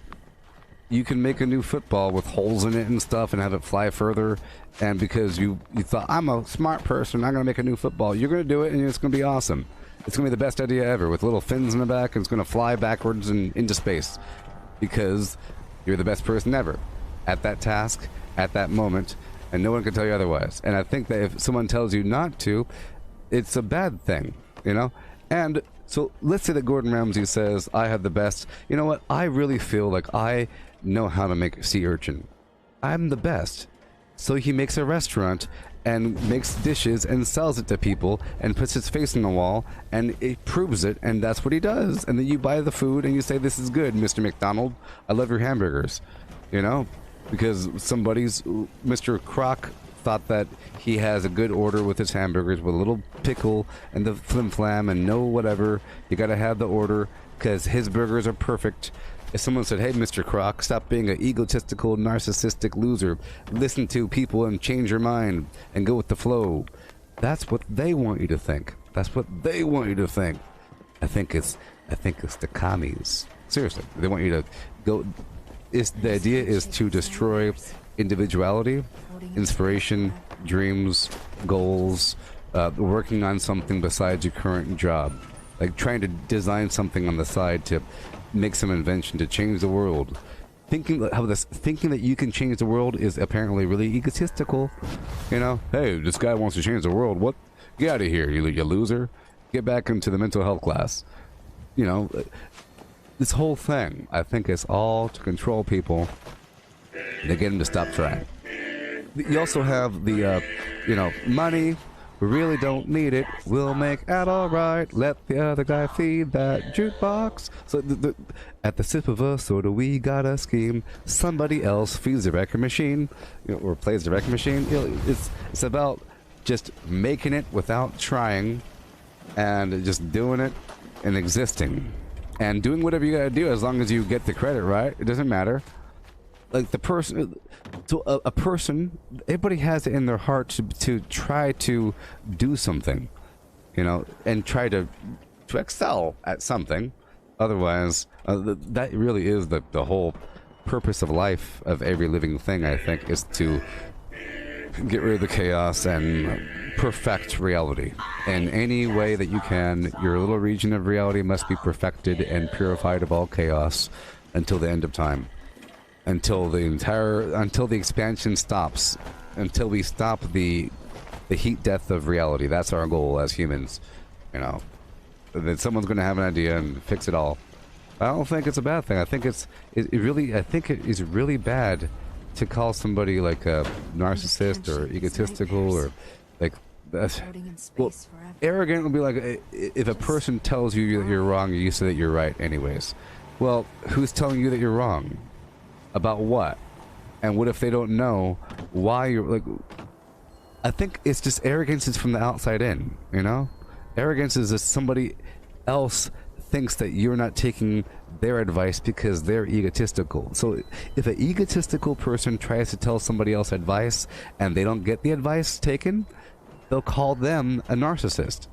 you can make a new football with holes in it and stuff and have it fly further. And because you thought, I'm a smart person, I'm going to make a new football, you're going to do it, and it's going to be awesome. It's going to be the best idea ever, with little fins in the back, and it's going to fly backwards and into space. Because you're the best person ever at that task, at that moment, and no one can tell you otherwise. And I think that if someone tells you not to, it's a bad thing, And so let's say that Gordon Ramsay says, I have the best. You know what? I really feel like I know how to make sea urchin. I'm the best. So he makes a restaurant and makes dishes and sells it to people and puts his face on the wall, and it proves it, and that's what he does. And then you buy the food and you say, this is good, Mr. McDonald. I love your hamburgers. Because somebody's, Mr. Croc thought that he has a good order with his hamburgers with a little pickle and the flim-flam and no whatever. You gotta have the order because his burgers are perfect. If someone said, hey, Mr. Croc, stop being an egotistical, narcissistic loser. Listen to people and change your mind and go with the flow. That's what they want you to think. That's what they want you to think. I think it's the commies. Seriously, they want you to go. The idea is to destroy individuality, inspiration, dreams, goals, working on something besides your current job. Like trying to design something on the side to make some invention to change the world. Thinking that you can change the world is apparently really egotistical. Hey, this guy wants to change the world. What? Get out of here, you loser. Get back into the mental health class. This whole thing, I think, is all to control people to get them to stop trying. You also have the, money. We really don't need it. We'll make out all right. Let the other guy feed that jukebox. So at the sip of a soda, we got a scheme. Somebody else feeds the record machine, or plays the record machine. It's about just making it without trying, and just doing it. and existing and doing whatever you gotta do as long as you get the credit, right? It doesn't matter. Like the person, so a person, everybody has it in their heart to try to do something, you know, and try to excel at something. Otherwise, that really is the whole purpose of life of every living thing, I think, is to get rid of the chaos and perfect reality. In any way that you can, your little region of reality must be perfected and purified of all chaos until the end of time. Until the expansion stops. Until we stop the heat death of reality. That's our goal as humans. You know. That someone's gonna have an idea and fix it all. I don't think it's a bad thing. I think it is really bad to call somebody like a narcissist or egotistical or like well, arrogant would be like if a person tells you that you're wrong, you say that you're right anyways. Well, who's telling you that you're wrong? About what? And what if they don't know why you're like? I think it's just arrogance is from the outside in, you know? Arrogance is that somebody else thinks that you're not taking their advice because they're egotistical. So if an egotistical person tries to tell somebody else advice and they don't get the advice taken, they'll call them a narcissist.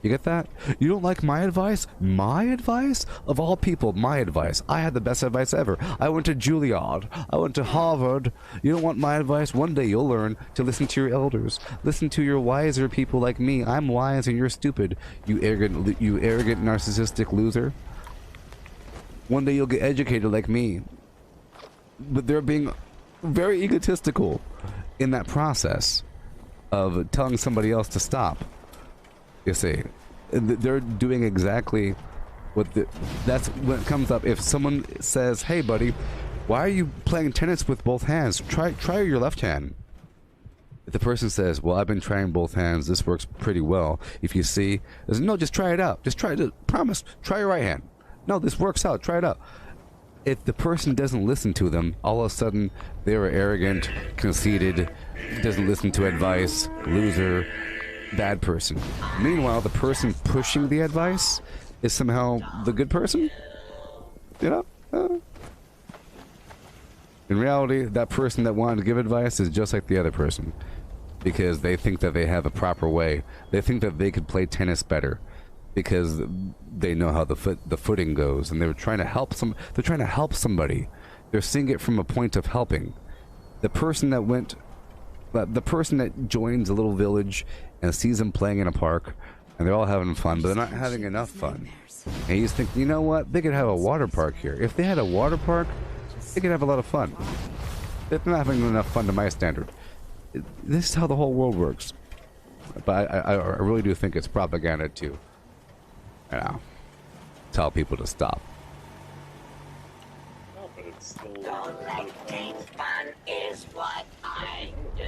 You get that? You don't like my advice? My advice? Of all people, my advice. I had the best advice ever. I went to Juilliard. I went to Harvard. You don't want my advice? One day you'll learn to listen to your elders. Listen to your wiser people like me. I'm wise and you're stupid. You arrogant narcissistic loser. One day you'll get educated like me. But they're being very egotistical in that process of telling somebody else to stop. You see, they're doing exactly what that's when it comes up. If someone says, "Hey, buddy, why are you playing tennis with both hands? Try your left hand." If the person says, "Well, I've been trying both hands. This works pretty well." If you see, no, just try it out. Just try it. Promise. Try your right hand. No, this works out. Try it out. If the person doesn't listen to them, all of a sudden they're arrogant, conceited, doesn't listen to advice, loser. Bad person. Meanwhile, the person pushing the advice is somehow the good person. You know? In reality, that person that wanted to give advice is just like the other person. Because they think that they have a proper way. They think that they could play tennis better. Because they know how the footing goes. And they're trying to help they're trying to help somebody. They're seeing it from a point of helping. The person that joins a little village and sees them playing in a park, and they're all having fun, but they're not having enough fun. And you just think, you know what? They could have a water park here. If they had a water park, they could have a lot of fun. They're not having enough fun to my standard. This is how the whole world works. But I really do think it's propaganda to, you know, tell people to stop. No, but it's still... Don't let things fun is what I do.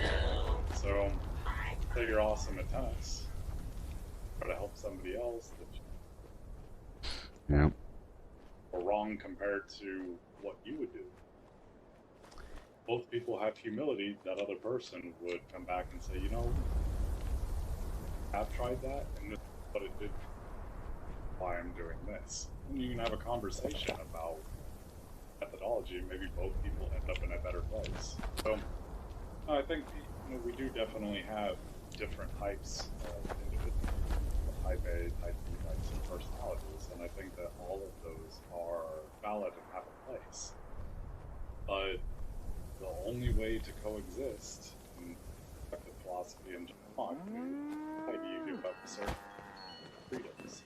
So, say you're awesome at tennis. Try to help somebody else that Yeah. are wrong compared to what you would do. Both people have humility. That other person would come back and say, you know, I've tried that, and this is what it did. Why I'm doing this. And you can have a conversation about methodology. Maybe both people end up in a better place. So, I think we do definitely have different types of individuals, type A, type B, type C personalities, and I think that all of those are valid and have a place. But the only way to coexist in effective philosophy and talk is how do you give up certain freedoms?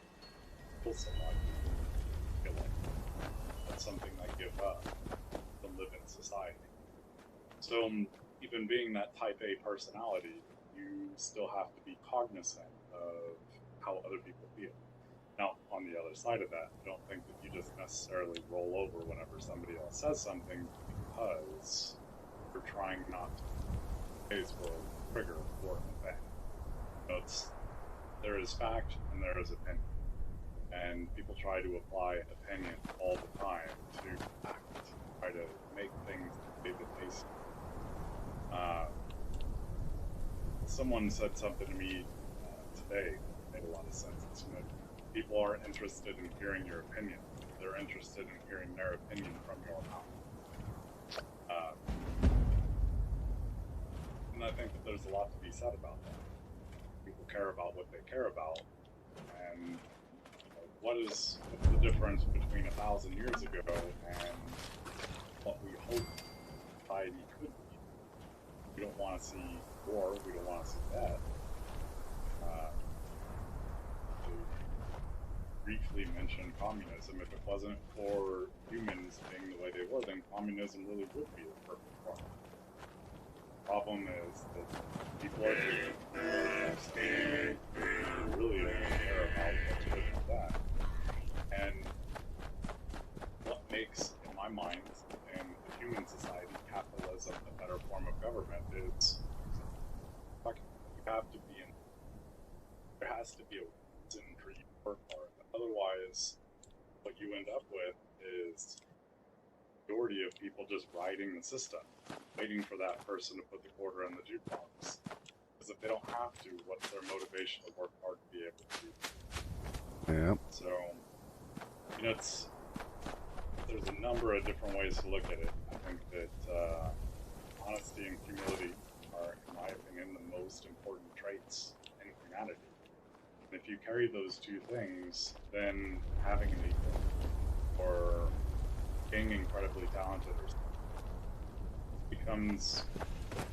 Kill somebody, feel like that's something I give up to live in society. So even being that type A personality, you still have to be cognizant of how other people feel. Now, on the other side of that, I don't think that you just necessarily roll over whenever somebody else says something because you're trying not to case will trigger for an event. So there is fact and there is opinion. And people try to apply opinion all the time to fact, try to make things the way that they see. Someone said something to me today that made a lot of sense. people aren't interested in hearing your opinion. They're interested in hearing their opinion from your mouth. And I think that there's a lot to be said about that. People care about what they care about, and what's the difference between 1,000 years ago and what we hope society could be? We don't want to see war. We don't want to see death. To briefly mention communism, if it wasn't for humans being the way they were, then communism really would be the perfect form. The problem is that people are really don't care about what's good and bad. And what makes, in my mind, in the human society, capitalism a better form of government is there has to be a reason for you to work hard. Otherwise, what you end up with is the majority of people just riding the system, waiting for that person to put the quarter in the jukebox. Because if they don't have to, what's their motivation to work hard to be able to do that? Yeah. So, there's a number of different ways to look at it. I think that honesty and humility are, in my opinion, the most important traits in humanity. And if you carry those two things, then having an equal or being incredibly talented or something becomes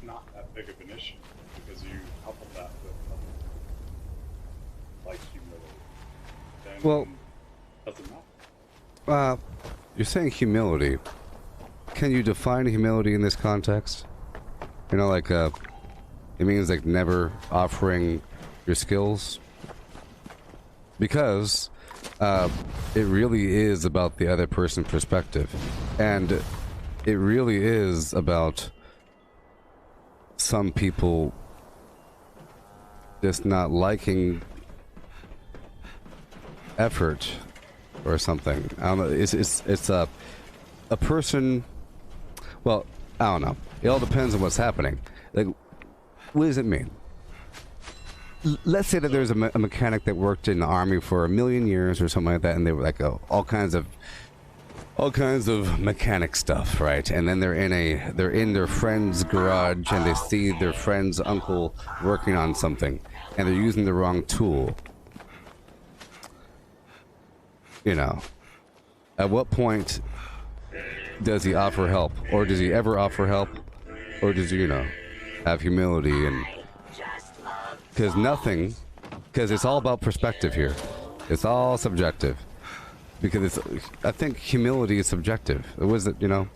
not that big of an issue, because you couple that with like humility. Then Well, it doesn't matter. You're saying humility. Can you define humility in this context? Like, it means like never offering your skills? Because it really is about the other person's perspective. And it really is about some people just not liking effort or something. I don't know. It's a person. Well, I don't know. It all depends on what's happening. Like, what does it mean? Let's say that there's a mechanic that worked in the army for 1,000,000 years or something like that, and they were like all kinds of mechanic stuff, right? And then they're in their friend's garage, and they see their friend's uncle working on something, and they're using the wrong tool. At what point does he offer help, or does he ever offer help, or does he, have humility? And because it's all about perspective here. It's all subjective. Because I think humility is subjective. Was it, in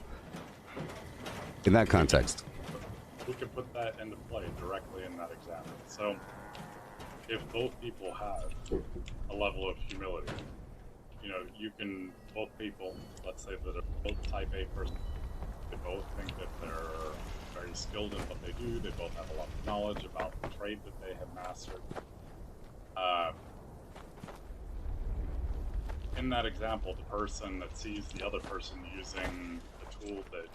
that context? We could put that into play directly in that example. So, if both people have a level of humility, both people, let's say that are both type A person, they both think that they're very skilled in what they do, they both have a lot of knowledge about the trade that they have mastered. In that example, the person that sees the other person using a tool that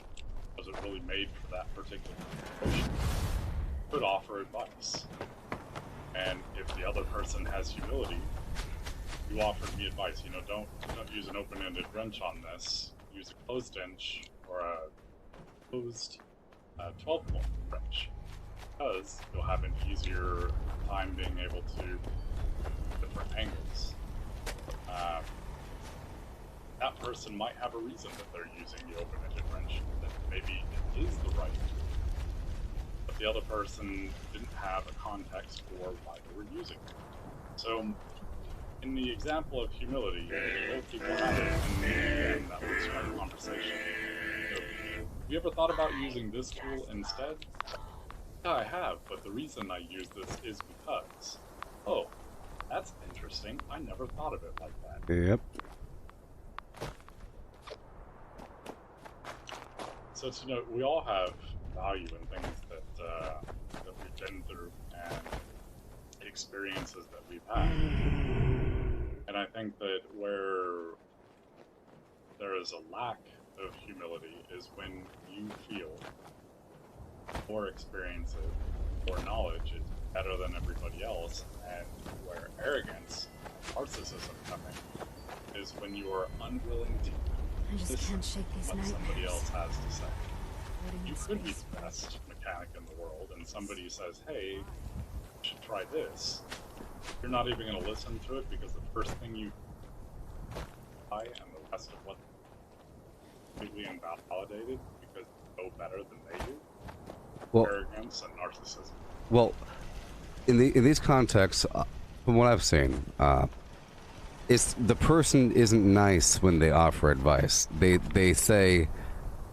wasn't really made for that particular situation could offer advice. And if the other person has humility, you offered me advice, don't use an open-ended wrench on this, use a closed wrench or a closed 12-point wrench, because you'll have an easier time being able to different angles. That person might have a reason that they're using the open-ended wrench, that maybe it is the right tool, but the other person didn't have a context for why they were using it. So, in the example of humility, both people have it, and that was our conversation. So, have you ever thought about using this tool instead? Yeah, I have, but the reason I use this is because, oh, that's interesting. I never thought of it like that. Yep. So, we all have value in things that we've been through and experiences that we've had. And I think that where there is a lack of humility is when you feel your experiences or knowledge is better than everybody else, and where arrogance narcissism coming is when you are unwilling to I just listen can't shake these to what somebody nightmares. else has to say. Floating You in could be space the best mechanic in the world, and somebody says, hey, you should try this. You're not even going to listen to it because the first thing you buy and the rest of what completely invalidated because you know better than they do. Well, Arrogance and narcissism. Well, in these contexts, from what I've seen, it's the person isn't nice when they offer advice. They say,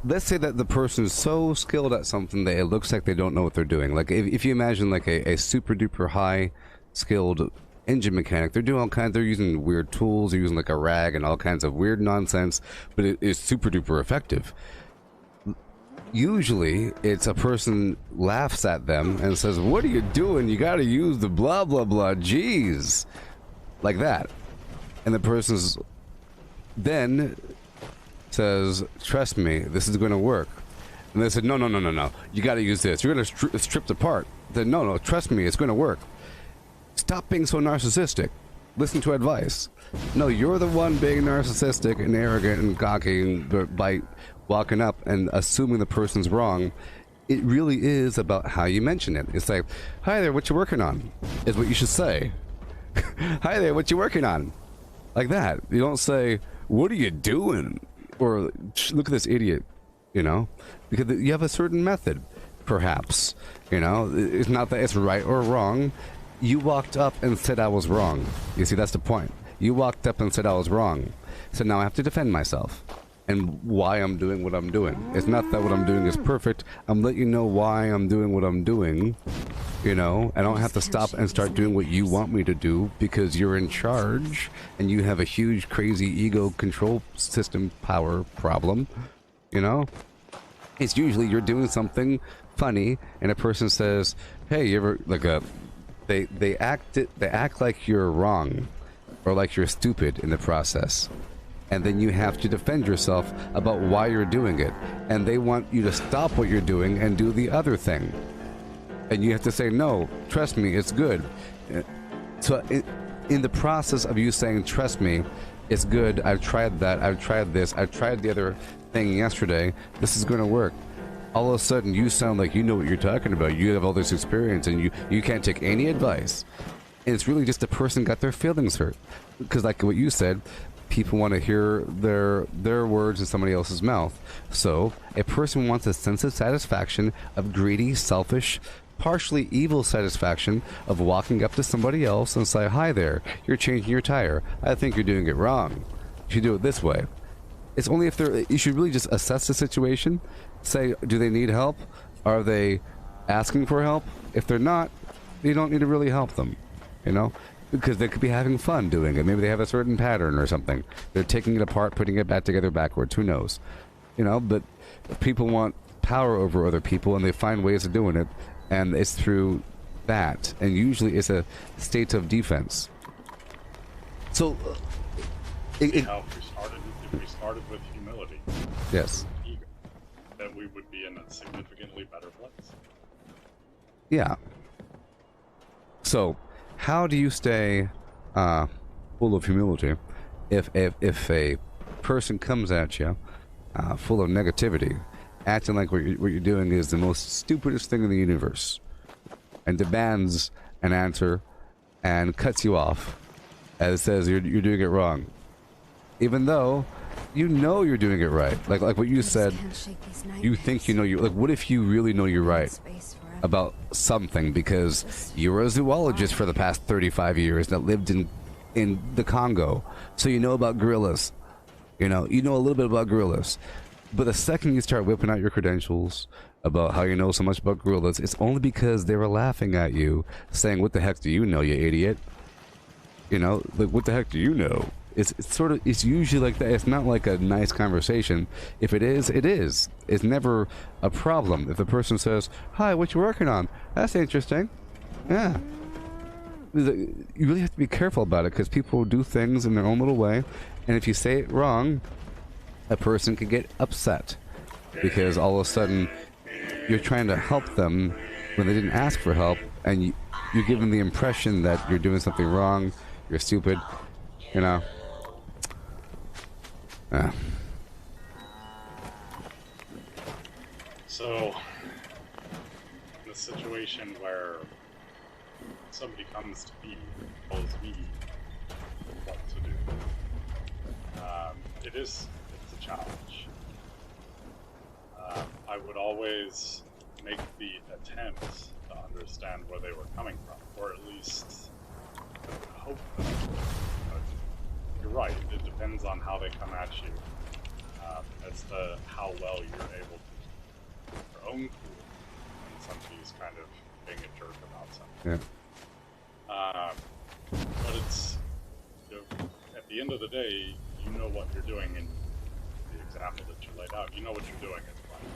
let's say that the person is so skilled at something that it looks like they don't know what they're doing. Like if you imagine like a super duper high skilled engine mechanic, they're doing all kinds. They're using weird tools. They're using like a rag and all kinds of weird nonsense, but it is super duper effective. Usually, it's a person laughs at them and says, "What are you doing? You got to use the blah blah blah." Jeez, like that, and the person's then says, "Trust me, this is going to work." And they said, "No, no, no, no, no. You got to use this. You're going to strip apart." Then, "No, no. Trust me, it's going to work." Stop being so narcissistic. Listen to advice. No, you're the one being narcissistic and arrogant and cocky and by walking up and assuming the person's wrong. It really is about how you mention it. It's like, "Hi there, what you working on?" is what you should say. "Hi there, what you working on?" Like that. You don't say, "What are you doing?" Or "Look at this idiot," you know, because you have a certain method, perhaps. You know, it's not that it's right or wrong. You walked up and said I was wrong. You see, that's the point. You walked up and said I was wrong. So now I have to defend myself and why I'm doing what I'm doing. It's not that what I'm doing is perfect. I'm letting you know why I'm doing what I'm doing. You know, I don't have to stop and start doing what you want me to do because you're in charge and you have a huge, crazy ego control system power problem. You know, it's usually you're doing something funny and a person says, "Hey, you ever like a." They act like you're wrong or like you're stupid in the process, and then you have to defend yourself about why you're doing it, and they want you to stop what you're doing and do the other thing, and you have to say, "No, trust me, it's good." So in the process of you saying, "Trust me, it's good, I've tried that, I've tried this, I've tried the other thing yesterday, this is going to work," all of a sudden you sound like you know what you're talking about. You have all this experience and you can't take any advice. And it's really just the person got their feelings hurt. Because like what you said, people want to hear their words in somebody else's mouth. So a person wants a sense of satisfaction, of greedy, selfish, partially evil satisfaction of walking up to somebody else and say, "Hi there, you're changing your tire. I think you're doing it wrong. You should do it this way." It's only if you should really just assess the situation. Say, do they need help? Are they asking for help? If they're not, you don't need to really help them, you know, because they could be having fun doing it. Maybe they have a certain pattern or something. They're taking it apart, putting it back together backwards. Who knows? You know, but people want power over other people and they find ways of doing it, and it's through that. And usually it's a state of defense. So, if we started with humility, yes, that we would be in a significantly better place. Yeah. So, how do you stay full of humility if a person comes at you full of negativity, acting like what you're doing is the most stupidest thing in the universe, and demands an answer and cuts you off and says you're doing it wrong, even though you know you're doing it right? Like what you said, you think you know you like. What if you really know you're right about something because you were a zoologist for the past 35 years that lived in the Congo, so you know about gorillas. You know a little bit about gorillas, but the second you start whipping out your credentials about how you know so much about gorillas, it's only because they were laughing at you, saying, "What the heck do you know, you idiot?" You know, like, what the heck do you know? It's usually like that. It's not like a nice conversation. If it is, it is. It's never a problem. If the person says, "Hi, what you working on?" That's interesting. Yeah. You really have to be careful about it because people do things in their own little way. And if you say it wrong, a person can get upset because all of a sudden you're trying to help them when they didn't ask for help, and you give them the impression that you're doing something wrong. You're stupid. You know? Yeah. So, in a situation where somebody comes to me and tells me what to do, it's a challenge. I would always make the attempt to understand where they were coming from, or at least hope that. You're right, it depends on how they come at you as to how well you're able to keep your own cool when somebody's kind of being a jerk about something. Yeah. But it's, you know, at the end of the day, you know what you're doing in the example that you laid out. You know what you're doing is right.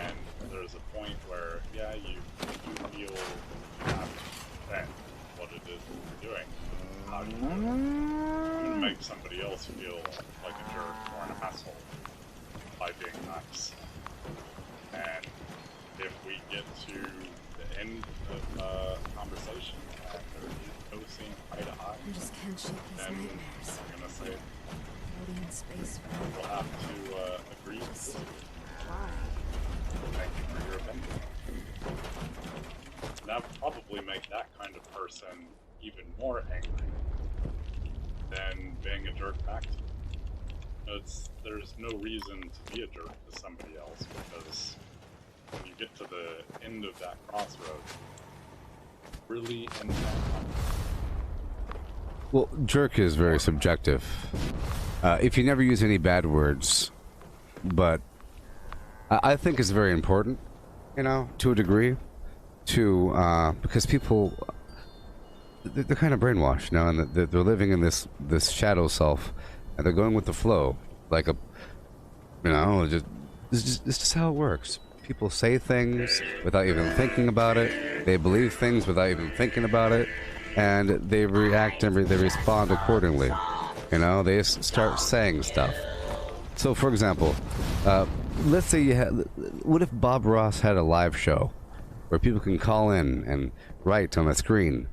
And there's a point where, yeah, you feel you have to defend what it is that you're doing. How do you do it? I'm gonna make somebody else feel like a jerk or an asshole by being nice. And if we get to the end of the conversation and there is no seeing eye to eye, I just can't shake these then nightmares. I'm gonna say Floating in space for we'll have to agree to disagree. Thank you for your opinion. That would probably make that kind of person even more angry than being a jerk back to them. There's no reason to be a jerk to somebody else, because when you get to the end of that crossroad, really end that conflict. Well, jerk is very subjective. If you never use any bad words, but I think it's very important, you know, to a degree, because people, they're kind of brainwashed now, and they're living in this shadow self, and they're going with the flow, like a, you know, it's just how it works. People say things without even thinking about it. They believe things without even thinking about it, and they react and they respond accordingly. You know, they start saying stuff. So, for example, let's say what if Bob Ross had a live show where people can call in and write on the screen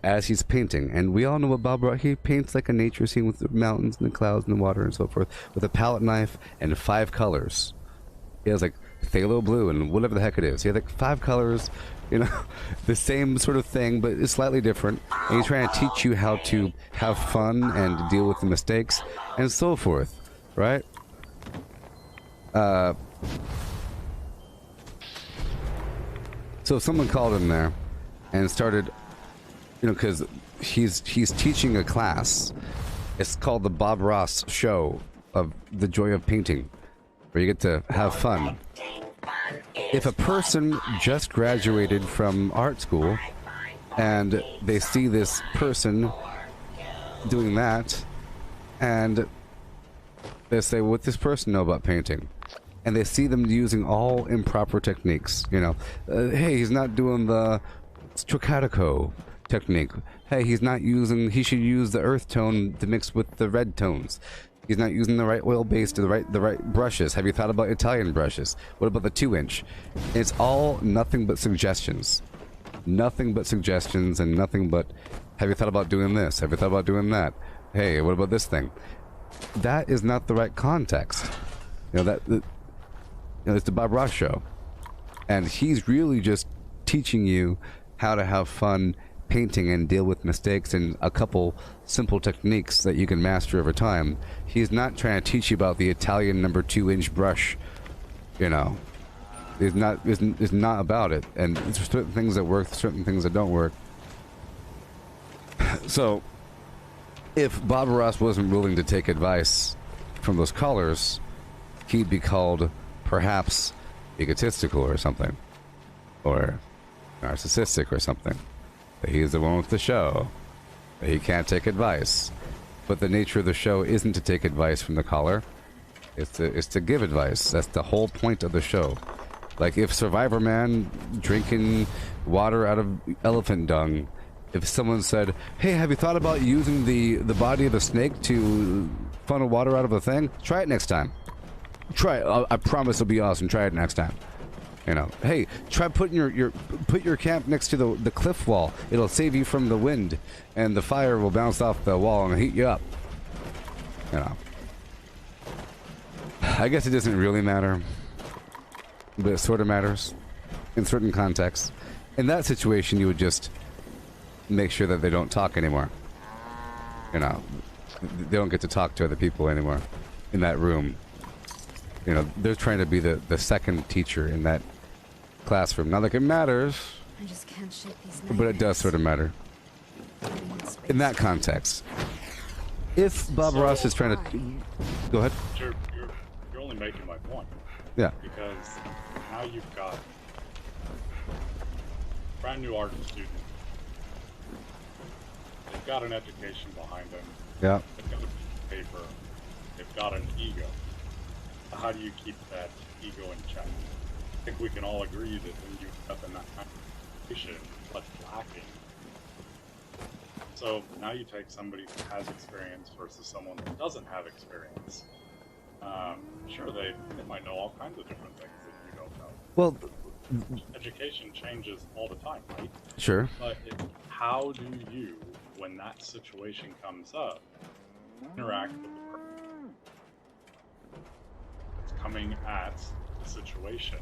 as he's painting, and we all know what Bob Ross, he paints like a nature scene with the mountains and the clouds and the water and so forth, with a palette knife and 5 colors. He has like phthalo blue and whatever the heck it is. He has like 5 colors, you know, the same sort of thing, but it's slightly different. And he's trying to teach you how to have fun and to deal with the mistakes and so forth, right? So if someone called in there and started, you know, because he's teaching a class. It's called the Bob Ross Show of the Joy of Painting, where you get to have fun. If a person just graduated from art school and they see this person doing that, and they say, what does this person know about painting? And they see them using all improper techniques, you know. Hey, he's not doing the staccato technique. Hey, he should use the earth tone to mix with the red tones. He's not using the right oil base to the right brushes. Have you thought about Italian brushes? What about the 2-inch? It's all nothing but suggestions. Nothing but suggestions and nothing but, have you thought about doing this? Have you thought about doing that? Hey, what about this thing? That is not the right context. You know, it's the Bob Ross Show. And he's really just teaching you how to have fun painting and deal with mistakes and a couple simple techniques that you can master over time. He's not trying to teach you about the Italian number 2-inch brush, you know. It's not about it. And there's certain things that work, certain things that don't work. So, if Bob Ross wasn't willing to take advice from those callers, he'd be called perhaps egotistical or something, or narcissistic or something. That he's the one with the show, that he can't take advice. But the nature of the show isn't to take advice from the caller. It's to give advice. That's the whole point of the show. Like if Survivor Man drinking water out of elephant dung, if someone said, hey, have you thought about using the body of a snake to funnel water out of a thing? Try it next time. Try it. I promise it'll be awesome. Try it next time. You know, hey, try putting your camp next to the cliff wall. It'll save you from the wind, and the fire will bounce off the wall and heat you up. You know, I guess it doesn't really matter, but it sort of matters in certain contexts. In that situation, you would just make sure that they don't talk anymore. You know, they don't get to talk to other people anymore in that room. You know, they're trying to be the second teacher in that classroom. Not like it matters, I just can't shake these but it does sort of matter in that context. If Bob Ross is trying to go ahead, You're only making my point. Yeah. Because now you've got brand new art student. They've got an education behind them. Yeah. They've got a piece of paper. They've got an ego. How do you keep that ego in check? I think we can all agree that when you end up in that kind of situation, what's lacking. So now you take somebody who has experience versus someone that doesn't have experience. Sure, they might know all kinds of different things that you don't know. Well, education changes all the time, right? Sure. But how do you, when that situation comes up, interact with the person that's coming at the situation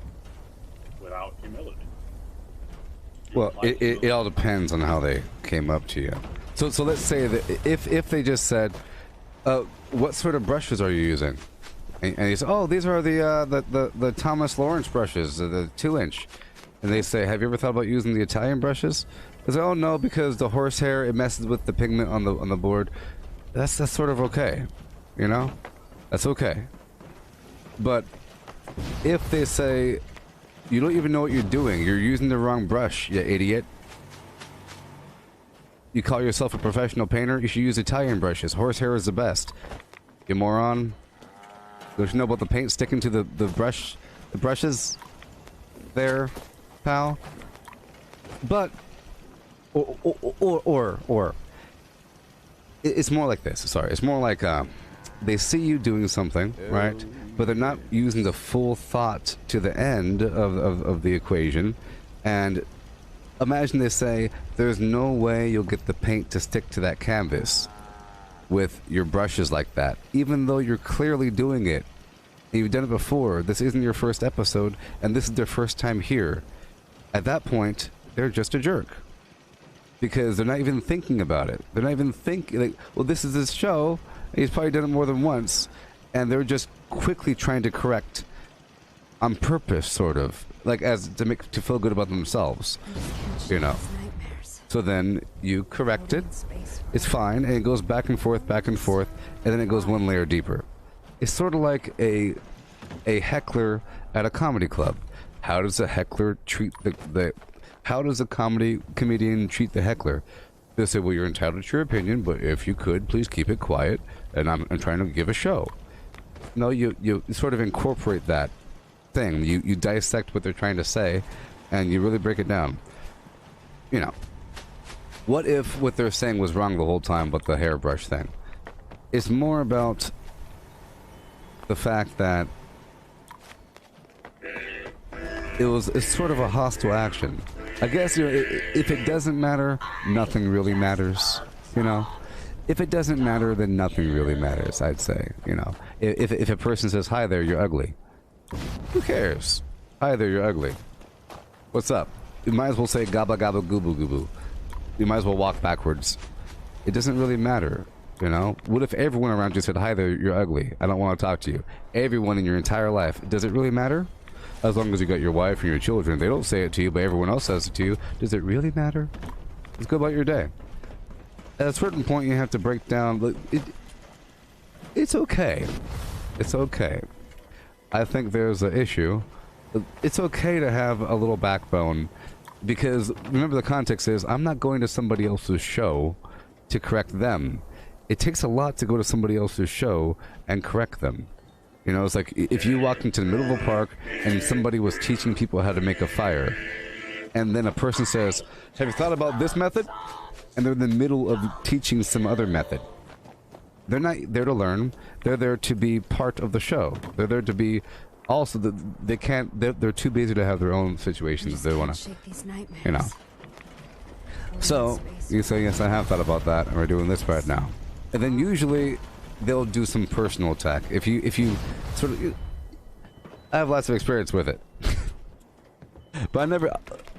without humility? well, it all depends on how they came up to you. So let's say that if they just said, "What sort of brushes are you using?" And he said, "Oh, these are the Thomas Lawrence brushes, the 2-inch." And they say, "Have you ever thought about using the Italian brushes?" They say, "Oh no, because the horsehair, it messes with the pigment on the board." That's sort of okay, you know, that's okay. But if they say, "You don't even know what you're doing, you're using the wrong brush, you idiot. You call yourself a professional painter, you should use Italian brushes. Horsehair is the best. You moron. Don't you know about the paint sticking to the brushes there, pal?" But or it's more like this. Sorry, it's more like they see you doing something, right? But they're not using the full thought to the end of the equation. And imagine they say, "There's no way you'll get the paint to stick to that canvas with your brushes like that, even though you're clearly doing it. And you've done it before. This isn't your first episode, and this is their first time here." At that point, they're just a jerk. Because they're not even thinking about it. They're not even thinking, like, well, this is his show, and he's probably done it more than once, and they're just quickly trying to correct on purpose, sort of, like as to feel good about themselves, you know. So then you correct it, it's fine, and it goes back and forth, and then it goes one layer deeper. It's sort of like a heckler at a comedy club. How does a heckler treat how does a comedian treat the heckler? They say, "Well, you're entitled to your opinion, but if you could, please keep it quiet, and I'm trying to give a show." No, you sort of incorporate that thing. You dissect what they're trying to say, and you really break it down. You know, what if what they're saying was wrong the whole time, but the hairbrush thing? It's more about the fact that it's sort of a hostile action. I guess, you know, if it doesn't matter, nothing really matters, you know. If it doesn't matter, then nothing really matters, I'd say, you know. If a person says, "Hi there, you're ugly," who cares? "Hi there, you're ugly. What's up?" You might as well say "Gabba gabba goobu goobu." You might as well walk backwards. It doesn't really matter, you know. What if everyone around you said, "Hi there, you're ugly. I don't want to talk to you." Everyone in your entire life. Does it really matter? As long as you got your wife and your children, they don't say it to you, but everyone else says it to you. Does it really matter? Let's go about your day. At a certain point, you have to break down. It's okay. It's okay. I think there's an issue. It's okay to have a little backbone, because remember the context is, I'm not going to somebody else's show to correct them. It takes a lot to go to somebody else's show and correct them. You know, it's like if you walked into the middle of a park and somebody was teaching people how to make a fire, and then a person says, "Have you thought about this method?" And they're in the middle of teaching some other method. They're not there to learn. They're there to be part of the show. They're there to be Also, they can't. They're too busy to have their own situations. They want to, Shake these nightmares. you know. So you say, yes, I have thought about that, and we're doing this right now. And then usually they'll do some personal attack. If you sort of, I have lots of experience with it, but I never.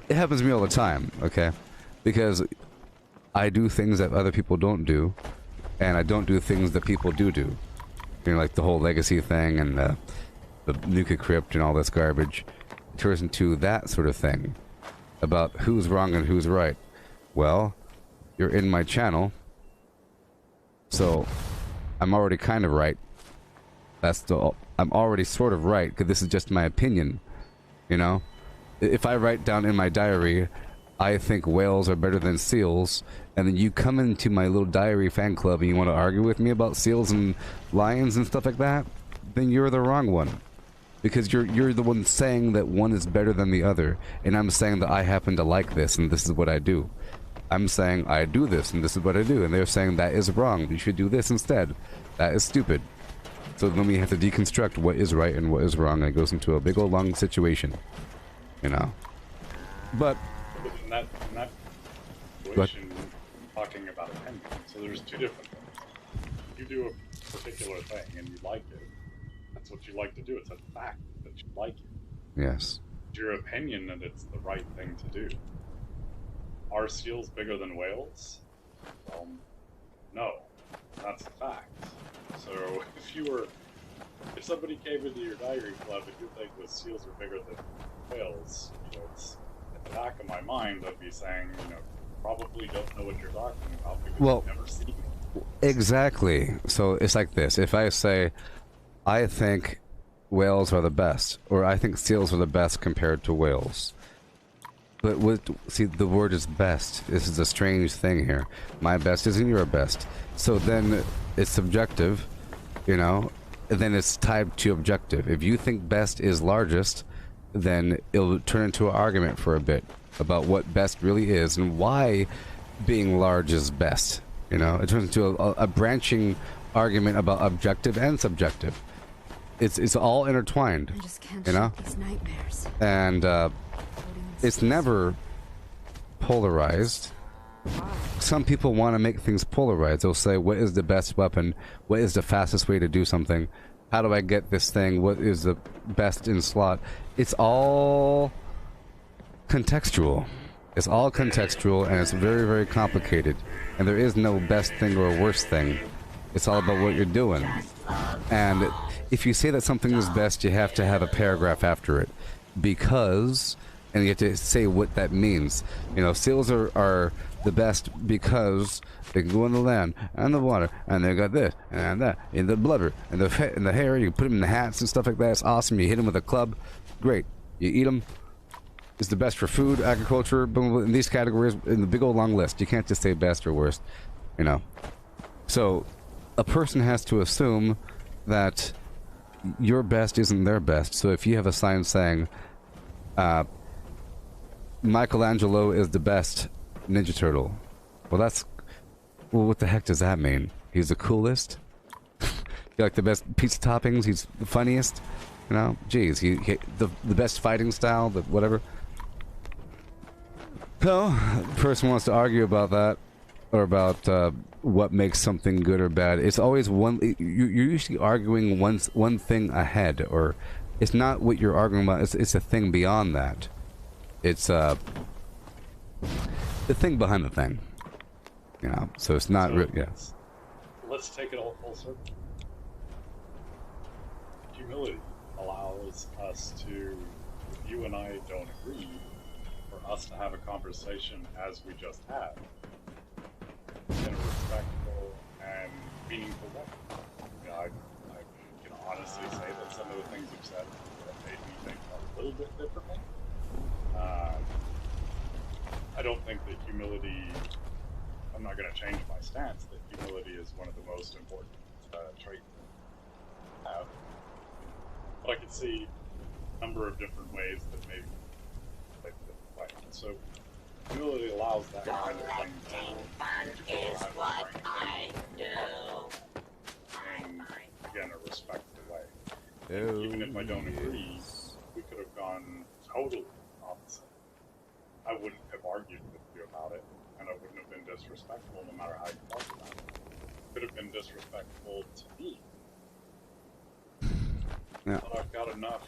It happens to me all the time. Okay, because I do things that other people don't do, and I don't do things that people do. You know, like the whole legacy thing and the Nuka Crypt and all this garbage. It turns into that sort of thing about who's wrong and who's right. Well, you're in my channel, so I'm already kind of right. I'm already sort of right, because this is just my opinion, you know? If I write down in my diary, I think whales are better than seals, and then you come into my little diary fan club and you want to argue with me about seals and lions and stuff like that, then you're the wrong one. Because you're the one saying that one is better than the other, and I'm saying that I happen to like this and this is what I do. I'm saying I do this and this is what I do, and they're saying that is wrong. You should do this instead. That is stupid. So then we have to deconstruct what is right and what is wrong, and it goes into a big old long situation, you know. But in that situation, talking about opinion. So there's two different things. You do a particular thing and you like it. That's what you like to do. It's a fact that you like it. yes. It's your opinion that it's the right thing to do. Are seals bigger than whales? No. That's a fact. So if somebody came into your diary club and you think the seals are bigger than whales, you know, it's in the back of my mind I'd be saying, you know, probably don't know what you're talking about because you've never seen it. Exactly. So it's like this. If I say, I think whales are the best, or I think seals are the best compared to whales. But see, the word is best. This is a strange thing here. My best isn't your best. So then it's subjective, you know, and then it's tied to objective. If you think best is largest, then it'll turn into an argument for a bit about what best really is and why being large is best. You know, it turns into a branching argument about objective and subjective. It's all intertwined, I just can't you know, shake these nightmares. and it's never polarized. Some people want to make things polarized. They'll say, what is the best weapon? What is the fastest way to do something? How do I get this thing? What is the best in slot? It's all contextual. It's all contextual, and it's very, very complicated. And there is no best thing or worst thing. It's all about what you're doing. And if you say that something is best, you have to have a paragraph after it. Because... and you have to say what that means. You know, seals are the best because they can go in the land and the water, and they got this and that, and the blubber and the hair. You put them in the hats and stuff like that. It's awesome. You hit them with a club, great. You eat them. It's the best for food, agriculture, in these categories, in the big old long list. You can't just say best or worst, you know. So a person has to assume that your best isn't their best. So if you have a sign saying, Michelangelo is the best Ninja Turtle. Well, what the heck does that mean? He's the coolest? You like the best pizza toppings? He's the funniest? You know? Jeez, he the best fighting style, the whatever. So, the person wants to argue about that, or about what makes something good or bad. It's always you're usually arguing one thing ahead, or it's not what you're arguing about, it's a thing beyond that. It's the thing behind the thing, you know. So it's not real. Yeah. Let's take it all full circle. Humility allows us to, if you and I don't agree, for us to have a conversation as we just had, in a respectful and meaningful way. You know, I can honestly say that some of the things you've said have made me think a little bit differently. I don't think that humility, I'm not going to change my stance, that humility is one of the most important traits to have. But I could see a number of different ways that maybe like the way. So humility allows that kind of thing. Fun is what I do. In, again, a respectful way. And even if I don't agree, we could have gone totally opposite. I wouldn't have argued with you about it, and I wouldn't have been disrespectful no matter how you felt about it. It could have been disrespectful to me. Yeah. But I've got enough,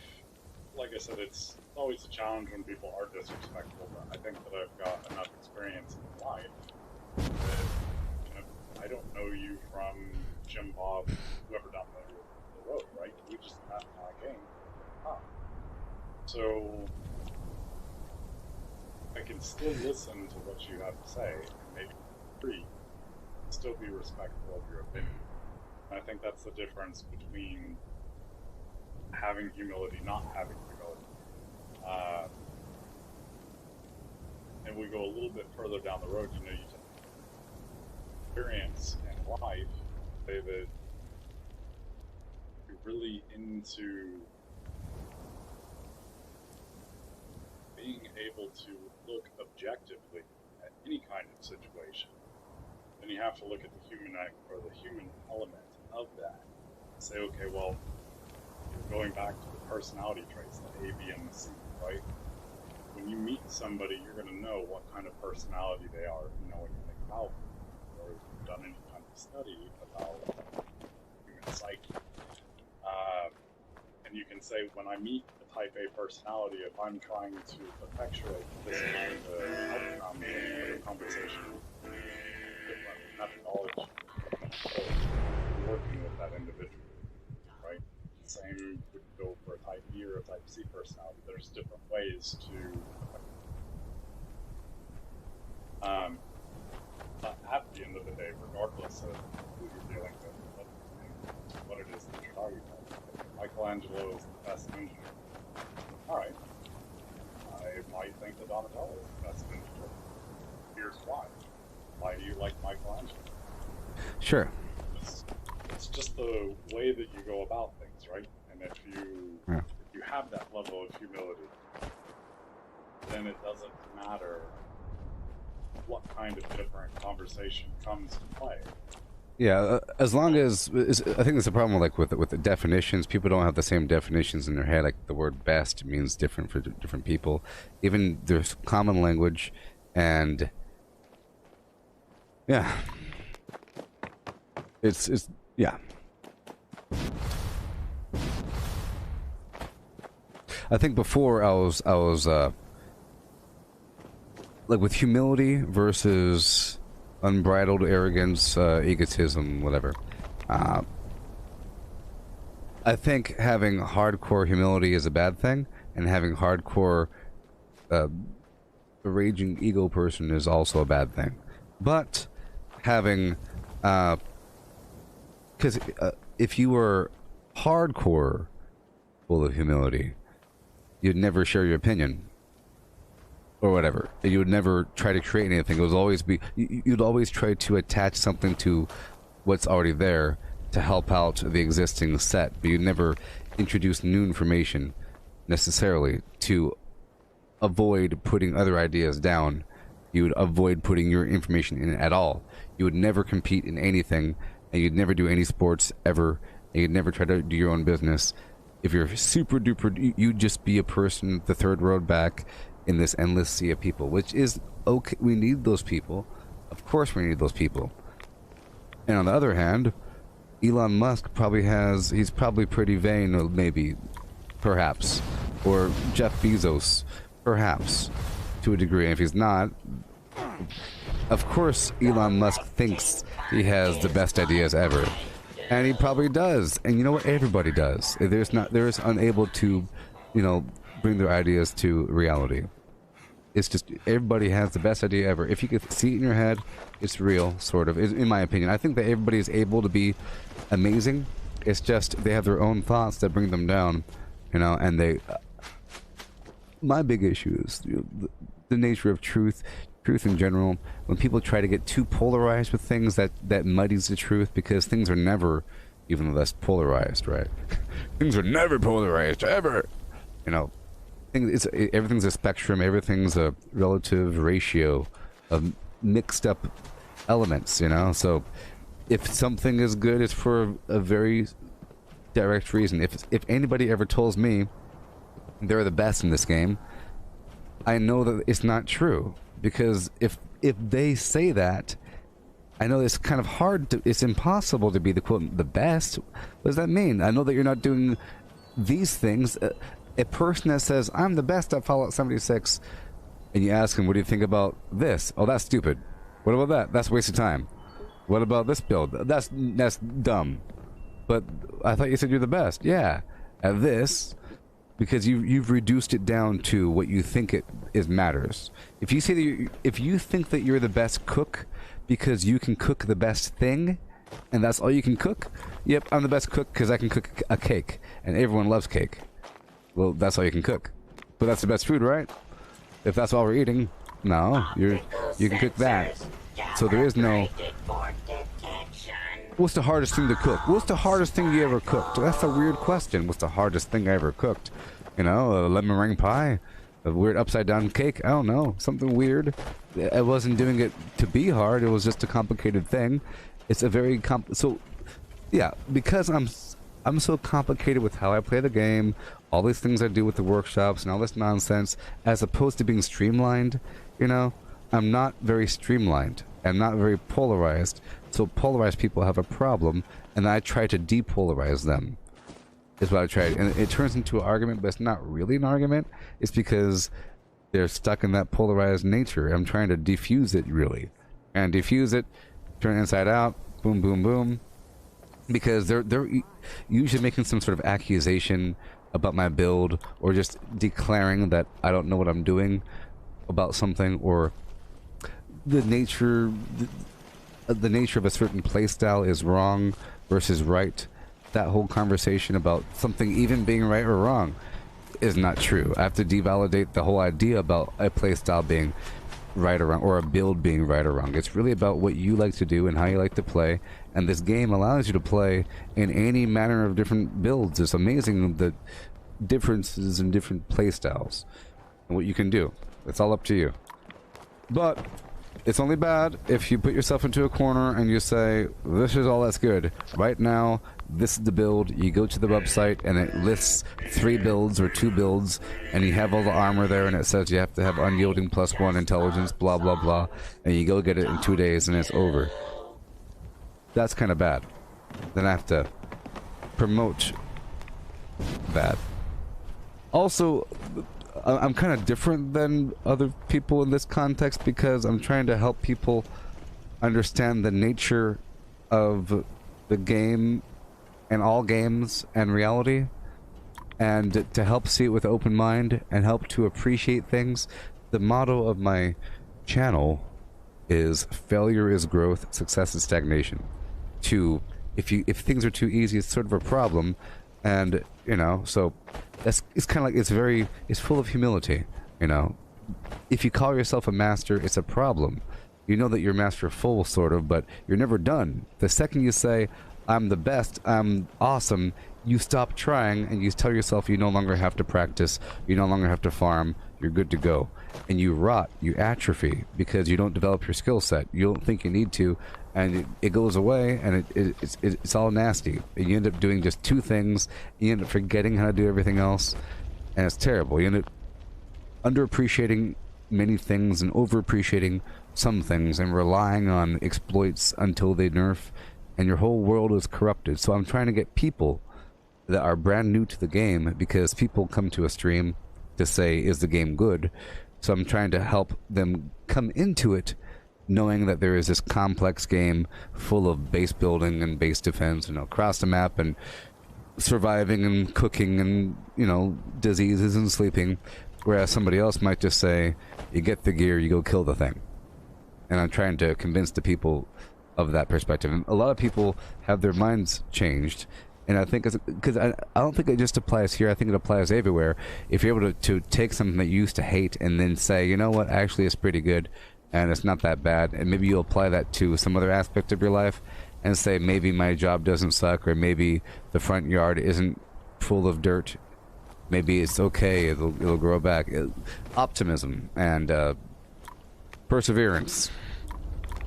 like I said, it's always a challenge when people are disrespectful, but I think that I've got enough experience in life that, you know, I don't know you from Jim Bob, whoever down the road, right? We just met in my game. So I can still listen to what you have to say, and maybe agree, still be respectful of your opinion. And I think that's the difference between having humility, not having humility. And we go a little bit further down the road, you know, you take experience in life, say that you're really into being able to look objectively at any kind of situation. Then you have to look at the human element of that. Say, okay, well, going back to the personality traits, the A, B, and the C, right? When you meet somebody, you're going to know what kind of personality they are, you know, when you think about them, or if you've done any kind of study about human psyche. And you can say, when I meet a type A personality, if I'm trying to effectuate this kind of outcome in a conversation, different methodology, working with that individual, right? Same would go for a type B or a type C personality. There's different ways to but at the end of the day, regardless of who you're dealing with, what it is that you're talking about, Michelangelo is the best engineer. Alright. I might think that Donatello is the best engineer. Here's why. Why do you like Michelangelo? Sure. It's just the way that you go about things, right? And if you have that level of humility, then it doesn't matter what kind of different conversation comes to play. Yeah, as long as I think there's a problem with the definitions. People don't have the same definitions in their head. Like the word "best" means different for different people. Even there's common language, and yeah, it's yeah. I think before I was like with humility versus unbridled arrogance, egotism, whatever. I think having hardcore humility is a bad thing, and having hardcore a raging ego person is also a bad thing. But having, because if you were hardcore full of humility, you'd never share your opinion. Or whatever. You would never try to create anything. It would always be, you'd always try to attach something to what's already there to help out the existing set, but you'd never introduce new information necessarily to avoid putting other ideas down. You would avoid putting your information in at all. You would never compete in anything, and you'd never do any sports ever, and you'd never try to do your own business. If you're super duper, you'd just be a person, the third road back, in this endless sea of people, which is okay. We need those people. Of course we need those people. And on the other hand, Elon Musk he's probably pretty vain, or maybe, perhaps. Or Jeff Bezos, perhaps, to a degree. And if he's not, of course Elon Musk thinks he has the best ideas ever. And he probably does. And you know what? Everybody does. There is unable to, you know, bring their ideas to reality. It's just, everybody has the best idea ever. If you could see it in your head, it's real, sort of, in my opinion. I think that everybody is able to be amazing. It's just, they have their own thoughts that bring them down, you know, and they... my big issue is the nature of truth in general. When people try to get too polarized with things, that muddies the truth, because things are never even less polarized, right? Things are never polarized, ever! You know, everything's a spectrum, everything's a relative ratio of mixed up elements, you know? So if something is good, it's for a very direct reason. If anybody ever tells me they're the best in this game, I know that it's not true, because if they say that, I know it's kind of hard to, it's impossible to be the quote the best. What does that mean? I know that you're not doing these things. A person that says I'm the best at Fallout 76, and you ask him, what do you think about this? Oh, that's stupid. What about that? That's a waste of time. What about this build? That's dumb. But I thought you said you're the best. Yeah, at this, because you've reduced it down to what you think it is matters. If you say that if you think that you're the best cook because you can cook the best thing, and that's all you can cook, yep, I'm the best cook because I can cook a cake, and everyone loves cake. Well, that's all you can cook, but that's the best food, right? If that's all we're eating, no, you can cook that. So there is no. What's the hardest thing to cook? What's the hardest thing you ever cooked? That's a weird question. What's the hardest thing I ever cooked? You know, a lemon meringue pie, a weird upside down cake. I don't know, something weird. I wasn't doing it to be hard. It was just a complicated thing. It's a very so yeah, because I'm so complicated with how I play the game, all these things I do with the workshops and all this nonsense, as opposed to being streamlined. You know, I'm not very streamlined. I'm not very polarized. So polarized people have a problem, and I try to depolarize them. Is what I tried, and it turns into an argument, but it's not really an argument. It's because they're stuck in that polarized nature. I'm trying to diffuse it, really, and diffuse it, turn it inside out, boom, boom, boom. Because they're usually making some sort of accusation about my build, or just declaring that I don't know what I'm doing about something, or the nature of a certain playstyle is wrong versus right. That whole conversation about something even being right or wrong is not true. I have to devalidate the whole idea about a playstyle being right or wrong, or a build being right or wrong. It's really about what you like to do and how you like to play, and this game allows you to play in any manner of different builds. It's amazing the differences in different playstyles and what you can do. It's all up to you. But it's only bad if you put yourself into a corner and you say, this is all that's good. Right now, this is the build. You go to the website and it lists 3 builds or 2 builds, and you have all the armor there, and it says you have to have unyielding +1 intelligence, blah, blah, blah, and you go get it in 2 days and it's over. That's kind of bad. Then I have to promote that. Also, I'm kind of different than other people in this context, because I'm trying to help people understand the nature of the game and all games and reality, and to help see it with open mind and help to appreciate things. The motto of my channel is failure is growth, success is stagnation. If things are too easy, it's sort of a problem. And you know, so it's kind of like it's full of humility. You know, if you call yourself a master, it's a problem. You know that you're masterful, sort of, but you're never done. The second you say I'm the best, I'm awesome, you stop trying and you tell yourself you no longer have to practice, you no longer have to farm, you're good to go, and you rot, you atrophy, because you don't develop your skill set. You don't think you need to, and it goes away, and it's all nasty. And you end up doing just 2 things. You end up forgetting how to do everything else, and it's terrible. You end up underappreciating many things and overappreciating some things, and relying on exploits until they nerf, and your whole world is corrupted. So I'm trying to get people that are brand new to the game, because people come to a stream to say, is the game good? So I'm trying to help them come into it knowing that there is this complex game full of base building and base defense, and across the map, and surviving and cooking, and you know, diseases and sleeping, whereas somebody else might just say, you get the gear, you go kill the thing. And I'm trying to convince the people of that perspective. And a lot of people have their minds changed, and I think because I don't think it just applies here. I think it applies everywhere. If you're able to take something that you used to hate and then say, you know what, actually it's pretty good, and it's not that bad, and maybe you'll apply that to some other aspect of your life, and say, maybe my job doesn't suck, or maybe the front yard isn't full of dirt, maybe it's okay, it'll grow back. Optimism and perseverance,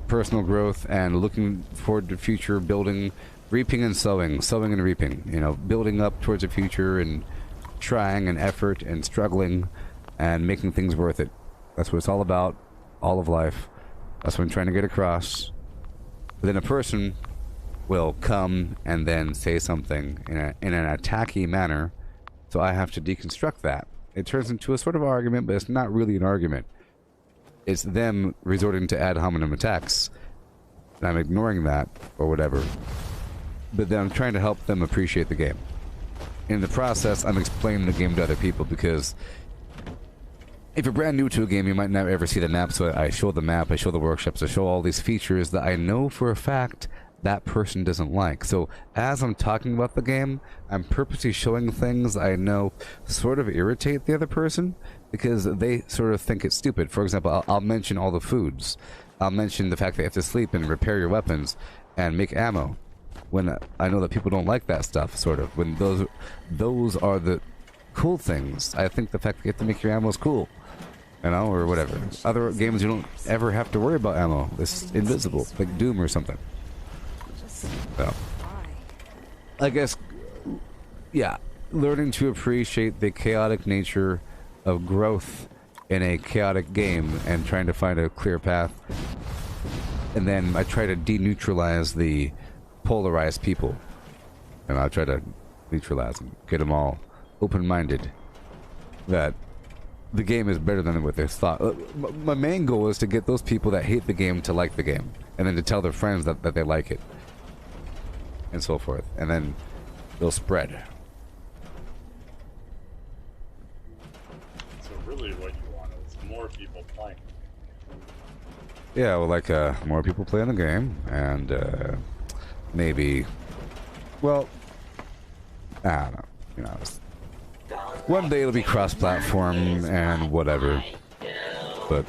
personal growth, and looking forward to future building reaping and sowing, sowing and reaping. You know, building up towards a future and trying and effort and struggling and making things worth it. That's what it's all about, all of life. That's what I'm trying to get across. But then a person will come and then say something in an attacky manner, so I have to deconstruct that. It turns into a sort of argument, but it's not really an argument. It's them resorting to ad hominem attacks, and I'm ignoring that, or whatever. But then I'm trying to help them appreciate the game. In the process, I'm explaining the game to other people, because if you're brand new to a game, you might not ever see the map, so I show the map, I show the workshops, I show all these features that I know for a fact that person doesn't like. So as I'm talking about the game, I'm purposely showing things I know sort of irritate the other person, because they sort of think it's stupid. For example, I'll mention all the foods. I'll mention the fact that you have to sleep and repair your weapons and make ammo, when I know that people don't like that stuff, sort of. When those are the cool things. I think the fact that you have to make your ammo is cool, you know, or whatever. Other games you don't ever have to worry about ammo. It's invisible, like Doom or something. So, I guess, yeah, learning to appreciate the chaotic nature of growth in a chaotic game and trying to find a clear path. And then I try to deneutralize the polarized people, and I'll try to neutralize them, get them all open-minded that the game is better than what they thought. My main goal is to get those people that hate the game to like the game, and then to tell their friends that they like it, and so forth, and then they'll spread. So really what you want is more people playing. Yeah, well, like more people playing the game, and maybe, well, I don't know, you know, one day it'll be cross-platform and whatever, but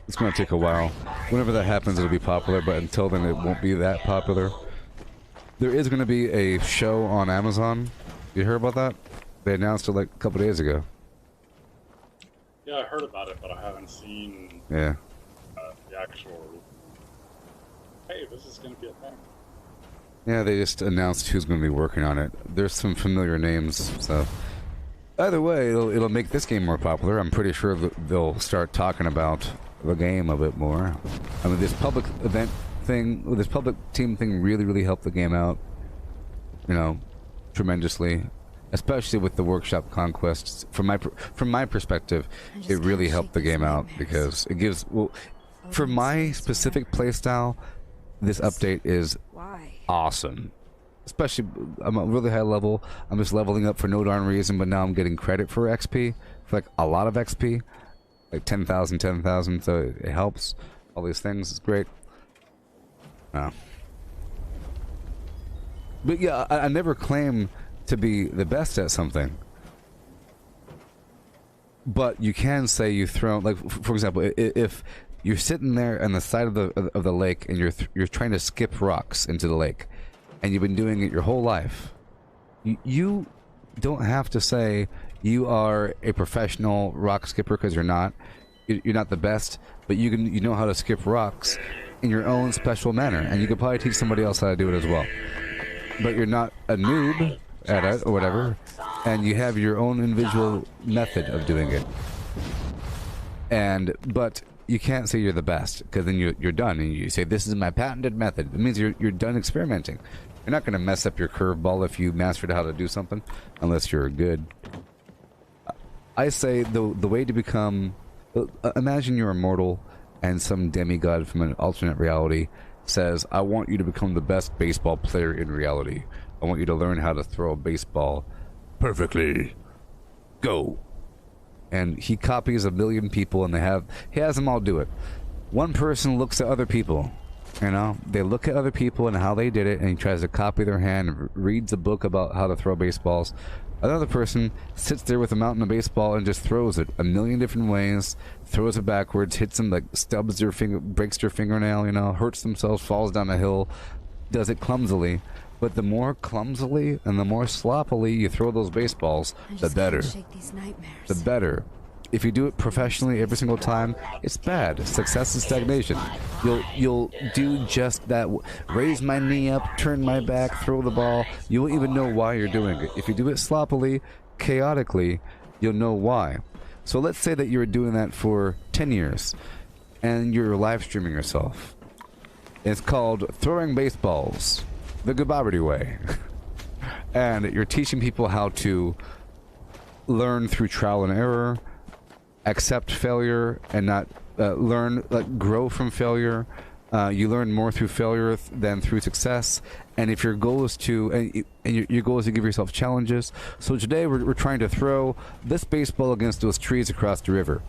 it's going to take a while. Whenever that happens, it'll be popular, but until then it won't be that popular. There is going to be a show on Amazon. You heard about that? They announced it like a couple days ago. Yeah, I heard about it, but I haven't seen Yeah. The actual, hey, this is going to be a thing. Yeah, they just announced who's going to be working on it. There's some familiar names, so either way, it'll make this game more popular. I'm pretty sure they'll start talking about the game a bit more. I mean, this public event thing, this public team thing really helped the game out, you know, tremendously. Especially with the workshop conquests. From my perspective, it really helped the game out, because it gives, well, for my specific playstyle, this update is awesome. Especially, I'm at really high level. I'm just leveling up for no darn reason, but now I'm getting credit for XP, for like a lot of XP, like 10,000, so it helps. All these things, it's great. But yeah, I never claim to be the best at something, but you can say you throw, like, for example, if you're sitting there on the side of the lake and you're trying to skip rocks into the lake, and you've been doing it your whole life, you don't have to say you are a professional rock skipper, because you're not. You're not the best, but you know how to skip rocks in your own special manner, and you could probably teach somebody else how to do it as well. But you're not a noob at it or whatever, and you have your own individual method of doing it. But you can't say you're the best, because then you're done, and you say this is my patented method. It means you're done experimenting. You're not going to mess up your curveball if you mastered how to do something, unless you're good. I say the way to become, imagine you're immortal and some demigod from an alternate reality says, I want you to become the best baseball player in reality. I want you to learn how to throw a baseball perfectly. Go. And he copies 1 million people, and he has them all do it. One person looks at other people, you know, they look at other people and how they did it, and he tries to copy their hand, reads a book about how to throw baseballs. Another person sits there with a mountain of baseball and just throws it 1 million different ways, throws it backwards, hits them, like stubs their finger, breaks their fingernail, you know, hurts themselves, falls down a hill, does it clumsily. But the more clumsily and the more sloppily you throw those baseballs, the better. The better. if you do it professionally every single time, it's bad. Success is stagnation. You'll do just that. Raise my knee up, turn my back, throw the ball. You won't even know why you're doing it. If you do it sloppily, chaotically, you'll know why. So let's say that you're doing that for 10 years, and you're live streaming yourself. It's called Throwing Baseballs, the Gooboberti way. And you're teaching people how to learn through trial and error, accept failure, and not grow from failure. You learn more through failure than through success. And if your goal is to, your goal is to give yourself challenges. So today we're trying to throw this baseball against those trees across the river,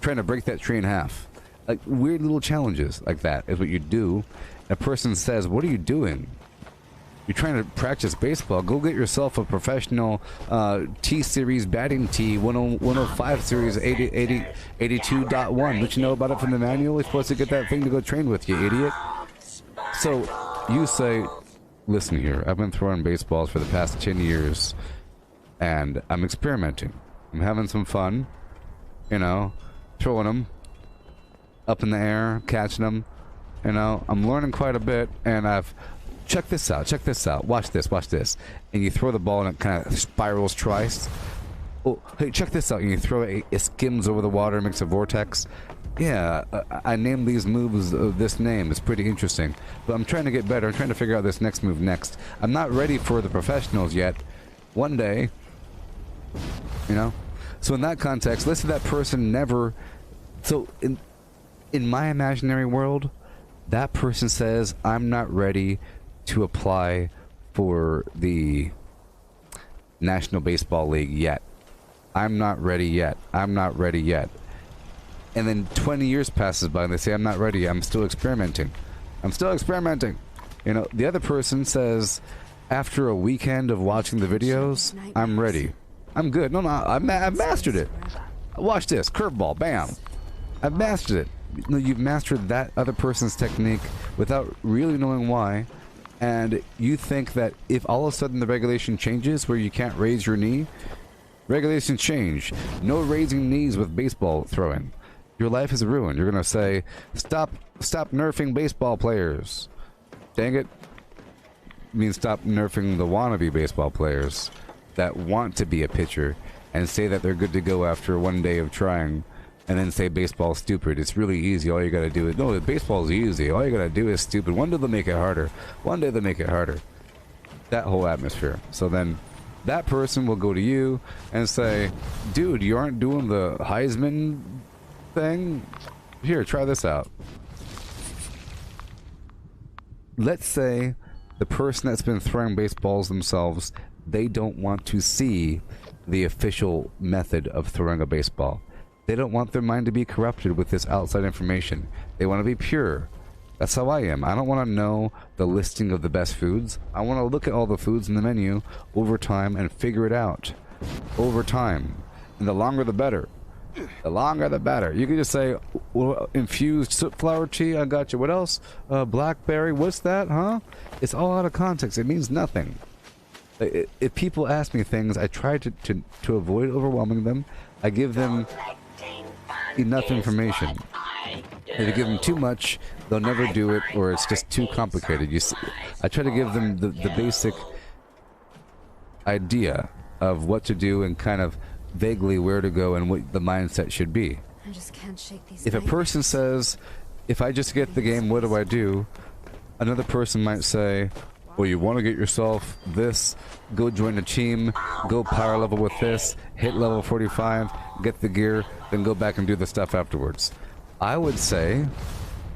trying to break that tree in half. Like weird little challenges like that is what you do. A person says, "What are you doing?" You're trying to practice baseball. Go get yourself a professional T-Series batting tee, 105 series, 82.1. Don't you know about it from the manual? You're supposed to get that thing to go train with, you idiot. So you say, listen here, I've been throwing baseballs for the past 10 years, and I'm experimenting. I'm having some fun, you know, throwing them up in the air, catching them. You know, I'm learning quite a bit, and I've... Check this out, watch this. And you throw the ball and it kind of spirals twice. Oh, hey, check this out. And you throw it, it skims over the water, makes a vortex. Yeah, I named these moves this name. It's pretty interesting. But I'm trying to get better. I'm trying to figure out this next move next. I'm not ready for the professionals yet. One day, you know? So in that context, let's say that person never... So in my imaginary world, that person says, I'm not ready to apply for the National Baseball League yet. I'm not ready yet. I'm not ready yet. And then 20 years passes by and they say, I'm not ready. I'm still experimenting. I'm still experimenting. You know, the other person says, after a weekend of watching the videos, I'm ready. I'm good. No, I've mastered it. Watch this. Curveball. Bam. I've mastered it. No, you've mastered that other person's technique without really knowing why. And you think that if all of a sudden the regulation changes where you can't raise your knee, regulations change. No raising knees with baseball throwing. Your life is ruined. You're going to say, stop nerfing baseball players. Dang it. I mean, stop nerfing the wannabe baseball players that want to be a pitcher and say that they're good to go after one day of trying. And then say baseball's stupid. It's really easy. All you gotta do is... No, baseball's easy. All you gotta do is stupid. One day they'll make it harder. One day they'll make it harder. That whole atmosphere. So then that person will go to you and say, dude, you aren't doing the Heisman thing? Here, try this out. Let's say the person that's been throwing baseballs themselves, they don't want to see the official method of throwing a baseball. They don't want their mind to be corrupted with this outside information. They want to be pure. That's how I am. I don't want to know the listing of the best foods. I want to look at all the foods in the menu over time and figure it out. Over time. And the longer the better. The longer the better. You can just say, well, infused soot flower tea, I got you. What else? Blackberry, what's that, huh? It's all out of context. It means nothing. If people ask me things, I try to avoid overwhelming them. I give them enough information. If you give them too much, they'll never do it, or it's just too complicated. You see, I try to give them the basic idea of what to do and kind of vaguely where to go and what the mindset should be. I just can't shake these. If a person says, if I just get the game, what do I do? Another person might say, well, you want to get yourself this, go join a team, go power level with this, hit level 45, get the gear, then go back and do the stuff afterwards. I would say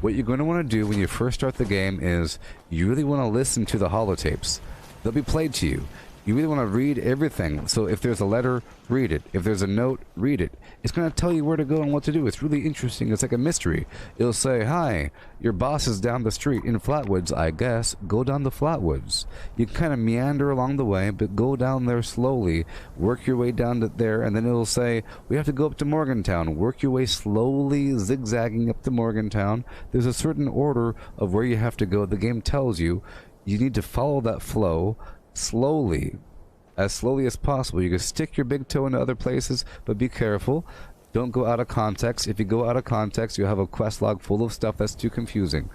what you're going to want to do when you first start the game is you really want to listen to the holotapes. They'll be played to you. You really want to read everything. So if there's a letter, read it. If there's a note, read it. It's going to tell you where to go and what to do. It's really interesting. It's like a mystery. It'll say, hi, your boss is down the street in Flatwoods, I guess. Go down the Flatwoods. You can kind of meander along the way, but go down there slowly. Work your way down to there, and then it'll say, we have to go up to Morgantown. Work your way slowly, zigzagging up to Morgantown. There's a certain order of where you have to go. The game tells you. You need to follow that flow slowly as possible. You can stick your big toe into other places, but be careful. Don't go out of context. If you go out of context, you'll have a quest log full of stuff that's too confusing.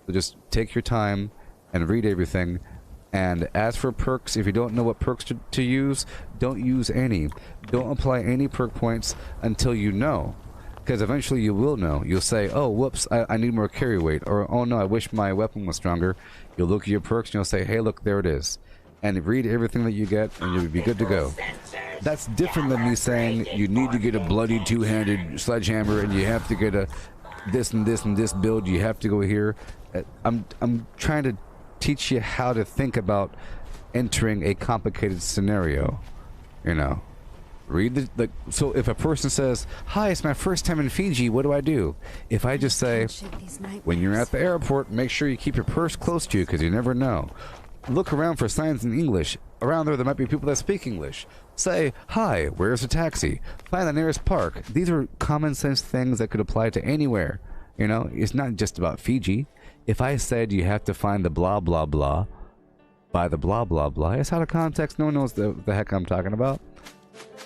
So just take your time and read everything. And as for perks, if you don't know what perks to use, don't use any. Don't apply any perk points until you know. Because eventually you will know. You'll say, oh, whoops, I need more carry weight. Or, oh no, I wish my weapon was stronger. You'll look at your perks and you'll say, hey, look, there it is. And read everything that you get and you'll be good to go. That's different than me saying you need to get a bloody two-handed sledgehammer and you have to get a this and this and this build. You have to go here. I'm trying to teach you how to think about entering a complicated scenario. You know, read the so if a person says, hi, it's my first time in Fiji, what do I do? If I just say, when you're at the airport, make sure you keep your purse close to you because you never know. Look around for signs in English. Around there might be people that speak English. Say, hi, where's a taxi? Find the nearest park. These are common sense things that could apply to anywhere. You know, it's not just about Fiji. If I said you have to find the blah blah blah by the blah blah blah, it's out of context. No one knows the heck I'm talking about.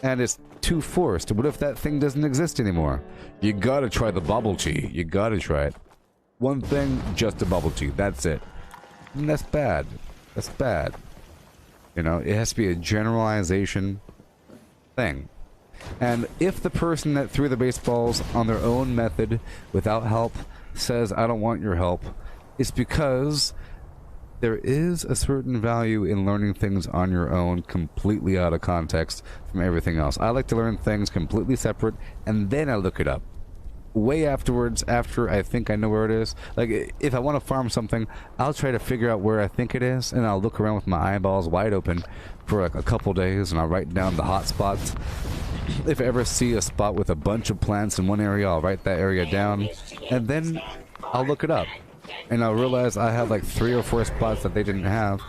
And it's too forced. What if that thing doesn't exist anymore? You gotta try the bubble tea. You gotta try it. One thing, just a bubble tea. That's it. And that's bad. That's bad. You know, it has to be a generalization thing. And if the person that threw the baseballs on their own method without help says, I don't want your help, it's because there is a certain value in learning things on your own completely out of context from everything else. I like to learn things completely separate and then I look it up. Way afterwards, after I think I know where it is. Like, if I want to farm something, I'll try to figure out where I think it is, and I'll look around with my eyeballs wide open for like a couple days, and I'll write down the hot spots. If I ever see a spot with a bunch of plants in one area, I'll write that area down, and then I'll look it up. And I'll realize I have like 3 or 4 spots that they didn't have,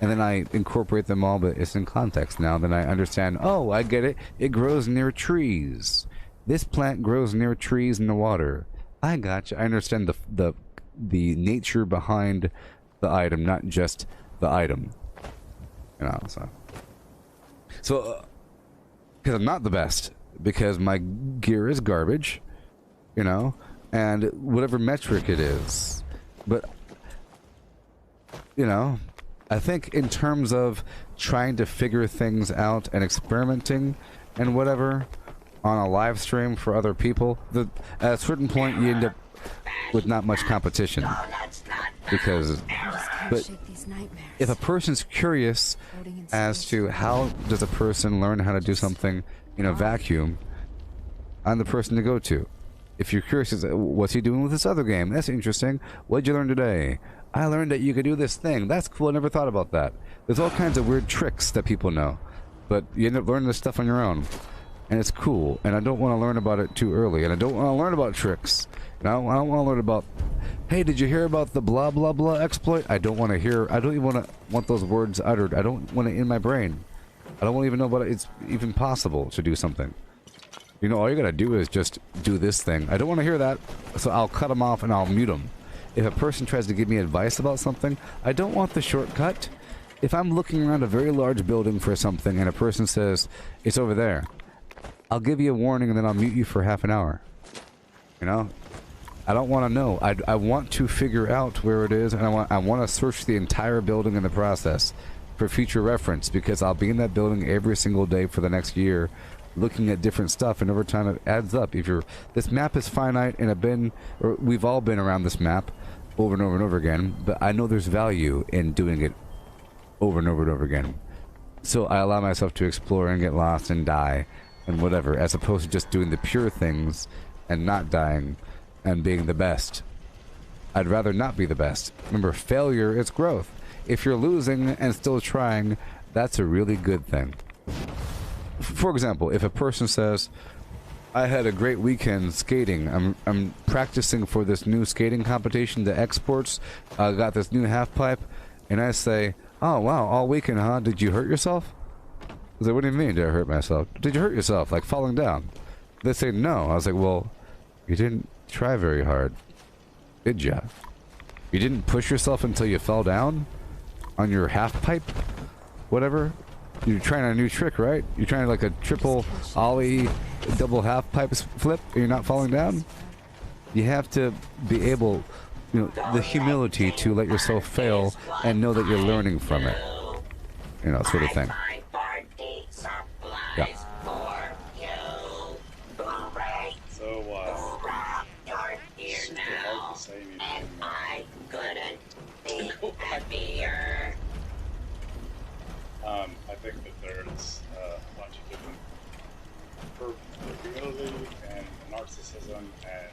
and then I incorporate them all, but it's in context now. Then I understand, oh, I get it. It grows near trees. This plant grows near trees in the water. I gotcha. I understand the nature behind the item, not just the item. You know, so because I'm not the best, because my gear is garbage, you know, and whatever metric it is. But you know, I think in terms of trying to figure things out and experimenting and whatever on a live stream for other people, at a certain point you end up with not much competition. Because, but if a person's curious as to how does a person learn how to do something in a vacuum, I'm the person to go to. If you're curious, what's he doing with this other game? That's interesting. What'd you learn today? I learned that you could do this thing. That's cool. I never thought about that. There's all kinds of weird tricks that people know, but you end up learning this stuff on your own. And it's cool, and I don't want to learn about it too early, and I don't want to learn about tricks. I don't want to learn about, hey, did you hear about the blah blah blah exploit? I don't want to hear. I don't even want those words uttered. I don't want it in my brain. I don't even know about it's even possible to do something. You know, all you gotta do is just do this thing. I don't want to hear that, so I'll cut them off and I'll mute them. If a person tries to give me advice about something, I don't want the shortcut. If I'm looking around a very large building for something and a person says it's over there, I'll give you a warning and then I'll mute you for half an hour. You know? I don't want to know. I want to figure out where it is, and I want to search the entire building in the process for future reference, because I'll be in that building every single day for the next year looking at different stuff, and over time it adds up. This map is finite, and we've all been around this map over and over and over again, but I know there's value in doing it over and over and over again. So I allow myself to explore and get lost and die and whatever, as opposed to just doing the pure things and not dying and being the best. I'd rather not be the best. Remember, failure is growth. If you're losing and still trying, that's a really good thing. For example, if a person says, I had a great weekend skating. I'm practicing for this new skating competition, the exports. I got this new half pipe, and I say, oh wow, all weekend, huh? Did you hurt yourself? I was like, what do you mean, did I hurt myself? Did you hurt yourself, like falling down? They say, no. I was like, well, you didn't try very hard, did ya? You didn't push yourself until you fell down on your half pipe? Whatever? You're trying a new trick, right? You're trying like a triple ollie double half pipes flip and you're not falling down. You have to be able, you know, the humility to let yourself fail and know that you're learning from it. You know, sort of thing. Yeah. So, super hard to say anything. I couldn't be happier. I think that there's a bunch of different for humility and narcissism, and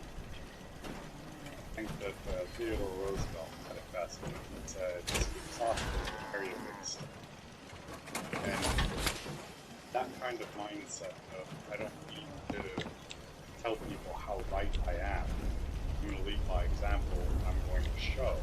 I think that Theodore Roosevelt had it best when he said, "Speak softly, carry a big stick." And that kind of mindset of I don't need to tell people how right I am. I'm going to lead by example. I'm going to show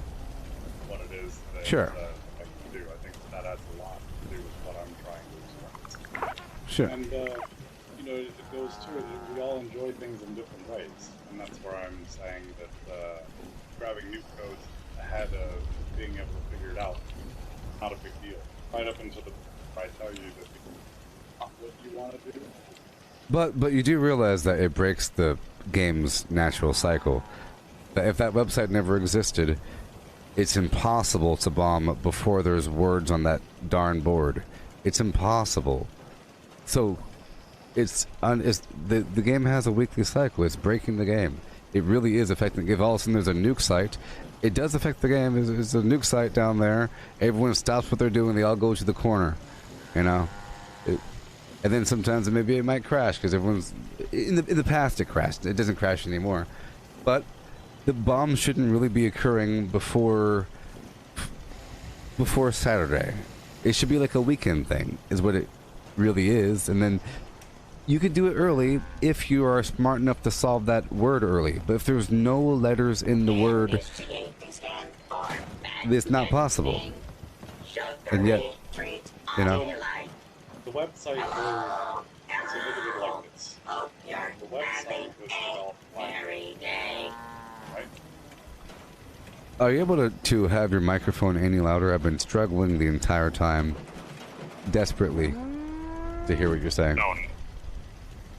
what it is that I can do. I think that adds a lot to do with what I'm trying to express. Sure. And, you know, it goes to it. We all enjoy things in different ways. And that's where I'm saying that grabbing new codes ahead of being able to figure it out, not a big deal. Right up until the I tell you that it's not what you want to do. But you do realize that it breaks the game's natural cycle. That if that website never existed, it's impossible to bomb before there's words on that darn board. It's impossible. So the game has a weekly cycle. It's breaking the game. It really is affecting. If all of a sudden there's a nuke site, it does affect the game. There's a nuke site down there. Everyone stops what they're doing. They all go to the corner. You know, and then sometimes maybe it might crash because everyone's in the past it crashed. It doesn't crash anymore, but the bomb shouldn't really be occurring before Saturday. It should be like a weekend thing, is what it really is. And then you could do it early if you are smart enough to solve that word early. But if there's no letters in the word, it's not possible. And yet, you know. The website was, so look at it like this. The website was developed last year, right? Are you able to have your microphone any louder? I've been struggling the entire time, desperately, to hear what you're saying. No,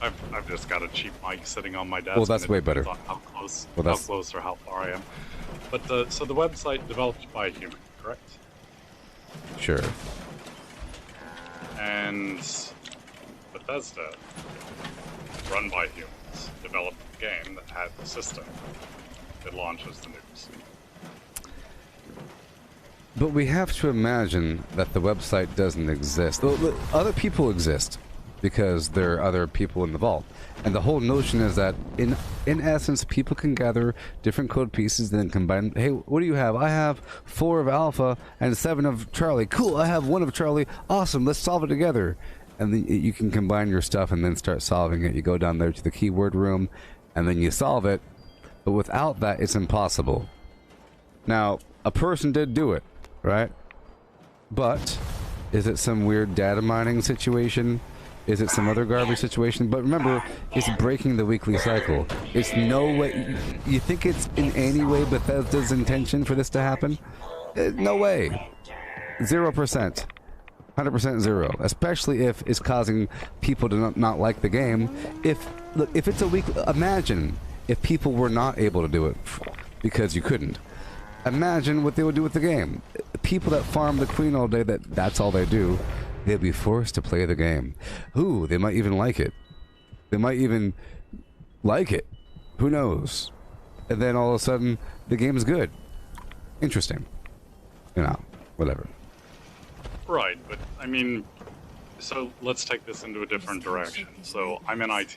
I've just got a cheap mic sitting on my desk. Well, that's way better. How close, well, how close or how far I am. But so the website developed by a human, correct? Sure. And Bethesda, run by humans, developed a game that had the system that launches the nukes. But we have to imagine that the website doesn't exist. Other people exist because there are other people in the vault. And the whole notion is that, in essence, people can gather different code pieces and then combine. Hey, what do you have? I have 4 of Alpha and 7 of Charlie. Cool, I have 1 of Charlie. Awesome, let's solve it together. And then you can combine your stuff and then start solving it. You go down there to the keyword room, and then you solve it. But without that, it's impossible. Now, a person did do it, right? But is it some weird data mining situation? Is it some other garbage situation? But remember, it's breaking the weekly cycle. It's no way. You think it's in any way Bethesda's intention for this to happen? No way. 0%. 100% zero. Especially if it's causing people to not like the game. If it's a week, imagine if people were not able to do it because you couldn't. Imagine what they would do with the game. People that farm the queen all day, that's all they do. They'll be forced to play the game. Ooh, they might even like it. They might even like it. Who knows? And then all of a sudden, the game's good. Interesting. You know, whatever. Right, but I mean, so let's take this into a different direction. So I'm in IT.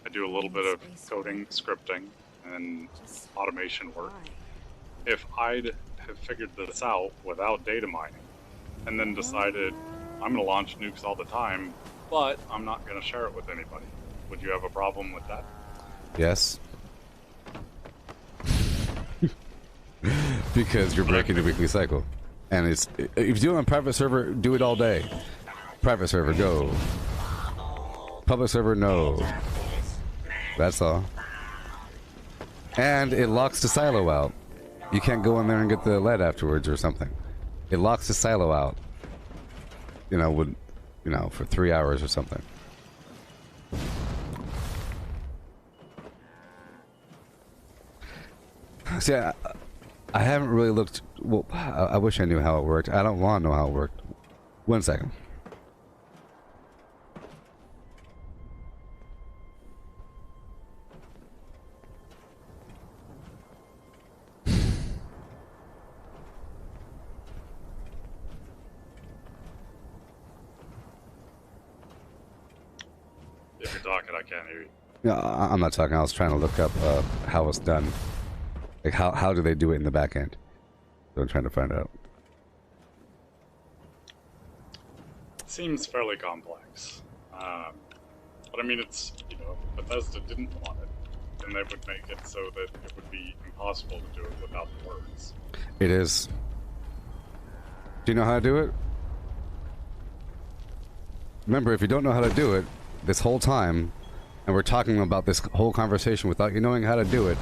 I do a little bit of coding, scripting, and automation work. If I'd have figured this out without data mining, and then decided I'm going to launch nukes all the time, but I'm not going to share it with anybody, would you have a problem with that? Yes. Because you're breaking the weekly cycle. And if you do it on private server, do it all day. Private server, go. Public server, no. That's all. And it locks the silo out. You can't go in there and get the lead afterwards or something. It locks the silo out. You know, for 3 hours or something. See, I haven't really looked. Well, I wish I knew how it worked. I don't want to know how it worked. 1 second. If you're talking, I can't hear you. Yeah, I'm not talking. I was trying to look up how it's done. Like, how do they do it in the back end? So I'm trying to find out. Seems fairly complex. But I mean, it's, you know, if Bethesda didn't want it, then they would make it so that it would be impossible to do it without the words. It is. Do you know how to do it? Remember, if you don't know how to do it, this whole time, and we're talking about this whole conversation without you knowing how to do it,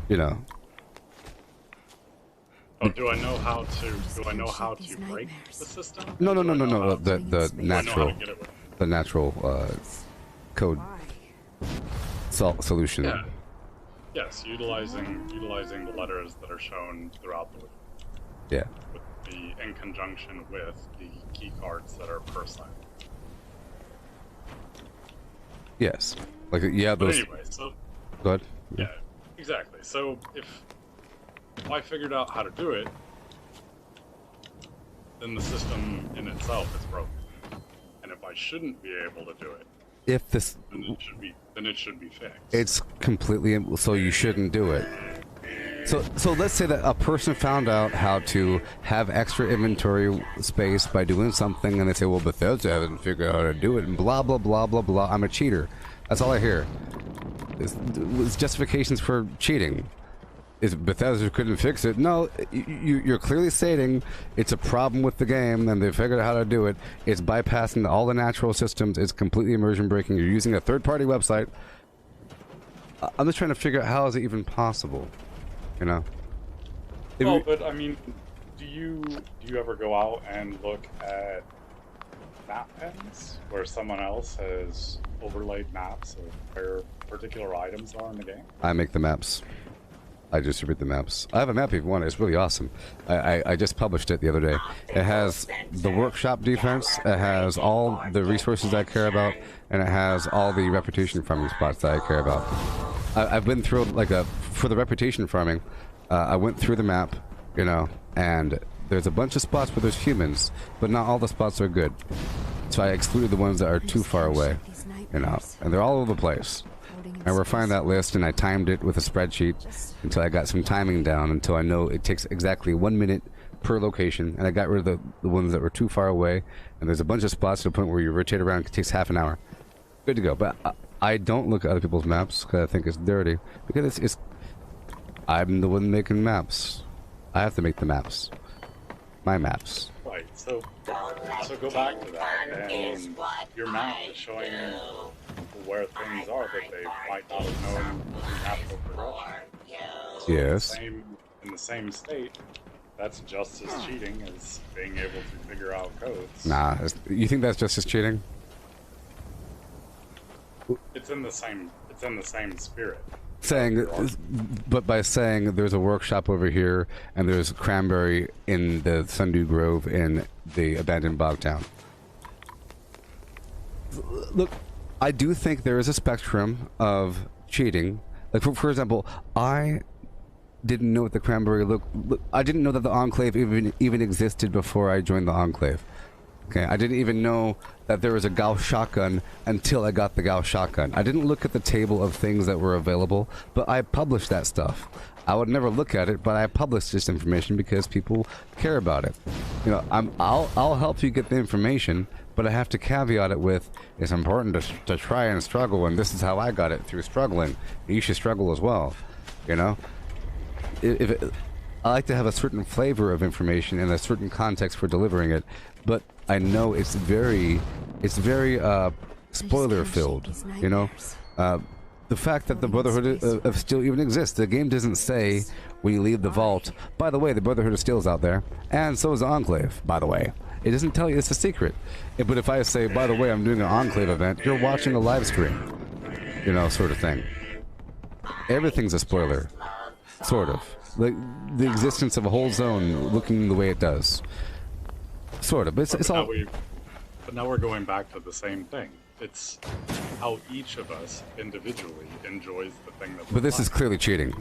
you know. Oh, do I know how to break the system? No. The natural code solution. Yeah. Yes, utilizing the letters that are shown throughout the. Yeah. In conjunction with the key cards that are per side. Yes. Like, yeah, those. But anyway, so. Go ahead. Yeah, exactly. So if I figured out how to do it, then the system in itself is broken. And if I shouldn't be able to do it, then it should be fixed. It's completely so you shouldn't do it. So let's say that a person found out how to have extra inventory space by doing something, and they say, well, Bethesda hasn't figured out how to do it, and blah, blah, blah, blah, blah. I'm a cheater. That's all I hear. It's justifications for cheating. Is Bethesda couldn't fix it? No, you're clearly stating it's a problem with the game, and they figured out how to do it. It's bypassing all the natural systems. It's completely immersion breaking. You're using a third-party website. I'm just trying to figure out how is it even possible. You know. Well, but I mean, do you ever go out and look at map pens where someone else has overlaid maps of where particular items are in the game? I make the maps. I distribute the maps. I have a map if you want it. It's really awesome. I just published it the other day. It has the workshop defense. It has all the resources I care about, and it has all the reputation farming spots that I care about. I've been through for the reputation farming. I went through the map, you know, and there's a bunch of spots where there's humans, but not all the spots are good. So I excluded the ones that are too far away, you know, and they're all over the place. I refined that list and I timed it with a spreadsheet until I got some timing down, until I know it takes exactly 1 minute per location, and I got rid of the ones that were too far away, and there's a bunch of spots to the point where you rotate around, it takes half an hour. Good to go. But I don't look at other people's maps because I think it's dirty, because it's I'm the one making maps. I have to make the maps. My maps. Right, so go back to that, and your map is showing where things are that they might not have known in natural progression. Yes. In the same state, that's just as cheating as being able to figure out codes. Nah, you think that's just as cheating? It's in the same spirit. But by saying there's a workshop over here and there's cranberry in the Sundew Grove in the abandoned bog town. Look, I do think there is a spectrum of cheating. Like, for example, I didn't know what the cranberry looked. I didn't know that the Enclave even existed before I joined the Enclave. Okay, I didn't even know that there was a Gauss shotgun until I got the Gauss shotgun. I didn't look at the table of things that were available, but I published that stuff. I would never look at it, but I published this information because people care about it. You know, I'll help you get the information, but I have to caveat it with, it's important to try and struggle, and this is how I got it, through struggling. You should struggle as well, you know? I like to have a certain flavor of information and a certain context for delivering it, but I know it's very spoiler filled, you know. The fact that the Brotherhood of Steel even exists, the game doesn't say when you leave the vault, by the way, the Brotherhood of Steel is out there, and so is the Enclave, by the way. It doesn't tell you, it's a secret. But if I say, by the way, I'm doing an Enclave event, you're watching a live stream, you know, sort of thing. Everything's a spoiler. Sort of. Like the existence of a whole zone looking the way it does. Sort of. It's all... But now we're going back to the same thing. It's how each of us individually enjoys the thing that we're But this is clearly cheating.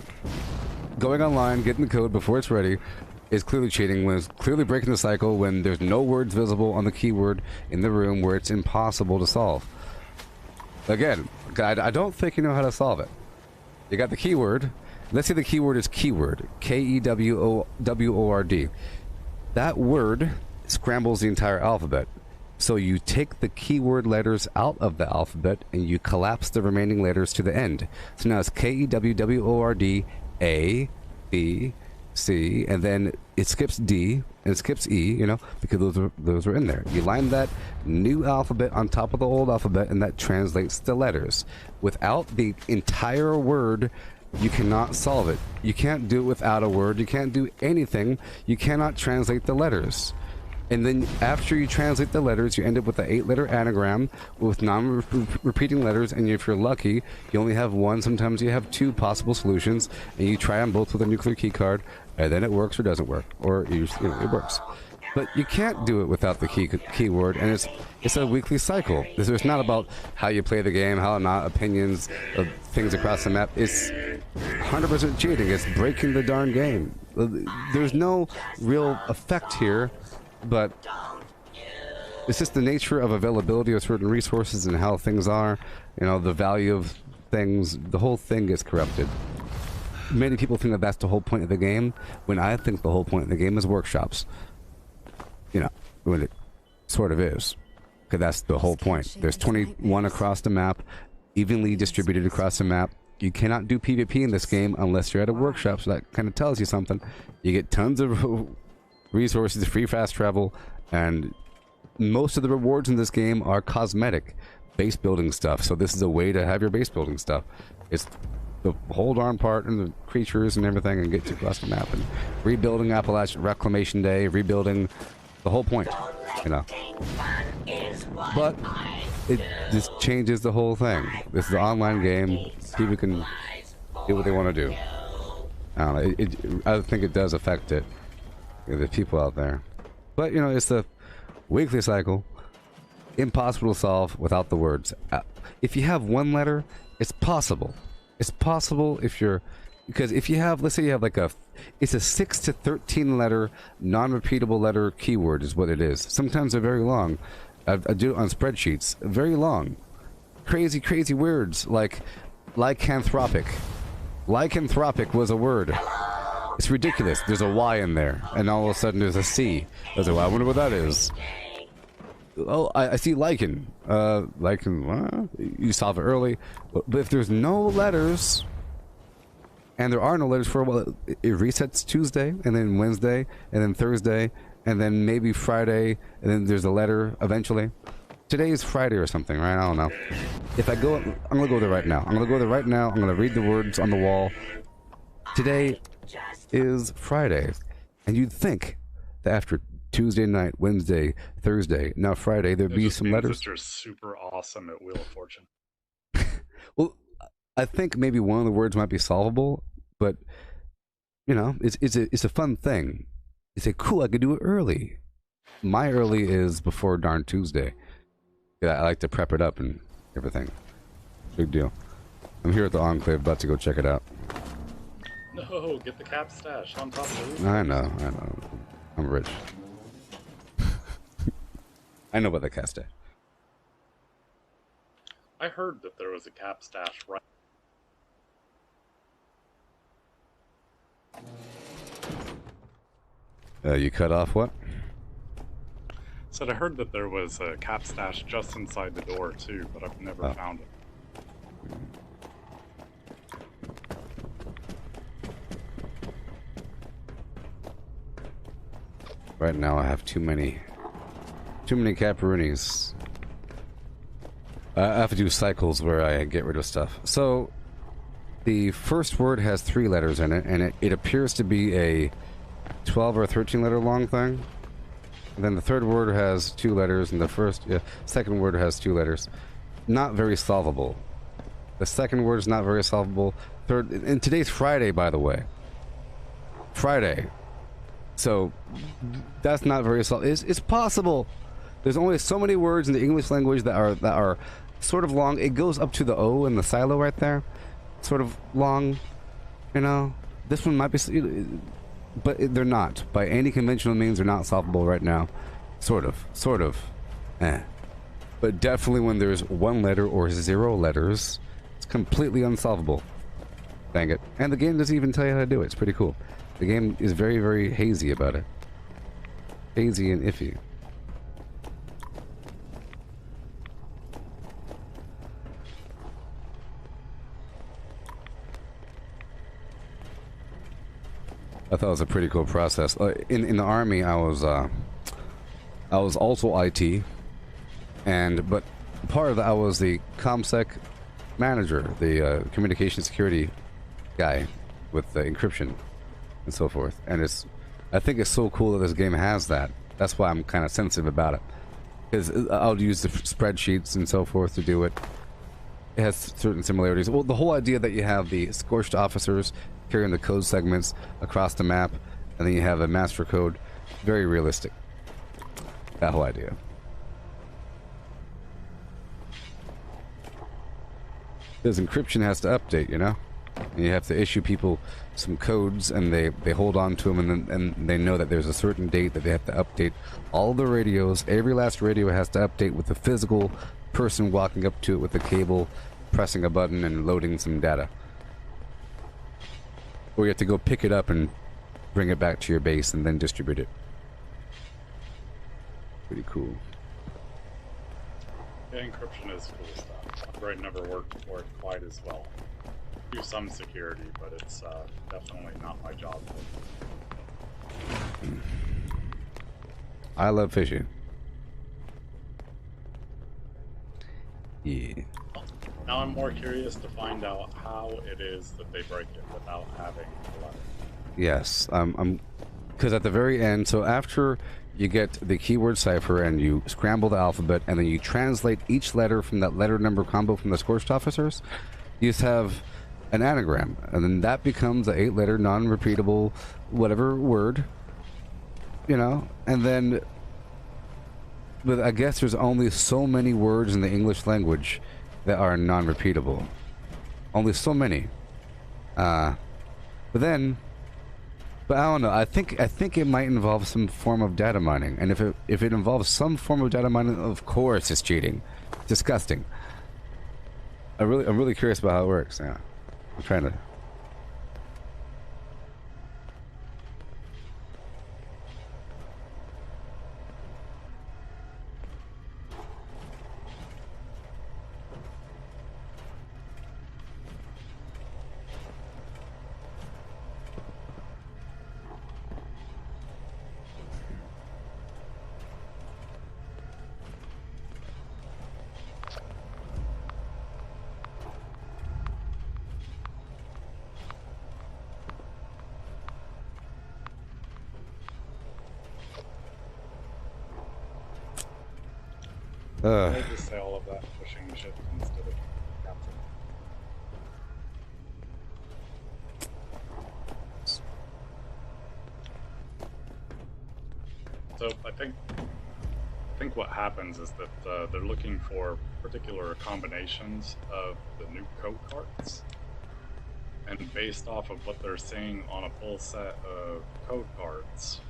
Going online, getting the code before it's ready, is clearly cheating, when it's clearly breaking the cycle, when there's no words visible on the keyword in the room where it's impossible to solve. Again, I don't think you know how to solve it. You got the keyword. Let's say the keyword is keyword. K-E-W-O-R-D. That word scrambles the entire alphabet. So you take the keyword letters out of the alphabet and you collapse the remaining letters to the end. So now it's K-E-W-W-O-R-D, A, B, C, and then it skips D and it skips E, you know, because those are in there. You line that new alphabet on top of the old alphabet and that translates the letters. Without the entire word, you cannot solve it. You can't do it without a word. You can't do anything. You cannot translate the letters. And then after you translate the letters, you end up with an 8-letter anagram with non-repeating letters, and if you're lucky, you only have one. Sometimes you have two possible solutions, and you try them both with a nuclear key card, and then it works or doesn't work, or you know, it works. But you can't do it without the keyword, and it's a weekly cycle. It's not about how you play the game, how not, opinions of things across the map. It's 100% cheating. It's breaking the darn game. There's no real effect here, but it's just the nature of availability of certain resources and how things are, you know, the value of things. The whole thing gets corrupted. Many people think that that's the whole point of the game, when I think the whole point of the game is workshops. You know, when it sort of is. Because that's the whole point. There's 21 across the map, evenly distributed across the map. You cannot do PvP in this game unless you're at a workshop, so that kind of tells you something. You get tons of resources, free fast travel, and most of the rewards in this game are cosmetic, base building stuff. So this is a way to have your base building stuff. It's the whole darn part and the creatures and everything, and get you across the map, and rebuilding Appalachian Reclamation Day, rebuilding the whole point, you know. But it just changes the whole thing. This is an online game. People can do what they want to do. I don't know. I think it does affect it. You know, there's people out there. But, you know, it's the weekly cycle. Impossible to solve without the words. If you have one letter, it's possible. It's possible if you're... Because if you have, let's say you have like it's a 6 to 13 letter, non-repeatable letter keyword is what it is. Sometimes they're very long. I do it on spreadsheets. Very long. Crazy, crazy words like lycanthropic. Lycanthropic was a word. It's ridiculous. There's a Y in there, and all of a sudden there's a C. I was like, well, I wonder what that is. Oh, I see lichen. Lichen, what? You solve it early. But if there's no letters... And there are no letters for a while. It resets Tuesday, and then Wednesday, and then Thursday, and then maybe Friday, and then there's a letter eventually. Today is Friday or something, right? I don't know. If I go, I'm gonna go there right now. I'm gonna read the words on the wall. Today is Friday, and you'd think that after Tuesday night, Wednesday, Thursday, now Friday, there'd be some letters. You're super awesome at Wheel of Fortune. Well, I think maybe one of the words might be solvable, but you know, it's a fun thing. You say, cool, I could do it early. My early is before darn Tuesday. I like to prep it up and everything. Big deal. I'm here at the Enclave, about to go check it out. No, get the cap stash on top of it. I know. I'm rich. I know about the cap stash. I heard that there was a cap stash right. You cut off what? Said I heard that there was a cap stash just inside the door too, but I've never found it. Right now I have too many caparoonies. I have to do cycles where I get rid of stuff. So the first word has 3 letters in it, and it appears to be a 12 or 13 letter long thing. And then the third word has 2 letters, and the second word has 2 letters. Not very solvable. The second word is not very solvable. Third, and today's Friday, by the way. Friday. So that's not very solid. It's possible. There's only so many words in the English language that are sort of long. It goes up to the O in the silo right there, sort of long. You know, this one might be, but they're not by any conventional means. They're not solvable right now. Sort of. But definitely when there's one letter or 0 letters, it's completely unsolvable. Dang it. And the game doesn't even tell you how to do it. It's pretty cool. The game is very, very hazy about it. Hazy and iffy. I thought it was a pretty cool process. In the army, I was also IT, but part of that I was the ComSec manager, the communication security guy with the encryption and so forth. And I think it's so cool that this game has that. That's why I'm kind of sensitive about it, because I'll use the spreadsheets and so forth to do it. It has certain similarities. Well, the whole idea that you have the scorched officers carrying the code segments across the map, and then you have a master code, very realistic. That whole idea. Because encryption has to update, you know? And you have to issue people some codes, and they hold on to them, and they know that there's a certain date that they have to update all the radios. Every last radio has to update with the physical person walking up to it with a cable, pressing a button, and loading some data. Or you have to go pick it up and bring it back to your base and then distribute it. Pretty cool. Yeah, encryption is cool stuff. I've never worked for it quite as well. Do some security, but it's definitely not my job. I love fishing. Yeah. Now I'm more curious to find out how it is that they break it without having a letter. Yes, because at the very end, so after you get the keyword cipher and you scramble the alphabet and then you translate each letter from that letter number combo from the scorched officers, you just have an anagram, and then that becomes an 8-letter non-repeatable whatever word, you know, and then, but I guess there's only so many words in the English language that are non-repeatable. Only so many. But I don't know. I think it might involve some form of data mining, and if it involves some form of data mining, of course it's cheating. Disgusting. I'm really curious about how it works. Yeah, I'm trying to. I just say all of that pushing the ship instead of captain. So I think what happens is that they're looking for particular combinations of the new code cards, and based off of what they're seeing on a full set of code cards,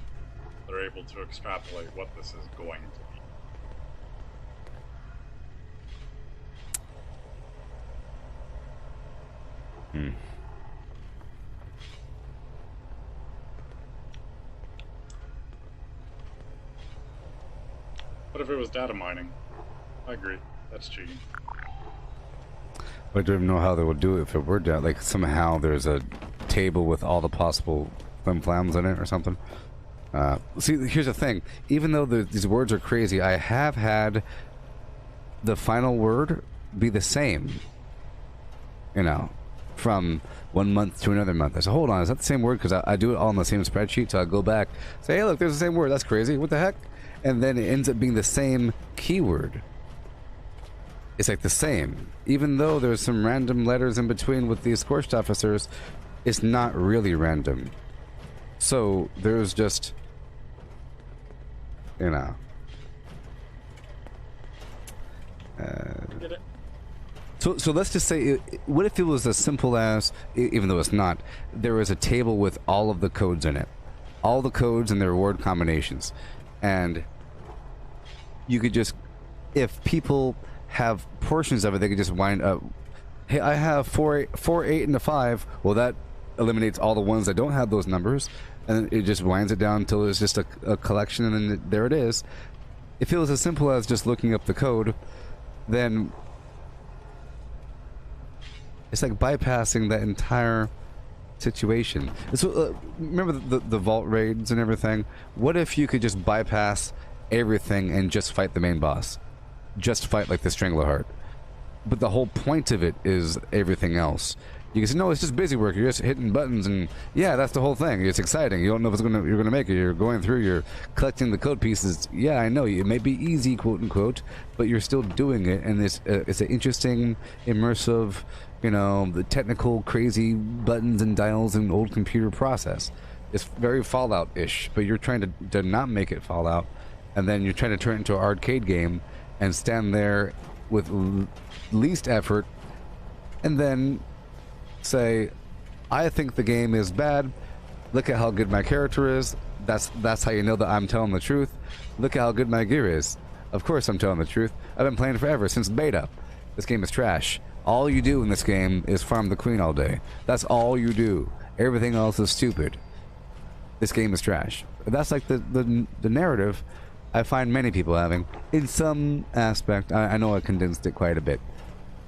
they're able to extrapolate what this is going to be. But if it was data mining, I agree. That's cheating. I don't know how they would do it if it were data. Like somehow there's a table with all the possible flim-flams in it or something. See, here's the thing. Even though these words are crazy, I have had the final word be the same. You know, from one month to another month. I said, hold on, is that the same word? Because I do it all in the same spreadsheet, so I go back, say, hey, look, there's the same word. That's crazy. What the heck? And then it ends up being the same keyword. It's like the same. Even though there's some random letters in between with these scorched officers, it's not really random. So there's just, you know, so let's just say, what if it was as simple as, even though it's not, there was a table with all of the codes in it, all the codes and their word combinations, and you could just, if people have portions of it, they could just wind up, hey, I have 4, 8, and a 5. Well, that eliminates all the ones that don't have those numbers, and it just winds it down until it's just a collection, and then there it is. If it was as simple as just looking up the code, then it's like bypassing that entire situation. So, remember the vault raids and everything? What if you could just bypass everything and just fight the main boss? Just fight like the Strangleheart. But the whole point of it is everything else. You can say, no, it's just busy work. You're just hitting buttons, and yeah, that's the whole thing. It's exciting. You don't know if you're gonna make it. You're going through. You're collecting the code pieces. Yeah, I know. It may be easy, quote unquote, but you're still doing it, and it's an interesting, immersive, you know, the technical, crazy buttons and dials and old computer process. It's very Fallout-ish, but you're trying to not make it Fallout, and then you're trying to turn it into an arcade game and stand there with least effort, and then say, I think the game is bad. Look at how good my character is. That's how you know that I'm telling the truth. Look at how good my gear is. Of course I'm telling the truth. I've been playing forever, since beta. This game is trash. All you do in this game is farm the queen all day. That's all you do. Everything else is stupid. This game is trash. That's like the narrative I find many people having. In some aspect, I know I condensed it quite a bit,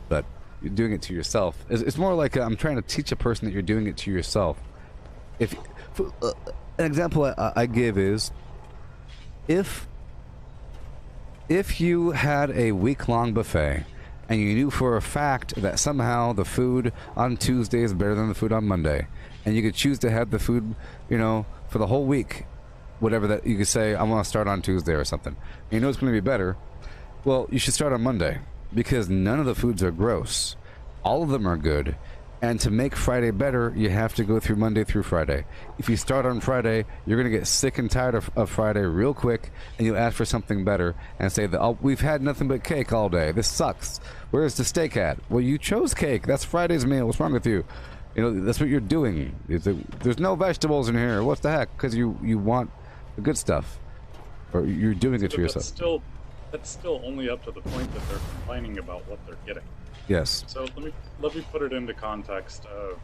but you're doing it to yourself. It's more like I'm trying to teach a person that you're doing it to yourself. If an example I give is, if you had a week-long buffet and you knew for a fact that somehow the food on Tuesday is better than the food on Monday, and you could choose to have the food, you know, for the whole week, whatever that, you could say, I want to start on Tuesday or something, and you know it's going to be better, well, you should start on Monday, because none of the foods are gross. All of them are good. And to make Friday better, you have to go through Monday through Friday. If you start on Friday, you're going to get sick and tired of Friday real quick, and you'll ask for something better and say, that, oh, we've had nothing but cake all day. This sucks. Where's the steak at? Well, you chose cake. That's Friday's meal. What's wrong with you? You know, that's what you're doing. There's no vegetables in here. What the heck? Because you want the good stuff. Or you're doing it to yourself. That's still only up to the point that they're complaining about what they're getting. Yes. So let me put it into context of,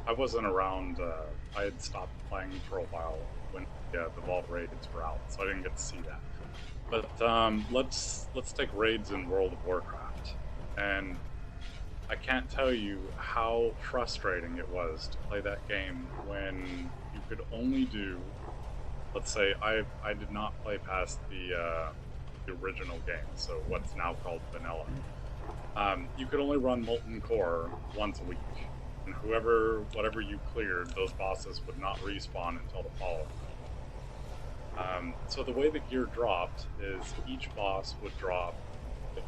I wasn't around, I had stopped playing for a while when the vault raids were out, so I didn't get to see that. But let's take raids in World of Warcraft, and I can't tell you how frustrating it was to play that game when you could only do, let's say I did not play past the original game, so what's now called vanilla. You could only run Molten Core once a week, and whatever you cleared, those bosses would not respawn until the following week. So the way the gear dropped is each boss would drop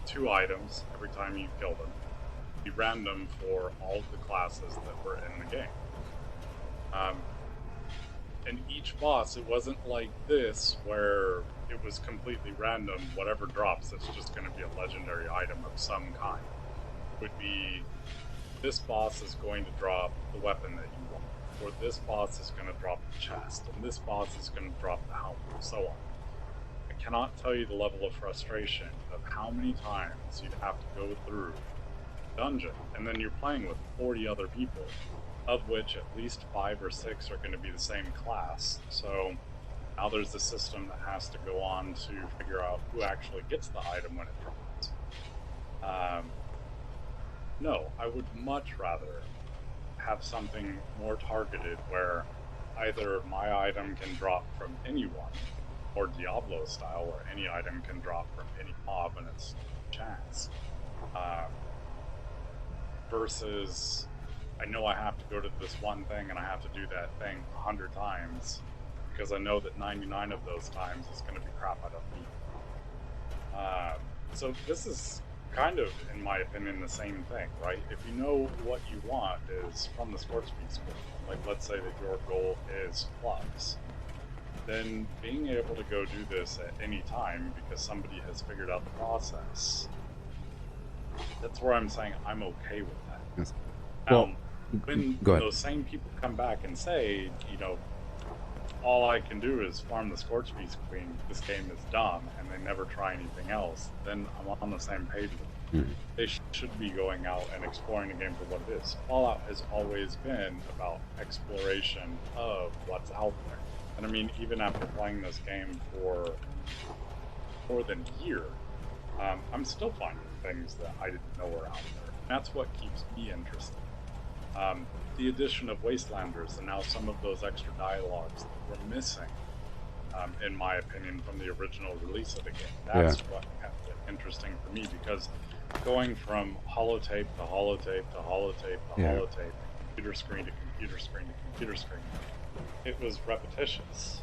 2 items every time you kill them. Be random for all of the classes that were in the game. And each boss, it wasn't like this, where it was completely random. Whatever drops, it's just going to be a legendary item of some kind. It would be, this boss is going to drop the weapon that you want, or this boss is going to drop the chest, and this boss is going to drop the helmet, and so on. I cannot tell you the level of frustration of how many times you'd have to go through a dungeon, and then you're playing with 40 other people, of which at least 5 or 6 are going to be the same class. So now there's the system that has to go on to figure out who actually gets the item when it drops. No, I would much rather have something more targeted where either my item can drop from anyone, or Diablo style, where any item can drop from any mob and it's chance. Versus, I know I have to go to this one thing and I have to do that thing 100 times, because I know that 99 of those times is going to be crap I don't need. So this is kind of, in my opinion, the same thing, right? If you know what you want is from the sports beat score, like let's say that your goal is plus, then being able to go do this at any time because somebody has figured out the process, that's where I'm saying I'm okay with that. Yes. Well, Go when ahead. those same people come back and say, you know, all I can do is farm the Scorch Beast Queen, this game is dumb, and they never try anything else, then I'm on the same page with them. They should be going out and exploring the game for what it is. Fallout has always been about exploration of what's out there. And I mean, even after playing this game for more than a year, I'm still finding things that I didn't know were out there. And that's what keeps me interested. The addition of Wastelanders and now some of those extra dialogues that were missing, in my opinion, from the original release of the game. That's what kept it interesting for me, because going from holotape to holotape to holotape to holotape, computer screen to computer screen to computer screen, it was repetitious.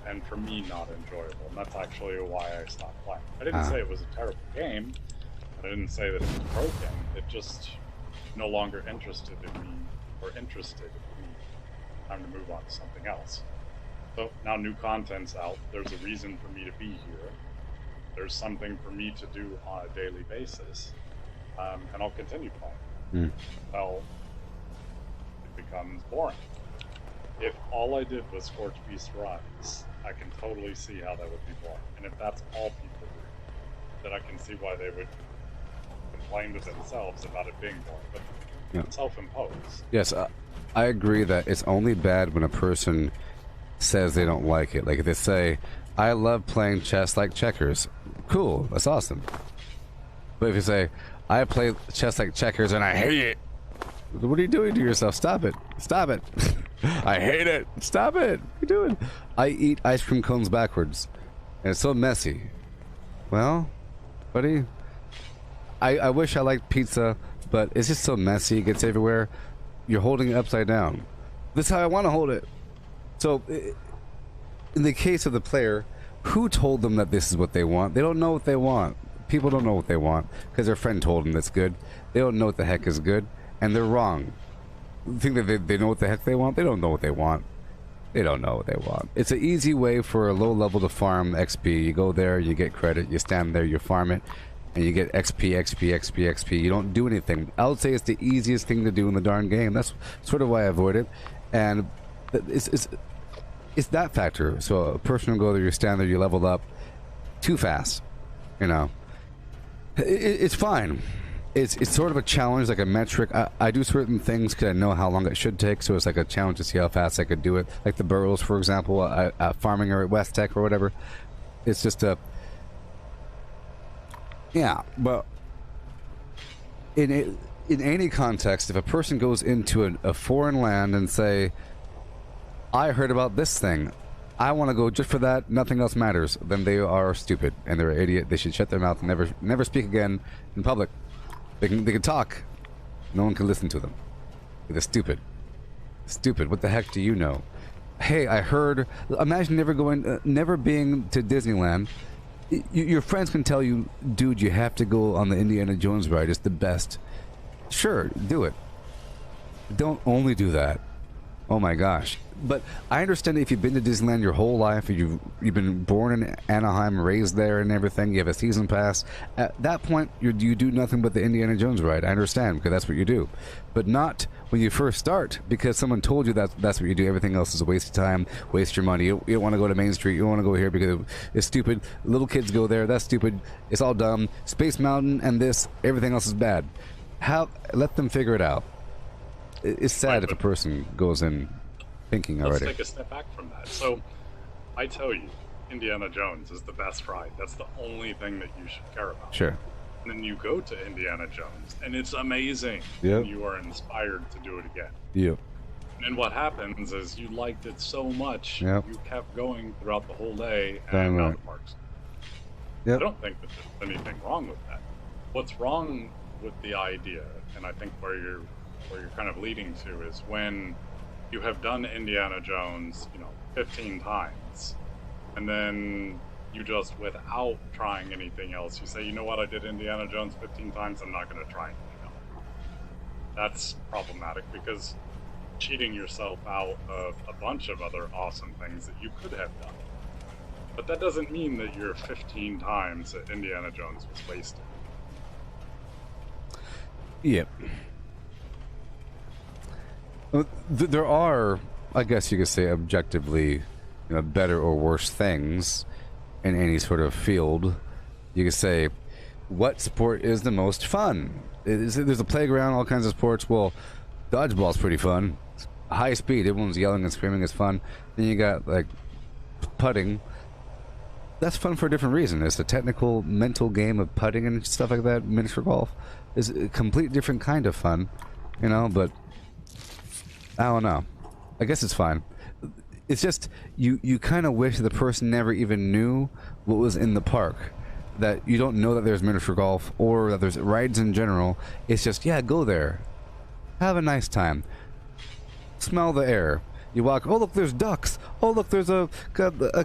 And for me, not enjoyable. And that's actually why I stopped playing. I didn't say it was a terrible game. I didn't say that it was broken. It just no longer interested in me. Time to move on to something else. So now new content's out. There's a reason for me to be here. There's something for me to do on a daily basis. And I'll continue playing. Well, it becomes boring. If all I did was Scorch Beast runs, I can totally see how that would be boring. And if that's all people do, then I can see why they would complain to themselves about it being boring. But self-imposed. Yes, I agree that it's only bad when a person says they don't like it. Like if they say, I love playing chess like checkers. Cool, that's awesome. But if you say, I play chess like checkers and I hate it. What are you doing to yourself? Stop it. Stop it. I hate it. Stop it. What are you doing? I eat ice cream cones backwards. And it's so messy. Well, buddy, I wish I liked pizza, but it's just so messy. It gets everywhere. You're holding it upside down. This is how I want to hold it. So, in the case of the player, who told them that this is what they want? They don't know what they want. People don't know what they want because their friend told them that's good. They don't know what the heck is good, and they're wrong. Think that they know what the heck they want? They don't know what they want. They don't know what they want. It's an easy way for a low level to farm XP. You go there, you get credit, you stand there, you farm it, and you get XP, XP, XP, XP. You don't do anything. I would say it's the easiest thing to do in the darn game. That's sort of why I avoid it. And it's that factor. So a person will go there, you stand there, you level up too fast. You know, it's fine. It's sort of a challenge, like a metric. I do certain things because I know how long it should take, so it's like a challenge to see how fast I could do it. Like the burrows, for example, farming or at West Tech or whatever. It's just a... Yeah, but in any context, if a person goes into a foreign land and say, I heard about this thing, I want to go just for that, nothing else matters, then they are stupid and they're an idiot. They should shut their mouth and never speak again in public. They can talk. No one can listen to them. They're stupid. Stupid. What the heck do you know? Hey, I heard... Imagine never being to Disneyland. Your friends can tell you, dude, you have to go on the Indiana Jones ride. It's the best. Sure, do it. Don't only do that. Oh my gosh. But I understand if you've been to Disneyland your whole life, you've been born in Anaheim, raised there and everything, you have a season pass. At that point, you do nothing but the Indiana Jones ride. I understand, because that's what you do. But not when you first start, because someone told you that's what you do. Everything else is a waste of time, waste your money. You don't want to go to Main Street. You don't want to go here because it's stupid. Little kids go there. That's stupid. It's all dumb. Space Mountain and this, everything else is bad. Let them figure it out. It's sad if a person goes in thinking already. Let's take a step back from that. So, I tell you, Indiana Jones is the best ride. That's the only thing that you should care about. Sure. And then you go to Indiana Jones, and it's amazing. Yep. And you are inspired to do it again. Yep. And what happens is you liked it so much, Yep. you kept going throughout the whole day, Damn and now right. the parks. Yep. I don't think that there's anything wrong with that. What's wrong with the idea, and I think where you're kind of leading to, is when you have done Indiana Jones, 15 times, and then You just, without trying anything else, you say, you know what, I did Indiana Jones 15 times, I'm not going to try anything else. That's problematic because cheating yourself out of a bunch of other awesome things that you could have done. But that doesn't mean that your 15 times at Indiana Jones was wasted. Yep. There are, I guess you could say, objectively, better or worse things in any sort of field. You could say, what sport is the most fun? There's a playground, all kinds of sports. Well, dodgeball's pretty fun. High speed, everyone's yelling and screaming is fun. Then you got like putting. That's fun for a different reason. It's a technical, mental game of putting and stuff like that. Miniature golf is a complete different kind of fun, but I don't know. I guess it's fine. It's just you kind of wish the person never even knew what was in the park. That you don't know that there's miniature golf or that there's rides in general. It's just, yeah, go there. Have a nice time. Smell the air. You walk, oh look, there's ducks. Oh look, there's a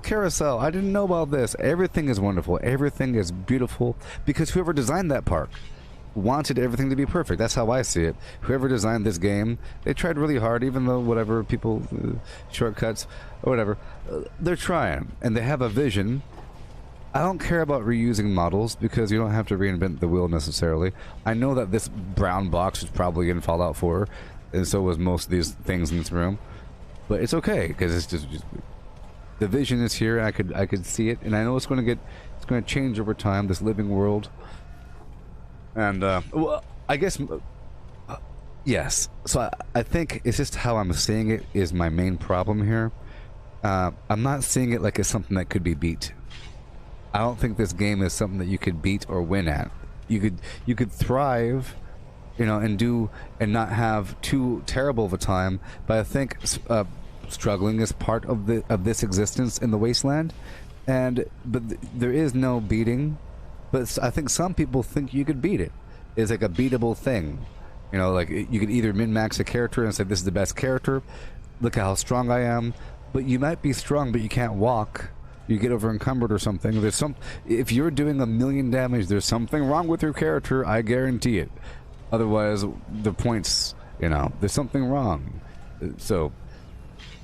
carousel. I didn't know about this. Everything is wonderful. Everything is beautiful because whoever designed that park wanted everything to be perfect. That's how I see it. Whoever designed this game, they tried really hard, even though whatever people, shortcuts or whatever, they're trying and they have a vision. I don't care about reusing models because you don't have to reinvent the wheel necessarily. I know that this brown box was probably in Fallout 4, and so was most of these things in this room. But it's okay because it's just the vision is here. I could see it, and I know it's going to change over time. This living world, and well, I guess yes. So I think it's just how I'm seeing it is my main problem here. I'm not seeing it like it's something that could be beat. I don't think this game is something that you could beat or win at. You could thrive, and not have too terrible of a time. But I think struggling is part of this existence in the wasteland, but there is no beating. But I think some people think you could beat it. It's like a beatable thing. Like you could either min-max a character and say this is the best character. Look at how strong I am. But you might be strong, but you can't walk. You get over encumbered or something. If you're doing 1,000,000 damage, there's something wrong with your character. I guarantee it. Otherwise, the points, there's something wrong. So,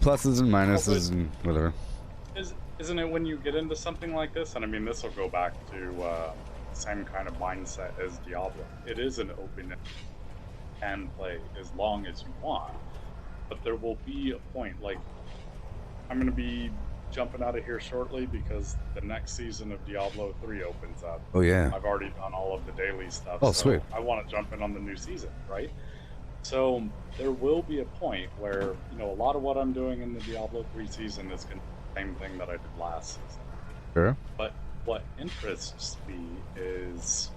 pluses and minuses and whatever. Isn't it when you get into something like this? And I mean, this will go back to the same kind of mindset as Diablo. It is an open and play as long as you want, but there will be a point. Like, I'm going to be jumping out of here shortly because the next season of Diablo 3 opens up. Oh yeah. I've already done all of the daily stuff. Oh, so sweet. I want to jump in on the new season, right? So there will be a point where, a lot of what I'm doing in the Diablo 3 season is going to be the same thing that I did last season. Sure. But what interests me is,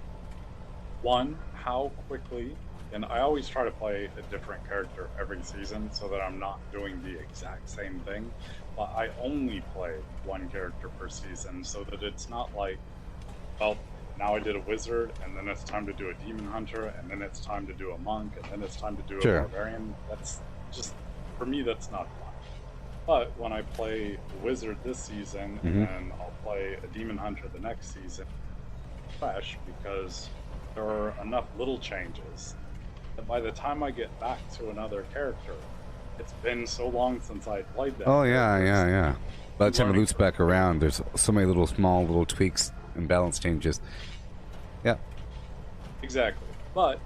one, how quickly, and I always try to play a different character every season so that I'm not doing the exact same thing. But I only play one character per season so that it's not like, well, now I did a wizard, and then it's time to do a demon hunter, and then it's time to do a monk, and then it's time to do a barbarian. That's just, for me, that's not fun. But when I play a wizard this season, and then I'll play a demon hunter the next season, fresh, because there are enough little changes that by the time I get back to another character, it's been so long since I played that. Oh yeah. By the time it loops back around, there's so many small little tweaks and balance changes. Yeah. Exactly. But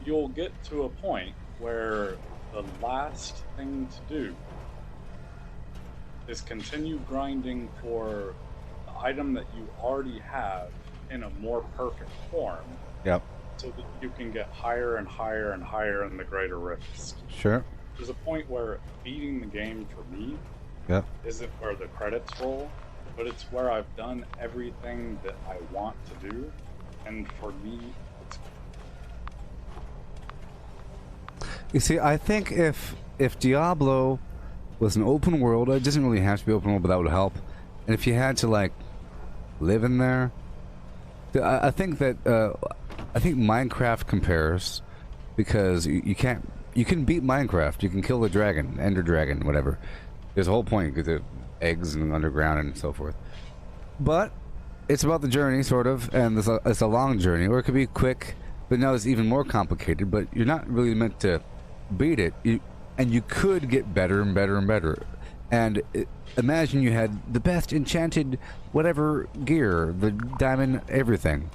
you'll get to a point where the last thing to do is continue grinding for the item that you already have in a more perfect form. Yep. So that you can get higher and higher and higher in the greater rifts. Sure. There's a point where beating the game for me isn't where the credits roll, but it's where I've done everything that I want to do, and for me, it's... You see, I think if Diablo was an open world, it doesn't really have to be open world, but that would help. And if you had to live in there, I think that Minecraft compares because you can't. You can beat Minecraft. You can kill the dragon, Ender Dragon, whatever. There's a whole point because of eggs and underground and so forth. But it's about the journey, sort of, and it's a long journey, or it could be quick, but now it's even more complicated, but you're not really meant to beat it, and you could get better and better and better. And imagine you had the best enchanted whatever gear, the diamond everything.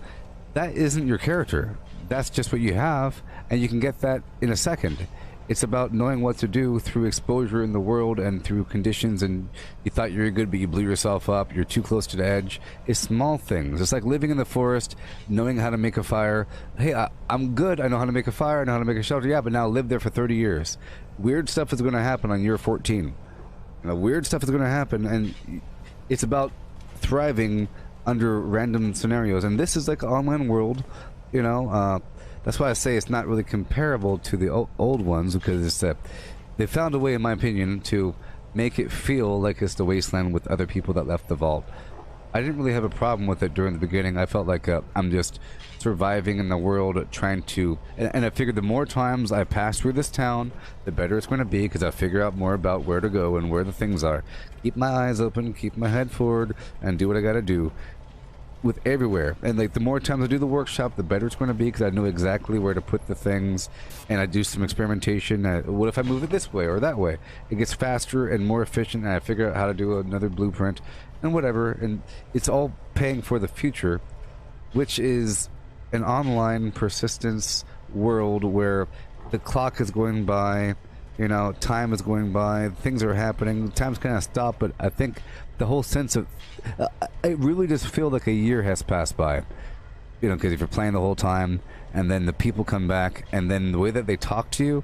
That isn't your character. That's just what you have, and you can get that in a second. It's about knowing what to do through exposure in the world and through conditions, and you thought you were good, but you blew yourself up, you're too close to the edge. It's small things. It's like living in the forest, knowing how to make a fire. Hey, I'm good, I know how to make a fire, I know how to make a shelter, yeah, but now live there for 30 years. Weird stuff is going to happen on year 14. Weird stuff is going to happen, and it's about thriving under random scenarios. And this is like an online world, you know. That's why I say it's not really comparable to the old ones, because it's they found a way, in my opinion, to make it feel like it's the wasteland with other people that left the vault. I didn't really have a problem with it during the beginning. I felt like I'm just surviving in the world, trying to... And I figured the more times I pass through this town, the better it's going to be, because I figure out more about where to go and where the things are. Keep my eyes open, keep my head forward, and do what I got to do. With everywhere, and like the more times I do the workshop, the better it's going to be, because I know exactly where to put the things, and I do some experimentation. What if I move it this way or that way? It gets faster and more efficient, and I figure out how to do another blueprint and whatever, and it's all paying for the future, which is an online persistence world where the clock is going by, you know, time is going by, things are happening, time's kind of stopped, but I think the whole sense of it really just feels like a year has passed by, you know, because if you're playing the whole time and then the people come back, and then the way that they talk to you,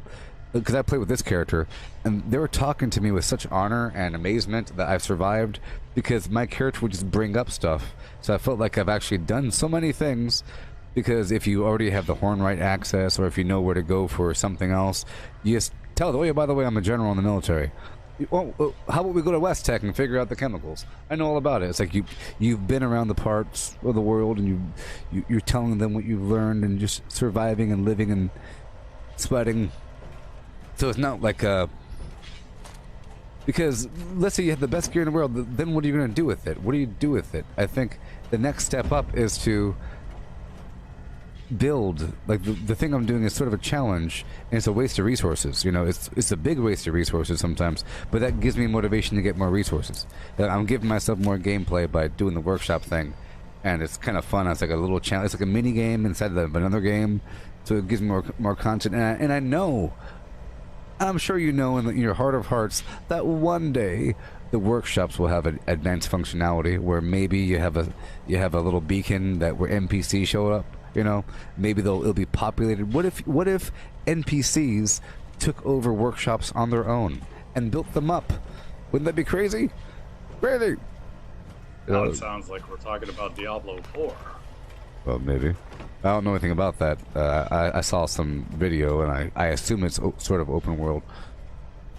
because I played with this character and they were talking to me with such honor and amazement that I've survived, because my character would just bring up stuff, so I felt like I've actually done so many things. Because if you already have the Hornwright access, or if you know where to go for something else, you just tell them, oh yeah, by the way, I'm a general in the military. Well, how about we go to West Tech and figure out the chemicals? I know all about it. It's like you've been around the parts of the world, and you're telling them what you've learned, and just surviving and living and sweating. So it's not like because let's say you have the best gear in the world, then what are you going to do with it? What do you do with it? I think the next step up is to build. Like the thing I'm doing is sort of a challenge, and it's a waste of resources, you know. It's a big waste of resources sometimes, but that gives me motivation to get more resources. I'm giving myself more gameplay by doing the workshop thing, and it's kind of fun. It's like a little challenge. It's like a mini game inside of another game, so it gives me more content. And I know, I'm sure you know in your heart of hearts that one day the workshops will have an advanced functionality where maybe you have a little beacon that where NPCs show up. You know, maybe it'll be populated. What if NPCs took over workshops on their own and built them up? Wouldn't that be crazy? Crazy. Now it sounds like we're talking about Diablo 4. Well, maybe. I don't know anything about that. I saw some video, and I assume it's sort of open world.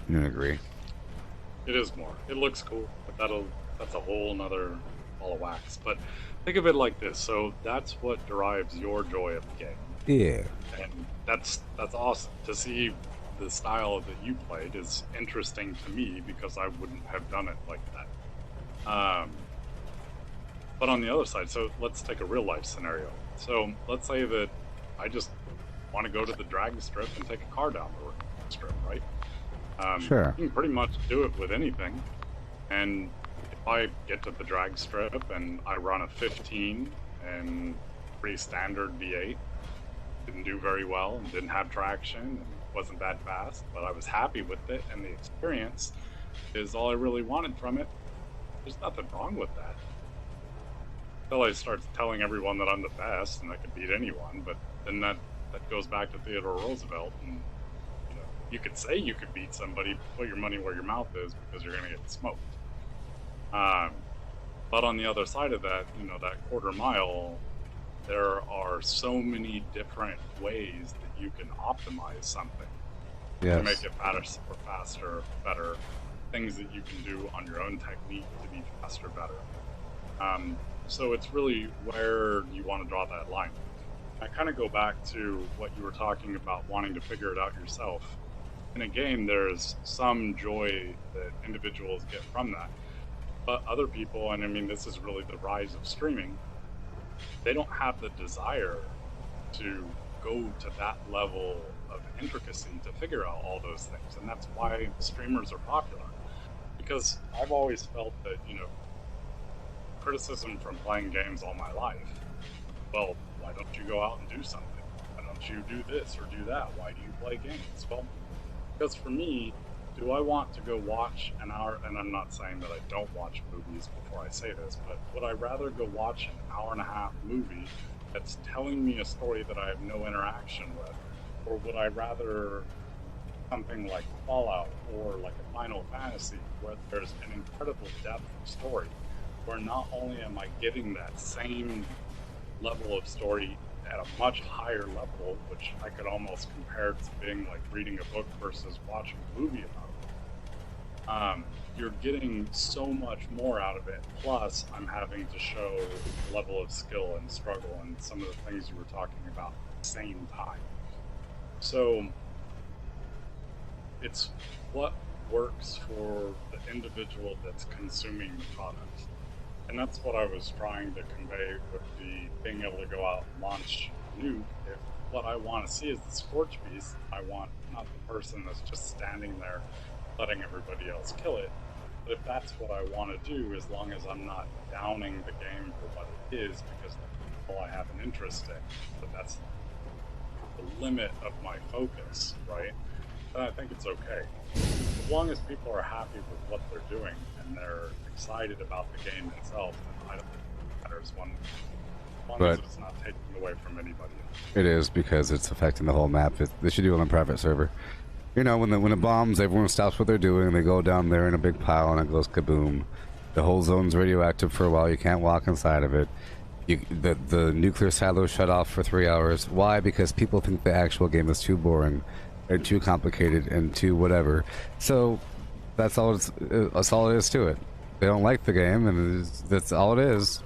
You don't agree? It is more. It looks cool, but that's a whole nother ball of wax. But think of it like this. So that's what derives your joy of the game. Yeah. And that's awesome. To see the style that you played is interesting to me, because I wouldn't have done it like that. But on the other side, so let's take a real life scenario. So let's say that I just want to go to the drag strip and take a car down the strip, right? Sure. You can pretty much do it with anything. And if I get to the drag strip and I run a 15 and pretty standard V8, didn't do very well and didn't have traction and wasn't that fast, but I was happy with it, and the experience is all I really wanted from it. There's nothing wrong with that. Until I start telling everyone that I'm the best and I could beat anyone, but then that goes back to Theodore Roosevelt, and you know, you could say you could beat somebody, put your money where your mouth is, because you're going to get smoked. But on the other side of that, you know, that quarter mile, there are so many different ways that you can optimize something. Yes. To make it faster, better. Things that you can do on your own technique to be faster, better. So it's really where you want to draw that line. I kind of go back to what you were talking about, wanting to figure it out yourself. In a game, there's some joy that individuals get from that. But other people, and I mean, this is really the rise of streaming, they don't have the desire to go to that level of intricacy to figure out all those things. And that's why streamers are popular. Because I've always felt that, you know, criticism from playing games all my life, well, why don't you go out and do something? Why don't you do this or do that? Why do you play games? Well, because for me, do I want to go watch an hour, and I'm not saying that I don't watch movies before I say this, but would I rather go watch an hour-and-a-half movie that's telling me a story that I have no interaction with, or would I rather something like Fallout or like a Final Fantasy where there's an incredible depth of story, where not only am I getting that same level of story at a much higher level, which I could almost compare to being like reading a book versus watching a movie about it. You're getting so much more out of it, plus I'm having to show a level of skill and struggle and some of the things you were talking about at the same time. So it's what works for the individual that's consuming the product. And that's what I was trying to convey with the being able to go out and launch Nuke. If what I want to see is the Scorch Beast, I want not the person that's just standing there letting everybody else kill it. But if that's what I want to do, as long as I'm not downing the game for what it is, because that's all I have an interest in, but that's the limit of my focus, right? Then I think it's okay. As long as people are happy with what they're doing and they're excited about the game itself, then I don't think it matters as long as it's not taking away from anybody else. It is, because it's affecting the whole map. They should do it on a private server. You know, when it bombs, everyone stops what they're doing. They go down there in a big pile, and it goes kaboom. The whole zone's radioactive for a while. You can't walk inside of it. The nuclear silos shut off for 3 hours. Why? Because people think the actual game is too boring, and too complicated, and too whatever. So that's all it is to it. They don't like the game, and that's all it is.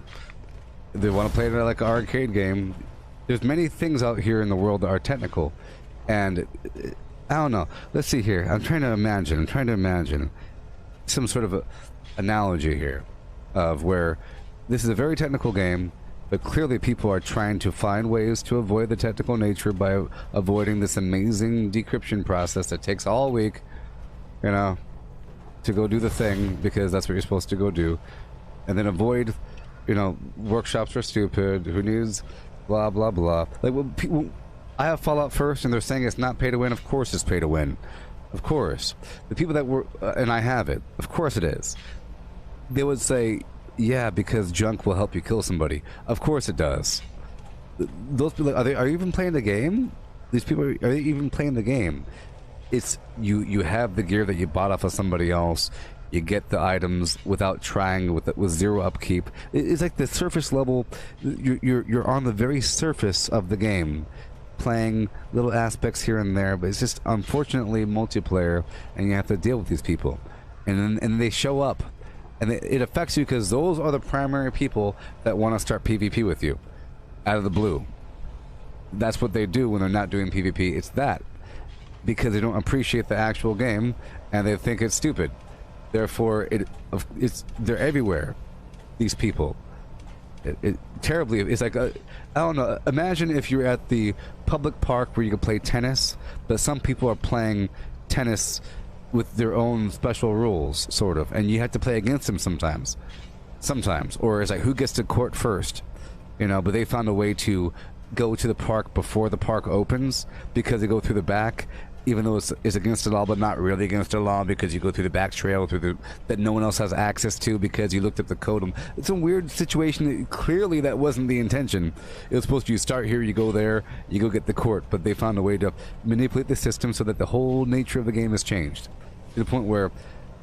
They want to play it like an arcade game. There's many things out here in the world that are technical, and I don't know. Let's see here. I'm trying to imagine some sort of a analogy here of where this is a very technical game, but clearly people are trying to find ways to avoid the technical nature by avoiding this amazing decryption process that takes all week, you know, to go do the thing, because that's what you're supposed to go do, and then avoid, you know, workshops are stupid, who needs blah blah blah. Like, well, people, I have Fallout first, and they're saying it's not pay to win. Of course it's pay to win. Of course. The people that were, and I have it, of course it is. They would say, yeah, because junk will help you kill somebody. Of course it does. Those people, are you even playing the game? These people, are they even playing the game? It's, you have the gear that you bought off of somebody else. You get the items without trying, with zero upkeep. It's like the surface level. You're on the very surface of the game, playing little aspects here and there, but it's just unfortunately multiplayer, and you have to deal with these people, and they show up, and it affects you because those are the primary people that want to start PvP with you out of the blue. That's what they do when they're not doing PvP. It's that, because they don't appreciate the actual game and they think it's stupid. Therefore, they're everywhere. These people. Terribly, it's like I don't know. Imagine if you're at the public park where you can play tennis, but some people are playing tennis with their own special rules, sort of, and you have to play against them sometimes. Or it's like, who gets to court first, you know? But they found a way to go to the park before the park opens, because they go through the back, even though it's against the law, but not really against the law, because you go through the back trail that no one else has access to because you looked up the code. It's a weird situation. Clearly, that wasn't the intention. It was supposed to, you start here, you go there, you go get the court, but they found a way to manipulate the system so that the whole nature of the game has changed to the point where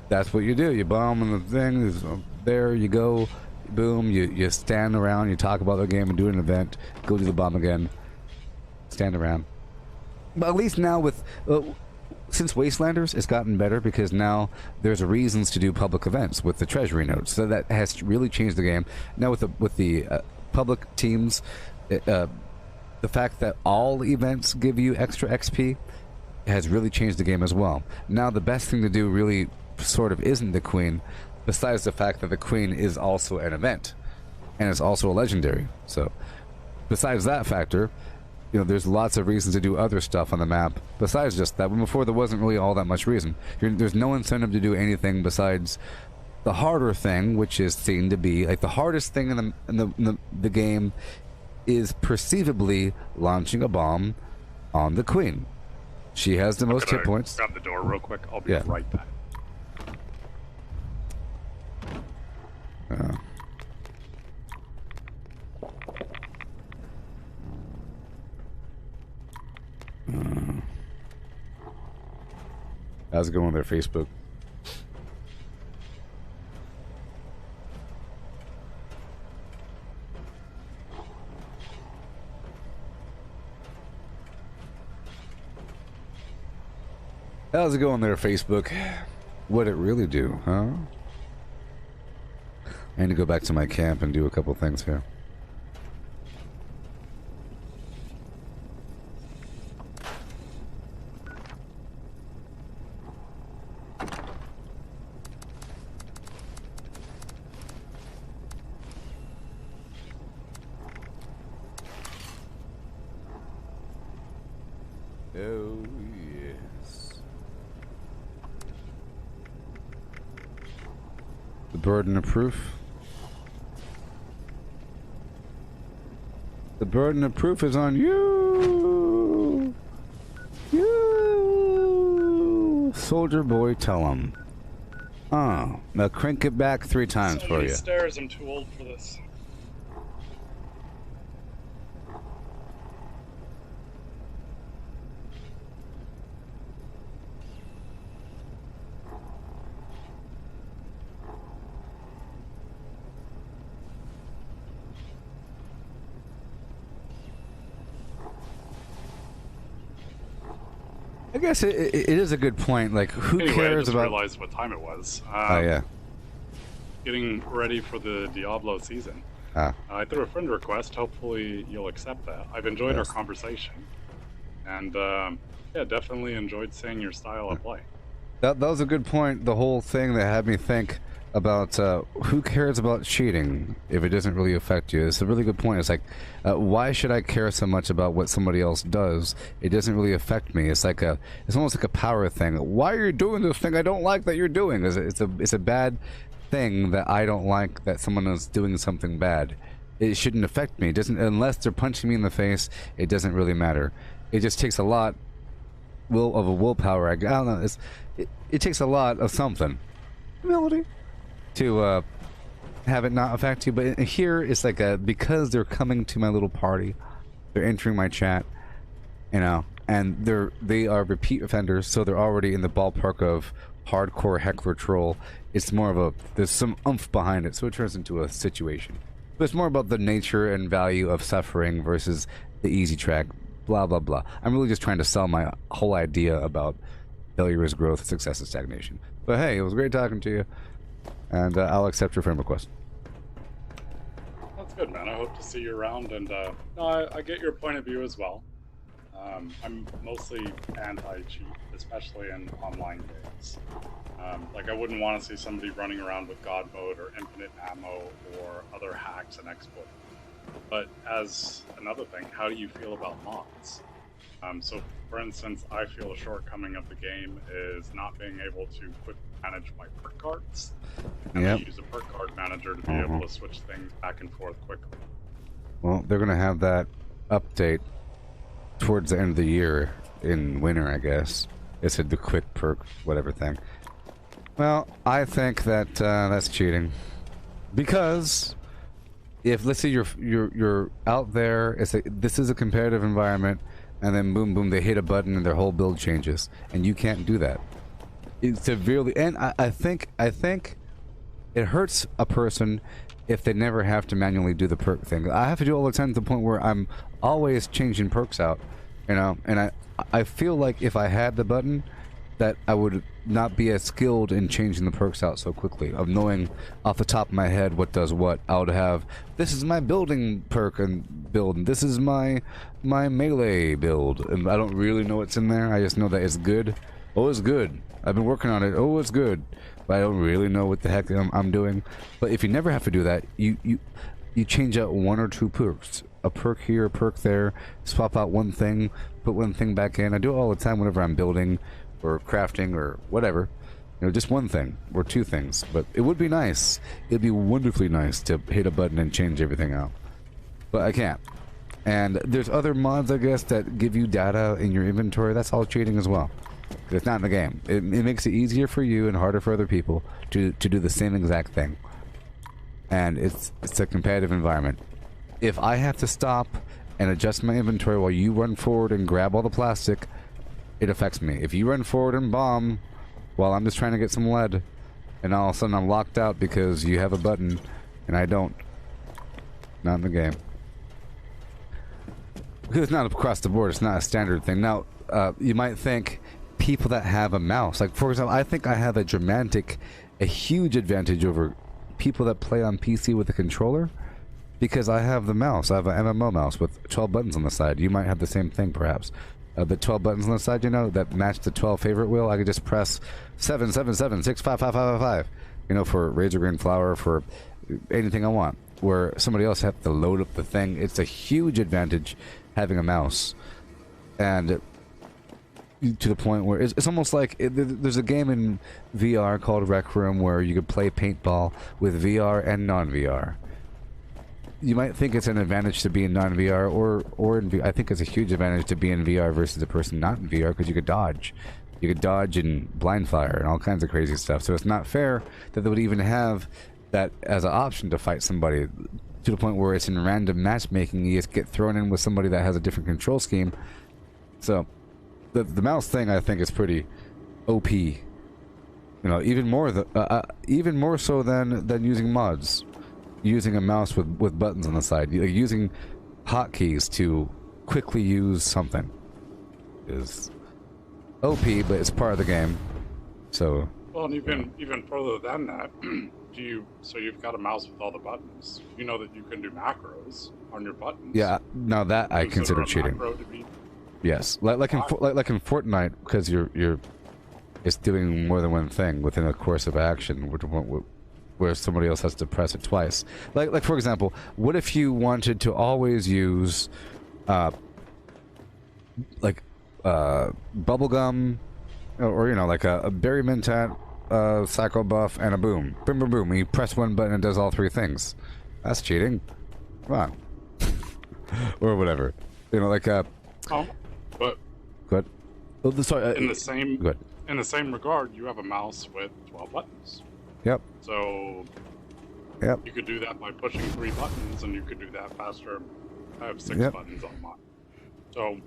that's what you do. You bomb on the thing, there you go, boom, you stand around, you talk about the game and do an event, go do the bomb again, stand around. But at least now with, since Wastelanders, it's gotten better, because now there's reasons to do public events with the treasury notes. So that has really changed the game. Now with the public teams, the fact that all events give you extra XP has really changed the game as well. Now the best thing to do really sort of isn't the queen, besides the fact that the Queen is also an event, and it's also a legendary. So, besides that factor, you know, there's lots of reasons to do other stuff on the map besides just that. When before there wasn't really all that much reason. There's no incentive to do anything besides the harder thing, which is seen to be like the hardest thing in the game, is perceivably launching a bomb on the Queen. She has the most hit points. Grab the door real quick. I'll be right back. How's it going on their Facebook? How's it going there, Facebook? What'd it really do, huh? I need to go back to my camp and do a couple things here. Oh, yes. The burden of proof. The burden of proof is on you. You. Soldier boy, tell him. Oh, now crank it back 3 times so for many you. Stairs, I'm too old for this. I guess it is a good point. Like, who Anyway, cares I just about? realized what time it was. Oh yeah. Getting ready for the Diablo season. I threw a friend request. Hopefully you'll accept that. I've enjoyed our conversation, and yeah, definitely enjoyed seeing your style of play. That was a good point. The whole thing that had me think about who cares about cheating if it doesn't really affect you. It's a really good point. It's like, why should I care so much about what somebody else does? It doesn't really affect me. It's like it's almost like a power thing. Why are you doing this thing I don't like that you're doing? It's a bad thing that I don't like that someone is doing something bad. It shouldn't affect me. It doesn't, unless they're punching me in the face. It doesn't really matter. It just takes a lot of a willpower. I don't know. It takes a lot of something. Humility. To have it not affect you, but here it's like because they're coming to my little party, they're entering my chat, you know, and they are repeat offenders, so they're already in the ballpark of hardcore heckler troll. It's more of there's some oomph behind it, so it turns into a situation. But it's more about the nature and value of suffering versus the easy track, blah blah blah. I'm really just trying to sell my whole idea about failure is growth, success is stagnation. But hey, it was great talking to you. And I'll accept your friend request. That's good, man. I hope to see you around, and no, I get your point of view as well. I'm mostly anti-cheat, especially in online games. Like, I wouldn't want to see somebody running around with God mode or infinite ammo or other hacks and exploits. But as another thing, how do you feel about mods? So, for instance, I feel a shortcoming of the game is not being able to quick manage my perk cards. And I use a perk card manager to be able to switch things back and forth quickly. Well, they're going to have that update towards the end of the year in winter, I guess. It's the quick perk, whatever thing. Well, I think that that's cheating. Because if, let's say you're out there, it's like, this is a competitive environment, and then boom, boom, they hit a button and their whole build changes, and you can't do that. It severely, and I think it hurts a person if they never have to manually do the perk thing. I have to do it all the time to the point where I'm always changing perks out, you know. And I feel like if I had the button, that I would not be as skilled in changing the perks out so quickly, of knowing off the top of my head what does what. I would have, this is my building perk and build, and this is my melee build, and I don't really know what's in there. I just know that it's good, Oh, it's good. I've been working on it. Oh, it's good. But I don't really know what the heck I'm doing. But if you never have to do that, you change out 1 or 2 perks. A perk here, a perk there. Swap out one thing, put one thing back in. I do it all the time whenever I'm building or crafting or whatever. You know, just one thing or 2 things. But it would be nice. It'd be wonderfully nice to hit a button and change everything out. But I can't. And there's other mods, I guess, that give you data in your inventory. That's all cheating as well. It's not in the game. It makes it easier for you and harder for other people to do the same exact thing. And it's a competitive environment. If I have to stop and adjust my inventory while you run forward and grab all the plastic, it affects me. If you run forward and bomb while I'm just trying to get some lead, and all of a sudden I'm locked out because you have a button and I don't, not in the game. Because it's not across the board, it's not a standard thing. Now, you might think people that have a mouse, like for example, I think I have a huge advantage over people that play on PC with a controller, because I have the mouse. I have an MMO mouse with 12 buttons on the side. You might have the same thing, perhaps. The 12 buttons on the side, you know, that match the 12 favorite wheel. I could just press 777 6555555, you know, for Razor Green Flower, for anything I want. Where somebody else has to load up the thing. It's a huge advantage having a mouse, and to the point where it's almost like there's a game in VR called Rec Room where you could play paintball with VR and non-VR. You might think it's an advantage to be in non-VR or in VR. I think it's a huge advantage to be in VR versus a person not in VR, because you could dodge. You could dodge and blind fire and all kinds of crazy stuff. So it's not fair that they would even have that as an option to fight somebody, to the point where it's in random matchmaking. You just get thrown in with somebody that has a different control scheme. So the mouse thing, I think, is pretty OP. You know, even more so than using mods. Using a mouse with buttons on the side, using hotkeys to quickly use something is OP, but it's part of the game. So. Well, and even further than that, so you've got a mouse with all the buttons. You know that you can do macros on your buttons. Yeah, now that I consider cheating. Yes, like in Fortnite, because it's doing more than one thing within a course of action, where somebody else has to press it twice. Like for example, what if you wanted to always use bubblegum, or you know, like a berry mentat, psycho buff, and a boom. Boom boom boom. You press one button and it does all 3 things. That's cheating. Wow. Or whatever. You know, like but good. Oh, sorry, in the same regard, you have a mouse with 12 buttons. Yep. So yep. You could do that by pushing 3 buttons, and you could do that faster. I have 6 buttons on mine. So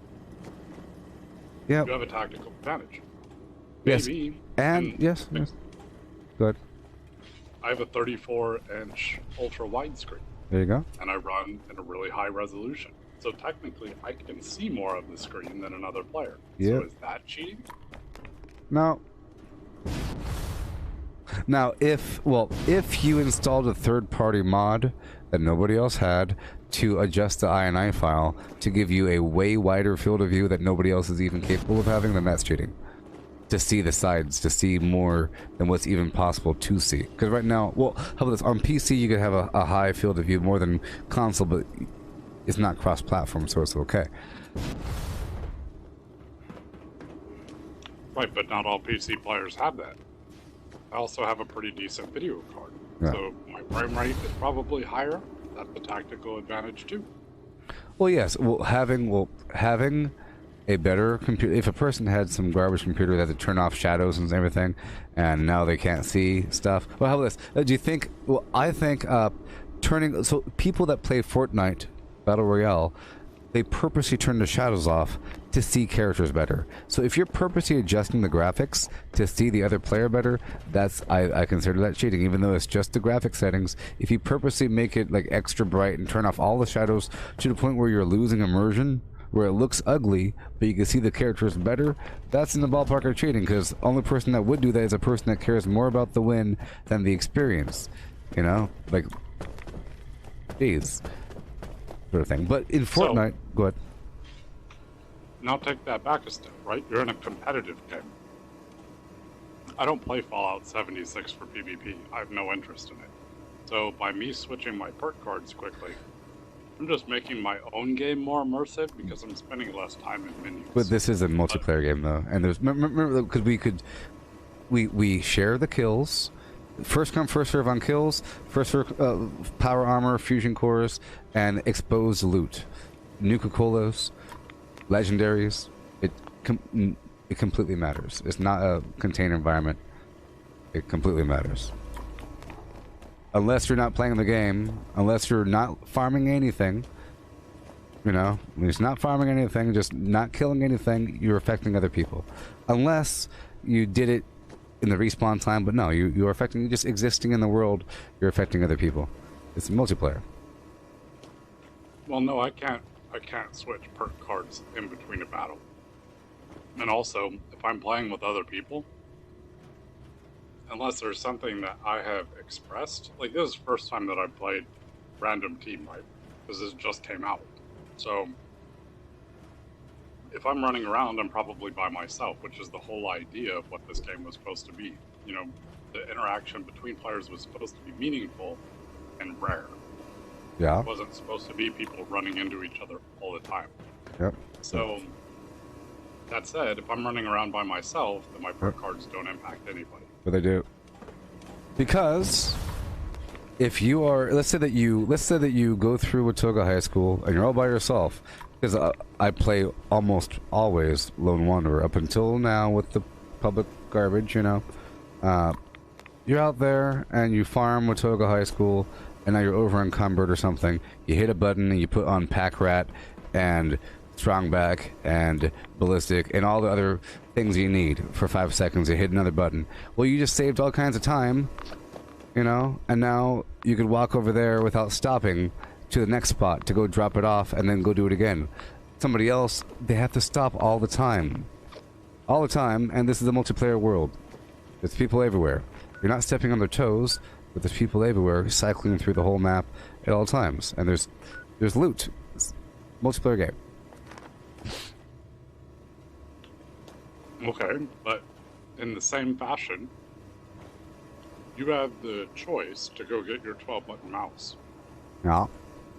yep. You have a tactical advantage. Yes. Maybe. And yes. Good. I have a 34-inch ultra widescreen. There you go. And I run at a really high resolution. So technically, I can see more of the screen than another player. Yep. So is that cheating? No. Now, if you installed a third-party mod that nobody else had to adjust the INI file to give you a way wider field of view that nobody else is even capable of having, then that's cheating. To see the sides, to see more than what's even possible to see. Because right now, well, how about this? On PC, you could have a high field of view more than console, but it's not cross-platform, so it's okay. Right, but not all PC players have that. I also have a pretty decent video card, so my frame rate is probably higher. That's a tactical advantage too. Well, yes. Having a better computer. If a person had some garbage computer that had to turn off shadows and everything, and now they can't see stuff. Well, how about this? Do you think? Well, I think so people that play Fortnite Battle Royale, they purposely turn the shadows off to see characters better. So if you're purposely adjusting the graphics to see the other player better, I consider that cheating, even though it's just the graphic settings. If you purposely make it like extra bright and turn off all the shadows to the point where you're losing immersion, where it looks ugly, but you can see the characters better, that's in the ballpark of cheating, because the only person that would do that is a person that cares more about the win than the experience. You know? Like, geez. Sort of thing. But in Fortnite, go ahead. Now take that back a step, right? You're in a competitive game. I don't play Fallout 76 for PvP. I have no interest in it. So by me switching my perk cards quickly, I'm just making my own game more immersive because I'm spending less time in menus. But this is a multiplayer game though, and there's remember because we share the kills, first come first serve on kills, first serve, power armor, fusion cores, and exposed loot, Nuka-Colas, legendaries. It completely matters. It's not a contained environment. It completely matters. Unless you're not playing the game, unless you're not farming anything, you know, when it's not farming anything, just not killing anything, you're affecting other people. Unless you did it in the respawn time, but no, you're affecting, you just existing in the world, you're affecting other people. It's multiplayer. Well, no, I can't switch perk cards in between a battle. And also, if I'm playing with other people, unless there's something that I have expressed, like this is the first time that I played random team, right? Because this just came out. So if I'm running around, I'm probably by myself, which is the whole idea of what this game was supposed to be. You know, the interaction between players was supposed to be meaningful and rare. Yeah. It wasn't supposed to be people running into each other all the time. Yep. So that said, if I'm running around by myself, then my perk cards don't impact anybody. But they do. Because if you are, let's say that you go through Watoga High School and you're all by yourself, because I play almost always Lone Wanderer up until now with the public garbage, you know. You're out there and you farm Watoga High School, and now you're over encumbered or something. You hit a button and you put on Pack Rat and Strong Back and Ballistic and all the other things you need for 5 seconds. You hit another button. Well, you just saved all kinds of time, you know, and now you could walk over there without stopping to the next spot to go drop it off and then go do it again. Somebody else, they have to stop all the time. All the time, and this is a multiplayer world. There's people everywhere. You're not stepping on their toes, but there's people everywhere cycling through the whole map at all times. And there's loot. It's a multiplayer game. Okay, but in the same fashion, you have the choice to go get your 12-button mouse. Yeah.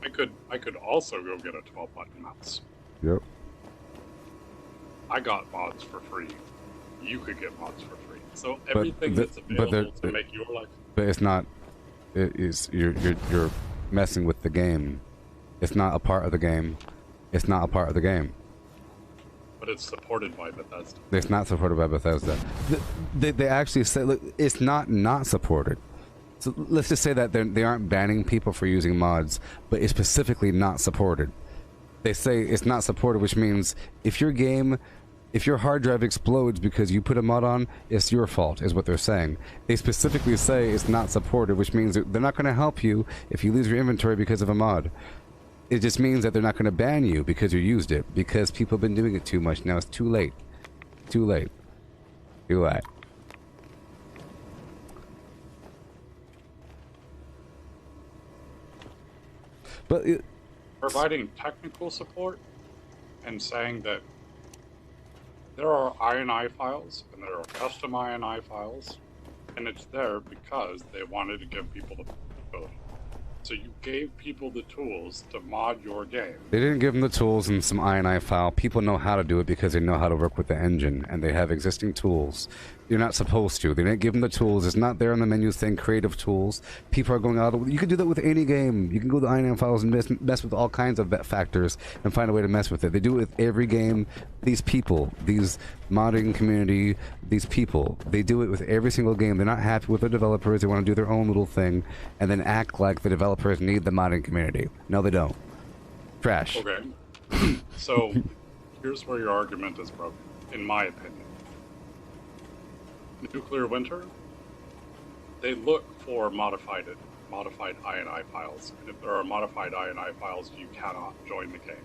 I could also go get a 12-button mouse. Yep. I got mods for free. You could get mods for free. So everything that's available to make your life. But it's not. It is you're messing with the game. It's not a part of the game. It's not a part of the game. But it's supported by Bethesda. It's not supported by Bethesda. They actually say, look, it's not supported. So let's just say that they aren't banning people for using mods, but it's specifically not supported. They say it's not supported, which means if your hard drive explodes because you put a mod on, it's your fault, is what they're saying. They specifically say it's not supported, which means they're not going to help you if you lose your inventory because of a mod. It just means that they're not going to ban you because you used it, because people have been doing it too much. Now it's too late. Too late. Too late. But providing technical support and saying that there are INI files and there are custom INI files, and it's there because they wanted to give people the ability. So you gave people the tools to mod your game. They didn't give them the tools and some INI file. People know how to do it because they know how to work with the engine, and they have existing tools. You're not supposed to. They didn't give them the tools. It's not there on the menu saying creative tools. People are going out. You can do that with any game. You can go to INI files and mess with all kinds of factors and find a way to mess with it. They do it with every game. These people, these modding community, these people, they do it with every single game. They're not happy with the developers. They want to do their own little thing and then act like the developers need the modding community. No, they don't. Trash. Okay. So here's where your argument is broken, in my opinion. Nuclear Winter, they look for modified INI files, and if there are modified INI files, you cannot join the game.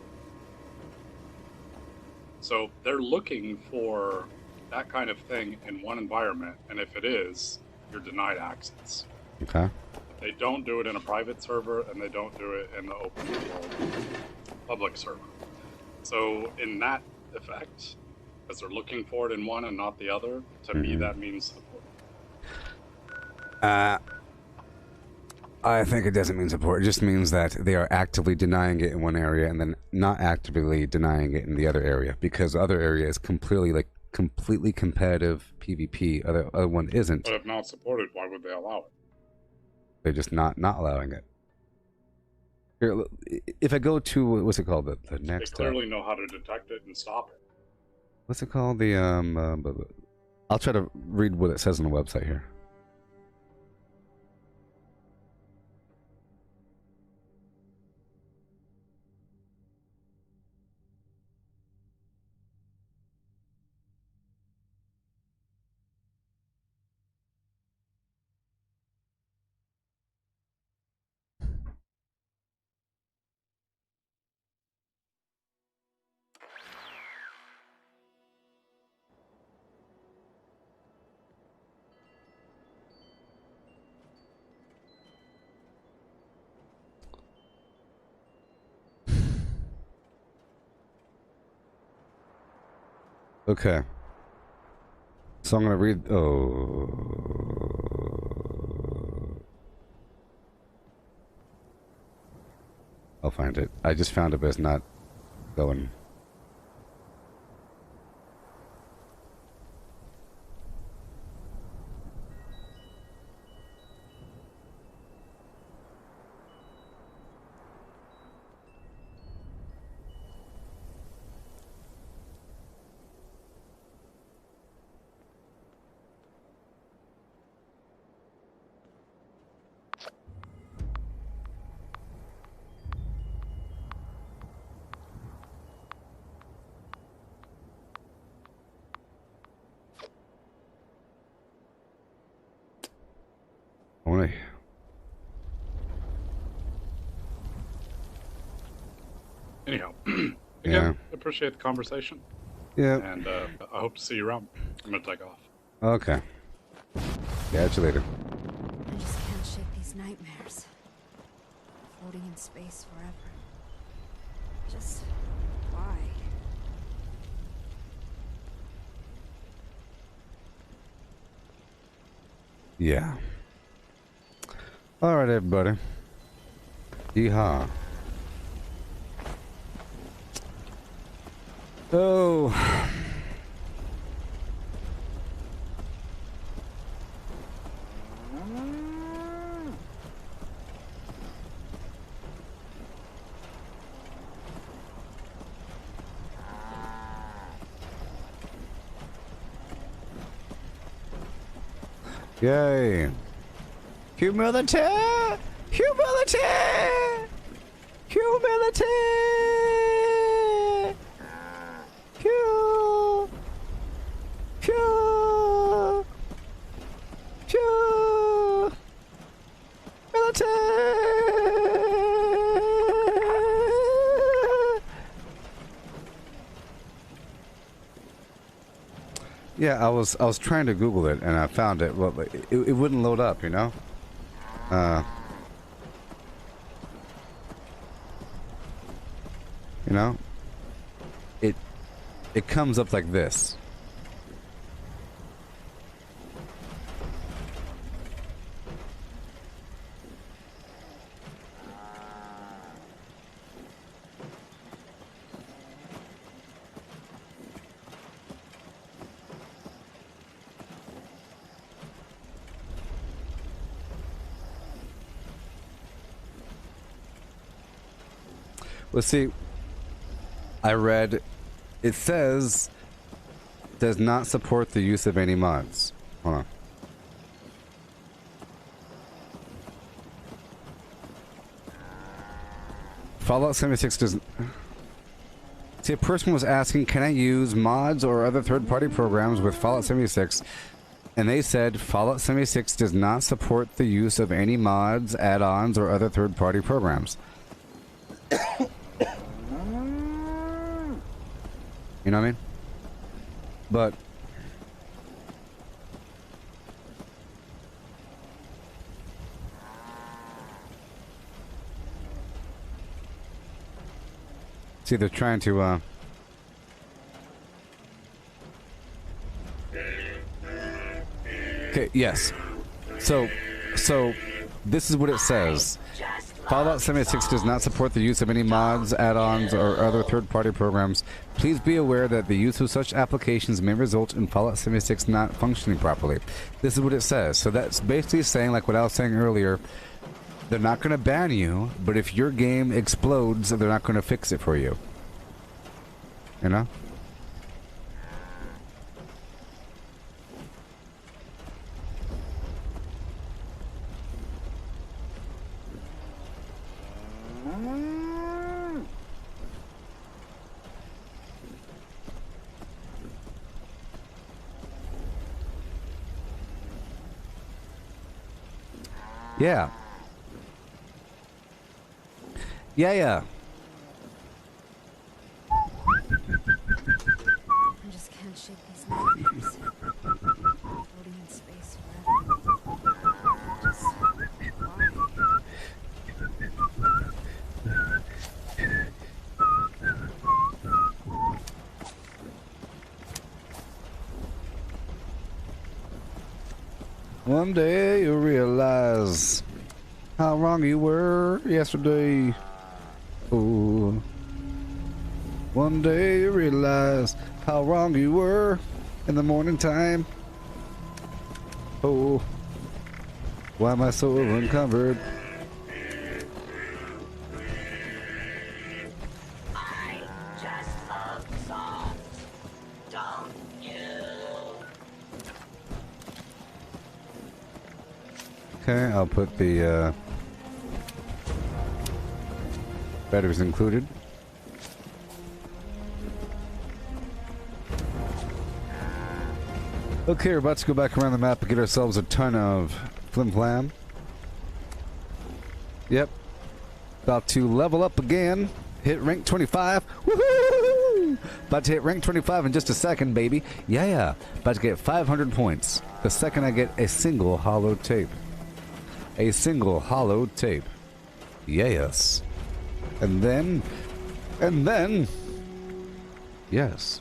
So they're looking for that kind of thing in one environment, and if it is, you're denied access. Okay. They don't do it in a private server, and they don't do it in the open world public server. So in that effect, because they're looking for it in one and not the other, to me that means support. I think it doesn't mean support. It just means that they are actively denying it in one area and then not actively denying it in the other area, because the other area is completely competitive PvP. Other one isn't. But if not supported, why would they allow it? They're just not allowing it. Here, if I go to what's it called, the next. They clearly know how to detect it and stop it. What's it called? The I'll try to read what it says on the website here. Okay. So I'm gonna read. Oh, I'll find it. I just found it, but it's not going. Only. Anyhow, Yeah. again, appreciate the conversation. Yeah. And I hope to see you around. I'm gonna take off. Okay. Catch you later. I just can't shake these nightmares. Floating in space forever. Just why? Yeah. All right, everybody. Yeehaw. Oh. Yay. Humility! Humility! Humility! Q! Q! Q! Humility! Yeah, I was trying to Google it and I found it. Well, it wouldn't load up, you know. You know, it comes up like this. Let's see. I read, it says, does not support the use of any mods. Hold on. Fallout 76 doesn't... See, a person was asking, can I use mods or other third-party programs with Fallout 76? And they said, Fallout 76 does not support the use of any mods, add-ons, or other third-party programs. You know what I mean? But see, they're trying to okay, yes. So So, this is what it says. Fallout 76 does not support the use of any mods, add-ons, or other third-party programs. Please be aware that the use of such applications may result in Fallout 76 not functioning properly. This is what it says. So that's basically saying, like what I was saying earlier, they're not going to ban you, but if your game explodes, they're not going to fix it for you. You know? Yeah. Yeah. I just can't shake these nightmares. Floating in space forever. Just why? One day you'll realize how wrong you were yesterday. Oh. One day you realize how wrong you were in the morning time. Oh. Why am I so uncovered? I just love songs, don't you? Okay, I'll put the batteries included. Okay, we're about to go back around the map and get ourselves a ton of flim-flam. Yep. About to level up again. Hit rank 25. Woohoo! About to hit rank 25 in just a second, baby. Yeah. About to get 500 points the second I get a single hollow tape. A single hollow tape. Yes. And then... Yes.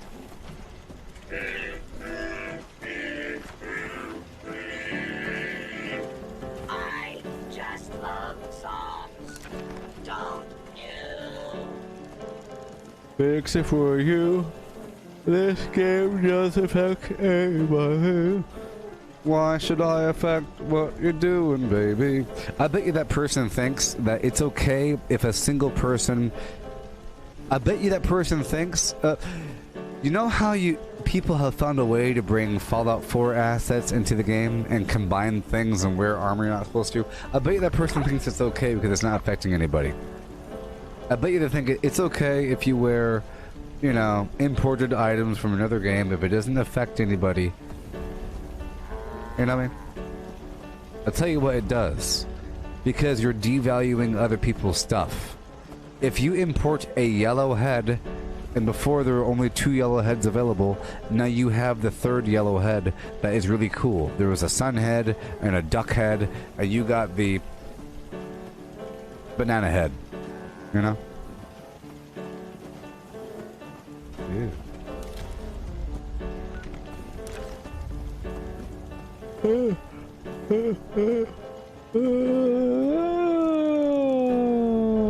I just love songs, don't you? Fix it for you. This game doesn't affect anybody. Why should I affect what you're doing, baby? I bet you that person thinks that it's okay if a single person... I bet you that person thinks... you know how people have found a way to bring Fallout 4 assets into the game and combine things and wear armor you're not supposed to? I bet you that person thinks it's okay because it's not affecting anybody. I bet you they think it's okay if you wear, you know, imported items from another game if it doesn't affect anybody. You know what I mean? I'll tell you what it does. Because you're devaluing other people's stuff. If you import a yellow head, and before there were only 2 yellow heads available, now you have the 3rd yellow head that is really cool. There was a sun head and a duck head, and you got the banana head. You know? Yeah.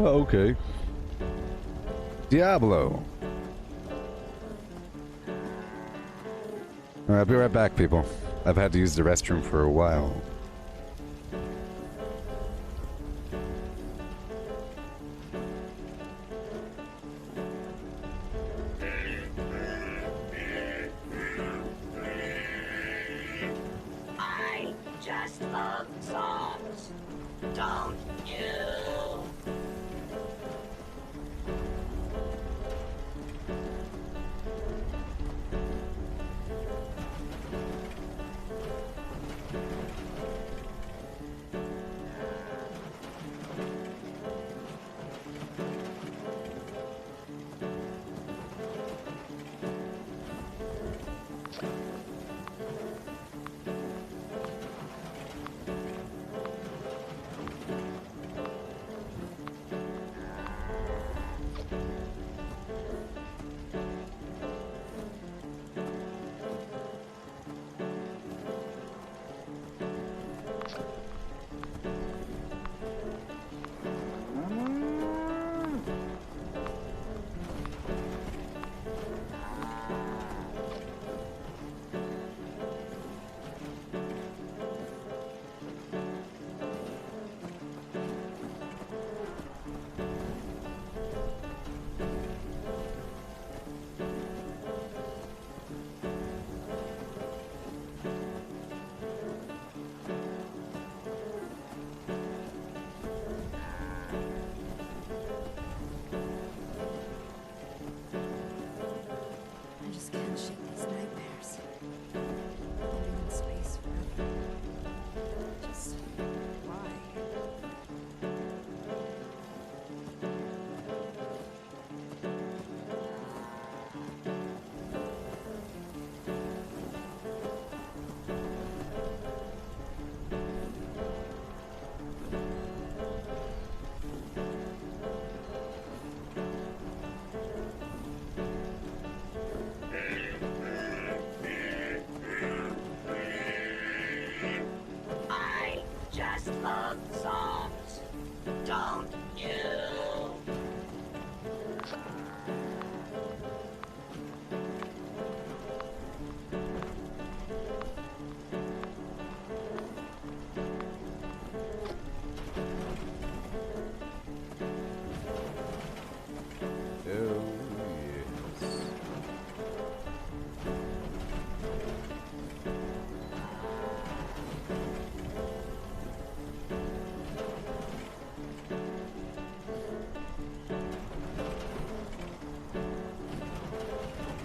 Okay. Diablo. Alright, I'll be right back, people. I've had to use the restroom for a while. I just love songs, don't you?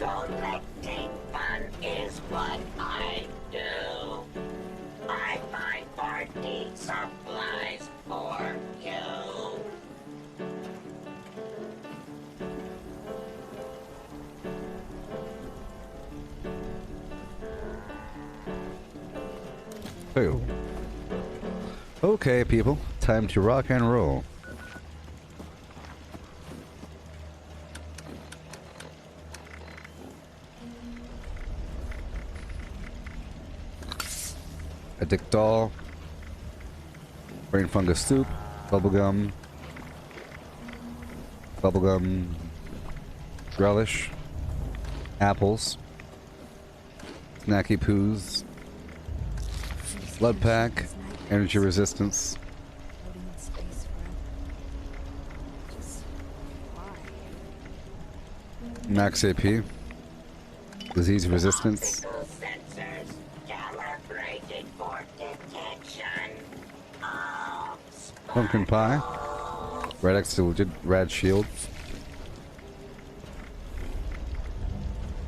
Collecting fun is what I do. I find party supplies for you. Oh. Okay, people. Time to rock and roll. A dick doll. Brain fungus soup. Bubblegum. Bubblegum. Relish. Apples. Snacky poos. Blood pack. Energy resistance. Max AP. Disease resistance. Pumpkin pie. Red exploded. Rad shield.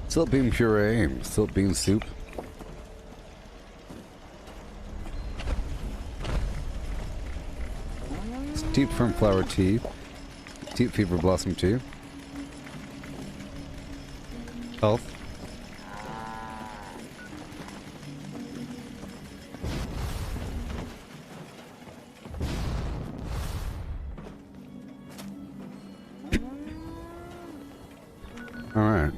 Silt bean puree. Silt bean soup. Deep firm flower tea. Deep fever blossom tea. Health. Alright.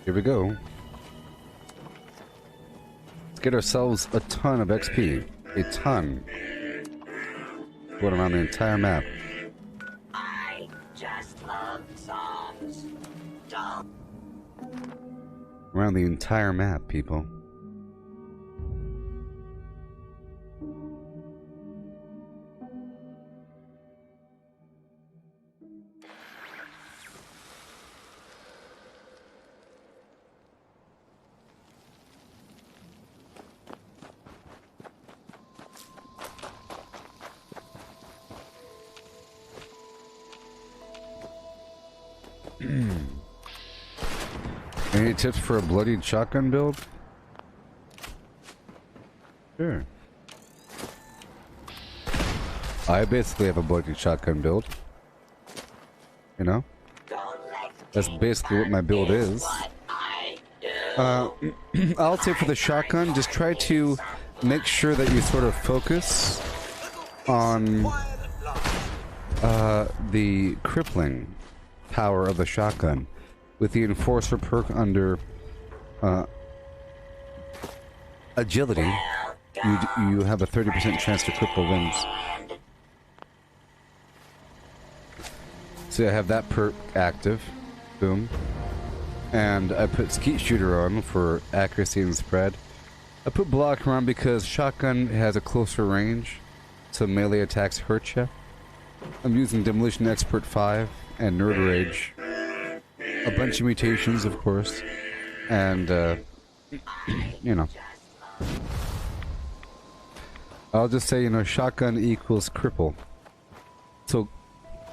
Here we go. Let's get ourselves a ton of XP. A ton. Going around the entire map. I just love songs. Don't. Around the entire map, people. Any tips for a bloodied shotgun build? Sure. I basically have a bloodied shotgun build. You know? That's basically what my build is. I'll say for the shotgun, just try to make sure that you sort of focus on the crippling power of the shotgun. With the Enforcer perk under agility, you have a 30% chance to cripple limbs. So I have that perk active. Boom. And I put Skeet Shooter on for accuracy and spread. I put Block around because shotgun has a closer range, so melee attacks hurt you. I'm using Demolition Expert 5 and Nerd Rage. A bunch of mutations, of course, and, you know. I'll just say, you know, shotgun equals cripple. So,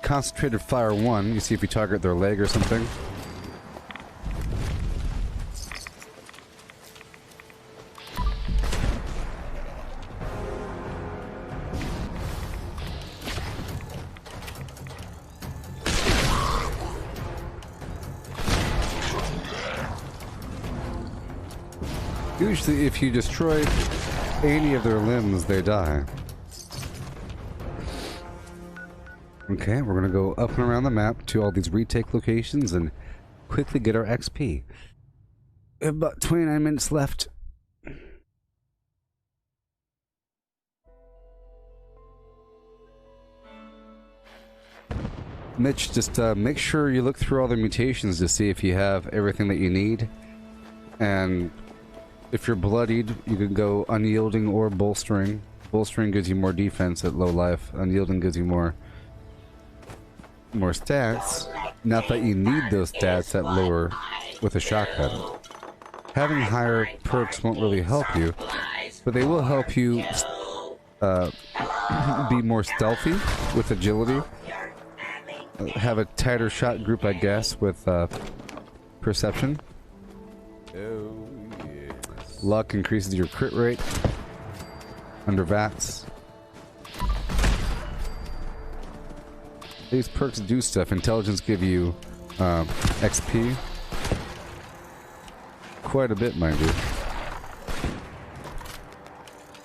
concentrated fire 1, you see if you target their leg or something. Usually, if you destroy any of their limbs, they die. Okay, we're gonna go up and around the map to all these retake locations and quickly get our XP. We have about 29 minutes left. Mitch, just make sure you look through all the mutations to see if you have everything that you need. And if you're bloodied, you can go unyielding or bolstering. Bolstering gives you more defense at low life. Unyielding gives you more stats. Not that you need those stats at lower with a shotgun. Having higher perks won't really help you, but they will help you be more stealthy with agility. have a tighter shot group, I guess, with perception. Oh, yes. Luck increases your crit rate under VATS. These perks do stuff. Intelligence give you XP. Quite a bit, mind you.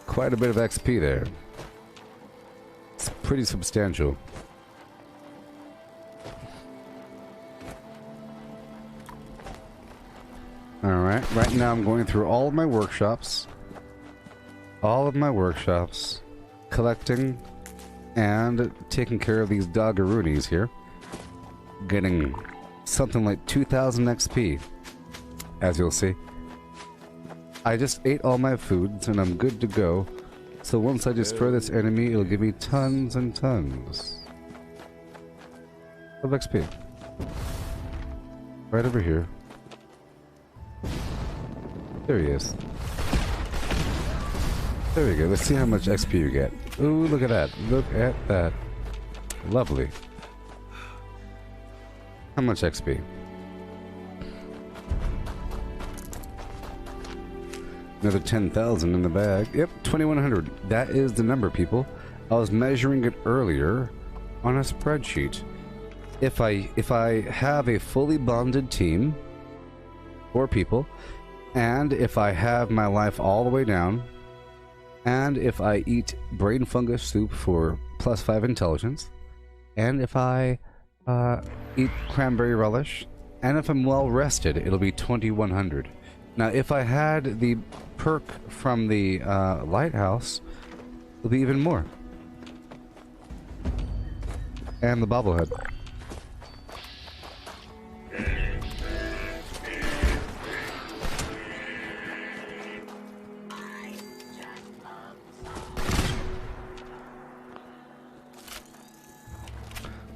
Quite a bit of XP there. It's pretty substantial. Alright, right now I'm going through all of my workshops. All of my workshops. Collecting and taking care of these doggeroonies here. Getting something like 2,000 XP, as you'll see. I just ate all my foods and I'm good to go. So once I destroy this enemy, it'll give me tons and tons of XP. Right over here. There he is. There we go. Let's see how much XP you get. Ooh, look at that. Look at that. Lovely. How much XP? Another 10,000 in the bag. Yep, 2,100. That is the number, people. I was measuring it earlier on a spreadsheet. If I have a fully bonded team, 4 people, and if I have my life all the way down, and if I eat brain fungus soup for +5 intelligence, and if I eat cranberry relish, and if I'm well rested, it'll be 2,100. Now, if I had the perk from the lighthouse, it'll be even more. And the bobblehead.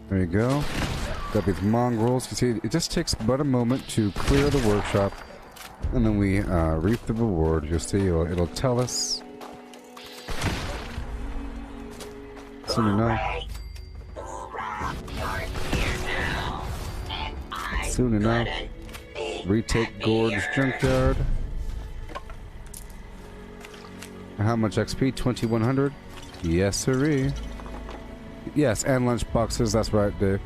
There you go. Got these mongrels. You see, it just takes but a moment to clear the workshop, and then we reap the reward. You'll see, it'll tell us. Soon enough. Soon enough. Retake Gorge Junkyard. How much XP? 2,100? Yes, sirree. Yes, and lunch boxes, that's right, Dave.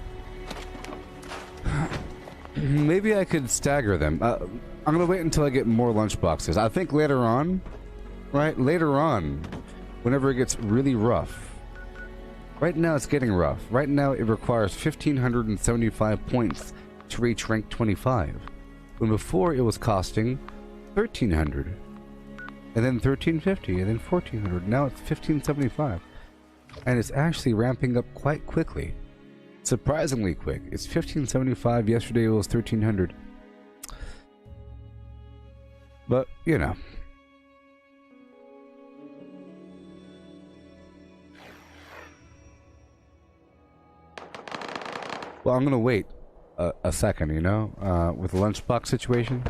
Maybe I could stagger them. I'm gonna wait until I get more lunch boxes. I think later on, right? Later on, whenever it gets really rough. Right now it's getting rough. Right now it requires 1,575 points to reach rank 25. When before it was costing 1,300. And then 1,350, and then 1,400. Now it's 1,575. And it's actually ramping up quite quickly. Surprisingly quick. It's 1,575. Yesterday it was 1,300. But, you know. Well, I'm gonna wait a second, you know, with the lunchbox situation.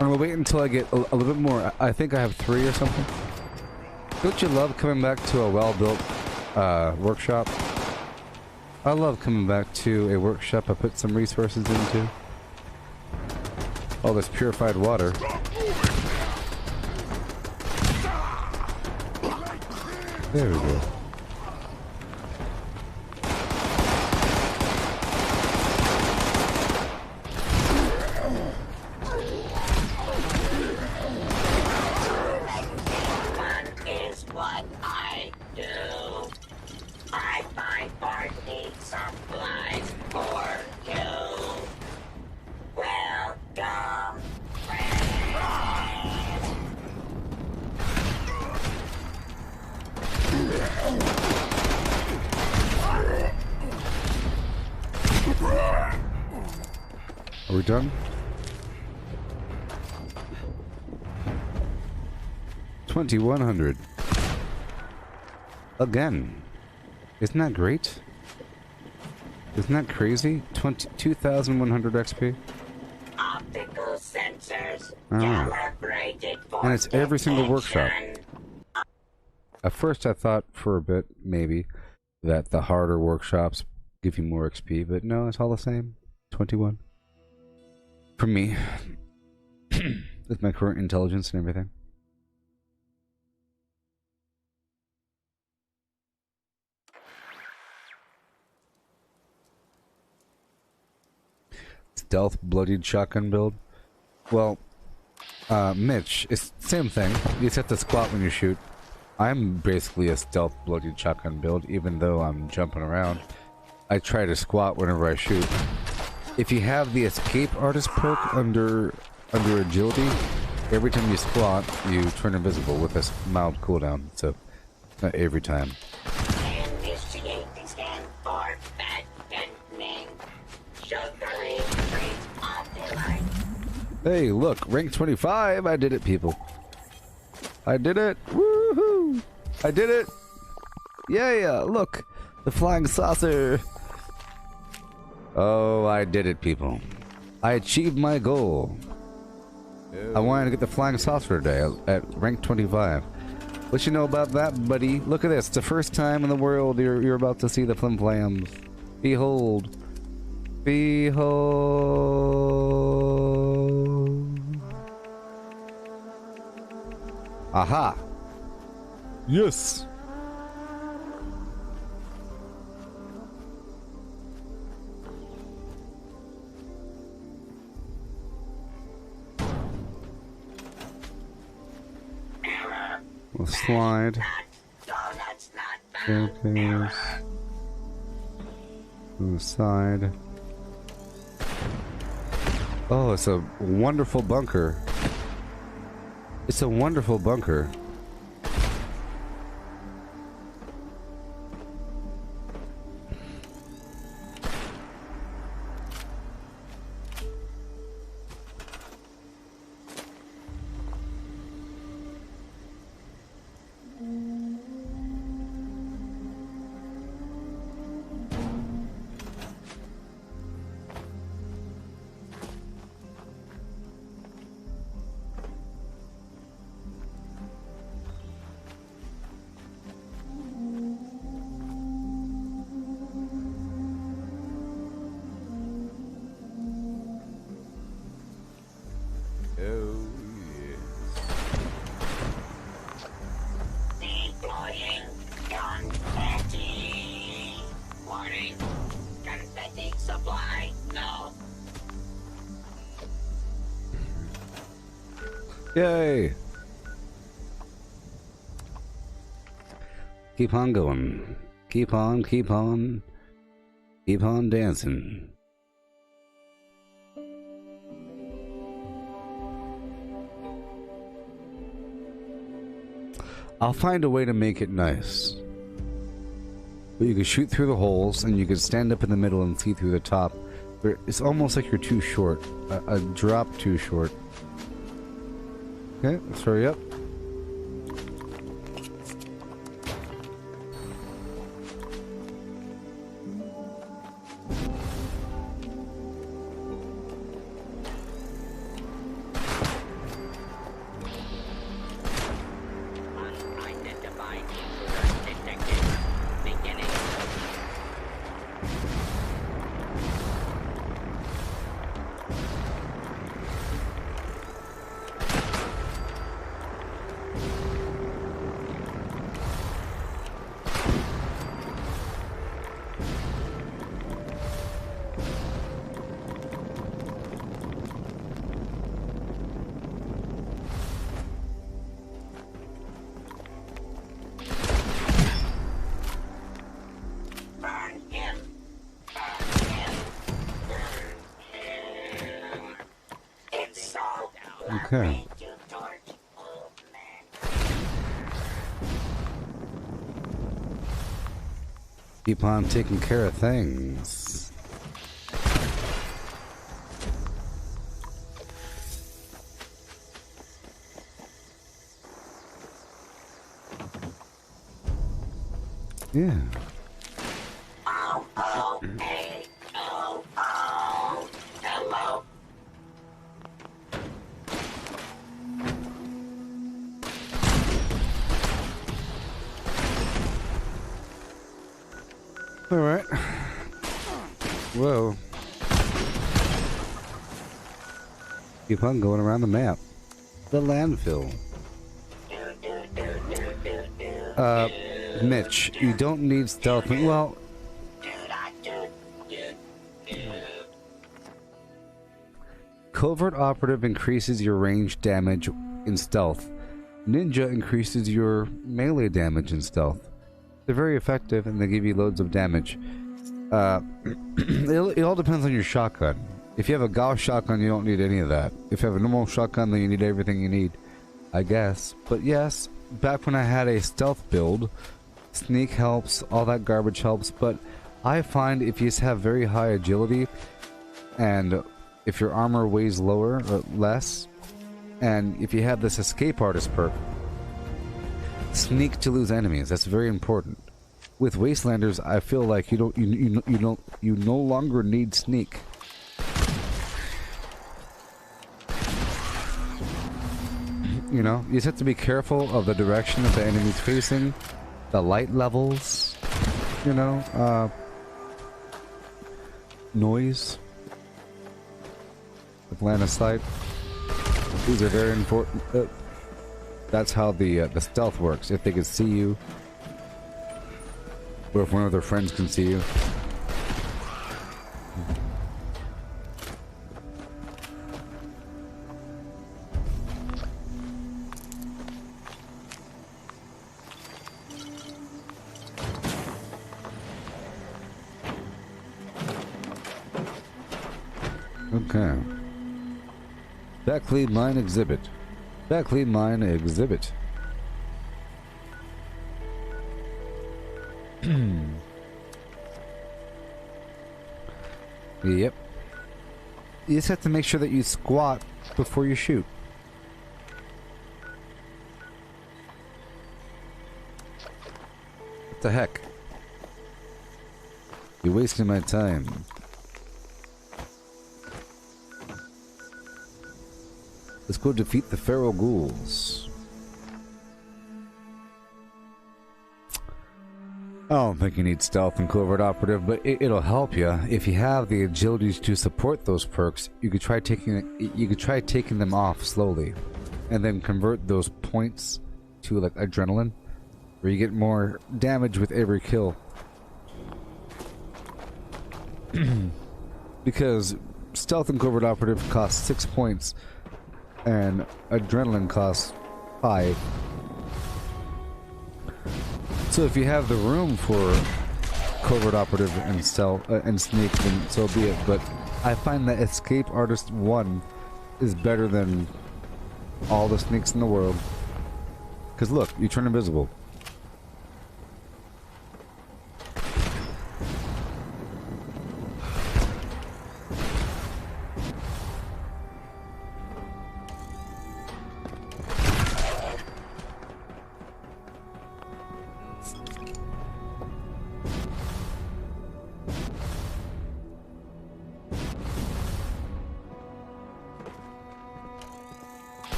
I'm gonna wait until I get a little bit more. I think I have 3 or something. Don't you love coming back to a well-built workshop? I love coming back to a workshop I put some resources into. All this purified water. There we go. Are we done? 2,100. Again. Isn't that great? Isn't that crazy? 2,100 XP? Optical sensors calibrated for and it's every single workshop. At first I thought for a bit, maybe, that the harder workshops give you more XP, but no, it's all the same. 21. For me. With my current intelligence and everything. Stealth bloodied shotgun build. Well, Mitch, it's the same thing. You just have to squat when you shoot. I'm basically a stealth bloodied shotgun build, even though I'm jumping around. I try to squat whenever I shoot. If you have the escape artist perk under agility, every time you squat, you turn invisible with a mild cooldown. So, not every time. Initiate the scan for fattening. Sugary treats off the line. Hey, look, rank 25. I did it, people. I did it. Woohoo! I did it. Yeah, look, the flying saucer. Oh, I did it, people. I achieved my goal. I wanted to get the flying saucer today at rank 25. What you know about that, buddy? Look at this. It's the first time in the world you're about to see the flim flams. Behold. Behold. Aha. Yes. We'll slide. Staircase. To the side. Oh, it's a wonderful bunker. It's a wonderful bunker. Deploying confetti. Warning. Confetti supply. No. Yay! Keep on going. Keep on, keep on. Keep on dancing. I'll find a way to make it nice. But you can shoot through the holes, and you can stand up in the middle and see through the top. But it's almost like you're too short. A drop too short. Okay, let's hurry up. Okay. Keep on taking care of things. Yeah. Hello. All right. Whoa. Keep on going around the map. The landfill. Mitch, you don't need stealth. Well, covert operative increases your range damage in stealth. Ninja increases your melee damage in stealth. They're very effective and they give you loads of damage. It all depends on your shotgun. If you have a Gauss shotgun, you don't need any of that. If you have a normal shotgun, then you need everything you need, I guess. But yes, back when I had a stealth build, sneak helps, all that garbage helps, but I find if you just have very high agility, and if your armor weighs lower or less, and if you have this escape artist perk, sneak to lose enemies, that's very important. With Wastelanders, I feel like you no longer need sneak. You know, you just have to be careful of the direction that the enemy's facing, the light levels, you know, noise, the line of sight. These are very important. That's how the stealth works. If they can see you, or if one of their friends can see you. Okay. Backlead mine exhibit. Backlead mine exhibit. Yep. You just have to make sure that you squat before you shoot. What the heck? You're wasting my time. Let's go defeat the feral ghouls. I don't think you need stealth and covert operative, but it'll help you if you have the agility to support those perks. You could try taking them off slowly, and then convert those points to like adrenaline, where you get more damage with every kill. Because stealth and covert operative cost 6 points, and adrenaline costs 5. So if you have the room for covert operative and stealth and sneak, then so be it. But I find that Escape Artist 1 is better than all the sneaks in the world. Because look, you turn invisible.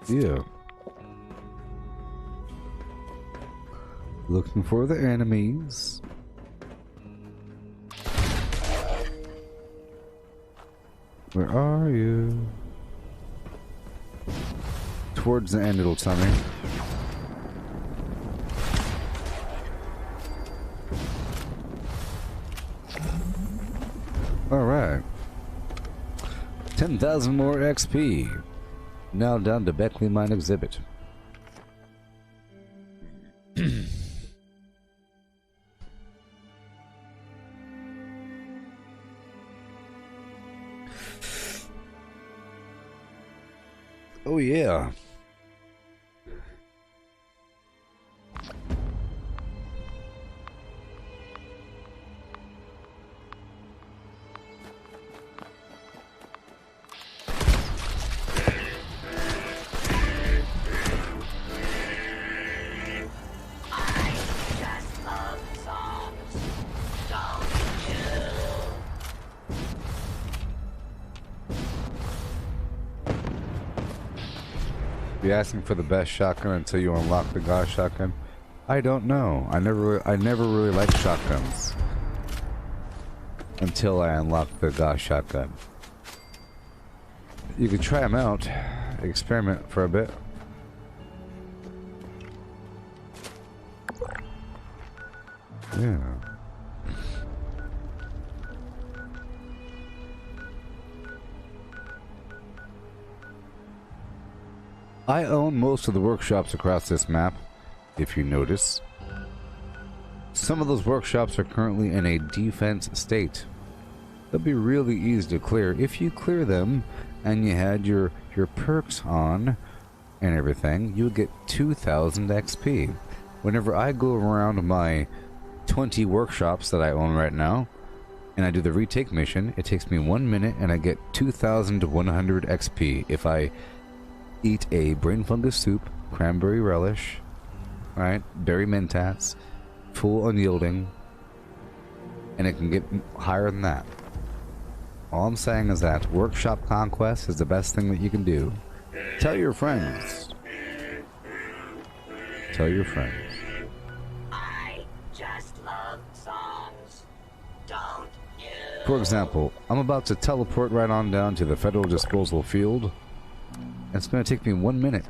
Yeah. Looking for the enemies. Where are you? Towards the end it'll tell me. Alright. 10,000 more XP. Now down to Beckley Mine exhibit. Oh yeah. Be asking for the best shotgun until you unlock the Gauss shotgun. I don't know. I never really liked shotguns until I unlocked the Gauss shotgun. You can try them out, experiment for a bit. Yeah. I own most of the workshops across this map, if you notice. Some of those workshops are currently in a defense state. They'll be really easy to clear if you clear them and you had your perks on and everything. You would get 2,000 XP. Whenever I go around my 20 workshops that I own right now and I do the retake mission, it takes me 1 minute and I get 2,100 XP if I eat a brain fungus soup, cranberry relish, right, berry mentats, full unyielding, and it can get higher than that. All I'm saying is that workshop conquest is the best thing that you can do. Tell your friends. Tell your friends. I just love songs. Don't you? For example, I'm about to teleport right on down to the Federal Disposal Field. It's going to take me 1 minute.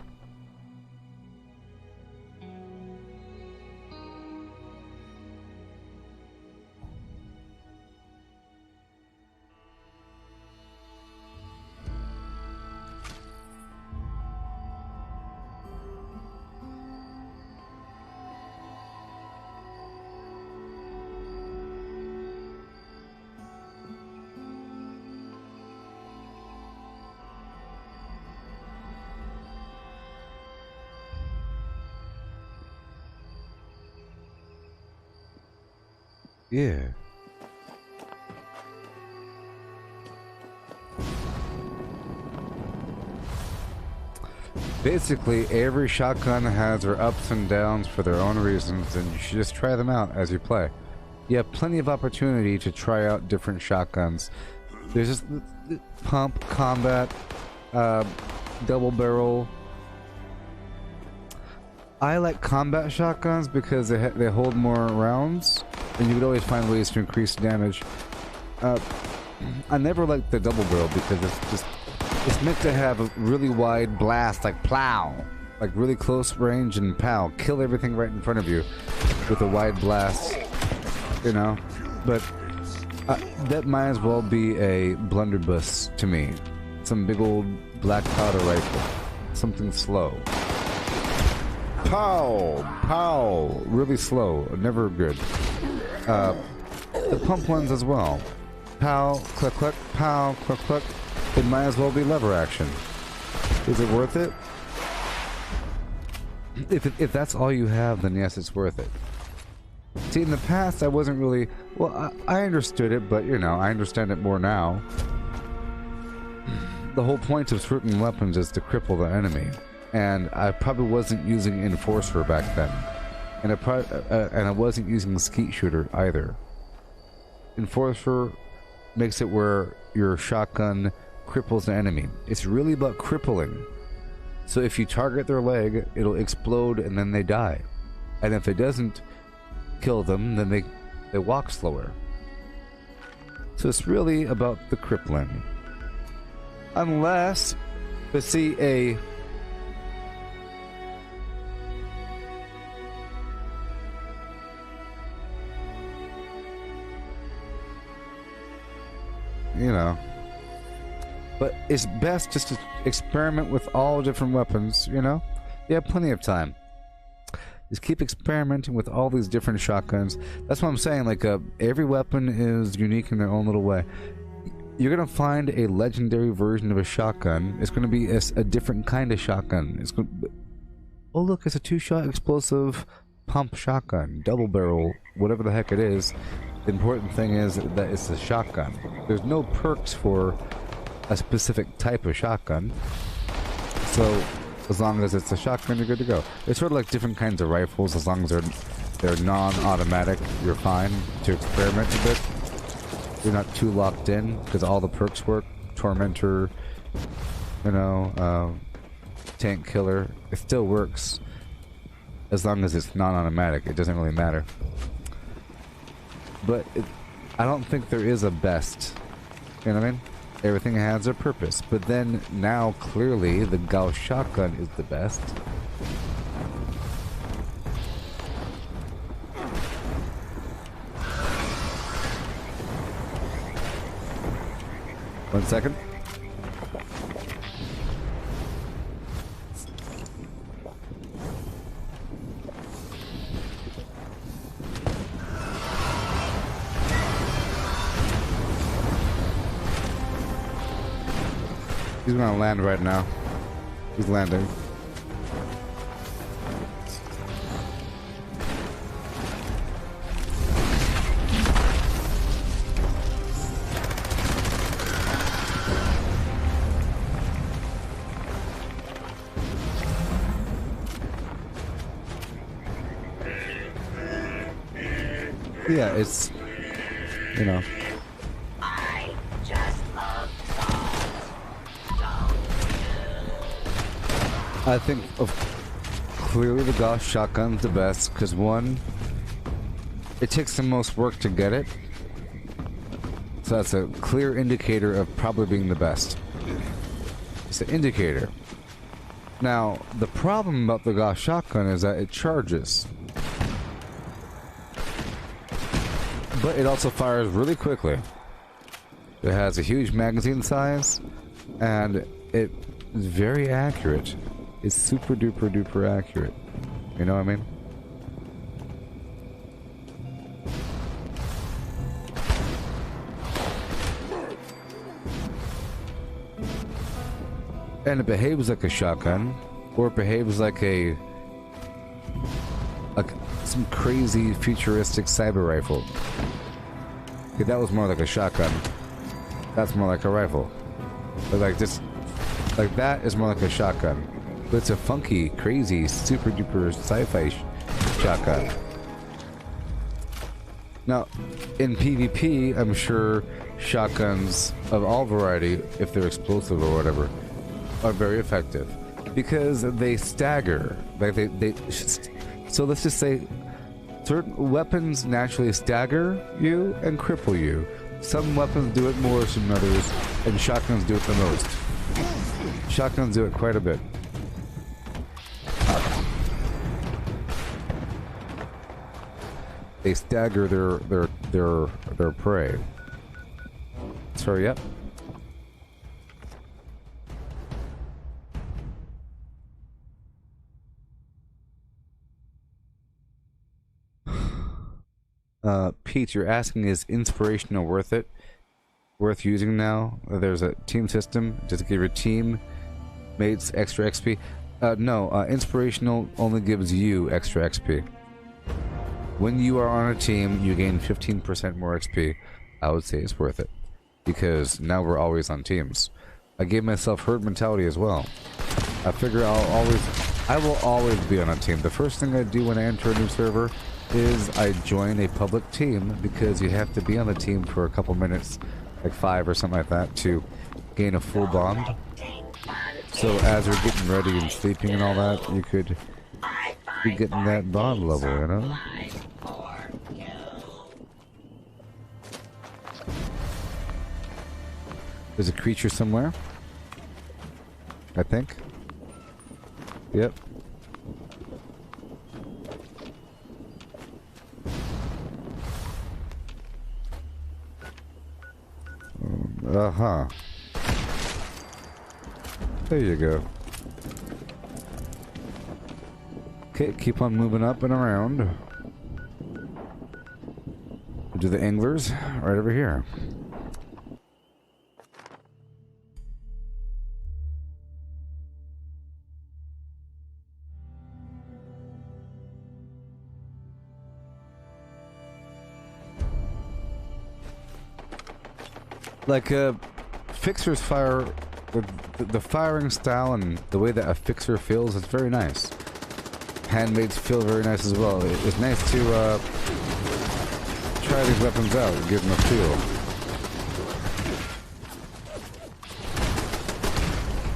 Yeah. Basically, every shotgun has their ups and downs for their own reasons, and you should just try them out as you play. You have plenty of opportunity to try out different shotguns. There's just pump, combat, double barrel. I like combat shotguns because they hold more rounds, and you could always find ways to increase damage. I never liked the double barrel because it's meant to have a really wide blast, like plow, like really close range and pow, kill everything right in front of you with a wide blast, you know. But that might as well be a blunderbuss to me. Some big old black powder rifle, something slow. Pow! Pow! Really slow, never good. The pump ones as well. Pow, click, click, pow, click, click. It might as well be lever action. Is it worth it? If that's all you have, then yes, it's worth it. See, in the past, I wasn't really... Well, I understood it, but, you know, I understand it more now. The whole point of certain weapons is to cripple the enemy. And I probably wasn't using Enforcer back then. And I wasn't using Skeet Shooter either. Enforcer makes it where your shotgun cripples the enemy. It's really about crippling. So if you target their leg, it'll explode and then they die. And if it doesn't kill them, then they walk slower. So it's really about the crippling. Unless, but see, you know, but it's best just to experiment with all different weapons, you know? You have plenty of time. Just keep experimenting with all these different shotguns. That's what I'm saying, like, every weapon is unique in their own little way. You're gonna find a legendary version of a shotgun. It's gonna be a different kind of shotgun. It's gonna... Oh look, it's a 2-shot explosive pump shotgun. Double barrel, whatever the heck it is. The important thing is that it's a shotgun. There's no perks for a specific type of shotgun. So, as long as it's a shotgun, you're good to go. It's sort of like different kinds of rifles. As long as they're non-automatic, you're fine to experiment a bit. You're not too locked in, because all the perks work. Tormentor, you know, tank killer. It still works as long as it's non-automatic. It doesn't really matter. But I don't think there is a best. You know what I mean? Everything has a purpose. But then now clearly the Gauss shotgun is the best. One second. He's gonna land right now. He's landing. Yeah, it's, you know. I just love I think clearly the Gauss shotgun's the best because one, it takes the most work to get it, so that's a clear indicator of probably being the best. It's an indicator. Now the problem about the Gauss shotgun is that it charges, but it also fires really quickly. It has a huge magazine size, and it is very accurate. It's super duper duper accurate. You know what I mean? And it behaves like a shotgun, or it behaves like some crazy futuristic cyber rifle. Okay, that was more like a shotgun. That's more like a rifle. But like this, like that is more like a shotgun. But it's a funky, crazy, super duper sci-fi shotgun. Now, in PvP, I'm sure shotguns of all variety, if they're explosive or whatever, are very effective because they stagger. Like so let's just say certain weapons naturally stagger you and cripple you. Some weapons do it more than others, and shotguns do it the most. Shotguns do it quite a bit. They stagger their prey. So yep. Pete, you're asking, is inspirational worth it? Worth using now? There's a team system. Does it give your team mates extra XP? No, inspirational only gives you extra XP. When you are on a team, you gain 15% more XP. I would say it's worth it. Because now we're always on teams. I gave myself herd mentality as well. I figure I will always be on a team. The first thing I do when I enter a new server is I join a public team, because you have to be on the team for a couple minutes, like 5 or something like that, to gain a full bond. So as you're getting ready and sleeping and all that, you could be getting that bond level, you know? There's a creature somewhere, I think. Yep. Uh-huh. There you go. Okay, keep on moving up and around. We'll do the anglers right over here. Like, fixers fire, the firing style and the way that a fixer feels is very nice. Handmaids feel very nice as well. It's nice to try these weapons out and give them a feel.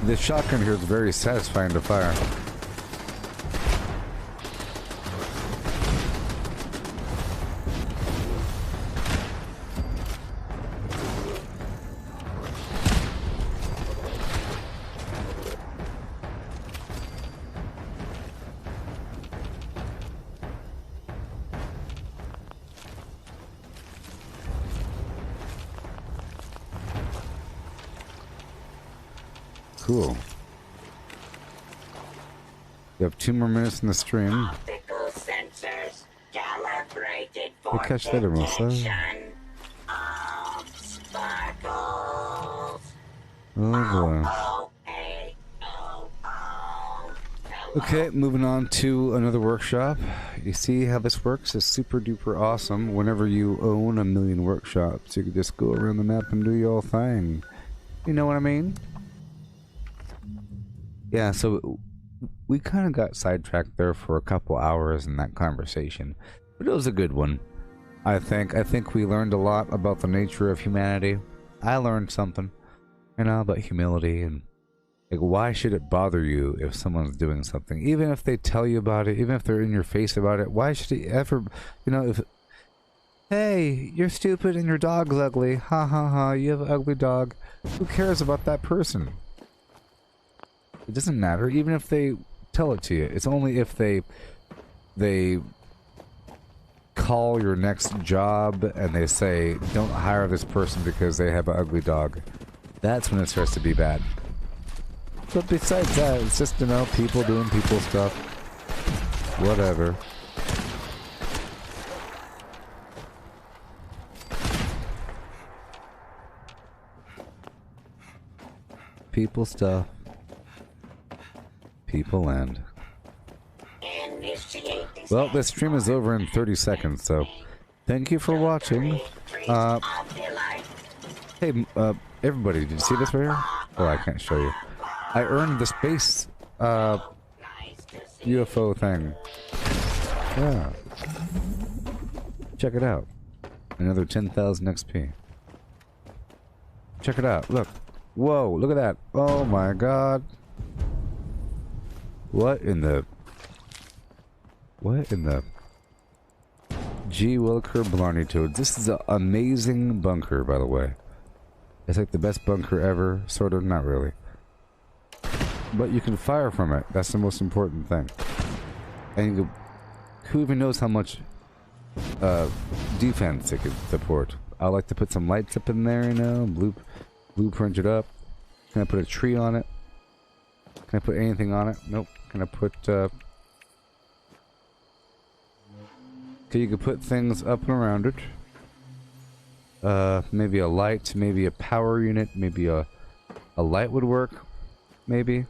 The shotgun here is very satisfying to fire. Cool. You have 2 more minutes in the stream. Optical sensors calibrated for catch that, Melissa. detection of sparkles. Oh boy. Okay, moving on to another workshop. You see how this works? It's super duper awesome. Whenever you own 1,000,000 workshops, you can just go around the map and do your thing. You know what I mean? Yeah, so we kind of got sidetracked there for a couple hours in that conversation, but it was a good one. I think we learned a lot about the nature of humanity. I learned something, about humility and like, why should it bother you if someone's doing something, even if they tell you about it, even if they're in your face about it. Why should it ever, if, hey, you're stupid and your dog's ugly, ha ha ha, you have an ugly dog. Who cares about that person? It doesn't matter, even if they tell it to you. It's only if they call your next job and they say, don't hire this person because they have an ugly dog. That's when it starts to be bad. But besides that, it's just, people doing people stuff. Whatever. People stuff. People land. Well, this stream is over in 30 seconds, so thank you for watching. Hey, everybody, did you see this right here? Oh, I can't show you. I earned the space UFO thing. Yeah. Check it out. Another 10,000 XP. Check it out. Look. Whoa, look at that. Oh my god. What in the Gee Williker Blarney Toad. This is an amazing bunker, by the way. It's like the best bunker ever, sort of, not really. But you can fire from it. That's the most important thing. And who even knows how much defense it could support. I like to put some lights up in there, blueprint it up. Can I put a tree on it? Can I put anything on it? Nope. Can I put okay, you can put things up and around it. Maybe a light, maybe a power unit, maybe a light would work. Maybe.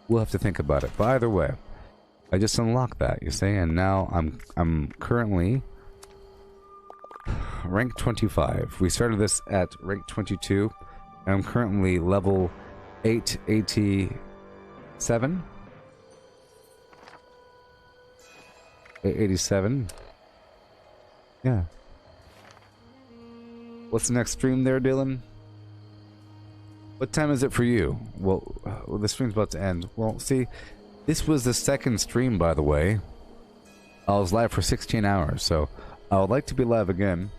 We'll have to think about it. But either way, I just unlocked that, you see, and now I'm currently rank 25. We started this at rank 22, and I'm currently level 887. 887. Yeah. What's the next stream there, Dylan? What time is it for you? Well, the stream's about to end. Well, see, this was the second stream, by the way. I was live for 16 hours, so I would like to be live again.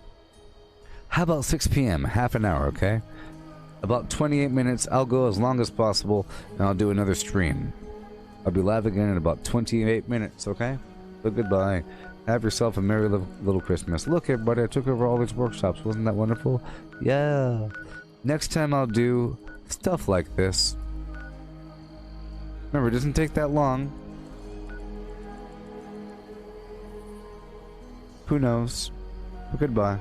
How about 6 p.m.? Half an hour, okay? About 28 minutes. I'll go as long as possible, and I'll do another stream. I'll be live again in about 28 minutes, okay? So goodbye. Have yourself a merry little Christmas. Look, everybody, I took over all these workshops. Wasn't that wonderful? Yeah. Next time I'll do stuff like this. Remember, it doesn't take that long. Who knows? But goodbye.